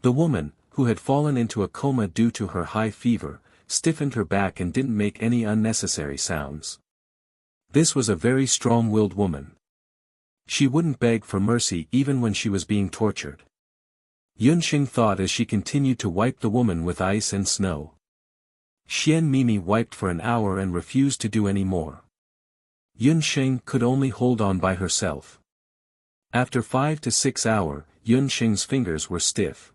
The woman, who had fallen into a coma due to her high fever, stiffened her back and didn't make any unnecessary sounds. This was a very strong-willed woman. She wouldn't beg for mercy even when she was being tortured. Yunxing thought as she continued to wipe the woman with ice and snow. Xian Mimi wiped for an hour and refused to do any more. Yunxing could only hold on by herself. After 5 to 6 hours, Yunxing's fingers were stiff.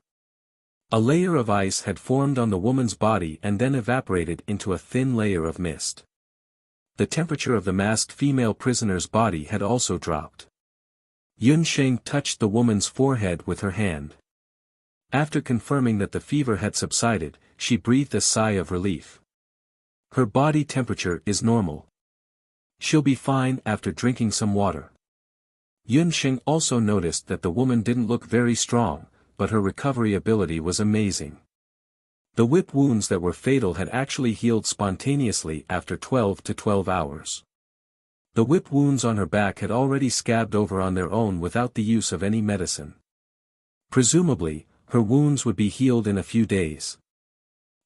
A layer of ice had formed on the woman's body and then evaporated into a thin layer of mist. The temperature of the masked female prisoner's body had also dropped. Yunxing touched the woman's forehead with her hand. After confirming that the fever had subsided, she breathed a sigh of relief. Her body temperature is normal. She'll be fine after drinking some water. Yunxing also noticed that the woman didn't look very strong, but her recovery ability was amazing. The whip wounds that were fatal had actually healed spontaneously after 12 hours. The whip wounds on her back had already scabbed over on their own without the use of any medicine. Presumably, her wounds would be healed in a few days.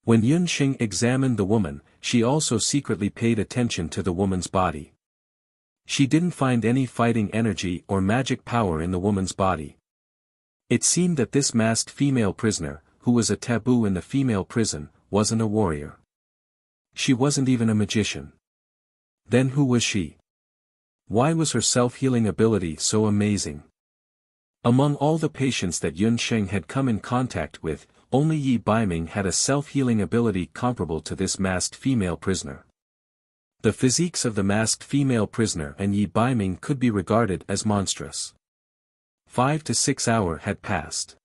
When Yunxing examined the woman, she also secretly paid attention to the woman's body. She didn't find any fighting energy or magic power in the woman's body. It seemed that this masked female prisoner, who was a taboo in the female prison, wasn't a warrior. She wasn't even a magician. Then who was she? Why was her self-healing ability so amazing? Among all the patients that Yunxing had come in contact with, only Yi Baiming had a self-healing ability comparable to this masked female prisoner. The physiques of the masked female prisoner and Yi Baiming could be regarded as monstrous. 5 to 6 hours had passed.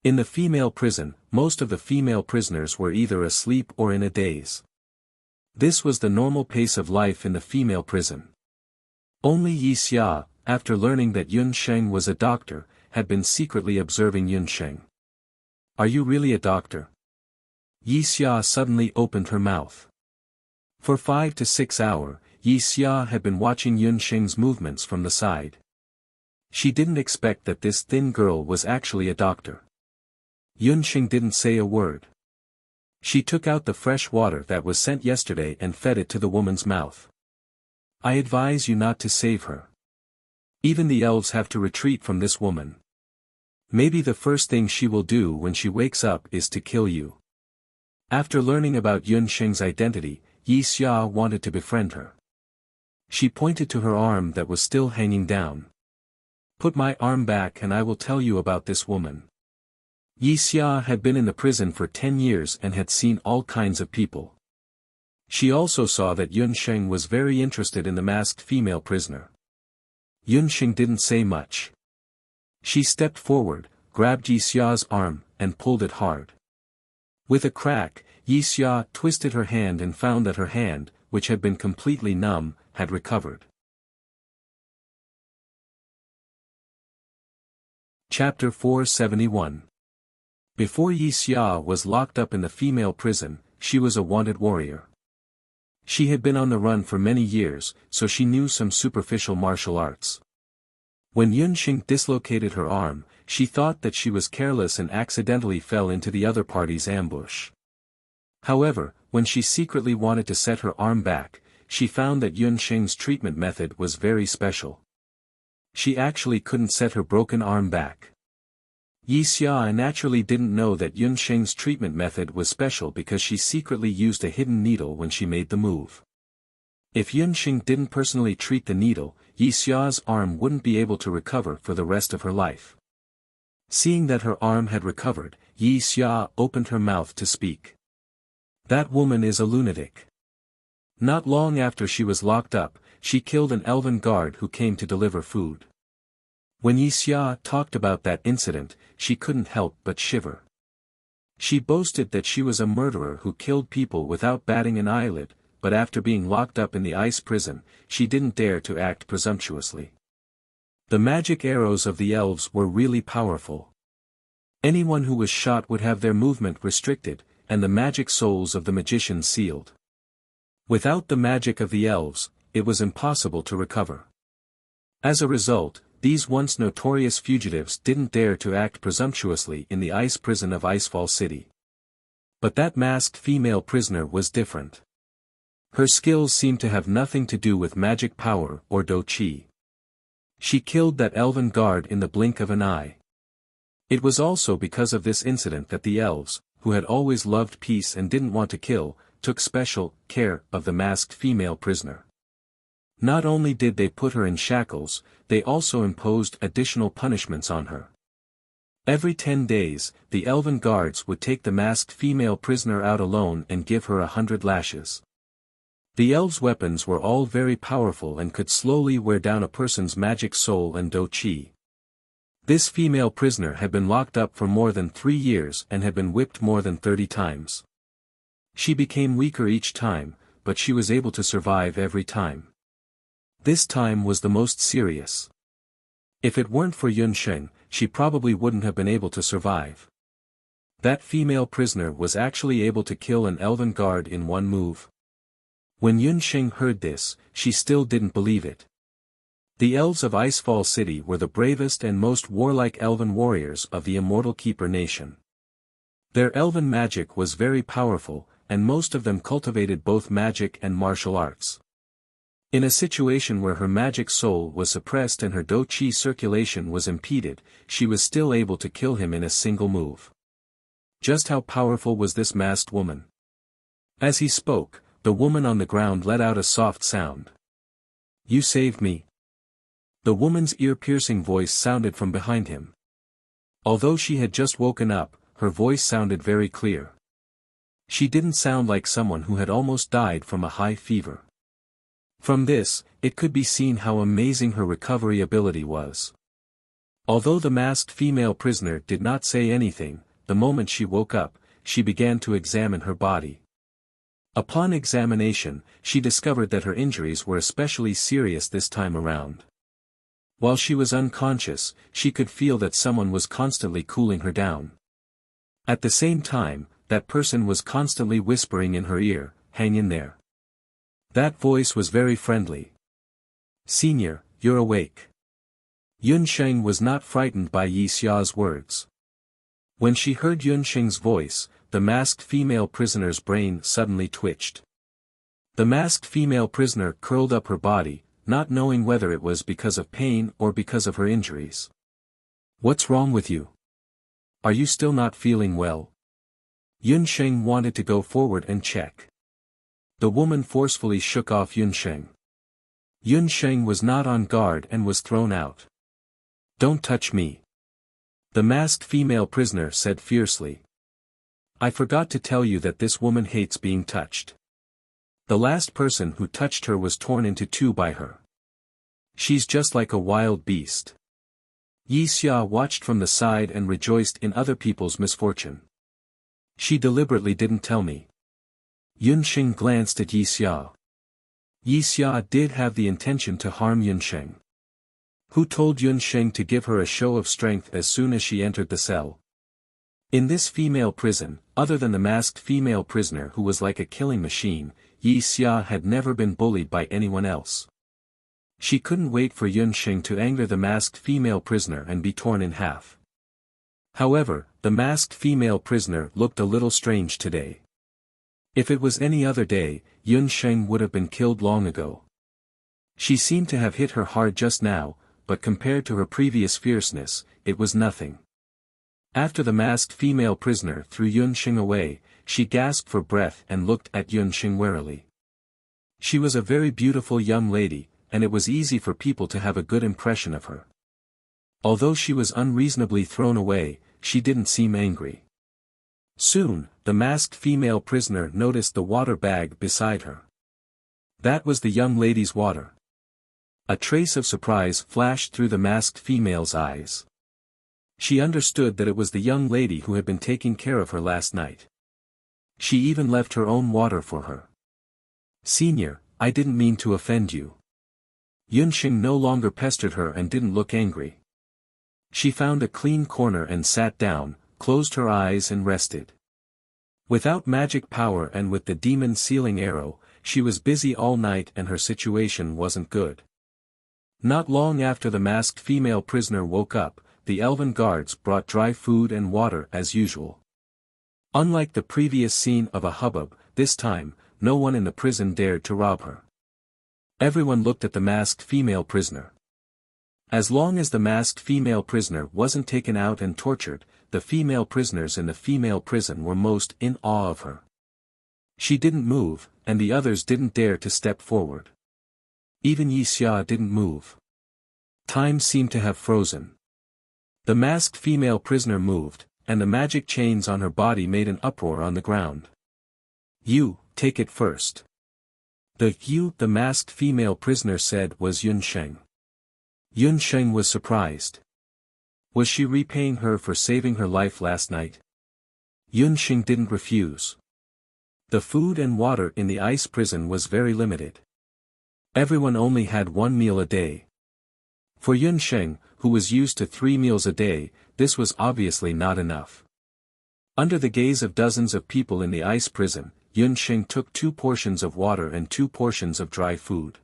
In the female prison, most of the female prisoners were either asleep or in a daze. This was the normal pace of life in the female prison. Only Yi Xia, after learning that Yunxing was a doctor, had been secretly observing Yunxing. "Are you really a doctor?" Yi Xia suddenly opened her mouth. For 5 to 6 hours, Yi Xia had been watching Yunxing's movements from the side. She didn't expect that this thin girl was actually a doctor. Yunxing didn't say a word. She took out the fresh water that was sent yesterday and fed it to the woman's mouth. "I advise you not to save her. Even the elves have to retreat from this woman. Maybe the first thing she will do when she wakes up is to kill you." After learning about Yunxing's identity, Yi Xia wanted to befriend her. She pointed to her arm that was still hanging down. "Put my arm back and I will tell you about this woman." Wuxia had been in the prison for 10 years and had seen all kinds of people. She also saw that Yunsheng was very interested in the masked female prisoner. Yunsheng didn't say much. She stepped forward, grabbed Wuxia's arm, and pulled it hard. With a crack, Wuxia twisted her hand and found that her hand, which had been completely numb, had recovered. Chapter 471. Before Wuxia was locked up in the female prison, she was a wanted warrior. She had been on the run for many years, so she knew some superficial martial arts. When Yunsheng dislocated her arm, she thought that she was careless and accidentally fell into the other party's ambush. However, when she secretly wanted to set her arm back, she found that Yunsheng's treatment method was very special. She actually couldn't set her broken arm back. Wuxia naturally didn't know that Yunsheng's treatment method was special because she secretly used a hidden needle when she made the move. If Yunsheng didn't personally treat the needle, Wuxia's arm wouldn't be able to recover for the rest of her life. Seeing that her arm had recovered, Wuxia opened her mouth to speak. "That woman is a lunatic." Not long after she was locked up, she killed an elven guard who came to deliver food. When Wuxia talked about that incident, she couldn't help but shiver. She boasted that she was a murderer who killed people without batting an eyelid, but after being locked up in the ice prison, she didn't dare to act presumptuously. The magic arrows of the elves were really powerful. Anyone who was shot would have their movement restricted, and the magic souls of the magicians sealed. Without the magic of the elves, it was impossible to recover. As a result, these once notorious fugitives didn't dare to act presumptuously in the ice prison of Icefall City. But that masked female prisoner was different. Her skills seemed to have nothing to do with magic power or do qi. She killed that elven guard in the blink of an eye. It was also because of this incident that the elves, who had always loved peace and didn't want to kill, took special care of the masked female prisoner. Not only did they put her in shackles, they also imposed additional punishments on her. Every 10 days, the elven guards would take the masked female prisoner out alone and give her 100 lashes. The elves' weapons were all very powerful and could slowly wear down a person's magic soul and do qi. This female prisoner had been locked up for more than 3 years and had been whipped more than 30 times. She became weaker each time, but she was able to survive every time. This time was the most serious. If it weren't for Yunsheng, she probably wouldn't have been able to survive. That female prisoner was actually able to kill an elven guard in one move. When Yunsheng heard this, she still didn't believe it. The elves of Icefall City were the bravest and most warlike elven warriors of the Immortal Keeper nation. Their elven magic was very powerful, and most of them cultivated both magic and martial arts. In a situation where her magic soul was suppressed and her do qi circulation was impeded, she was still able to kill him in a single move. Just how powerful was this masked woman? As he spoke, the woman on the ground let out a soft sound. "You saved me." The woman's ear-piercing voice sounded from behind him. Although she had just woken up, her voice sounded very clear. She didn't sound like someone who had almost died from a high fever. From this, it could be seen how amazing her recovery ability was. Although the masked female prisoner did not say anything, the moment she woke up, she began to examine her body. Upon examination, she discovered that her injuries were especially serious this time around. While she was unconscious, she could feel that someone was constantly cooling her down. At the same time, that person was constantly whispering in her ear, "Hang in there." That voice was very friendly. "Senior, you're awake." Yunsheng was not frightened by Wuxia's words. When she heard Yunsheng's voice, the masked female prisoner's brain suddenly twitched. The masked female prisoner curled up her body, not knowing whether it was because of pain or because of her injuries. "What's wrong with you? Are you still not feeling well?" Yunsheng wanted to go forward and check. The woman forcefully shook off Yunsheng. Yun Sheng was not on guard and was thrown out. "Don't touch me," the masked female prisoner said fiercely. "I forgot to tell you that this woman hates being touched. The last person who touched her was torn into two by her. She's just like a wild beast." Wuxia watched from the side and rejoiced in other people's misfortune. "She deliberately didn't tell me." Yun Sheng glanced at Wuxia. Wuxia did have the intention to harm Yun Sheng. Who told Yun Sheng to give her a show of strength as soon as she entered the cell? In this female prison, other than the masked female prisoner who was like a killing machine, Wuxia had never been bullied by anyone else. She couldn't wait for Yun Sheng to anger the masked female prisoner and be torn in half. However, the masked female prisoner looked a little strange today. If it was any other day, Yun Sheng would have been killed long ago. She seemed to have hit her hard just now, but compared to her previous fierceness, it was nothing. After the masked female prisoner threw Yun Sheng away, she gasped for breath and looked at Yun Sheng warily. She was a very beautiful young lady, and it was easy for people to have a good impression of her. Although she was unreasonably thrown away, she didn't seem angry. Soon, the masked female prisoner noticed the water bag beside her. That was the young lady's water. A trace of surprise flashed through the masked female's eyes. She understood that it was the young lady who had been taking care of her last night. She even left her own water for her. "Senior, I didn't mean to offend you." Yun Sheng no longer pestered her and didn't look angry. She found a clean corner and sat down, closed her eyes and rested. Without magic power and with the demon sealing arrow, she was busy all night and her situation wasn't good. Not long after the masked female prisoner woke up, the elven guards brought dry food and water as usual. Unlike the previous scene of a hubbub, this time, no one in the prison dared to rob her. Everyone looked at the masked female prisoner. As long as the masked female prisoner wasn't taken out and tortured, the female prisoners in the female prison were most in awe of her. She didn't move, and the others didn't dare to step forward. Even Wuxia didn't move. Time seemed to have frozen. The masked female prisoner moved, and the magic chains on her body made an uproar on the ground. "You, take it first." The masked female prisoner said was Yun Sheng. Yun Sheng was surprised. Was she repaying her for saving her life last night? Yun Sheng didn't refuse. The food and water in the ice prison was very limited. Everyone only had 1 meal a day. For Yun Sheng, who was used to 3 meals a day, this was obviously not enough. Under the gaze of dozens of people in the ice prison, Yun Sheng took 2 portions of water and 2 portions of dry food.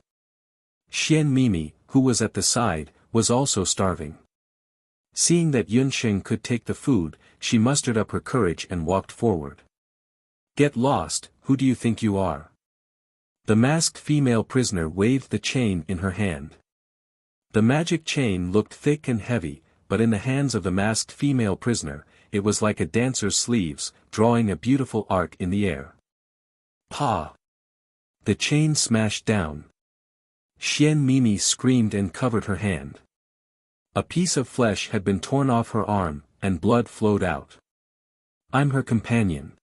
Xian Mimi, who was at the side, was also starving. Seeing that Yun Sheng could take the food, she mustered up her courage and walked forward. "Get lost, who do you think you are?" The masked female prisoner waved the chain in her hand. The magic chain looked thick and heavy, but in the hands of the masked female prisoner, it was like a dancer's sleeves, drawing a beautiful arc in the air. Pa! The chain smashed down. Xian Mimi screamed and covered her hand. A piece of flesh had been torn off her arm, and blood flowed out. "I'm her companion,"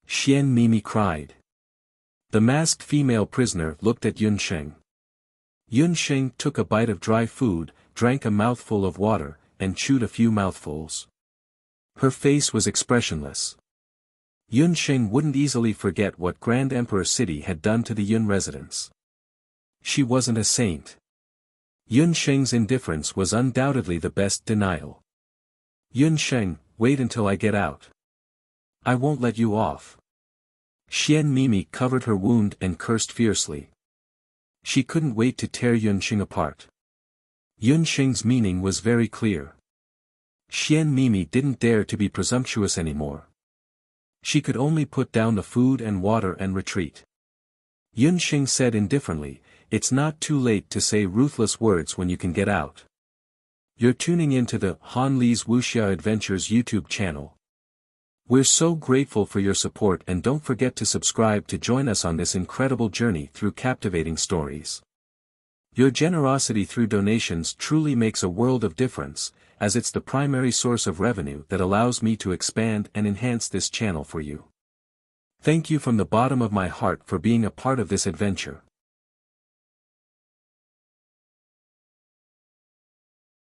Xian Mimi cried. The masked female prisoner looked at Yun Sheng. Yun Sheng took a bite of dry food, drank a mouthful of water, and chewed a few mouthfuls. Her face was expressionless. Yun Sheng wouldn't easily forget what Grand Emperor City had done to the Yun residents. She wasn't a saint. Yun Sheng's indifference was undoubtedly the best denial. "Yun Sheng, wait until I get out. I won't let you off." Xian Mimi covered her wound and cursed fiercely. She couldn't wait to tear Yun Sheng apart. Yun Sheng's meaning was very clear. Xian Mimi didn't dare to be presumptuous anymore. She could only put down the food and water and retreat. Yun Sheng said indifferently, "It's not too late to say ruthless words when you can get out." You're tuning into the Han Li's Wuxia Adventures YouTube channel. We're so grateful for your support, and don't forget to subscribe to join us on this incredible journey through captivating stories. Your generosity through donations truly makes a world of difference, as it's the primary source of revenue that allows me to expand and enhance this channel for you. Thank you from the bottom of my heart for being a part of this adventure.